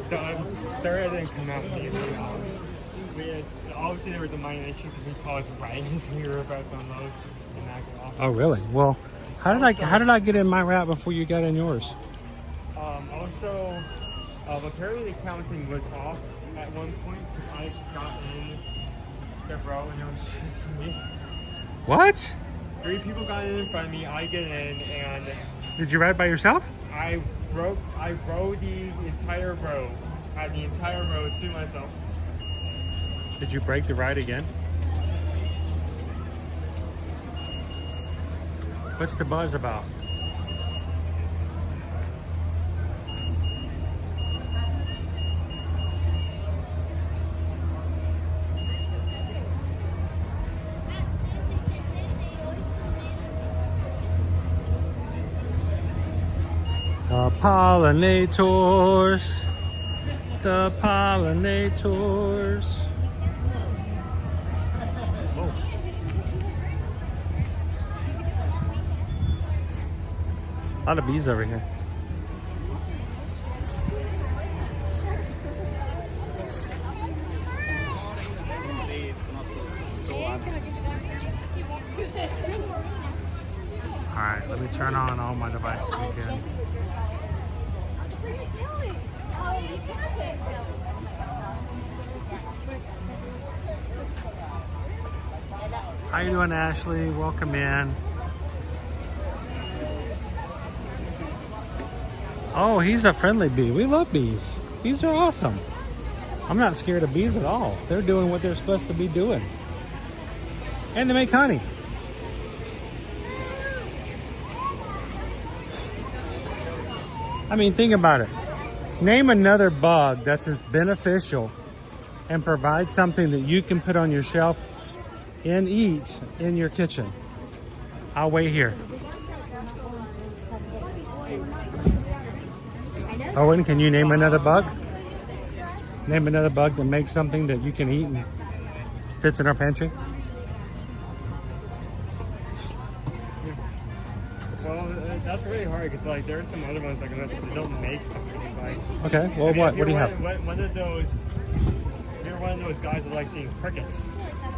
Speaker 8: So I'm sorry I didn't come out with you. Obviously there was a minor issue because we caused riots when we were about to unload and knock it off.
Speaker 6: Oh really? Well, how did I get in my route before you got in yours?
Speaker 8: Apparently the counting was off at one point because I got in the row and it was just me.
Speaker 6: What?
Speaker 8: 3 people got in front of me, I get in, and
Speaker 6: Did you ride by yourself?
Speaker 8: I rode the entire row. I had the entire row to myself.
Speaker 6: Did you break the ride again? What's the buzz about? The pollinators, the pollinators. Oh. A lot of bees over here. All right, let me turn on all my devices again. How you doing, Ashley? Welcome in. Oh, he's a friendly bee. We love bees. Bees are awesome. I'm not scared of bees at all. They're doing what they're supposed to be doing. And they make honey. I mean, think about it. Name another bug that's as beneficial and provides something that you can put on your shelf and eat in your kitchen. I'll wait here. Owen, can you name another bug? Name another bug that makes something that you can eat and fits in our pantry.
Speaker 8: Well, that's really hard because like there are some other ones like this, but they don't make something like.
Speaker 6: Okay. Well, what do you have?
Speaker 8: One of those. You're one of those guys that like seeing crickets.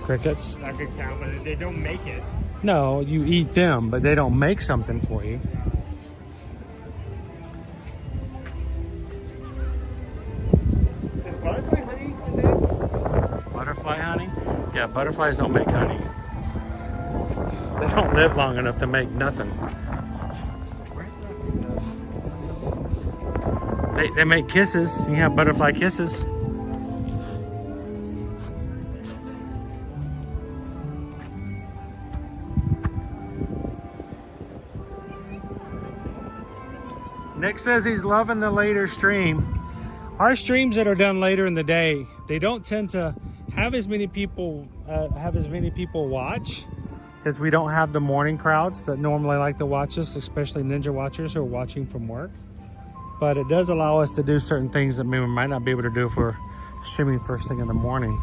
Speaker 6: Crickets?
Speaker 8: That could count, but they don't make it.
Speaker 6: No, you eat them, but they don't make something for you.
Speaker 8: Is butterfly honey a thing?
Speaker 6: Butterfly honey? Yeah, butterflies don't make honey. They don't live long enough to make nothing. They make kisses. You have butterfly kisses. Nick says he's loving the later stream. Our streams that are done later in the day, they don't tend to have as many people watch because we don't have the morning crowds that normally like to watch us, especially ninja watchers who are watching from work. But it does allow us to do certain things that we might not be able to do if we're streaming first thing in the morning.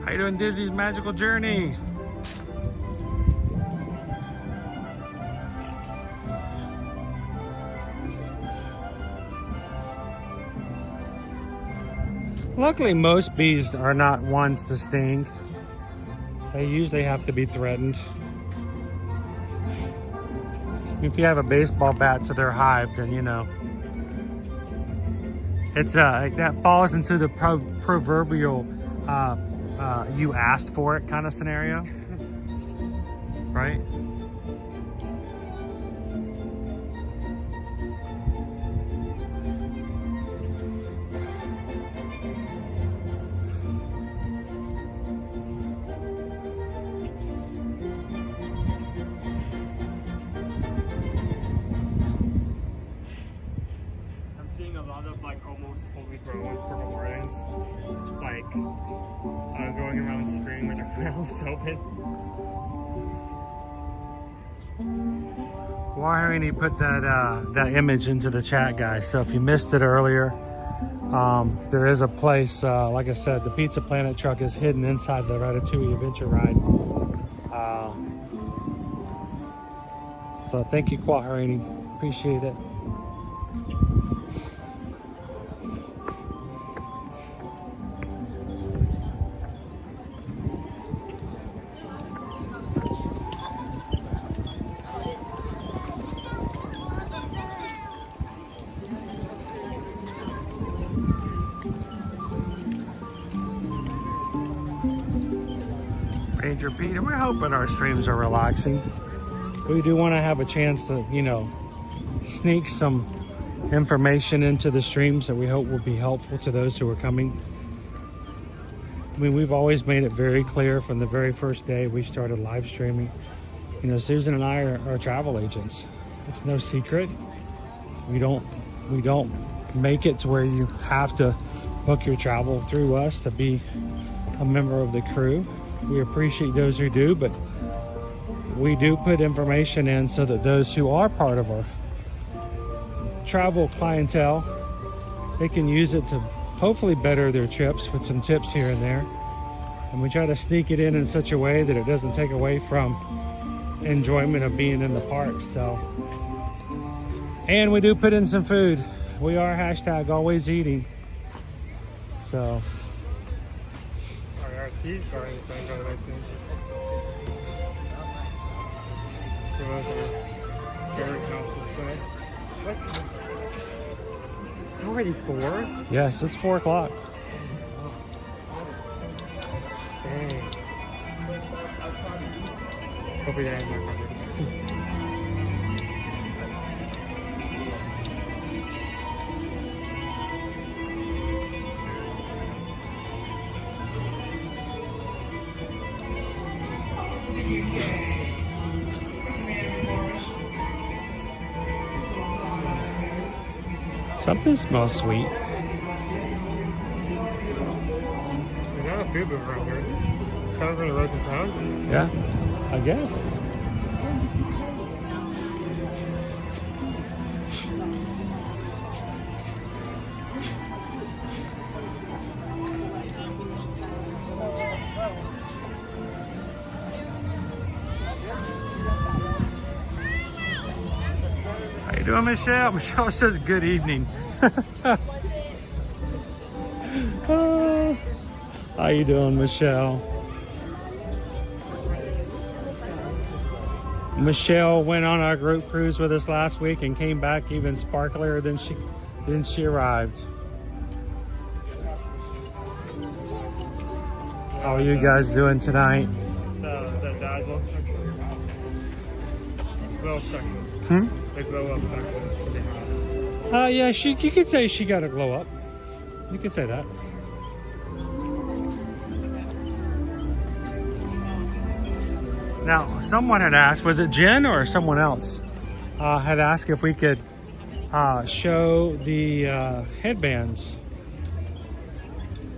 Speaker 6: How you doing, Disney's Magical Journey? Luckily, most bees are not ones to sting. They usually have to be threatened. If you have a baseball bat to their hive, then you know. It's that falls into the proverbial you asked for it kind of scenario, right?
Speaker 8: Seeing a lot of like almost fully grown purple wardens, like going around screaming with their mouths open.
Speaker 6: Wiring put that image into the chat, guys. So if you missed it earlier, there is a place. Like I said, the Pizza Planet truck is hidden inside the Ratatouille adventure ride. So thank you, Kwaharini. Appreciate it. Ranger Peter, we're hoping our streams are relaxing. We do want to have a chance to, you know, sneak some information into the streams that we hope will be helpful to those who are coming. I mean, we've always made it very clear from the very first day we started live streaming. You know, Susan and I are travel agents. It's no secret. We don't make it to where you have to book your travel through us to be a member of the crew. We appreciate those who do, but we do put information in so that those who are part of our travel clientele, they can use it to hopefully better their trips with some tips here and there. And we try to sneak it in such a way that it doesn't take away from enjoyment of being in the park. So, and we do put in some food. We are #always eating. So.
Speaker 8: Our teeth are going to go there soon. So what? It's already 4?
Speaker 6: Yes, it's 4 o'clock.
Speaker 8: Dang. Hopefully that ain't my cover.
Speaker 6: Something smells sweet.
Speaker 8: There's not a food booth around here. Coming from the Rose and Crown?
Speaker 6: Yeah, I guess. How you doing, Michelle? Michelle says good evening. How you doing, Michelle? Michelle went on our group cruise with us last week and came back even sparklier than she arrived. How are you guys doing tonight?
Speaker 8: The dazzle section. Glow up section. The glow up section.
Speaker 6: Yeah, you could say she got a glow up. You could say that. Now, someone had asked, was it Jen or someone else, had asked if we could show the headbands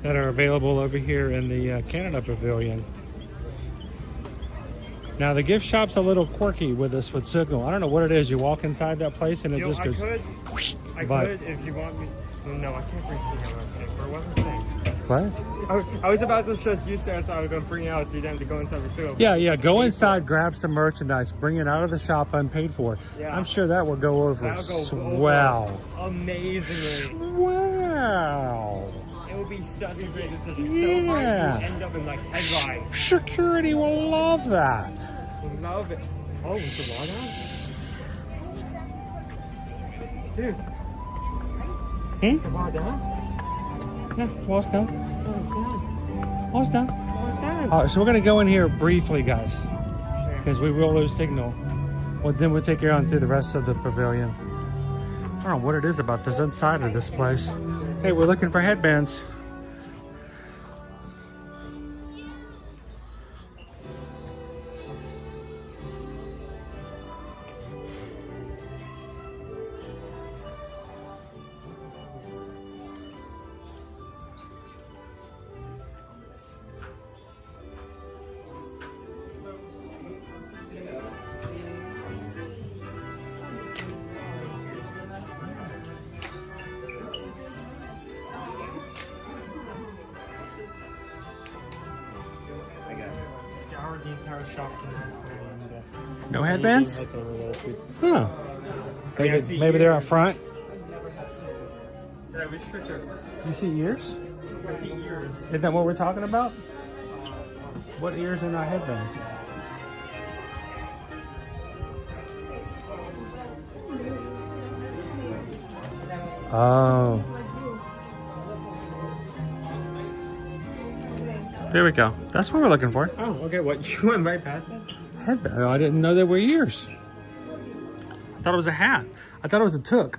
Speaker 6: that are available over here in the Canada Pavilion. Now, the gift shop's a little quirky with this with signal. I don't know what it is. You walk inside that place and it just goes...
Speaker 8: I could if you want me. No, I can't bring Sierra for what was I saying?
Speaker 6: What?
Speaker 8: I was about to just use that, so I was going to bring it out so you didn't have to go inside the store.
Speaker 6: Yeah. Go inside, grab some merchandise, bring it out of the shop unpaid for.
Speaker 8: Yeah.
Speaker 6: I'm sure that will go over
Speaker 8: That'll go
Speaker 6: swell.
Speaker 8: over amazingly.
Speaker 6: Wow.
Speaker 8: It will be such a great decision.
Speaker 6: Yeah.
Speaker 8: So end up in like headlines.
Speaker 6: Security will love that.
Speaker 8: Love it. Oh, is the water on? Dude. Is the water down?
Speaker 6: Yeah, wall's down.
Speaker 8: Oh, it's down.
Speaker 6: Wall's down.
Speaker 8: Oh, it's down.
Speaker 6: All right, so we're gonna go in here briefly, guys, because we will lose signal. Well, then we'll take you on through the rest of the pavilion. I don't know what it is about this inside of this place. Hey, we're looking for headbands.
Speaker 8: The entire shop.
Speaker 6: No headbands? Huh. Maybe they're up front.
Speaker 8: Yeah, restricted.
Speaker 6: You see ears?
Speaker 8: I see ears.
Speaker 6: Is that what we're talking about? What ears are not headbands? Oh. There we go. That's what we're looking for.
Speaker 8: Oh, okay. What? You went right past that?
Speaker 6: Headband. I didn't know they were ears. I thought it was a hat. I thought it was a toque.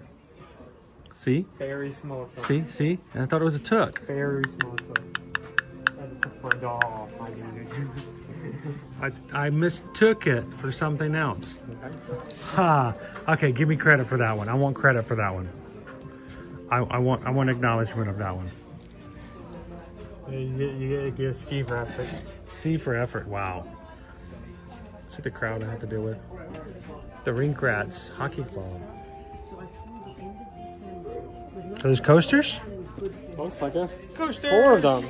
Speaker 6: See?
Speaker 8: Very small toque.
Speaker 6: See? I thought it was a toque.
Speaker 8: Very small toque. That's a toque for a doll.
Speaker 6: I mistook it for something else. Ha. Okay, give me credit for that one. I want credit for that one. I want acknowledgement of that one.
Speaker 8: You gotta get C for effort.
Speaker 6: C for effort. Wow. See the crowd I have to deal with. The Rink Rats Hockey Club. Are those coasters?
Speaker 8: Looks like a
Speaker 6: coaster.
Speaker 8: 4 of them.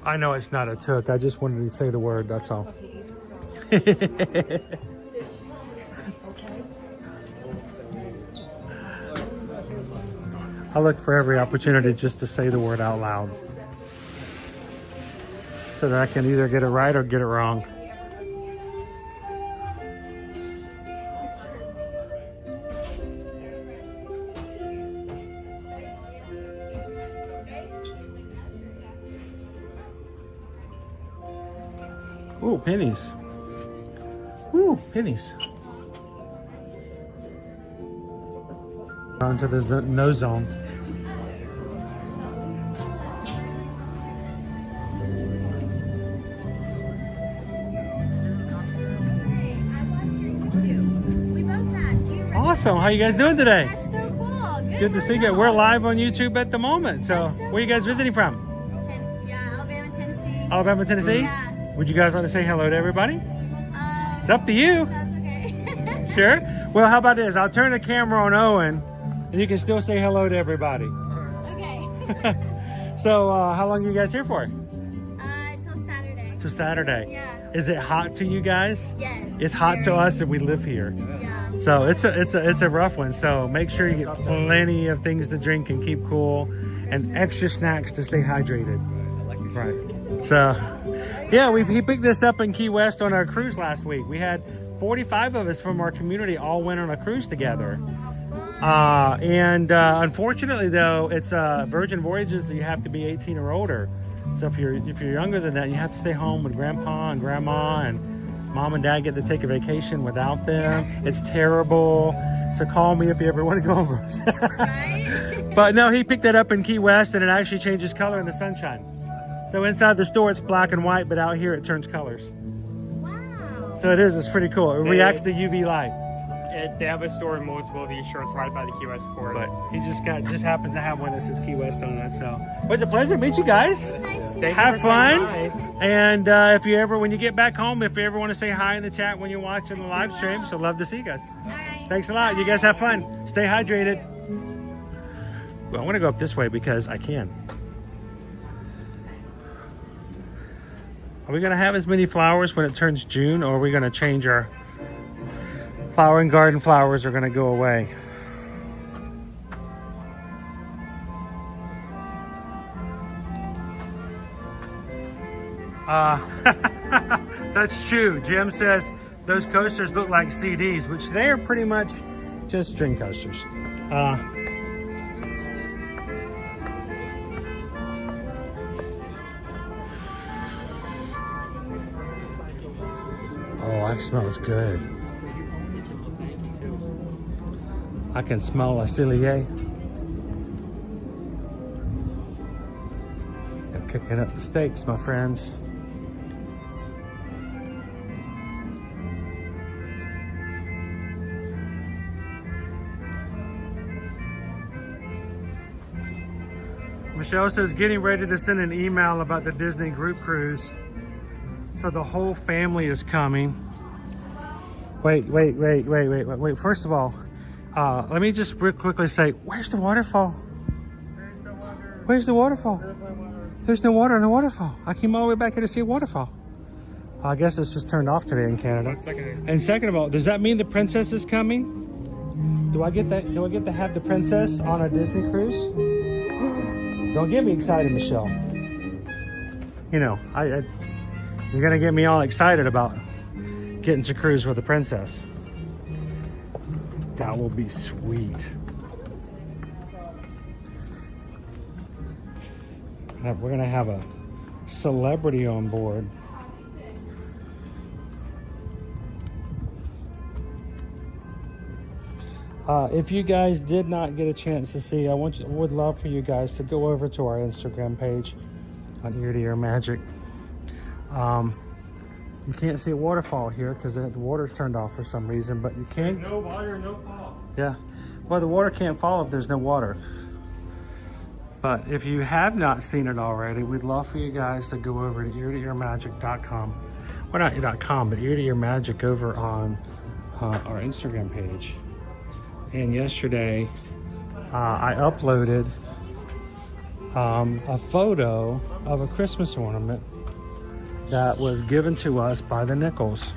Speaker 6: I know it's not a toque. I just wanted to say the word. That's all. I look for every opportunity just to say the word out loud so that I can either get it right or get it wrong. Ooh, pennies. Ooh, pennies. Onto the no zone. Awesome. How you guys doing today?
Speaker 10: That's so cool.
Speaker 6: Good to see you. We're live on YouTube at the moment. So where are you guys visiting from?
Speaker 10: Alabama, Tennessee.
Speaker 6: Alabama, Tennessee?
Speaker 10: Yeah.
Speaker 6: Would you guys want to say hello to everybody? It's up to you.
Speaker 10: That's okay.
Speaker 6: Sure. Well, how about this? I'll turn the camera on Owen and you can still say hello to everybody.
Speaker 10: Okay.
Speaker 6: So how long are you guys here for?
Speaker 10: Till Saturday.
Speaker 6: Till Saturday.
Speaker 10: Yeah.
Speaker 6: Is it hot to you guys?
Speaker 10: Yes.
Speaker 6: It's hot to us and we live here.
Speaker 10: Yeah.
Speaker 6: So it's a rough one. So make sure you get plenty of things to drink and keep cool and extra snacks to stay hydrated. Right. So yeah, he picked this up in Key West on our cruise last week. We had 45 of us from our community all went on a cruise together. Unfortunately though, it's Virgin Voyages, so you have to be 18 or older. So if you're younger than that, you have to stay home with grandpa and grandma, and mom and dad get to take a vacation without them. It's terrible. So call me if you ever want to go over.
Speaker 10: Right?
Speaker 6: But no, he picked that up in Key West and it actually changes color in the sunshine. So inside the store it's black and white, but out here it turns colors.
Speaker 10: Wow.
Speaker 6: So it's pretty cool. It reacts to UV light.
Speaker 8: They have a store in multiple of these shirts right by the Key West port.
Speaker 6: But he just happens to have one that says Key West on it. So it was a pleasure to meet you guys. Have fun. And if you ever, when you get back home, if you ever want to say hi in the chat when you're watching the live stream, so love to see you guys. Thanks a lot. You guys have fun. Stay hydrated. Well, I want to go up this way because I can. Are we going to have as many flowers when it turns June, or are we going to change our flower and garden flowers are going to go away? That's true. Jim says those coasters look like CDs, which they are pretty much just drink coasters. Oh, that smells good. I can smell a Cillier. They're cooking up the steaks, my friends. Michelle says getting ready to send an email about the Disney group cruise. So the whole family is coming. Wait. First of all, let me just real quickly say, where's the waterfall? Where's the waterfall? There's no water in the waterfall. I came all the way back here to see a waterfall. I guess it's just turned off today in Canada. And second of all, does that mean the princess is coming? Do I get that? Do I get to have the princess on a Disney cruise? Don't get me excited, Michelle. You know, you're gonna get me all excited about getting to cruise with a princess. That will be sweet. We're gonna have a celebrity on board. If you guys did not get a chance to see, would love for you guys to go over to our Instagram page on Ear to Ear Magic. You can't see a waterfall here because the water's turned off for some reason, but you can.
Speaker 8: There's no water, no fall.
Speaker 6: Yeah. Well, the water can't fall if there's no water. But if you have not seen it already, we'd love for you guys to go over to eartoearmagic.com. Well, not .com, but Ear to Ear Magic over on our Instagram page. And yesterday, I uploaded a photo of a Christmas ornament that was given to us by the Nichols.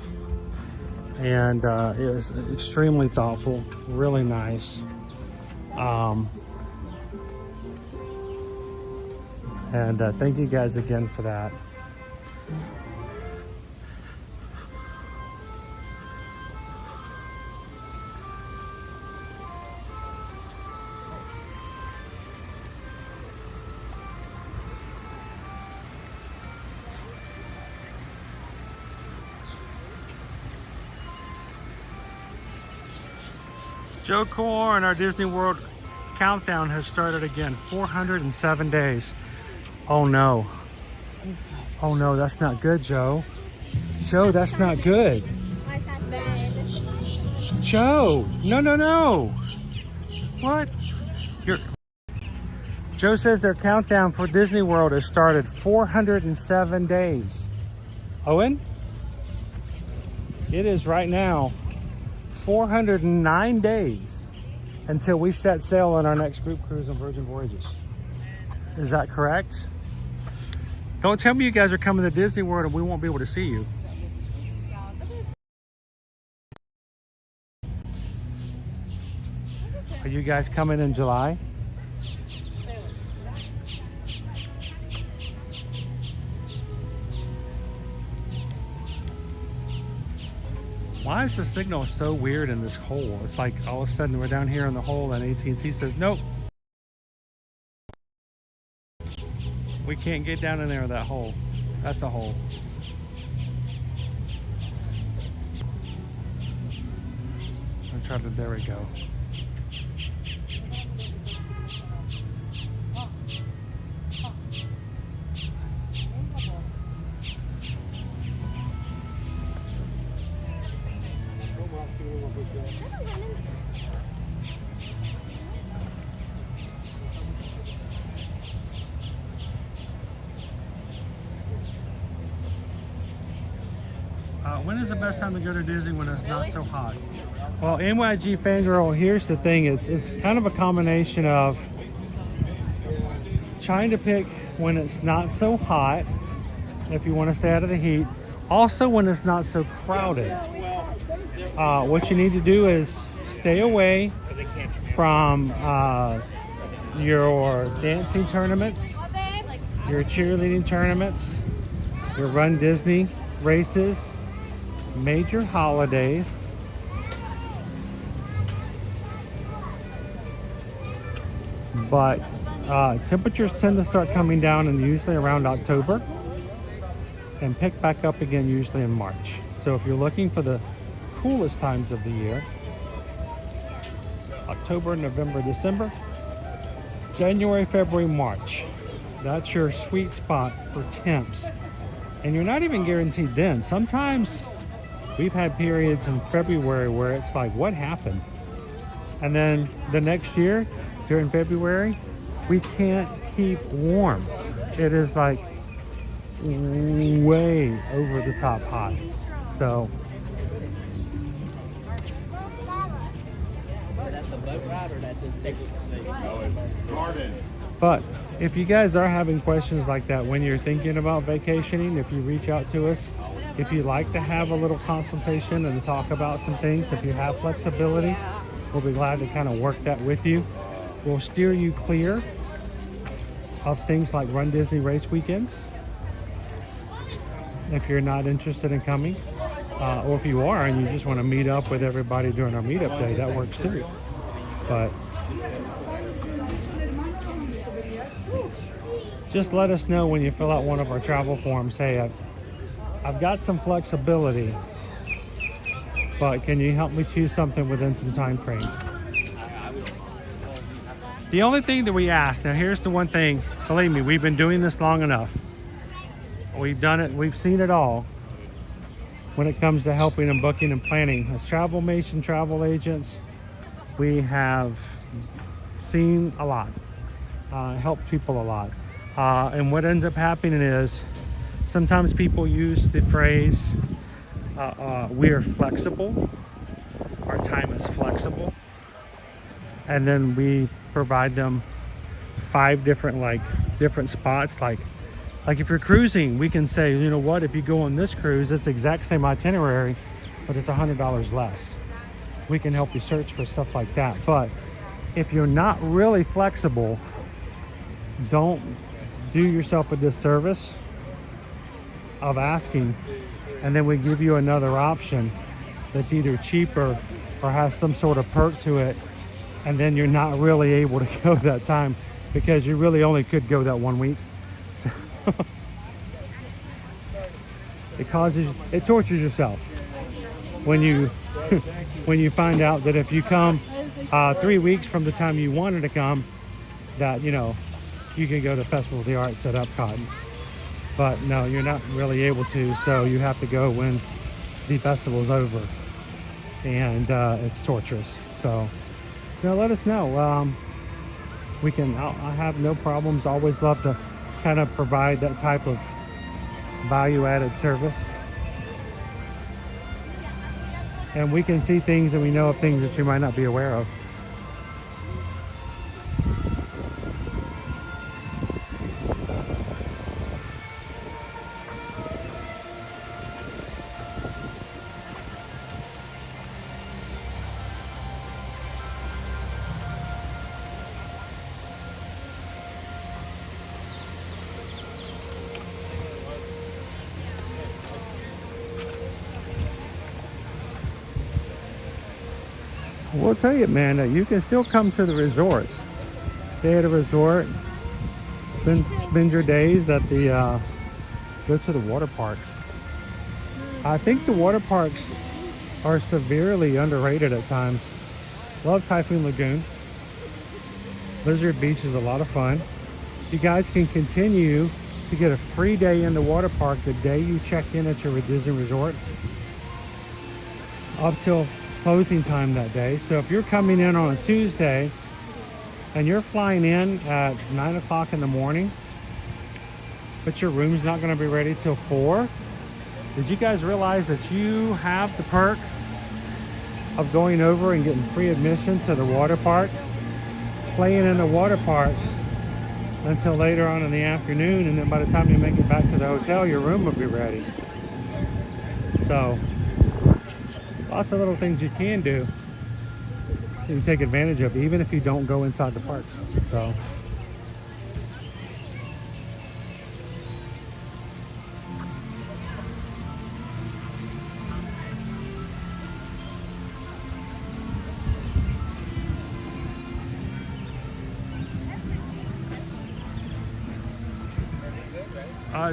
Speaker 6: And it was extremely thoughtful, really nice. And thank you guys again for that. Joe Corn, our Disney World countdown has started again. 407 days. Oh no. Oh no, that's not good, Joe. Joe, that's not good. Joe, no. What? Joe says their countdown for Disney World has started. 407 days. Owen? It is right now 409 days until we set sail on our next group cruise on Virgin Voyages. Is that correct? Don't tell me you guys are coming to Disney World and we won't be able to see you. Are you guys coming in July? Why is the signal so weird in this hole? It's like all of a sudden we're down here in the hole and AT&T says, nope. We can't get down in there with that hole. That's a hole. I tried to, there we go. When is the best time to go to Disney when it's not so hot? Well, NYG Fangirl, here's the thing. It's kind of a combination of trying to pick when it's not so hot, if you want to stay out of the heat. Also when it's not so crowded. What you need to do is stay away from your dancing tournaments, your cheerleading tournaments, your Run Disney races, major holidays, but temperatures tend to start coming down and usually around October and pick back up again usually in March. So if you're looking for the coolest times of the year, October, November, December, January, February, March, that's your sweet spot for temps. And you're not even guaranteed then. Sometimes we've had periods in February where it's like, what happened? And then the next year during February, we can't keep warm. It is like way over the top hot. So but if you guys are having questions like that when you're thinking about vacationing, if you reach out to us, if you'd like to have a little consultation and talk about some things, if you have flexibility, we'll be glad to kind of work that with you. We'll steer you clear of things like Run Disney race weekends if you're not interested in coming, or if you are and you just want to meet up with everybody during our meetup day, that works too. But just let us know when you fill out one of our travel forms. Hey, I've got some flexibility, but can you help me choose something within some time frame? The only thing that we ask, now here's the one thing, believe me, we've been doing this long enough. We've done it, we've seen it all when it comes to helping and booking and planning. As Travelmation travel agents, we have seen a lot, helped people a lot. And what ends up happening is sometimes people use the phrase, we are flexible, our time is flexible. And then we provide them 5 different spots. Like if you're cruising, we can say, you know what, if you go on this cruise, it's the exact same itinerary, but it's $100 less. We can help you search for stuff like that. But if you're not really flexible, don't do yourself a disservice of asking, and then we give you another option that's either cheaper or has some sort of perk to it, and then you're not really able to go that time because you really only could go that 1 week. So it tortures yourself when you when you find out that if you come 3 weeks from the time you wanted to come, that you can go to Festival of the Arts at Epcot. But no, you're not really able to, so you have to go when the festival's over, and it's torturous. So let us know. I have no problems. Always love to kind of provide that type of value-added service, and we can see things and we know of things that you might not be aware of. We'll tell you, man, that you can still come to the resorts, stay at a resort, spend your days at the go to the water parks. I think the water parks are severely underrated at times. Love Typhoon Lagoon. Lizard Beach is a lot of fun. You guys can continue to get a free day in the water park the day you check in at your Disney resort up till closing time that day. So if you're coming in on a Tuesday and you're flying in at 9 o'clock in the morning, but your room's not going to be ready till 4, did you guys realize that you have the perk of going over and getting free admission to the water park, playing in the water park until later on in the afternoon, and then by the time you make it back to the hotel, your room will be ready. So lots of little things you can do that you take advantage of, even if you don't go inside the park. So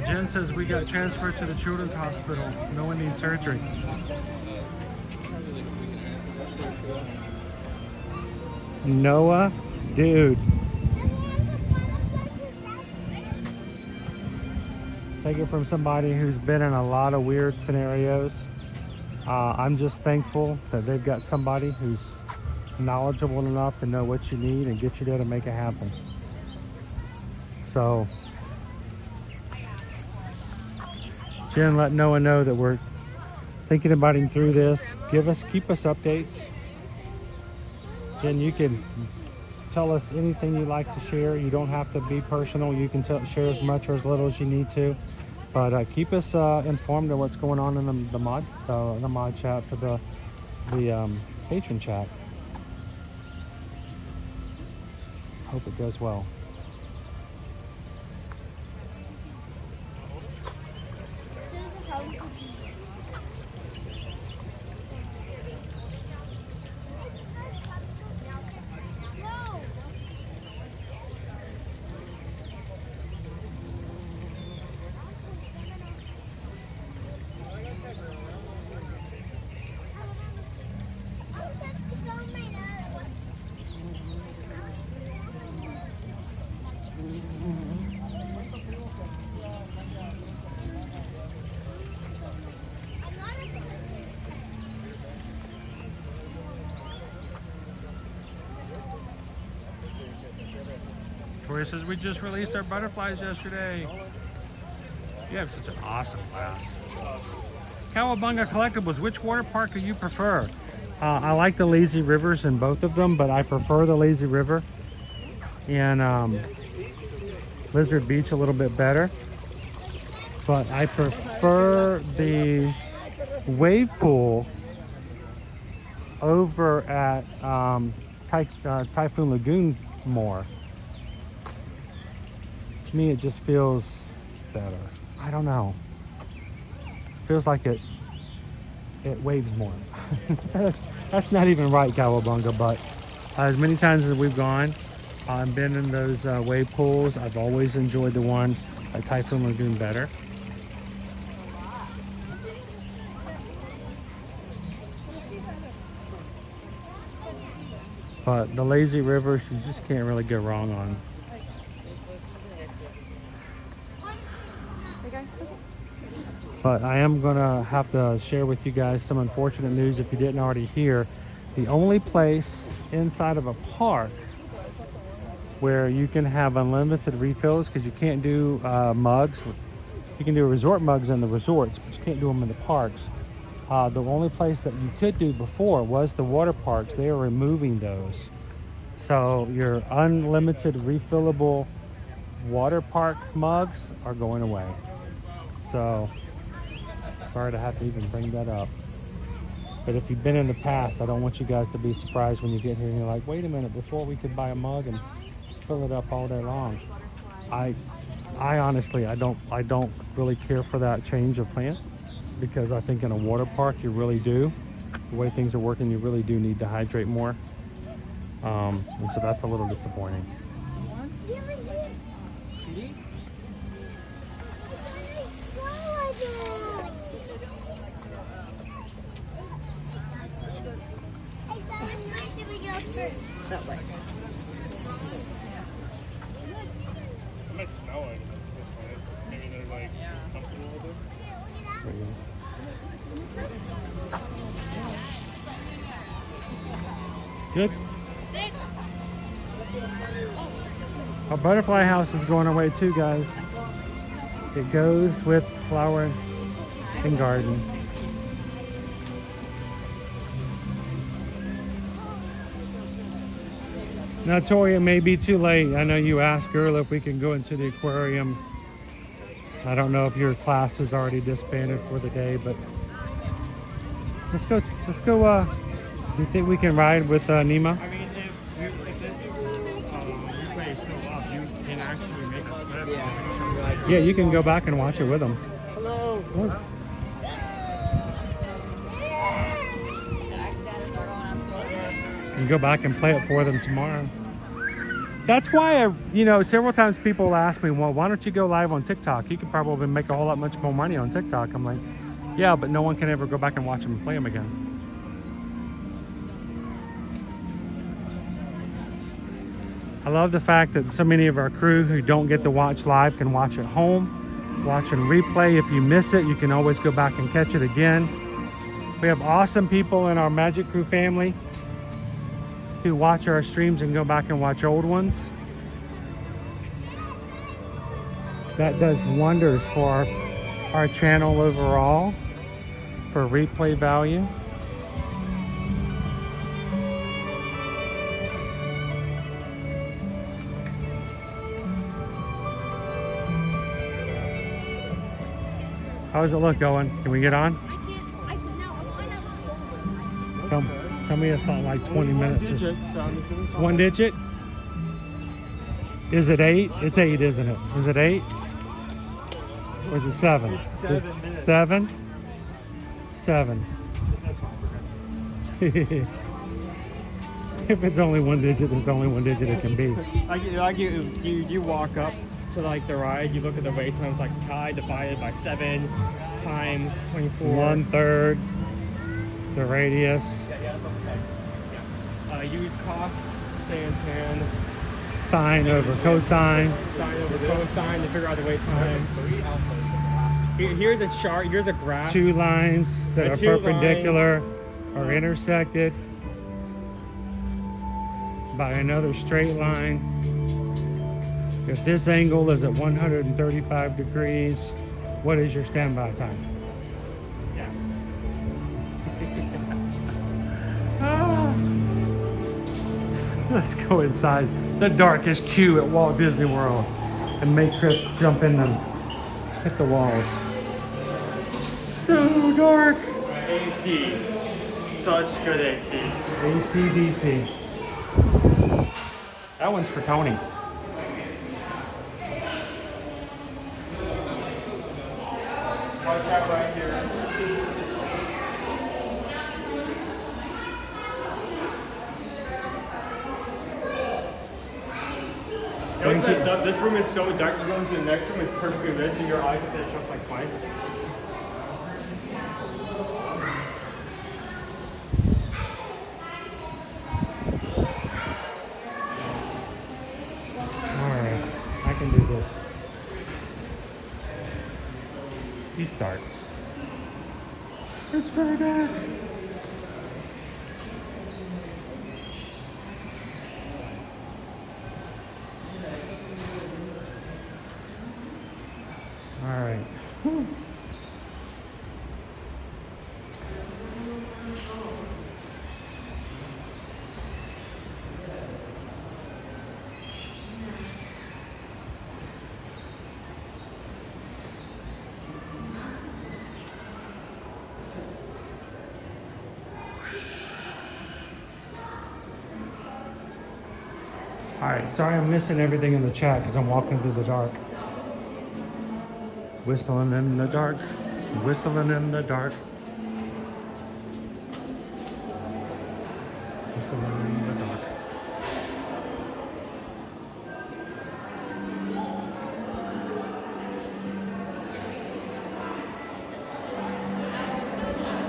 Speaker 6: Jen says we got transferred to the children's hospital. No one needs surgery. Noah, dude. Take it from somebody who's been in a lot of weird scenarios. I'm just thankful that they've got somebody who's knowledgeable enough to know what you need and get you there to make it happen. So Jen let Noah know that we're thinking about him through this. Keep us updates. Jen, you can tell us anything you'd like to share. You don't have to be personal. You can share as much or as little as you need to. But keep us informed of what's going on in the mod chat, for the patron chat. Hope it goes well. Tori says we just released our butterflies yesterday. You have such an awesome class. Cowabunga Collectibles, which water park do you prefer? I like the lazy rivers in both of them, but I prefer the lazy river and Lizard Beach a little bit better. But I prefer the wave pool over at Typhoon Lagoon more. To me, it just feels better. I don't know. Feels like it waves more. That's not even right, Cowabunga, but as many times as we've gone, I've been in those wave pools. I've always enjoyed the one at Typhoon Lagoon better. But the lazy rivers, you just can't really go wrong on. But I am gonna have to share with you guys some unfortunate news if you didn't already hear. The only place inside of a park where you can have unlimited refills, because you can't do mugs. You can do resort mugs in the resorts, but you can't do them in the parks. The only place that you could do before was the water parks. They are removing those. So your unlimited refillable water park mugs are going away. So sorry to have to even bring that up. But if you've been in the past, I don't want you guys to be surprised when you get here and you're like, wait a minute, before we could buy a mug and fill it up all day long. I honestly, I don't really care for that change of plan, because I think in a water park you really do. The way things are working, you really do need to hydrate more. And so that's a little disappointing.
Speaker 19: That way.
Speaker 6: I might smell it. Maybe they're like comfortable with it. Good. Our butterfly house is going away too, guys. It goes with flower and garden. Now, Tori, it may be too late. I know you asked earlier if we can go into the aquarium. I don't know if your class is already disbanded for the day, but let's go. Do you think we can ride with Nemo?
Speaker 8: I mean, if this replay is still up, you can actually make a clip.
Speaker 6: Yeah, you can go back and watch it with them.
Speaker 8: Hello.
Speaker 6: Oh. And go back and play it for them tomorrow. That's why, several times people ask me, well, why don't you go live on TikTok? You could probably make a whole lot much more money on TikTok. I'm like, yeah, but no one can ever go back and watch them and play them again. I love the fact that so many of our crew who don't get to watch live can watch at home, watch and replay. If you miss it, you can always go back and catch it again. We have awesome people in our Magic Crew family who watch our streams and go back and watch old ones. That does wonders for our channel overall, for replay value. How does it look, Owen? Can we get on? Tell me it's not like 20 minutes. One digit? Is it 8? It's 8, isn't it? Is it 8? Or is it 7?
Speaker 8: It's 7.
Speaker 6: 7. If it's only one digit, there's only one digit it can be.
Speaker 8: Like you walk up to like the ride, you look at the wait times, like pi divided by 7 times 24.
Speaker 6: 1/3 the radius.
Speaker 8: Use cost, Santan.
Speaker 6: Sine over cosine.
Speaker 8: Sine over cosine to figure out the wait time. Here's a chart, here's a graph.
Speaker 6: 2 lines that are perpendicular are intersected by another straight line. If this angle is at 135 degrees, what is your standby time? Let's go inside the darkest queue at Walt Disney World and make Chris jump in and hit the walls. So dark.
Speaker 8: AC. Such good AC.
Speaker 6: AC/DC. That one's for Tony.
Speaker 8: Watch out right here. You know what's messed up? This room is so dark. You go into the next room, it's perfectly lit, so your eyes have to adjust like twice.
Speaker 6: Alright, I can do this. You start. It's very dark. All right. All right, sorry I'm missing everything in the chat because I'm walking through the dark. Whistling in the dark, whistling in the dark. Whistling in the dark.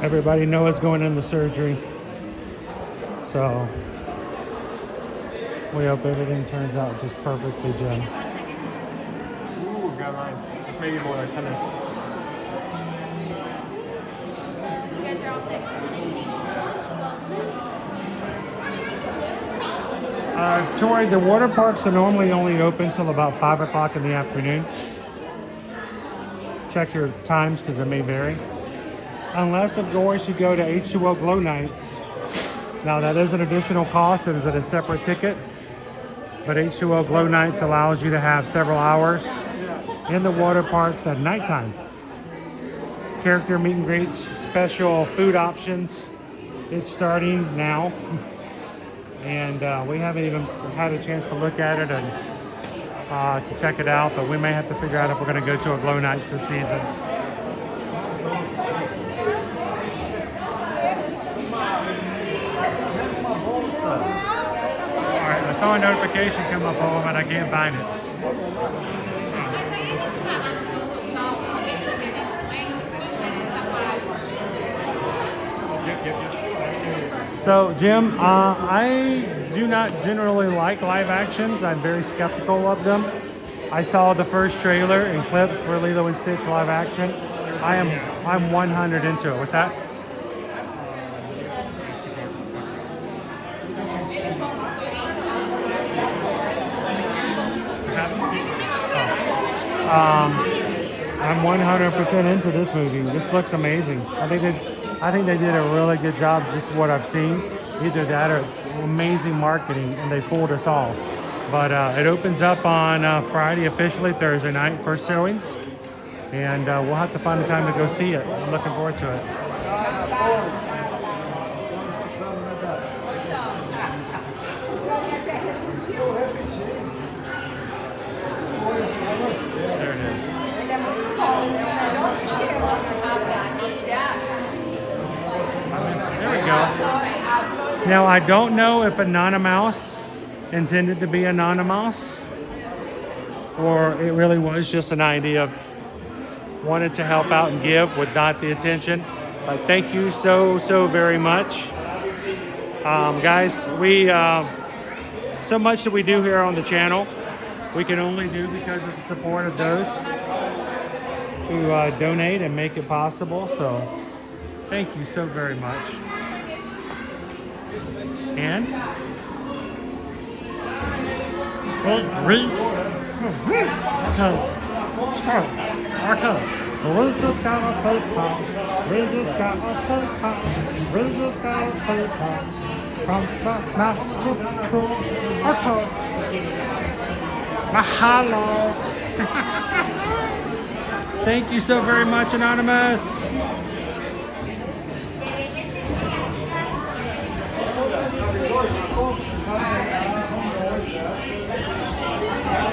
Speaker 6: Everybody knows going into surgery. So we hope everything turns out just perfectly, Jen.
Speaker 8: Ooh, got mine. Just maybe more like 10 minutes.
Speaker 10: You guys are all set. Thank you so much. Welcome.
Speaker 6: Tori, the water parks are normally only open till about 5 o'clock in the afternoon. Check your times because it may vary. Unless, of course, you go to H2O Glow Nights. Now, that is an additional cost. It is at a separate ticket. But H2O Glow Nights allows you to have several hours in the water parks at nighttime. Character meet and greets, special food options. It's starting now. And we haven't even had a chance to look at it and to check it out, but we may have to figure out if we're going to go to a Glow Nights this season. Alright, I saw a notification come up on but I can't find it. So, Jim, I do not generally like live actions. I'm very skeptical of them. I saw the first trailer and clips for Lilo and Stitch live action. I'm 100 into it. What's that? I'm 100% into this movie. This looks amazing. I think they did a really good job, just what I've seen. Either that or it's amazing marketing, and they fooled us all. But it opens up on Friday officially, Thursday night, first showings. And we'll have to find the time to go see it. I'm looking forward to it. There it is. There we go. Now, I don't know if Anonymous intended to be Anonymous or it really was just an idea of wanted to help out and give with not the attention. But thank you so very much. Guys, we so much that we do here on the channel, we can only do because of the support of those who donate and make it possible. So thank you so very much. And we just got a fake house. We just got a fake house. We just got a fake house. From the master crew. Okay. Mahalo. Thank you so very much, Anonymous.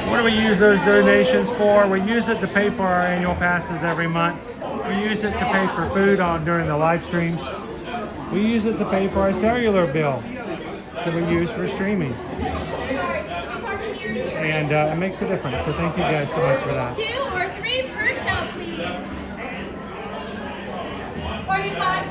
Speaker 6: What do we use those donations for? We use it to pay for our annual passes every month. We use it to pay for food during the live streams. We use it to pay for our cellular bill that we use for streaming. And it makes a difference. So thank you guys so much for that.
Speaker 10: 2 or 3 per show, please. 45.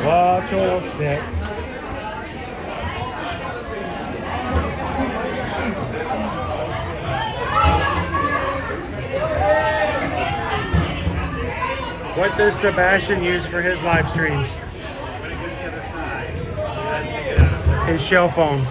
Speaker 6: Watch your step. What does Sebastian use for his live streams? His shell phone.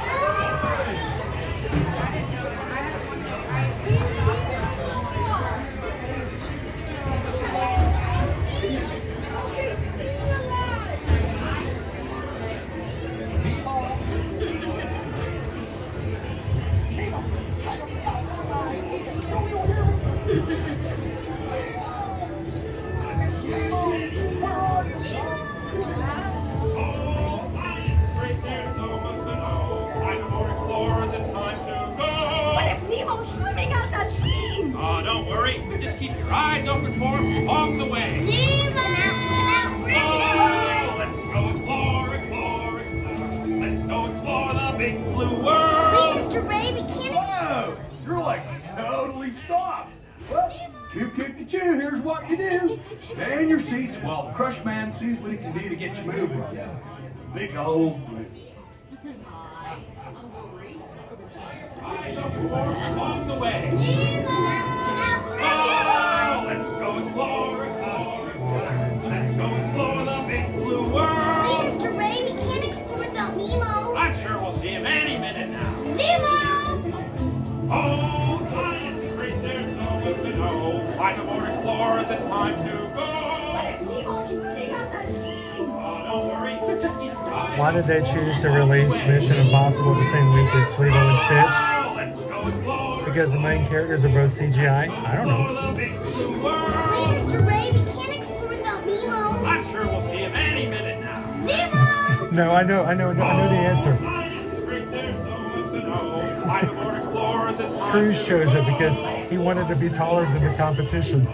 Speaker 7: Sees what he can do to get you moving. Big old blue.
Speaker 20: Along the way. Oh, let's go explore.
Speaker 21: I'm aboard Explorers, it's time to go!
Speaker 6: Why did they choose to release Mission Impossible the same week as Lilo and Stitch? Because the main characters are both CGI? I don't know.
Speaker 22: Mr. Ray, we can't explore without Nemo.
Speaker 21: I'm sure we'll see him any minute now.
Speaker 22: Nemo!
Speaker 6: No, I know the answer.
Speaker 21: I'm aboard Explorers, it's time
Speaker 6: Cruz chose it because he wanted to be taller than the competition.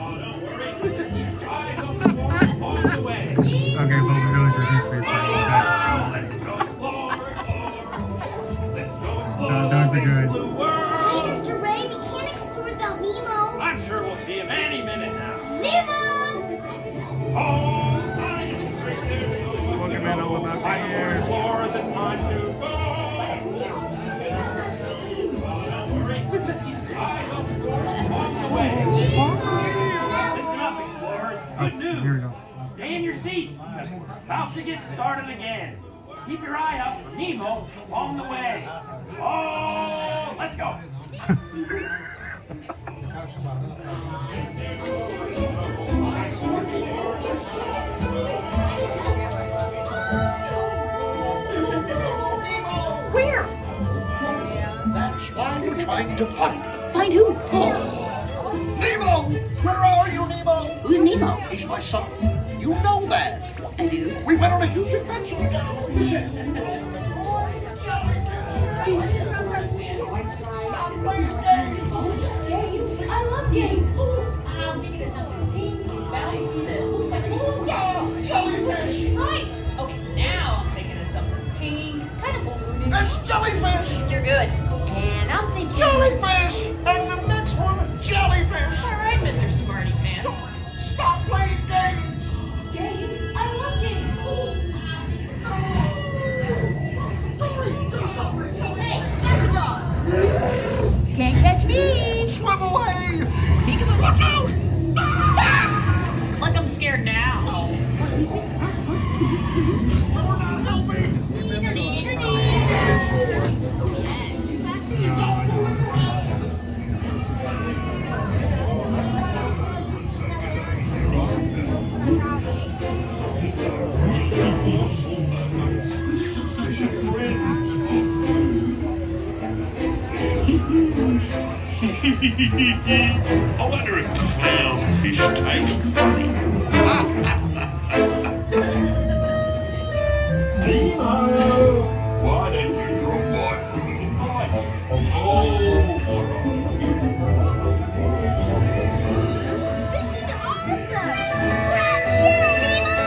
Speaker 6: Okay, Boba knows that he's favorite. Those are good.
Speaker 22: Mr. Ray, we can't explore without Nemo.
Speaker 21: I'm sure we'll see him any minute now.
Speaker 22: Nemo!
Speaker 6: Looking at all about the ears.
Speaker 21: Explorers, it's time to go!
Speaker 20: Listen up, explorers. Good news.
Speaker 6: Here we go.
Speaker 20: Stay in your seats because we're about to get started again. Keep your eye out for Nemo along the way. Oh, let's go.
Speaker 10: Where?
Speaker 7: That's why we're trying to find him.
Speaker 10: Find who?
Speaker 7: Nemo! Where are you, Nemo?
Speaker 10: Who's Nemo?
Speaker 7: He's my son. You know that.
Speaker 10: I do.
Speaker 7: We went on a huge adventure together. Stop playing games.
Speaker 20: Games? I love games. I'm thinking of something pink, bouncy, that looks like an
Speaker 7: Jellyfish.
Speaker 20: Right. Okay, now I'm thinking of something pink, kind of balloony.
Speaker 7: That's jellyfish.
Speaker 20: You're good. And I'm thinking
Speaker 7: Jellyfish. And the next one, jellyfish.
Speaker 20: All right, Mr. Smarty Pants.
Speaker 7: Stop playing games.
Speaker 20: Games? I love games.
Speaker 7: Hurry, do something.
Speaker 20: Hey, snap your jaws. Can't catch me.
Speaker 7: Swim away.
Speaker 20: Peekaboo.
Speaker 7: Watch out.
Speaker 20: Like I'm scared now.
Speaker 7: You're not helping.
Speaker 20: Too fast for you.
Speaker 7: I wonder if clownfish taste funny. Nemo! Why don't you drop by for a little bite? Oh,
Speaker 22: This is awesome! Grab share, Nemo!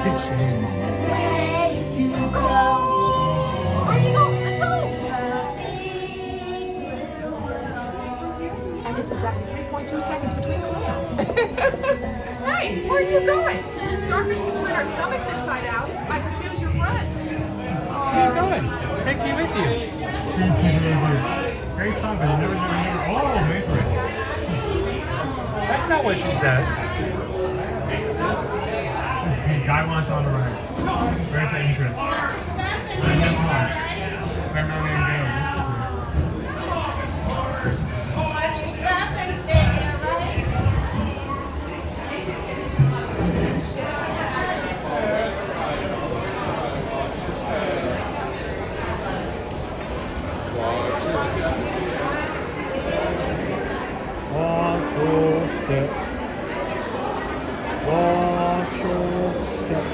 Speaker 22: It's the
Speaker 15: It's exactly 3.2 seconds between close. Hey, where are you going? Starfish can twin our stomachs inside out. I confuse your friends.
Speaker 6: Where are you going? Take me with you. Great song, but I never knew. Oh, Matrix. That's find out what she says.
Speaker 8: Guy wants on the right. Where's the entrance? Bring him on. Where am I going to go? Listen to me.
Speaker 22: Watch your step and stay there, right?
Speaker 6: Watch your step. Watch your step.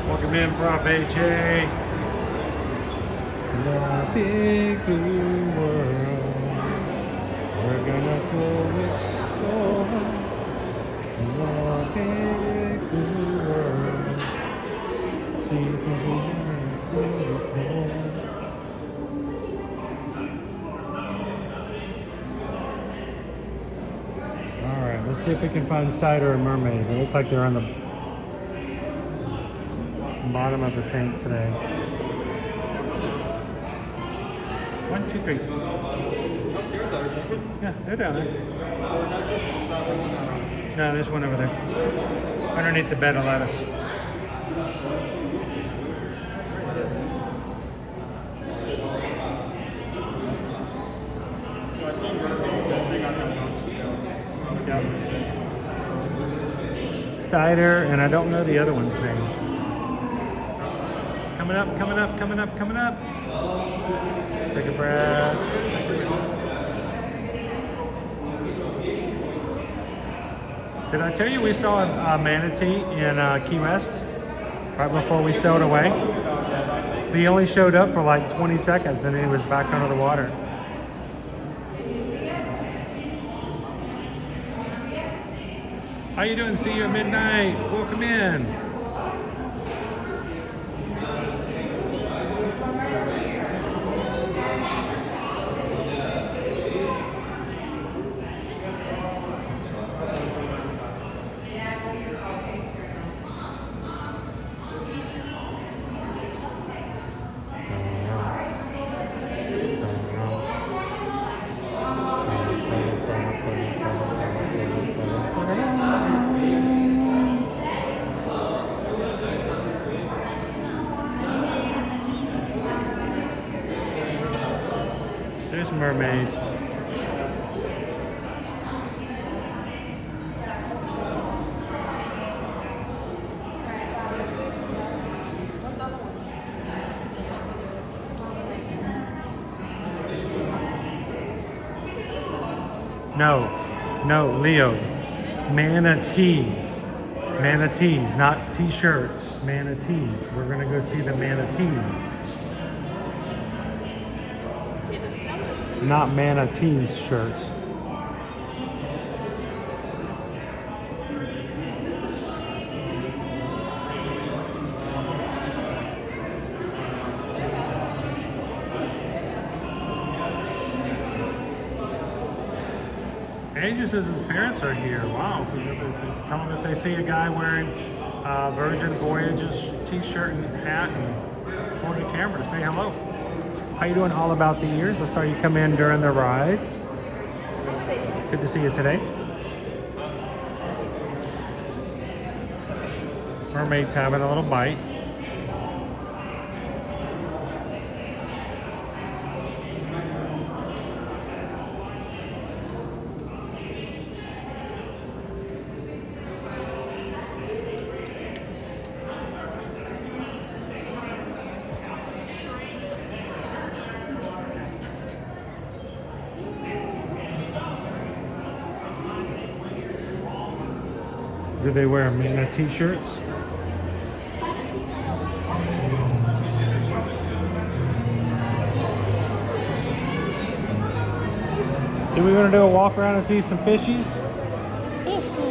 Speaker 6: Welcome in, Prof. AJ. The big blue world. We're gonna go explore. The big blue world. See if we can Alright, let's see if we can find Cider and Mermaid. They look like they're on the bottom of the tank today. 1, 2, 3. Yeah, they're down there. No, there's one over there. Underneath the bed of lettuce.
Speaker 8: So I see they got no notes.
Speaker 6: Cider, and I don't know the other one's name. Coming up, coming up, coming up, coming up. Take a breath. Did I tell you we saw a manatee in Key West right before we sailed away? He only showed up for like 20 seconds and then he was back under the water. How you doing? See you at midnight. Welcome in. There's mermaid. No, Leo. Manatees. Manatees, not t-shirts. Manatees. We're gonna go see the manatees. Not manatees shirts. Andrew says his parents are here. Wow. Tell them if they see a guy wearing Virgin Voyages t-shirt and hat and hold the camera to say hello. How you doing? All About the Ears. I saw you come in during the ride. Good to see you today. Mermaid's having a little bite. Do they wear Mina t-shirts? Do we want to do a walk around and see some fishies? Fishy.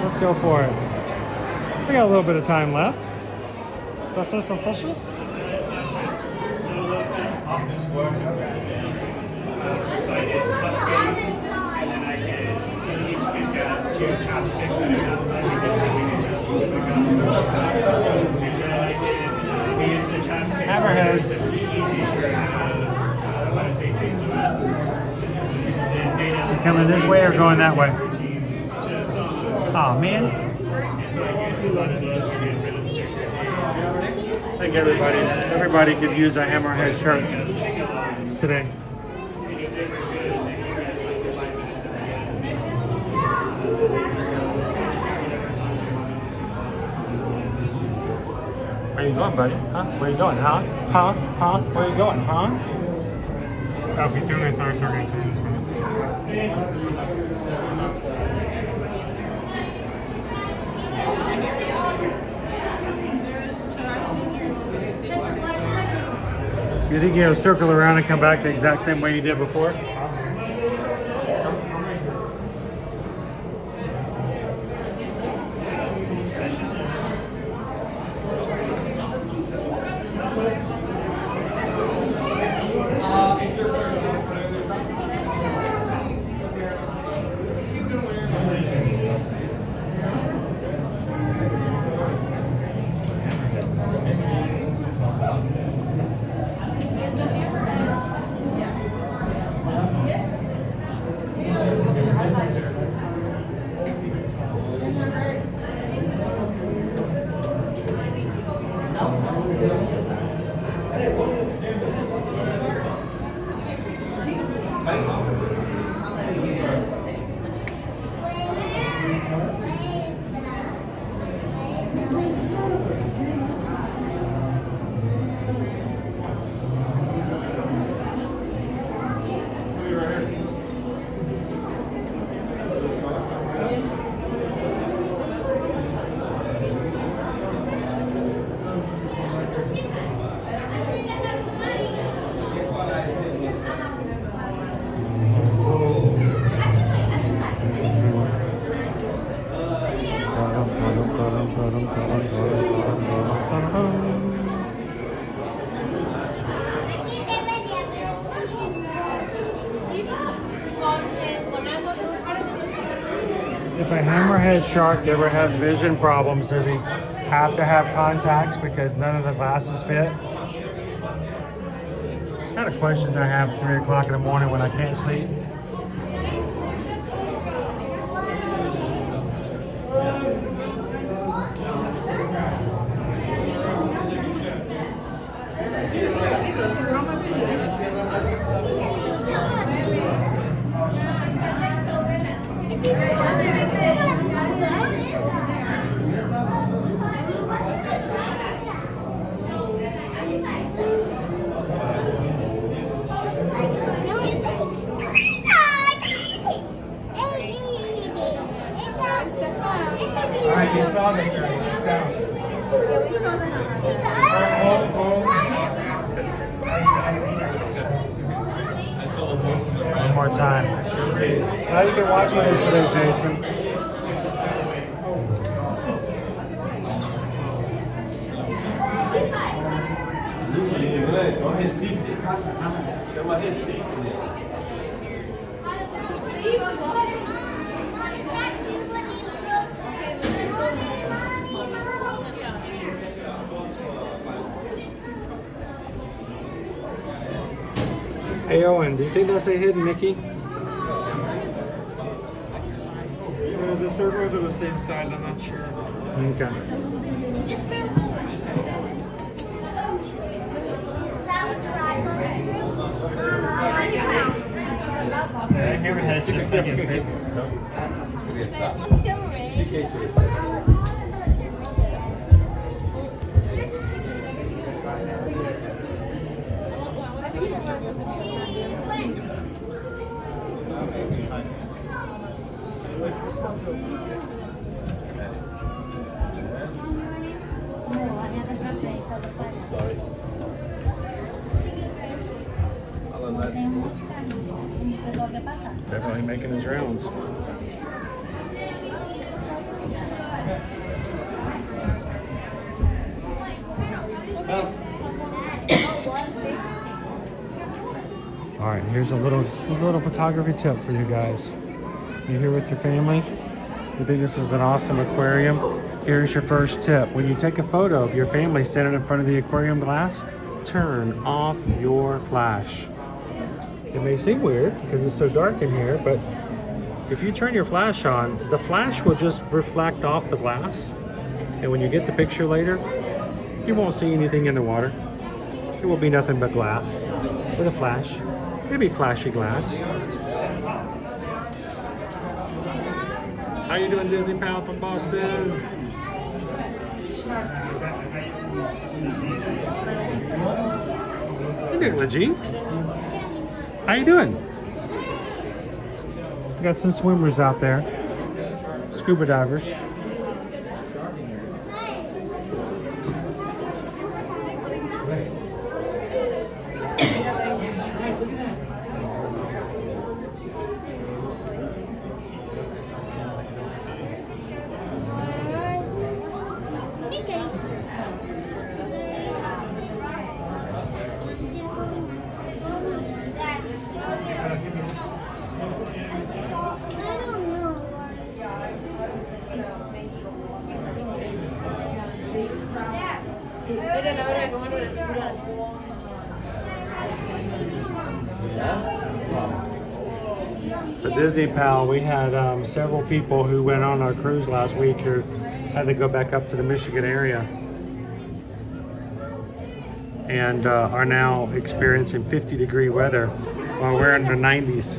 Speaker 6: Let's go for it. We got a little bit of time left. So let's do some fishies.
Speaker 16: two chopsticks and we use the chopsticks.
Speaker 6: Hammerheads.
Speaker 16: For the t-shirt. I want to say St. Louis.
Speaker 6: You coming this way or going that way? Oh man.
Speaker 16: So I used a lot of those for getting rid of the stickers.
Speaker 6: I think everybody could use a Hammerhead shirt today. Where you going, buddy? Huh? Where you going, huh? Huh? Huh? Where you going, huh?
Speaker 8: Oh, he's doing this, start getting things.
Speaker 6: You think you'll circle around and come back the exact same way you did before? If a hammerhead shark ever has vision problems, does he have to have contacts because none of the glasses fit? It's kind of questions I have at 3 o'clock in the morning when I can't sleep.
Speaker 15: Alright, you saw this already. It's down. Yeah, we saw the
Speaker 6: One more time. Glad you can watch with us today, Jason.
Speaker 21: Chama Recife.
Speaker 6: Hey Owen, do you think that's a hidden Mickey?
Speaker 8: The servos are the same size, I'm not sure.
Speaker 6: Okay.
Speaker 8: Hammerhead just like his faces.
Speaker 21: Sorry.
Speaker 6: Definitely making his rounds. All right, here's a little photography tip for you guys. You're here with your family,
Speaker 1: You think this is an awesome aquarium? Here's your first tip. When you take a photo of your family standing in front of the aquarium glass, turn off your flash. It may seem weird because it's so dark in here, but if you turn your flash on, the flash will just reflect off the glass. And when you get the picture later, you won't see anything in the water. It will be nothing but glass with a flash. It'll be flashy glass. How you doing, Disney Pal from Boston? Hey there, Legit. How you doing? We got some swimmers out there. Scuba divers. So Disney Pal, we had several people who went on our cruise last week who had to go back up to the Michigan area and are now experiencing 50-degree weather while we're in the 90s.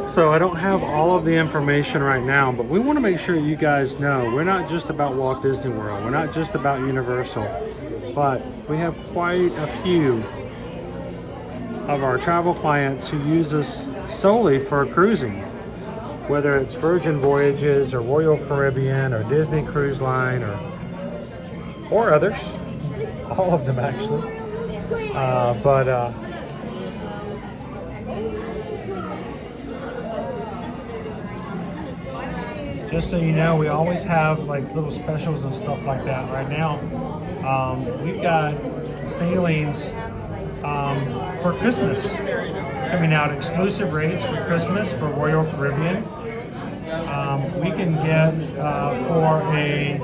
Speaker 1: So I don't have all of the information right now, but we want to make sure you guys know we're not just about Walt Disney World. We're not just about Universal, but we have quite a few of our travel clients who use us solely for cruising, whether it's Virgin Voyages or Royal Caribbean or Disney Cruise Line or others, all of them actually. Just so you know, we always have like little specials and stuff like that. Right now, we've got sailings for Christmas coming out, exclusive rates for Christmas for Royal Caribbean. We can get for a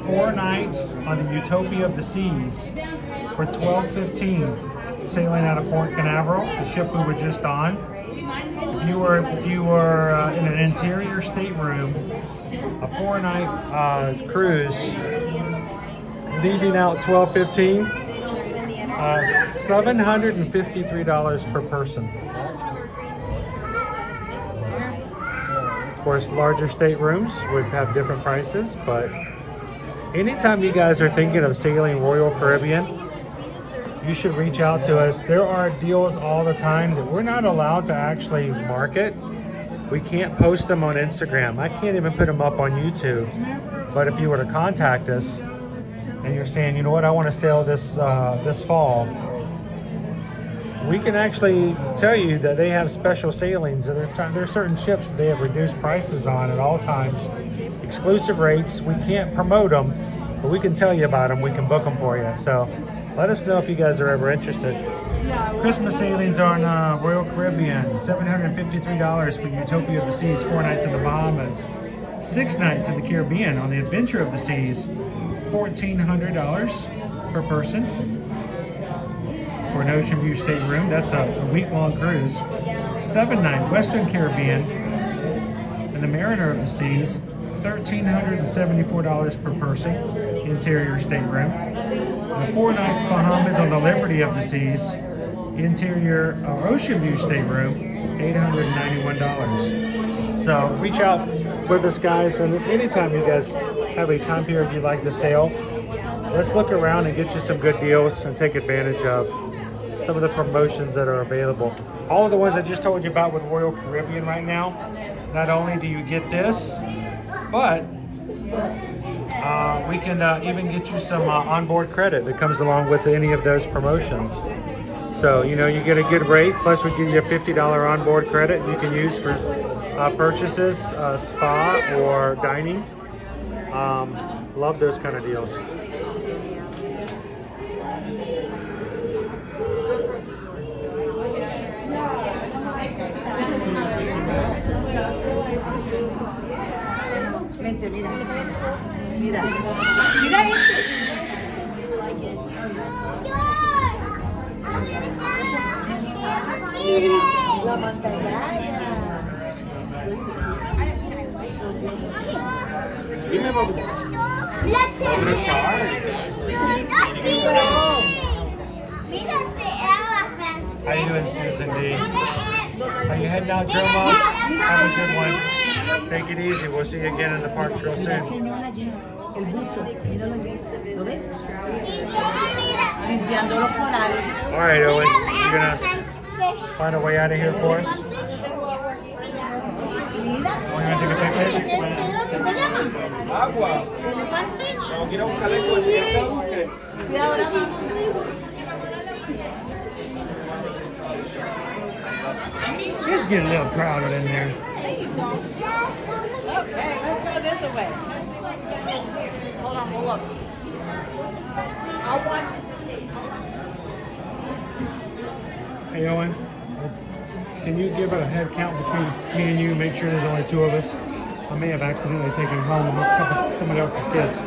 Speaker 1: 4-night on the Utopia of the Seas for $12.15, sailing out of Port Canaveral, the ship we were just on. If you were in an interior stateroom, a 4-night cruise, leaving out $12.15, $753 per person. Of course, larger staterooms would have different prices, but anytime you guys are thinking of sailing Royal Caribbean, you should reach out to us. There are deals all the time that we're not allowed to actually market. We can't post them on Instagram. I can't even put them up on YouTube. But if you were to contact us and you're saying, you know what, I want to sail this fall, we can actually tell you that they have special sailings. There are certain ships that they have reduced prices on at all times. Exclusive rates. We can't promote them, but we can tell you about them. We can book them for you. So let us know if you guys are ever interested. Christmas sailings on Royal Caribbean, $753 for Utopia of the Seas, 4 nights in the Bahamas, 6 nights in the Caribbean on the Adventure of the Seas, $1,400 per person for an Ocean View stateroom. That's a week-long cruise. 7-night Western Caribbean and the Mariner of the Seas, $1,374 per person.
Speaker 6: interior stateroom. The 4 Nights Bahamas on the Liberty of the Seas interior ocean view stateroom, $891. So reach out with us, guys, and anytime you guys have a time period you'd like to sail, let's look around and get you some good deals and take advantage of some of the promotions that are available. All of the ones I just told you about with Royal Caribbean right now, not only do you get this, but we can even get you some onboard credit that comes along with any of those promotions. So, you know, you get a good rate, plus we give you a $50 onboard credit you can use for purchases, spa or dining. Love those kind of deals.
Speaker 17: Vente, mira. Mira. Mira este. La pantalla.
Speaker 6: Dime, otro shark. How you doing, Susan D? Are you heading out, Dromos? Have a good one. Take it easy. We'll see you again in the park real soon.
Speaker 17: El buzo. Míralo allí. ¿Lo ves? Limpiando los corales.
Speaker 6: All right, Owen. You're gonna find a way out of here for us? We're gonna take a picture.
Speaker 17: ¿Qué se llama?
Speaker 14: Agua.
Speaker 17: Elephant fish.
Speaker 14: ¿No quiero un caleco de chiquita?
Speaker 17: Sí, ahora vamos.
Speaker 6: Just get a little crowded in there.
Speaker 17: Okay, let's go this way. Hold on, we'll look. I'll watch it to see.
Speaker 6: Hey, Owen. Can you give a head count between me and you? Make sure there's only 2 of us. I may have accidentally taken home somebody else's kids.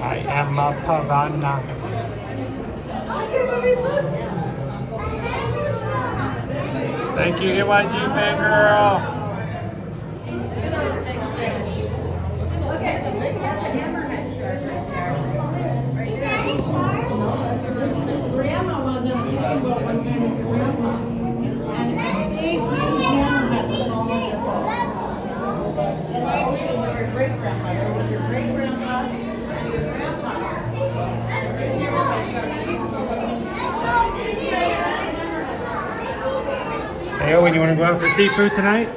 Speaker 6: I am a piranha. Thank you, NYG fan girl.
Speaker 17: Grandma was on a fishing boat one time with your grandpa. And big hammerhead was all over the boat. And the ocean was your great grandmother, with your great grandpa, to your grandpa.
Speaker 6: Hey, Owen, you want to go out for seafood tonight?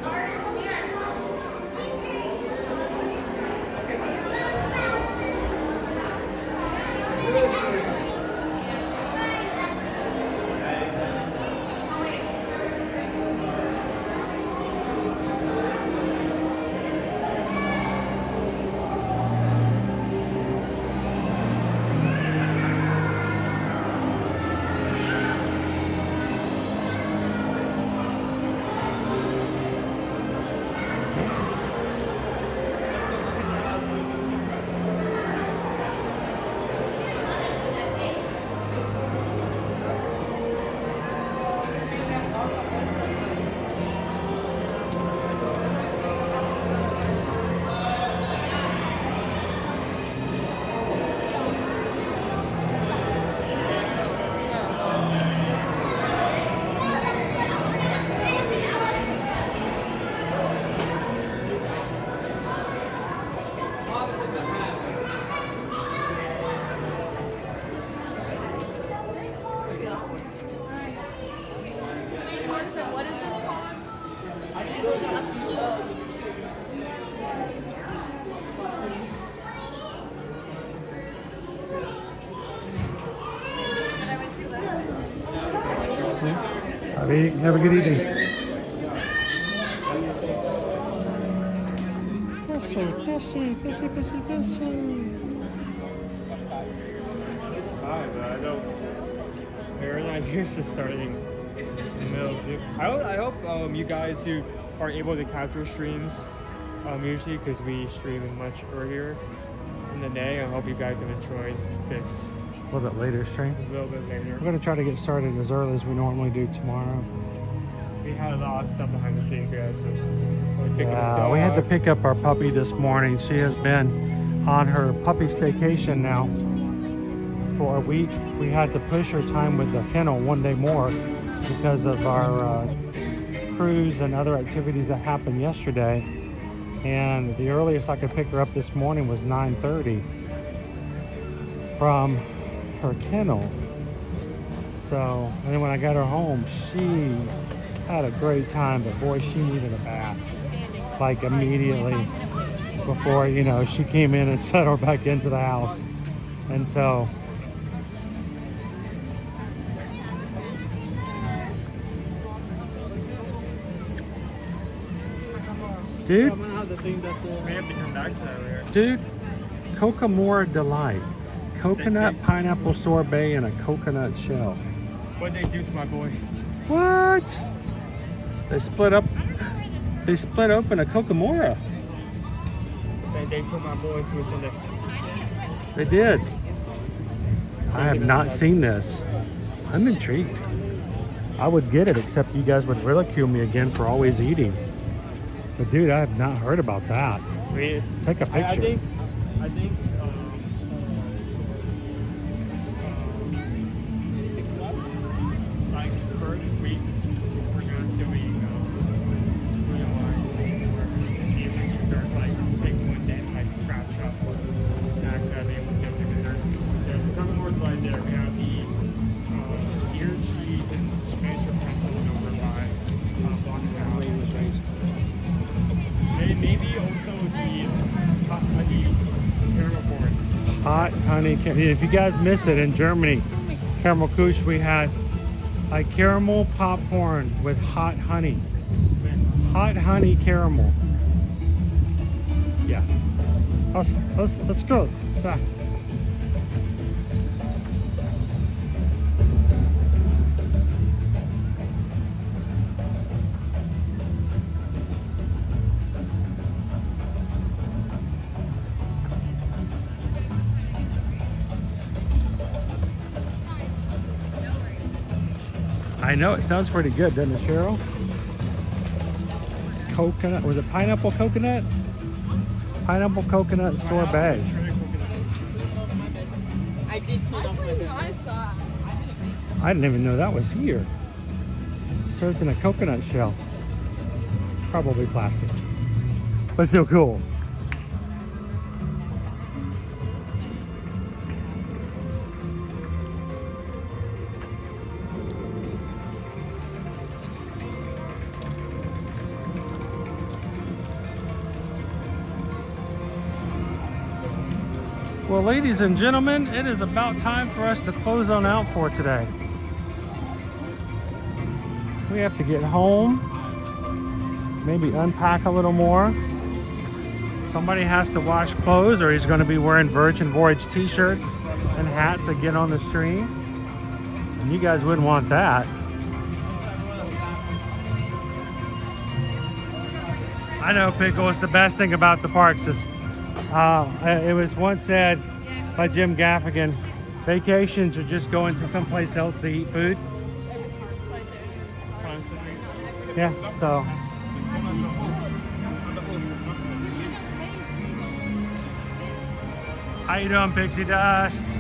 Speaker 10: What is this called? A flute.
Speaker 6: Have a good evening.
Speaker 8: It's fine, but I don't. here's just starting in the middle. I hope you guys who are able to capture streams usually, because we stream much earlier in the day, I hope you guys have enjoyed this.
Speaker 1: A little bit later stream.
Speaker 8: A little bit later.
Speaker 1: We're going to try to get started as early as we normally do tomorrow.
Speaker 8: We had a lot of stuff behind the scenes. We had to
Speaker 1: we had to pick up our puppy this morning. She has been on her puppy staycation now for a week. We had to push her time with the kennel one day more because of our cruise and other activities that happened yesterday. And the earliest I could pick her up this morning was 9:30 from her kennel. So, and then when I got her home, she had a great time, but boy, she needed a bath like immediately before, you know, she came in and settled back into the house. And so dude,
Speaker 8: We have to come back to that later.
Speaker 1: dude, Kokomora Delight, coconut pineapple sorbet and a coconut shell.
Speaker 8: What'd they do to my boy?
Speaker 1: What? They split open a Kokomora.
Speaker 8: They took my boy into a Sunday.
Speaker 1: They did. I have not seen this. I'm intrigued. I would get it, except you guys would ridicule me again for always eating. But dude, I have not heard about that. Take a picture.
Speaker 8: I think like first week we're gonna doing you start like take one day and like scratch up snacks that they will get to, because there's a couple more right there. We have the ear cheese and miniature pencils over by Block House. Maybe also the caramel corn.
Speaker 1: Hot honey. If you guys missed it, in Germany, Caramel Couche, we had like caramel popcorn with hot honey. Hot honey caramel. Yeah. Let's go. Back. I know, it sounds pretty good, doesn't it, Cheryl? Coconut, was it pineapple coconut? Pineapple coconut sorbet.
Speaker 3: I did put up with it. I saw.
Speaker 1: I didn't even know that was here. Served in a coconut shell. Probably plastic, but still cool. Well, ladies and gentlemen, it is about time for us to close on out for today. We have to get home, maybe unpack a little more. Somebody has to wash clothes, or he's going to be wearing Virgin Voyage t-shirts and hats again on the stream. And you guys wouldn't want that. I know, Pickle, it's the best thing about the parks is it was once said by Jim Gaffigan, vacations are just going to someplace else to eat food. Yeah, so. How you doing, Pixie Dust?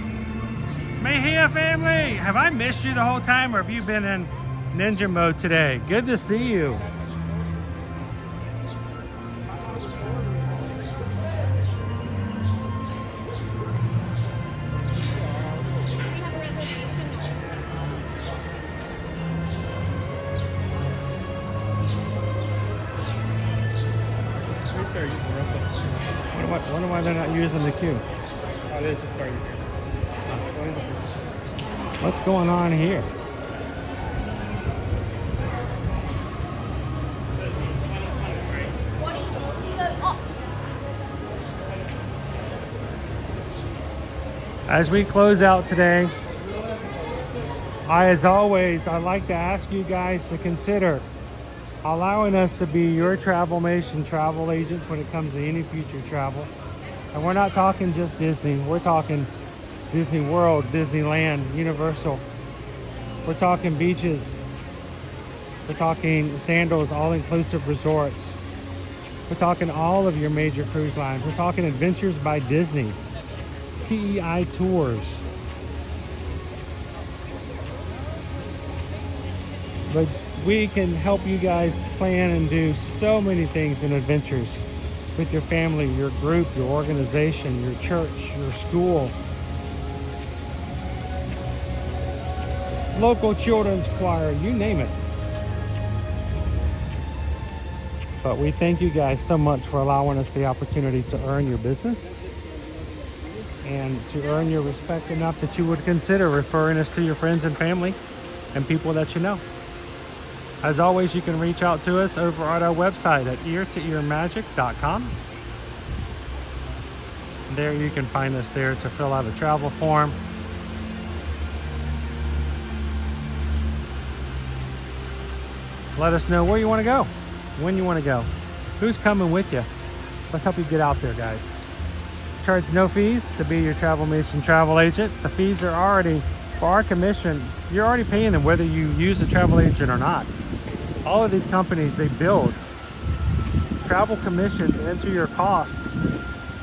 Speaker 1: Mejia family, have I missed you the whole time, or have you been in ninja mode today? Good to see you. Wonder why they're not using the queue.
Speaker 8: Oh, they just started using it.
Speaker 1: What's going on here? As we close out today
Speaker 6: As always, I'd like to ask you guys to consider allowing us to be your Travelmation travel agents when it comes to any future travel. And we're not talking just Disney. We're talking Disney World, Disneyland, Universal. We're talking beaches. We're talking Sandals, all-inclusive resorts. We're talking all of your major cruise lines. We're talking Adventures by Disney, CEI Tours. But we can help you guys plan and do so many things in adventures with your family, your group, your organization, your church, your school. Local children's choir, you name it. But we thank you guys so much for allowing us the opportunity to earn your business and to earn your respect enough that you would consider referring us to your friends and family and people that you know. As always, you can reach out to us over at our website at eartoearmagic.com. There you can find us there to fill out a travel form. Let us know where you want to go, when you want to go, who's coming with you. Let's help you get out there, guys. Charge no fees to be your Travelmation travel agent. The fees are already, for our commission, you're already paying them whether you use a travel agent or not. All of these companies, they build travel commissions into your costs,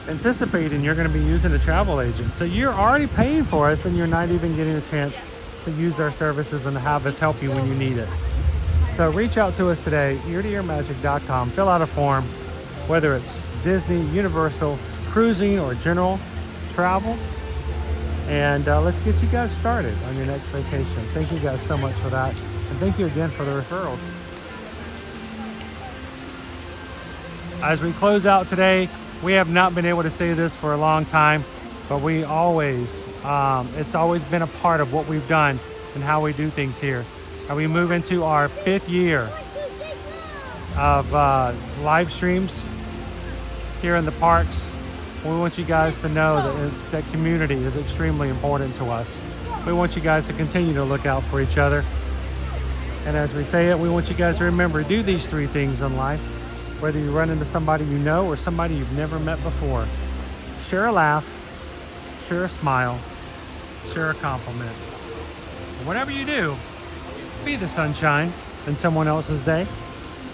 Speaker 6: anticipating you're going to be using a travel agent. So you're already paying for us and you're not even getting a chance to use our services and have us help you when you need it. So reach out to us today, eartoearmagic.com. Fill out a form, whether it's Disney, Universal, cruising, or general travel. And let's get you guys started on your next vacation. Thank you guys so much for that. And thank you again for the referrals. As we close out today, we have not been able to say this for a long time, but we always, it's always been a part of what we've done and how we do things here. And we move into our 5th year of live streams here in the parks. We want you guys to know that community is extremely important to us. We want you guys to continue to look out for each other. And as we say it, we want you guys to remember, do these 3 things in life. Whether you run into somebody you know or somebody you've never met before. Share a laugh, share a smile, share a compliment. And whatever you do, be the sunshine in someone else's day.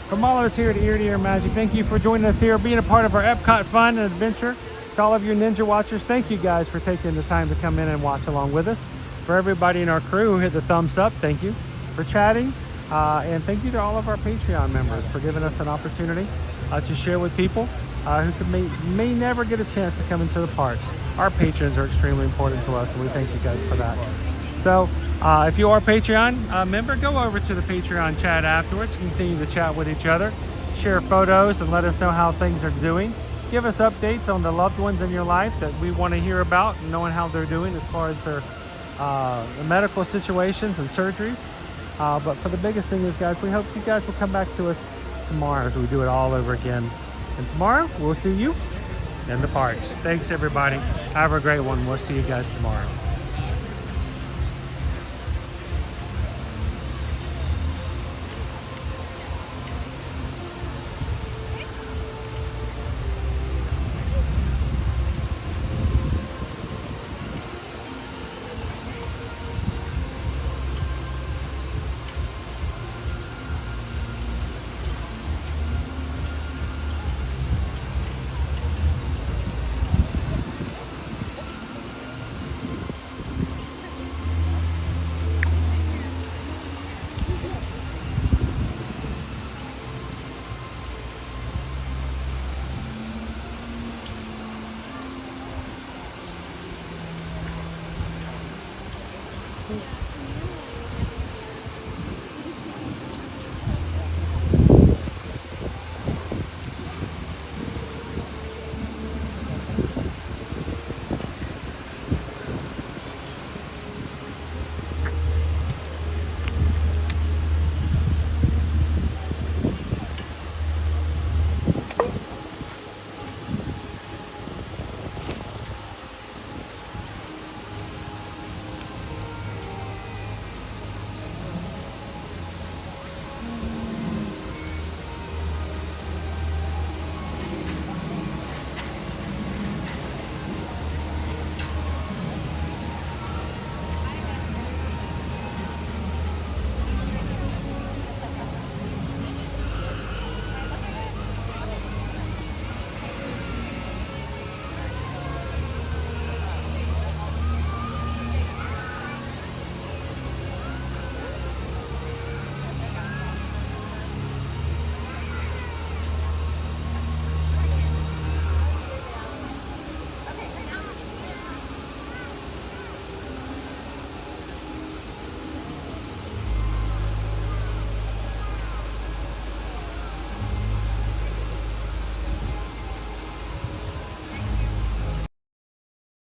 Speaker 6: From all of us here at Ear to Ear Magic, thank you for joining us here, being a part of our Epcot fun and adventure. To all of your Ninja Watchers, thank you guys for taking the time to come in and watch along with us. For everybody in our crew who hit the thumbs up, thank you for chatting. And thank you to all of our Patreon members for giving us an opportunity to share with people who may never get a chance to come into the parks. Our patrons are extremely important to us, and we thank you guys for that. So if you are a Patreon member, go over to the Patreon chat afterwards. Continue to chat with each other, share photos, and let us know how things are doing. Give us updates on the loved ones in your life that we want to hear about, and knowing how they're doing as far as their medical situations and surgeries. But for the biggest thing is, guys, we hope you guys will come back to us tomorrow as we do it all over again. And tomorrow, we'll see you in the parks. Thanks, everybody. Have a great one. We'll see you guys tomorrow.